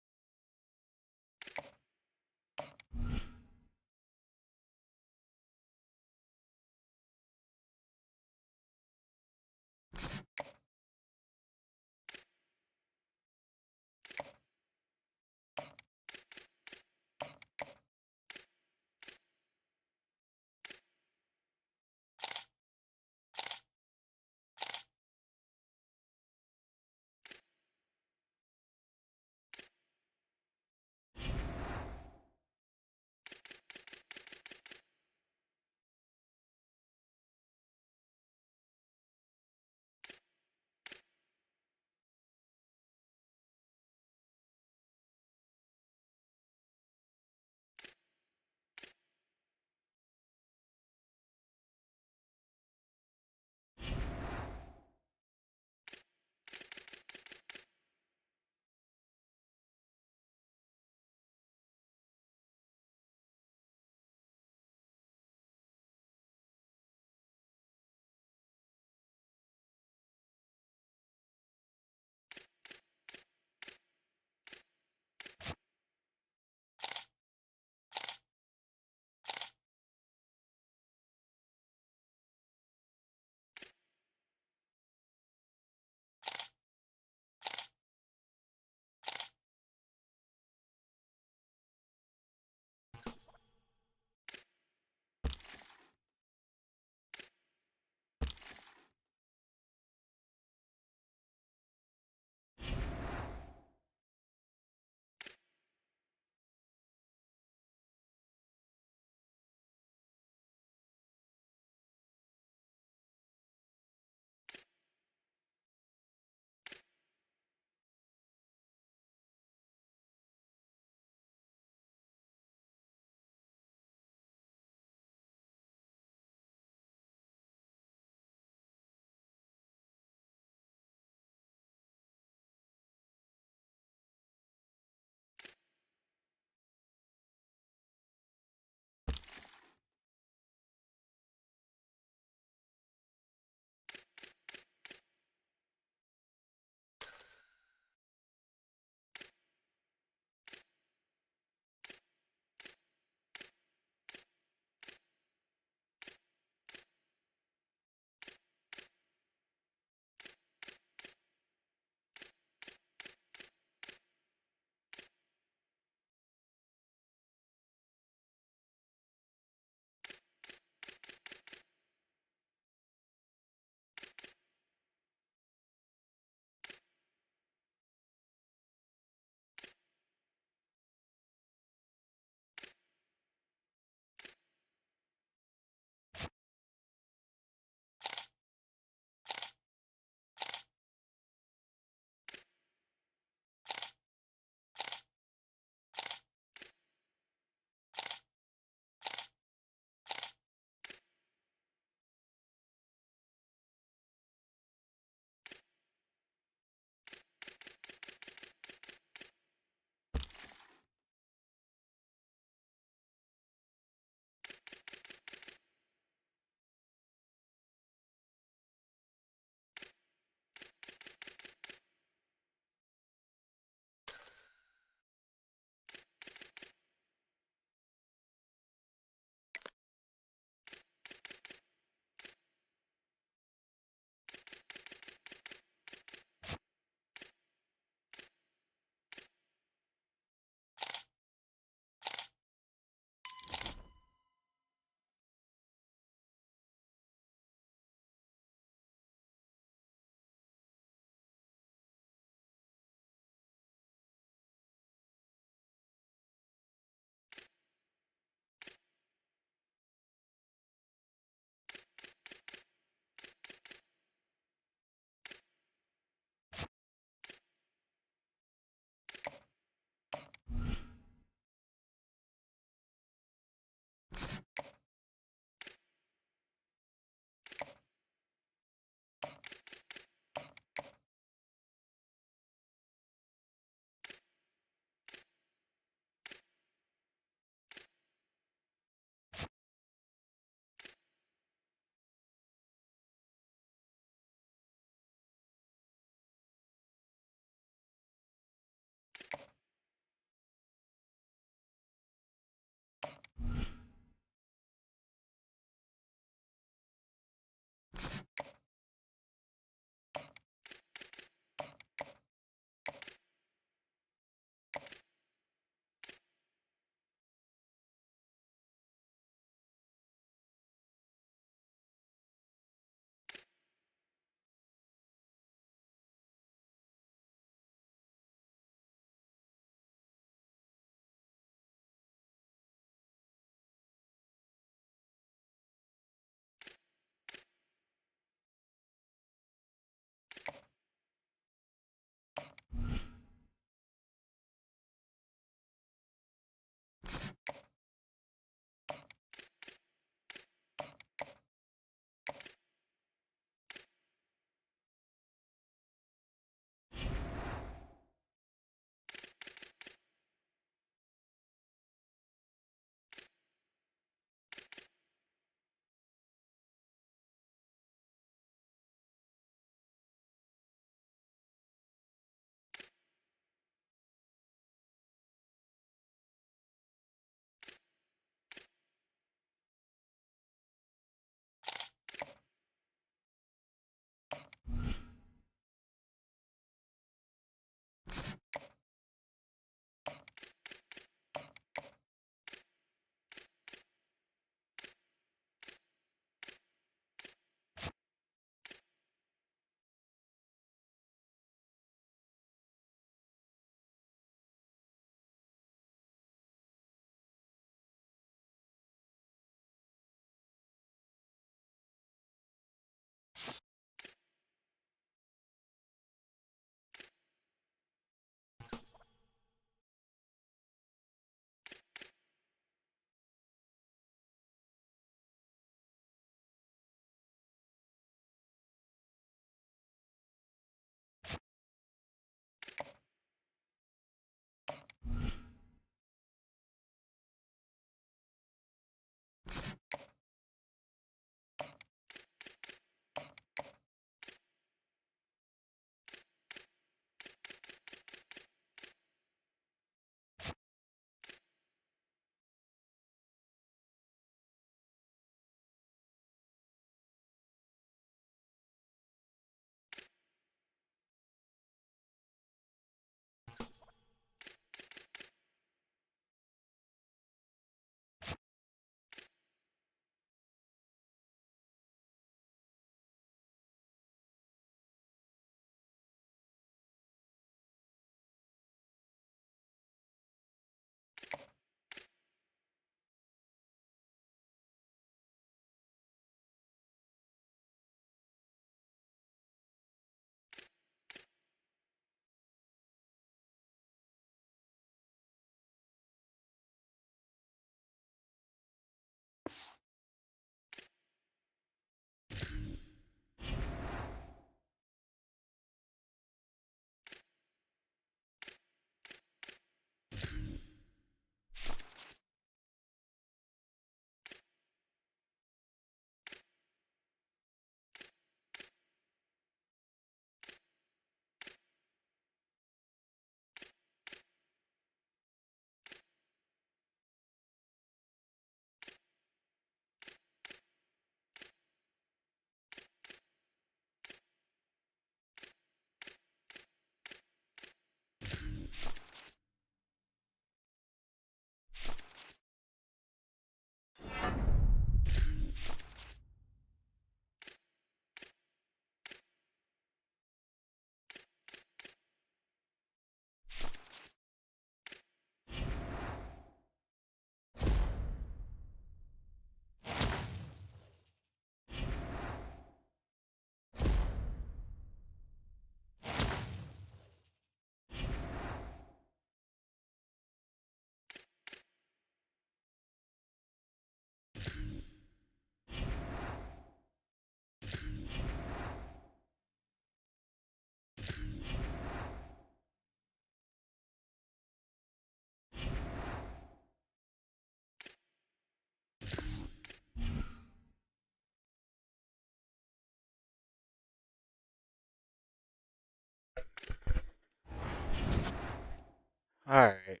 All right.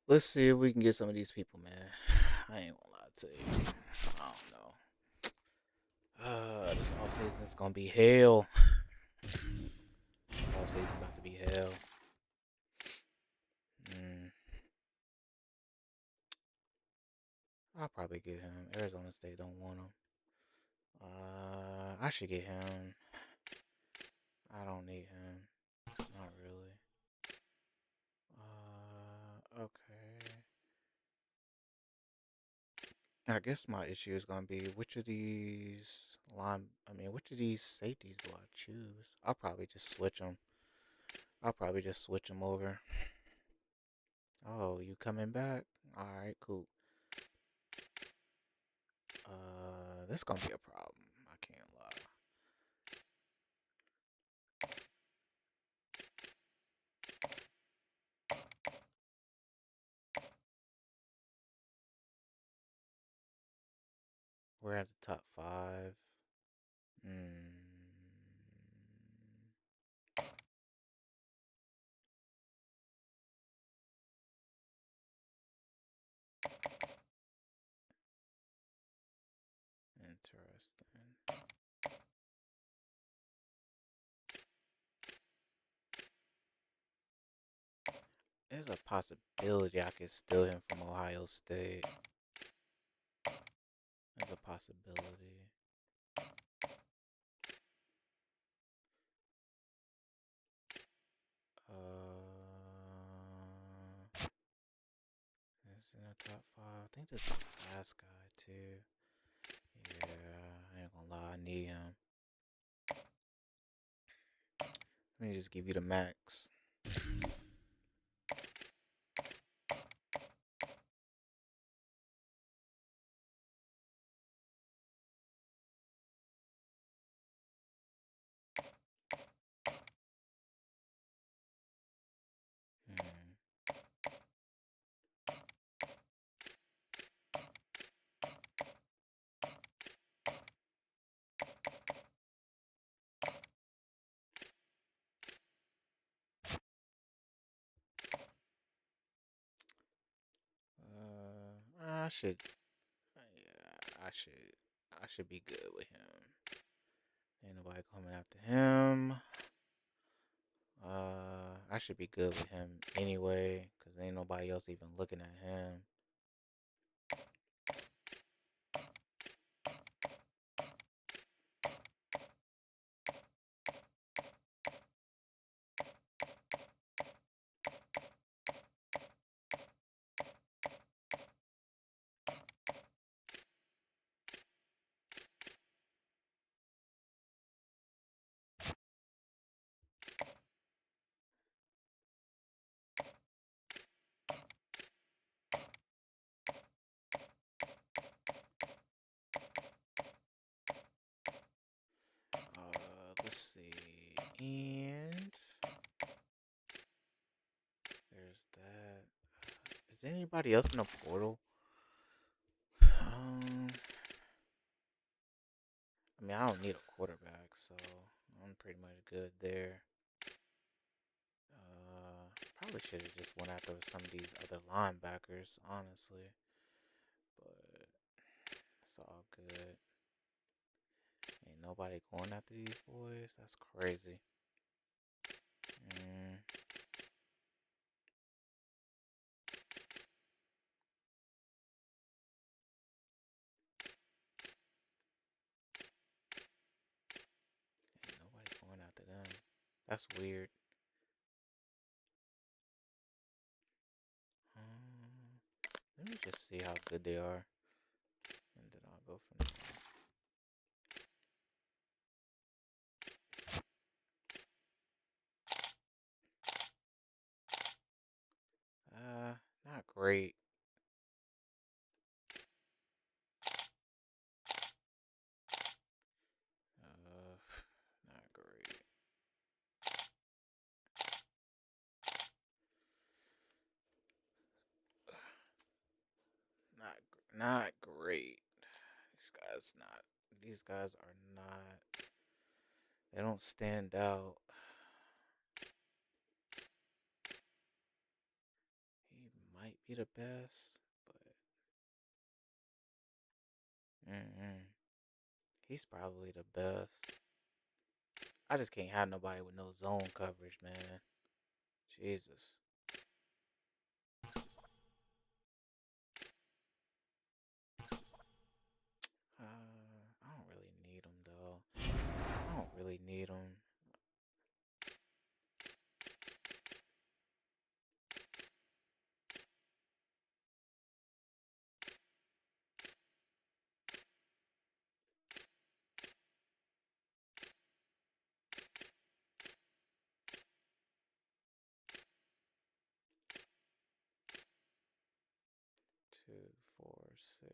Let's see if we can get some of these people, man. I ain't gonna lie to you. I don't know. This offseason is gonna be hell. Offseason about to be hell. Mm, I'll probably get him. Arizona State don't want him. I should get him. I don't need him. Not really. Okay. I guess my issue is gonna be which of these which of these safeties do I choose? I'll probably just switch them. I'll probably just switch them over. Oh, you coming back? All right, cool. This gonna be a problem. I can't lie. We're at the top 5. Hmm. Interesting. There's a possibility I could steal him from Ohio State. There's a possibility. It's in the top 5. I think this is a fast guy too. Yeah, I ain't gonna lie, I need him. Let me just give you the max. Hmm. I should. Yeah, I should be good with him. Ain't nobody coming after him. I should be good with him anyway, cause ain't nobody else even looking at him. Let's see. And there's that. Is there anybody else in the portal? I don't need a quarterback, so I'm pretty much good there. Probably should have just went after some of these other linebackers, honestly. But it's all good. Ain't nobody going after these boys. That's crazy. Mm. Ain't nobody going after them. That's weird. Um, Let me just see how good they are, and then I'll go from there. Not great. Not great. Not great. These guys not. These guys are not. They don't stand out. might be the best, but he's probably the best. I just can't have nobody with no zone coverage, man. Jesus. I don't really need him though. I don't really need him. 2, 4, 6,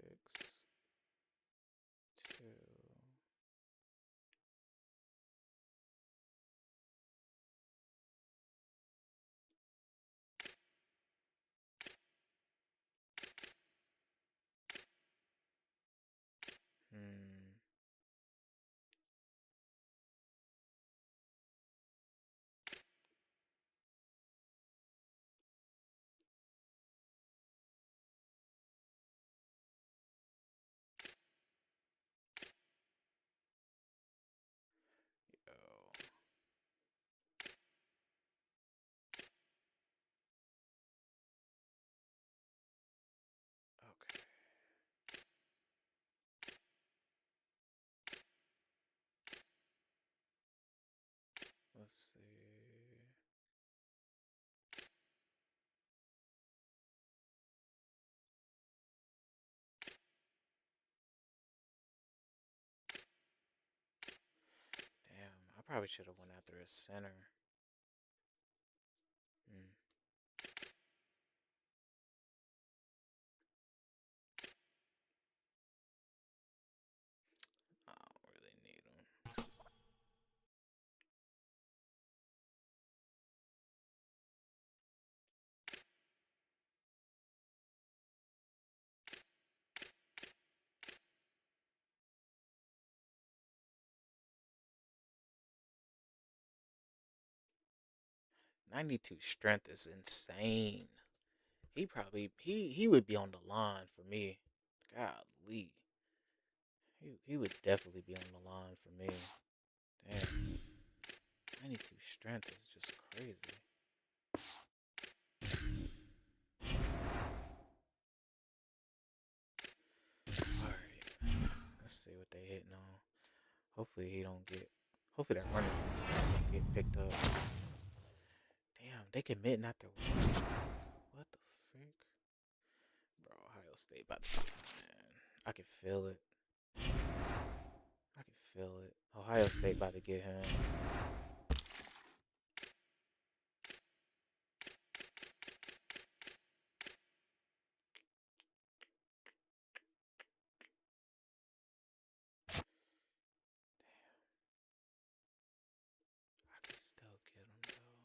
2. Hmm. Yo. Okay. Let's see. Damn, I probably should have went after a center. Hmm. I don't really need him. 92 strength is insane. He would be on the line for me. Golly. He would definitely be on the line for me. Damn. 92 strength is just crazy. Alright. Let's see what they hitting on. Hopefully he don't get hopefully that running don't get picked up. Damn, they commit not to what the frick? Bro, Ohio State about to man. I can feel it. I can feel it. Ohio State about to get him. I can still get him though.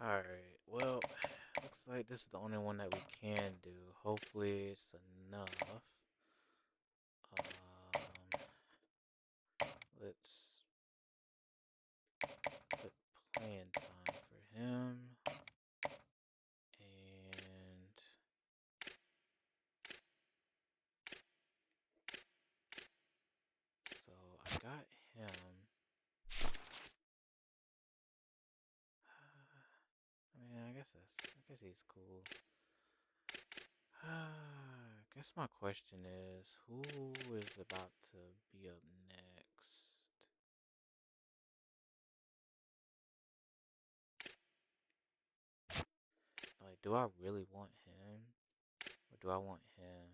Alright, well, looks like this is the only one that we can do. Hopefully it's enough. Let's put playing time for him. And so I got him. I mean, I guess he's cool. I guess my question is, who is about to be up next? Like, do I really want him? Or do I want him?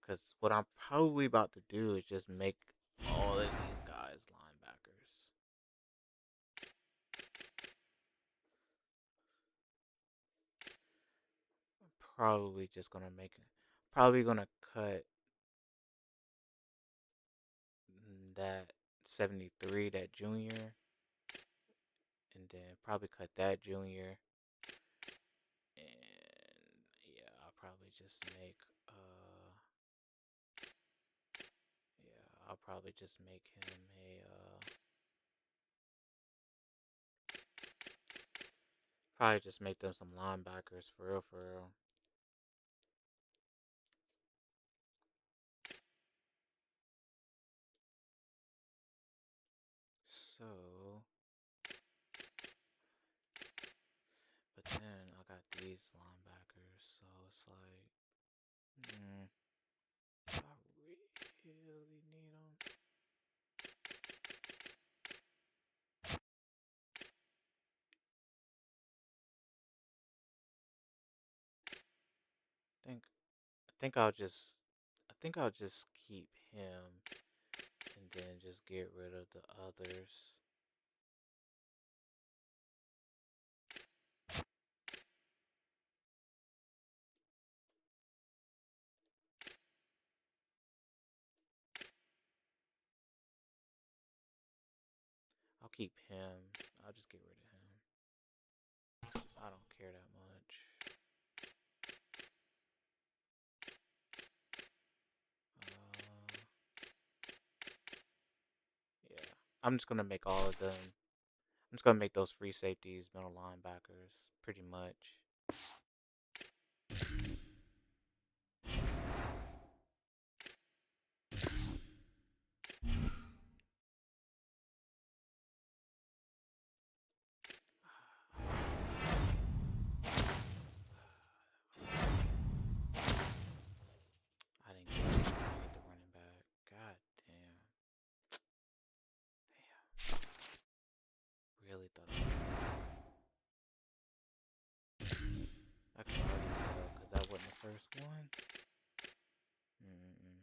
Because what I'm probably about to do is just make all of these guys linebackers. I'm probably just gonna make it. Probably gonna cut that 73, that junior, and then probably cut that junior, and yeah, I'll probably just make yeah, I'll probably just make him a probably just make them some linebackers for real, for real. So, but then I got these linebackers, so it's like, I really need them. Think, I think I'll just keep him, and then just get rid of the others. I'll keep him. I'll just get rid of him. I don't care that much. Yeah, I'm just gonna make all of them. I'm just gonna make those free safeties middle linebackers, pretty much. I didn't get the running back. God damn. Damn. Really thought I could already tell because that wasn't the first one. Mm-mm.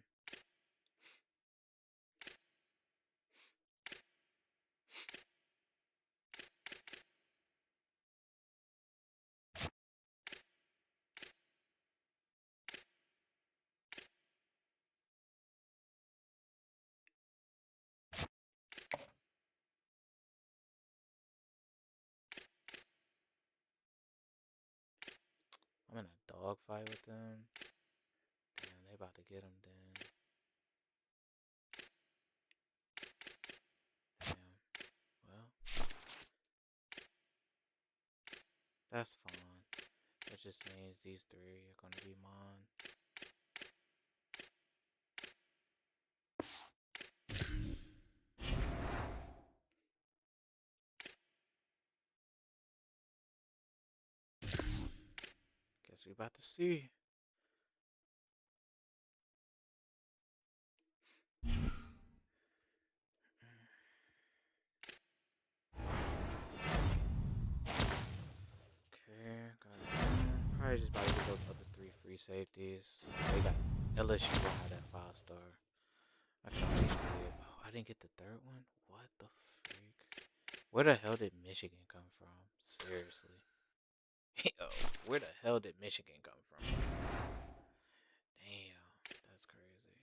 I'm in a dogfight with them. Damn, they about to get him then. Damn. Well, that's fine. That just means these three are gonna be mine. Guess we about to see. Okay, got him. Probably just about to get those other three free safeties. They got LSU gonna have that 5-star. I can already see it. Oh, I didn't get the third one? What the freak? Where the hell did Michigan come from? Seriously. Yo, where the hell did Michigan come from? Damn, that's crazy.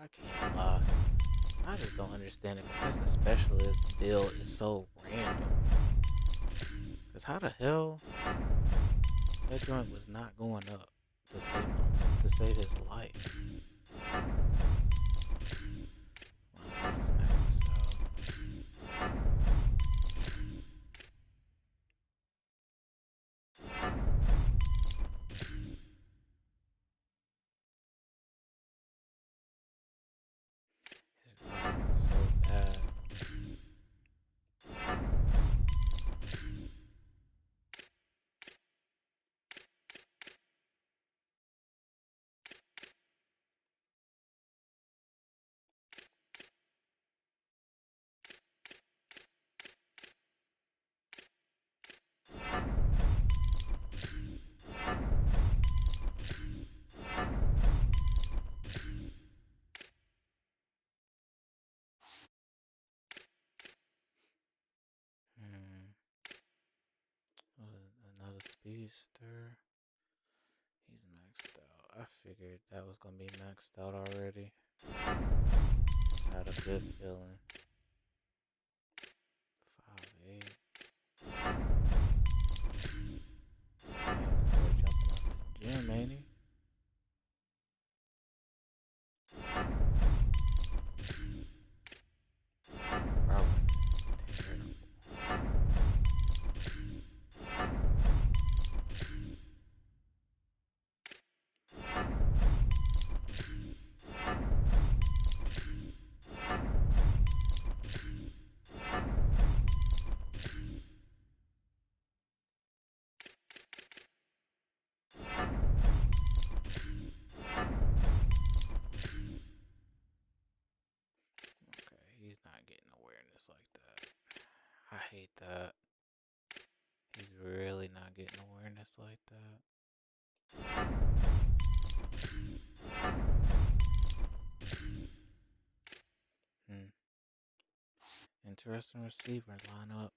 I can't lie. I just don't understand the contestant specialist build is so random. Cause how the hell that joint was not going up to save his life? Wow, just max this out. His running is so bad. Hmm. Another speedster. He's maxed out. I figured that was gonna be maxed out already. Had a good feeling. 5'8". Man, this boy jumping out the gym, ain't he? Bro, terrible. Okay, he's not getting awareness like that. I hate that. He's really not getting awareness like that. Hmm. Interesting receiver lineup.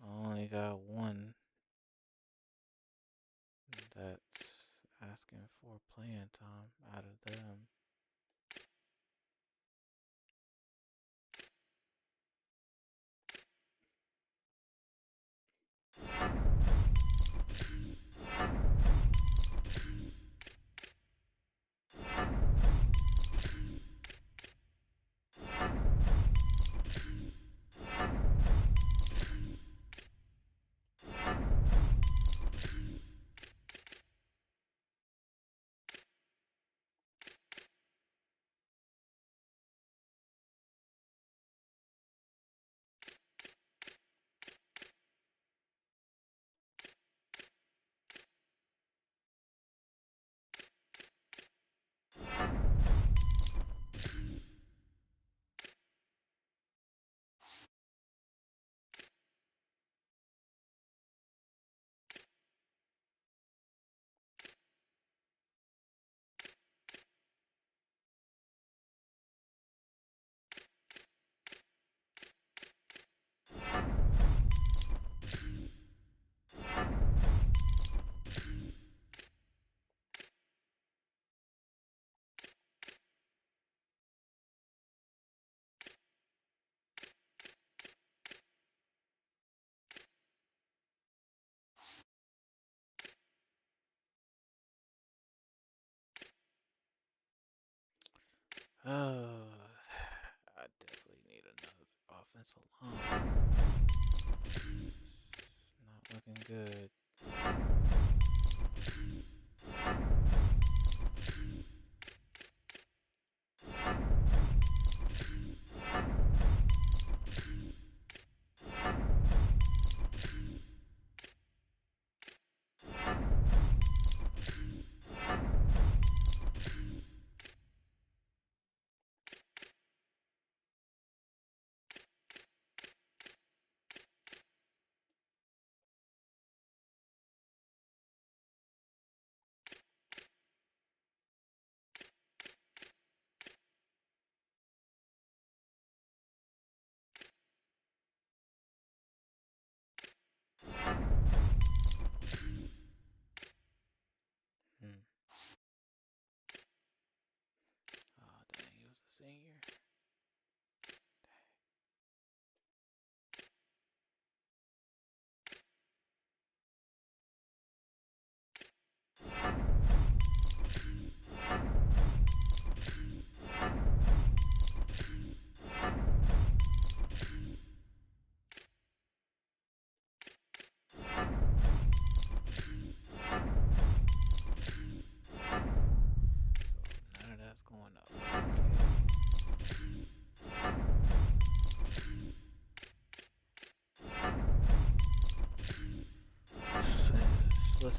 I only got one that's asking for playing time out of them. I definitely need another offensive line. It's not looking good.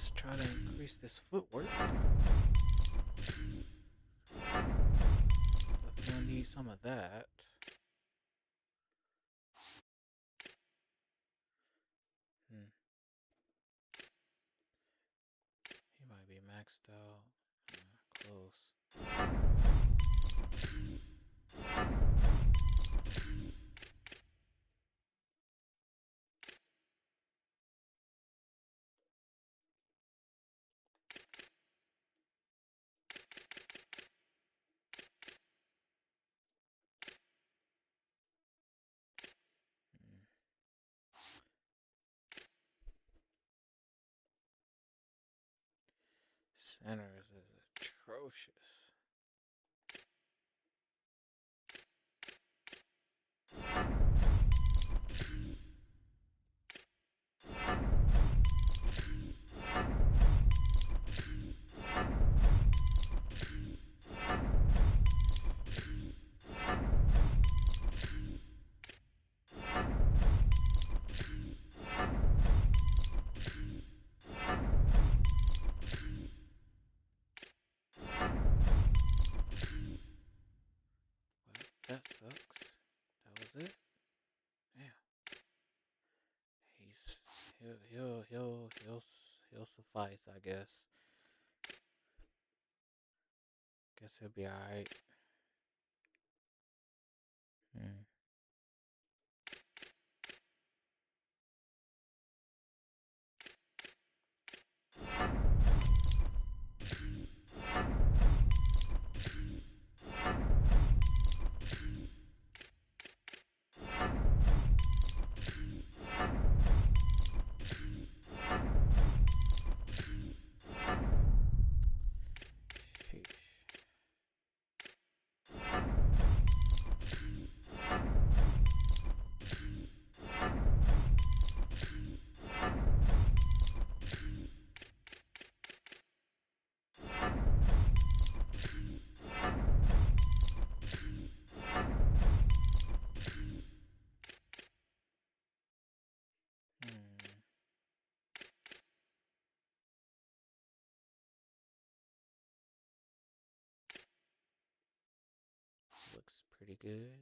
Let's try to increase this footwork. Definitely gonna need some of that. He might be maxed out. Close. Centers is atrocious. That sucks. That was it. Yeah. He'll suffice, I guess. Guess he'll be alright. Looks pretty good.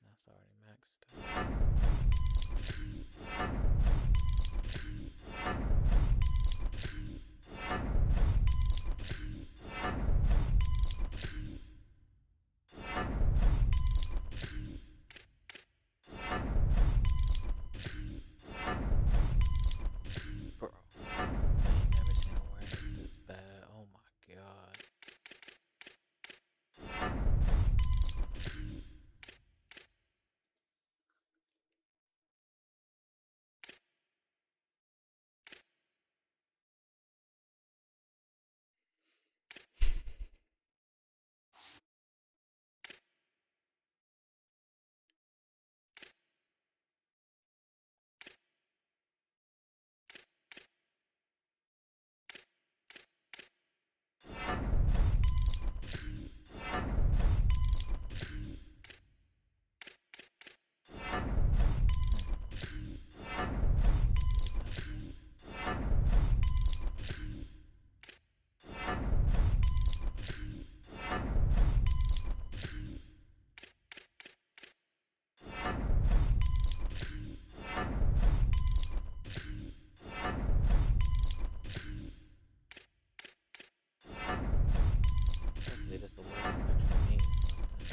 That's already maxed out. Bro, I ain't never seen awareness this bad. Oh my god. Hopefully this awareness actually means something.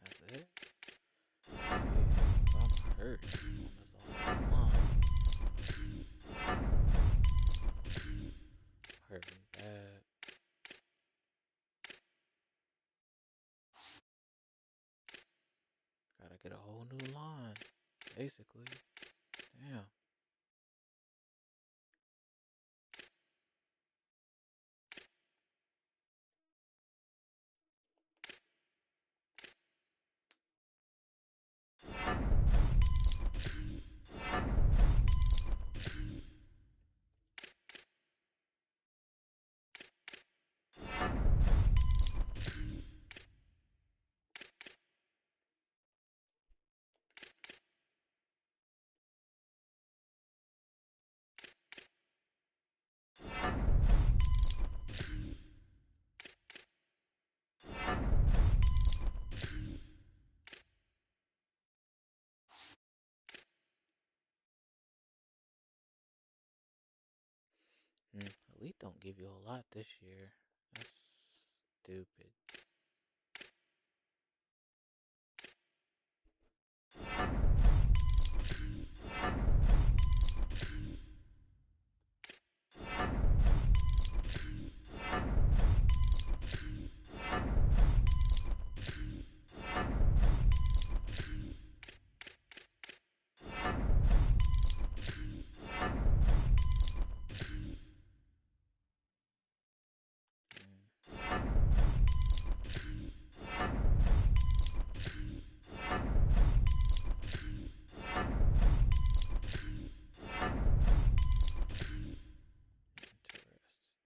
That's it. Jeez, I'm hurt on this offensive line. get a whole new line, basically. Damn. Elite don't give you a lot this year. That's stupid.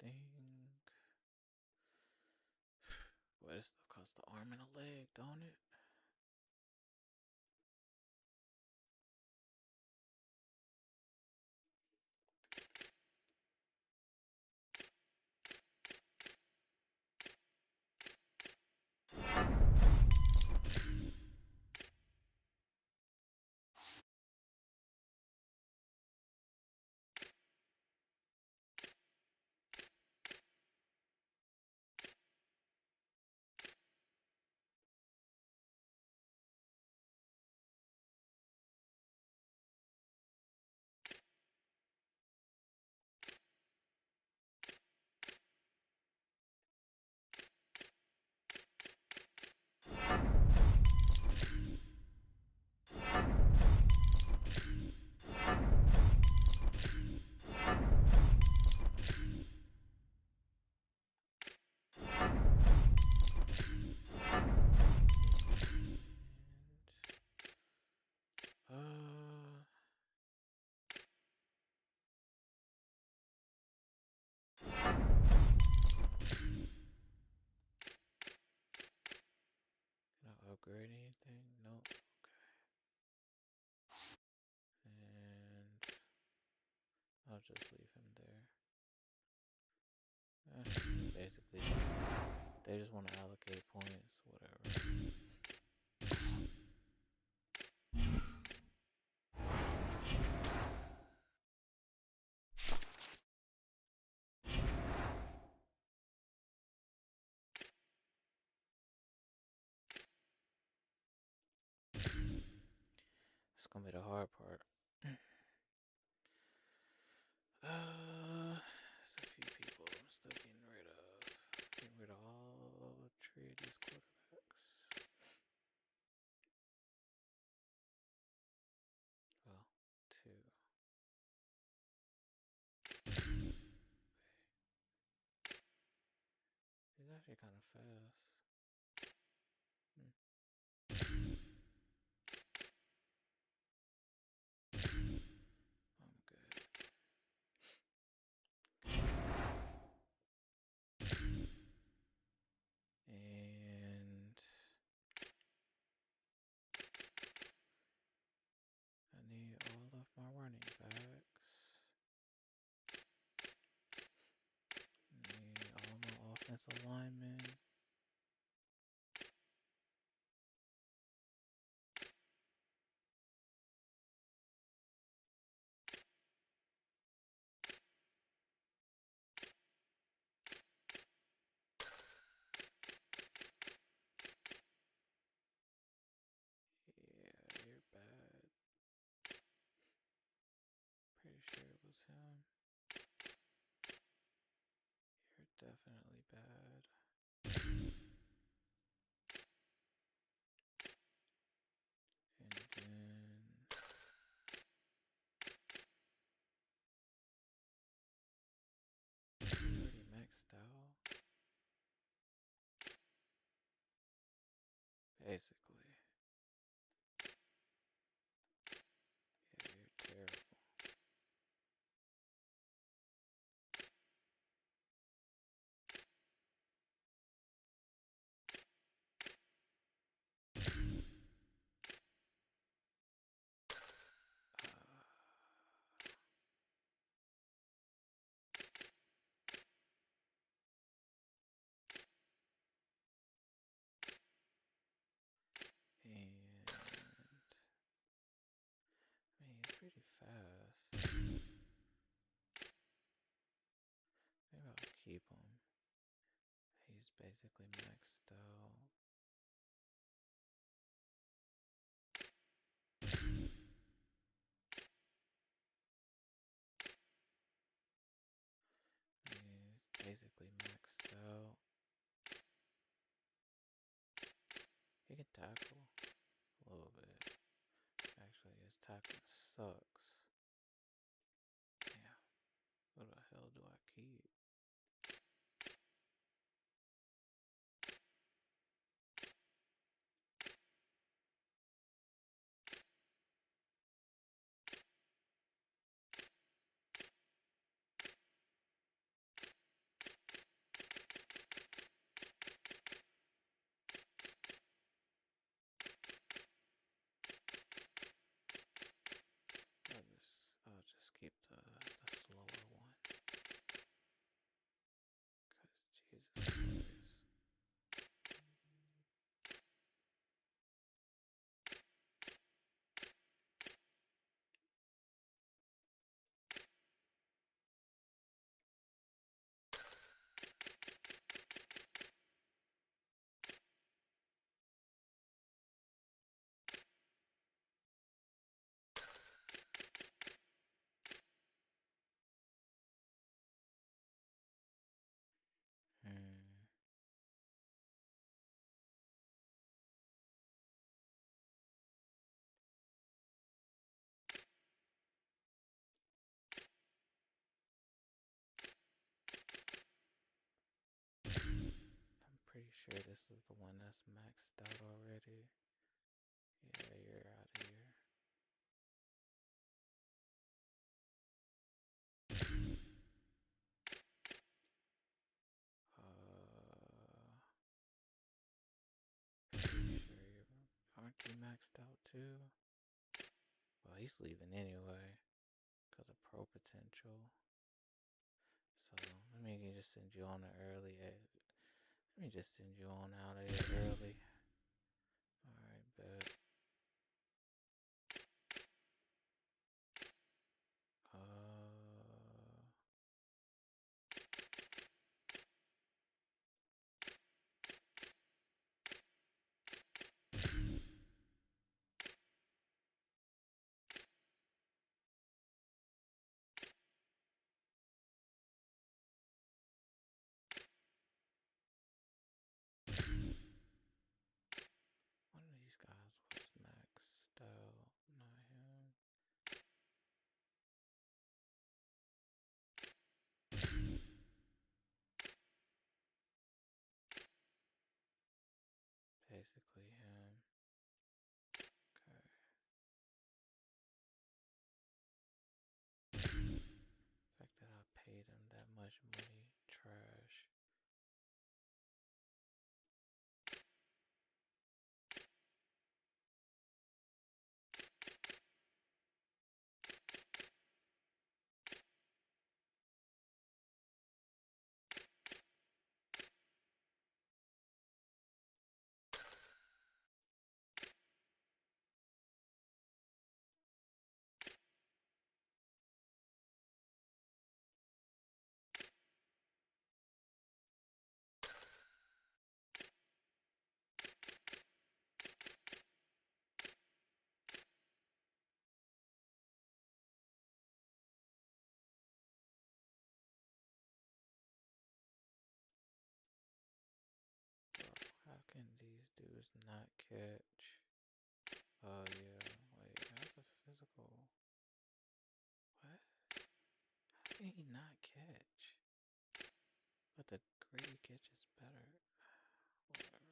Interesting. Boy, this stuff costs the arm and a leg, don't it? And, can I upgrade anything? Nope. Okay. And I'll just leave him there. Basically, they just want to allocate points, whatever. It's gonna be the hard part. There's a few people I'm still getting rid of. Getting rid of all three of these quarterbacks. Well, two. He's actually kind of fast. I'm good. And I need all of my running backs. I need all my offensive linemen. Yeah, you're bad. Pretty sure it was him. You're definitely bad. basically maxed out. He's basically maxed out. He can tackle a little bit. Actually, his tackling sucks. Yeah. What the hell do I keep? I'll just keep the slower one. Cause Jesus Christ. I'm pretty sure this is the one that's maxed out already. Yeah, you're out of here. Pretty sure aren't you maxed out too? Well, he's leaving anyway, because of pro potential. So let me just send you on early. Let me just send you on out of here early. Alright, bet. One of these guys was maxed out, not him. Basically him. Okay. The fact that I paid him that much money, trash. Bro, how can these dudes not catch? Oh yeah, wait, how's a physical? What? How can he not catch? But the greedy catch is better. Whatever.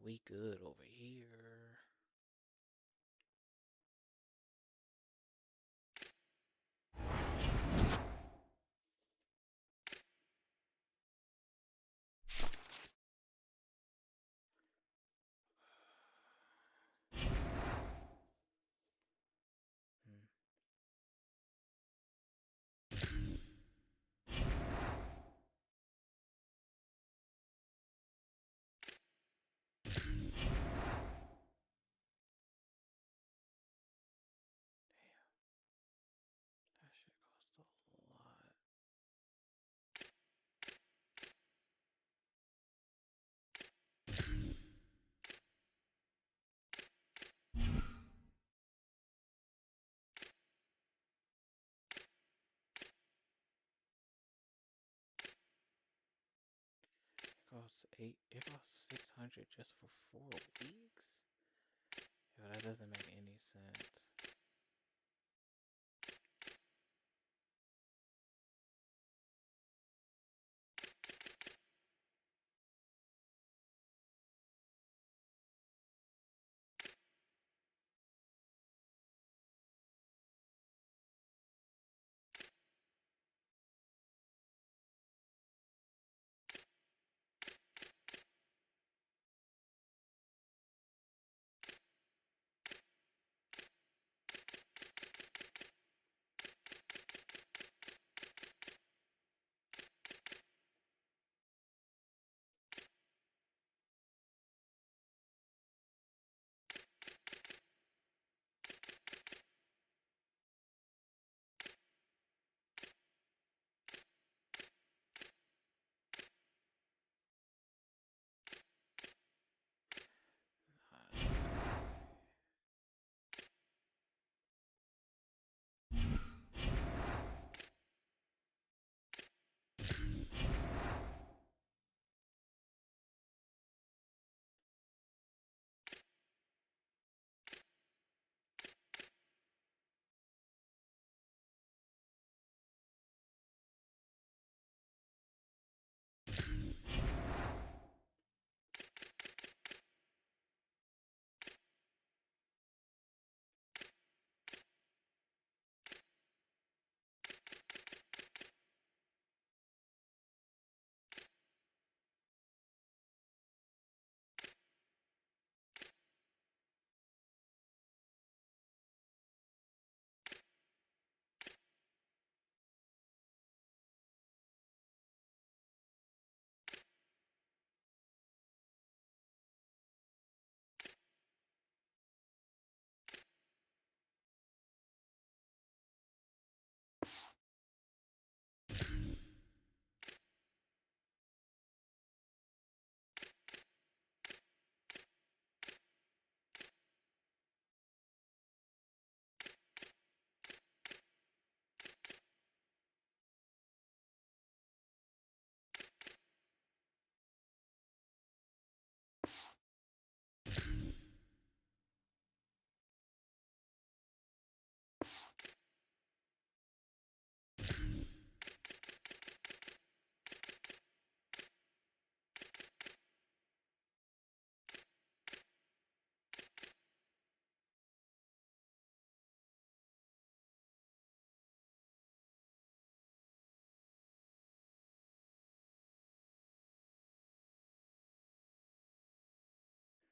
we good over here. Hmm. Damn, that shit cost a lot. It costs 600 just for 4 weeks? Yo, that doesn't make any sense.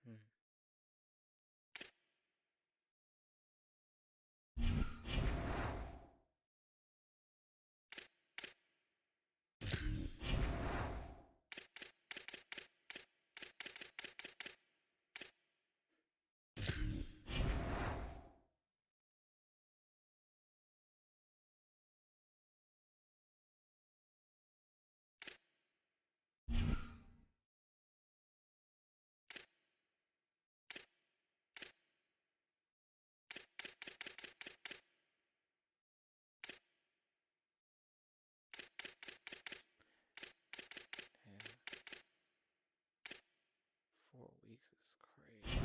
Hmm. Damn. 4 weeks is crazy.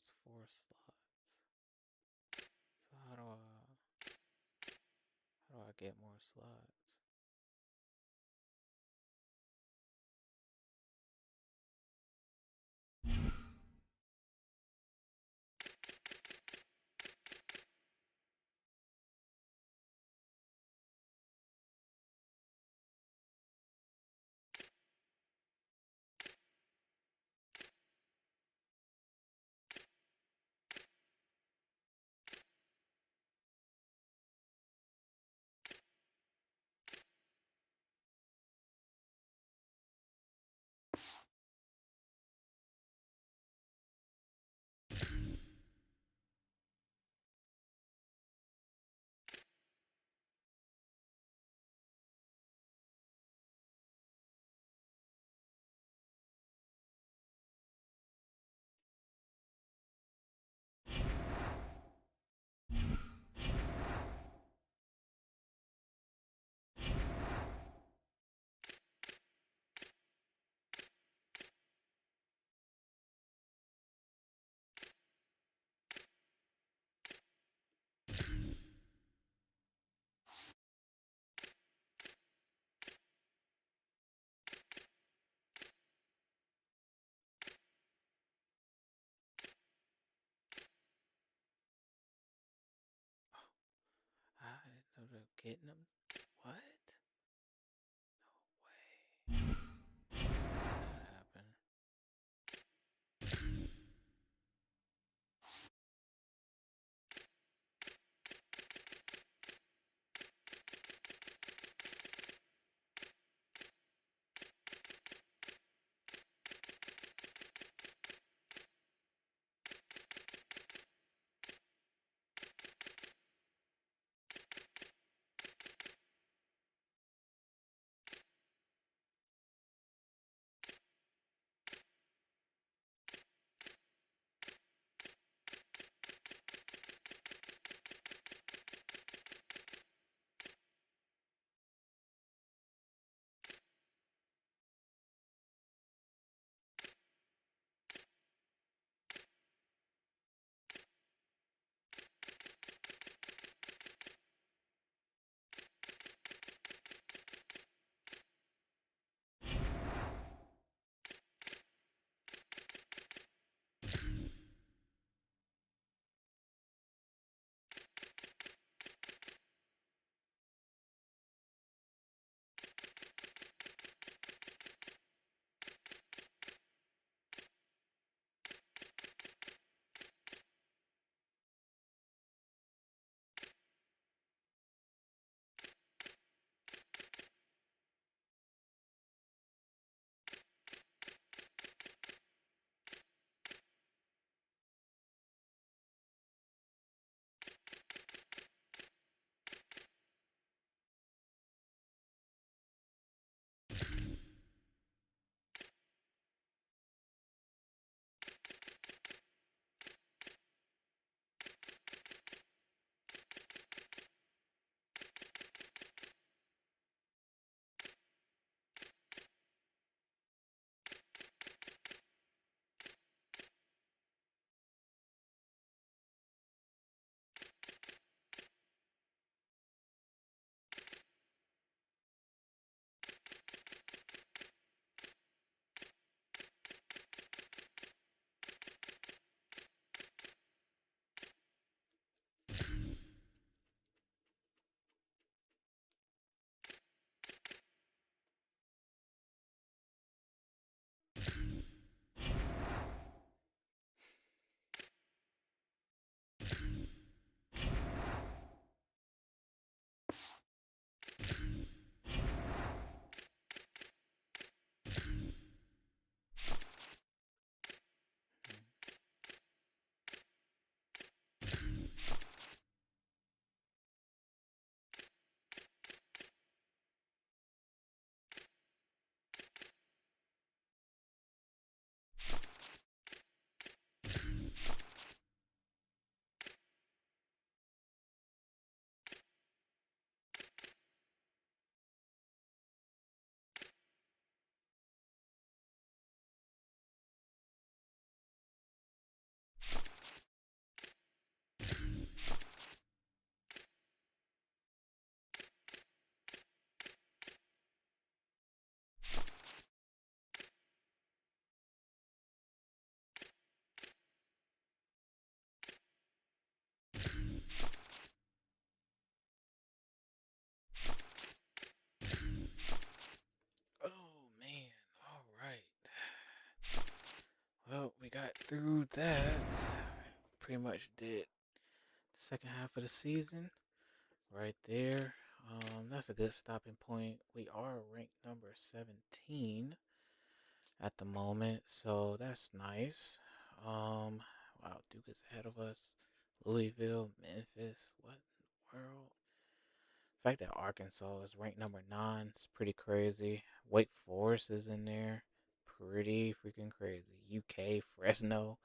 It's 4 slots. So how do I get more slots? I ended up getting them. What? No way. That happened. Well, we got through that. Pretty much did the second half of the season right there. That's a good stopping point. We are ranked number 17 at the moment, so that's nice. Wow, Duke is ahead of us. Louisville, Memphis, what in the world? The fact that Arkansas is ranked number 9 is pretty crazy. Wake Forest is in there. Pretty freaking crazy. UK, Fresno.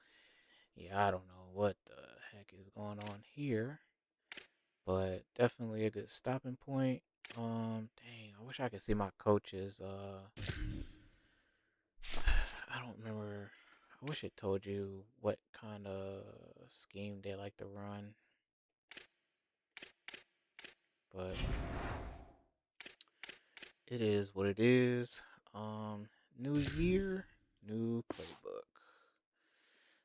Yeah, I don't know what the heck is going on here, but definitely a good stopping point. Dang, I wish I could see my coaches. I don't remember. I wish it told you what kind of scheme they like to run, but it is what it is. New year, new playbook.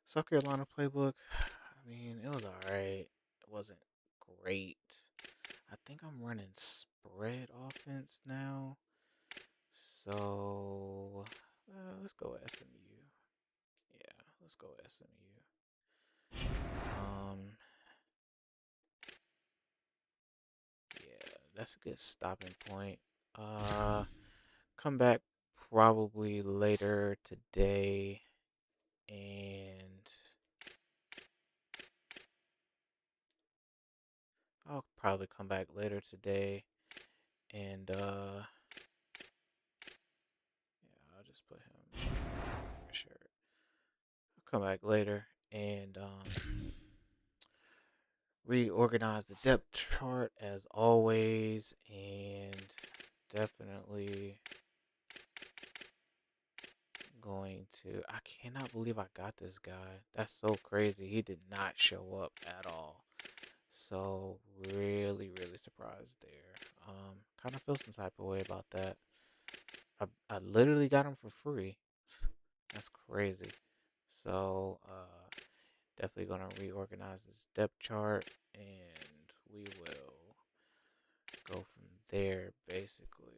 South Carolina playbook. I mean, it was alright. It wasn't great. I think I'm running spread offense now. So let's go SMU. Yeah, let's go SMU. Yeah, that's a good stopping point. Come back probably later today, and I'll probably come back later today, and yeah, I'll just put him for sure. I'll come back later and reorganize the depth chart as always, and definitely going to. I cannot believe I got this guy. That's so crazy. He did not show up at all. So really, really surprised there. Kind of feel some type of way about that. I literally got him for free. That's crazy. So definitely gonna reorganize this depth chart, and we will go from there basically.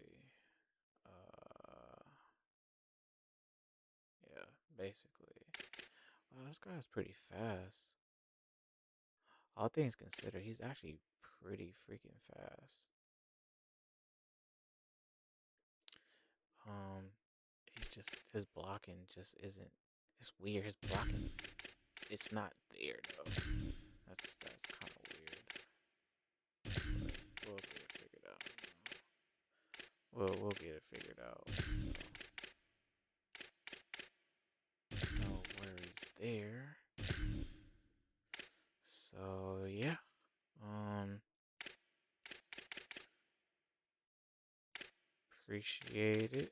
Yeah, basically. Wow, this guy's pretty fast. All things considered, he's actually pretty freaking fast. Um, his blocking just isn't. It's weird. His blocking, it's not there though. That's kind of weird. But we'll get it figured out. We'll get it figured out. So, no worries there. So yeah. Appreciate it.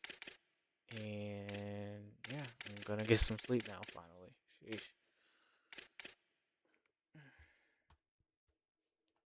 And yeah, I'm gonna get some sleep now finally.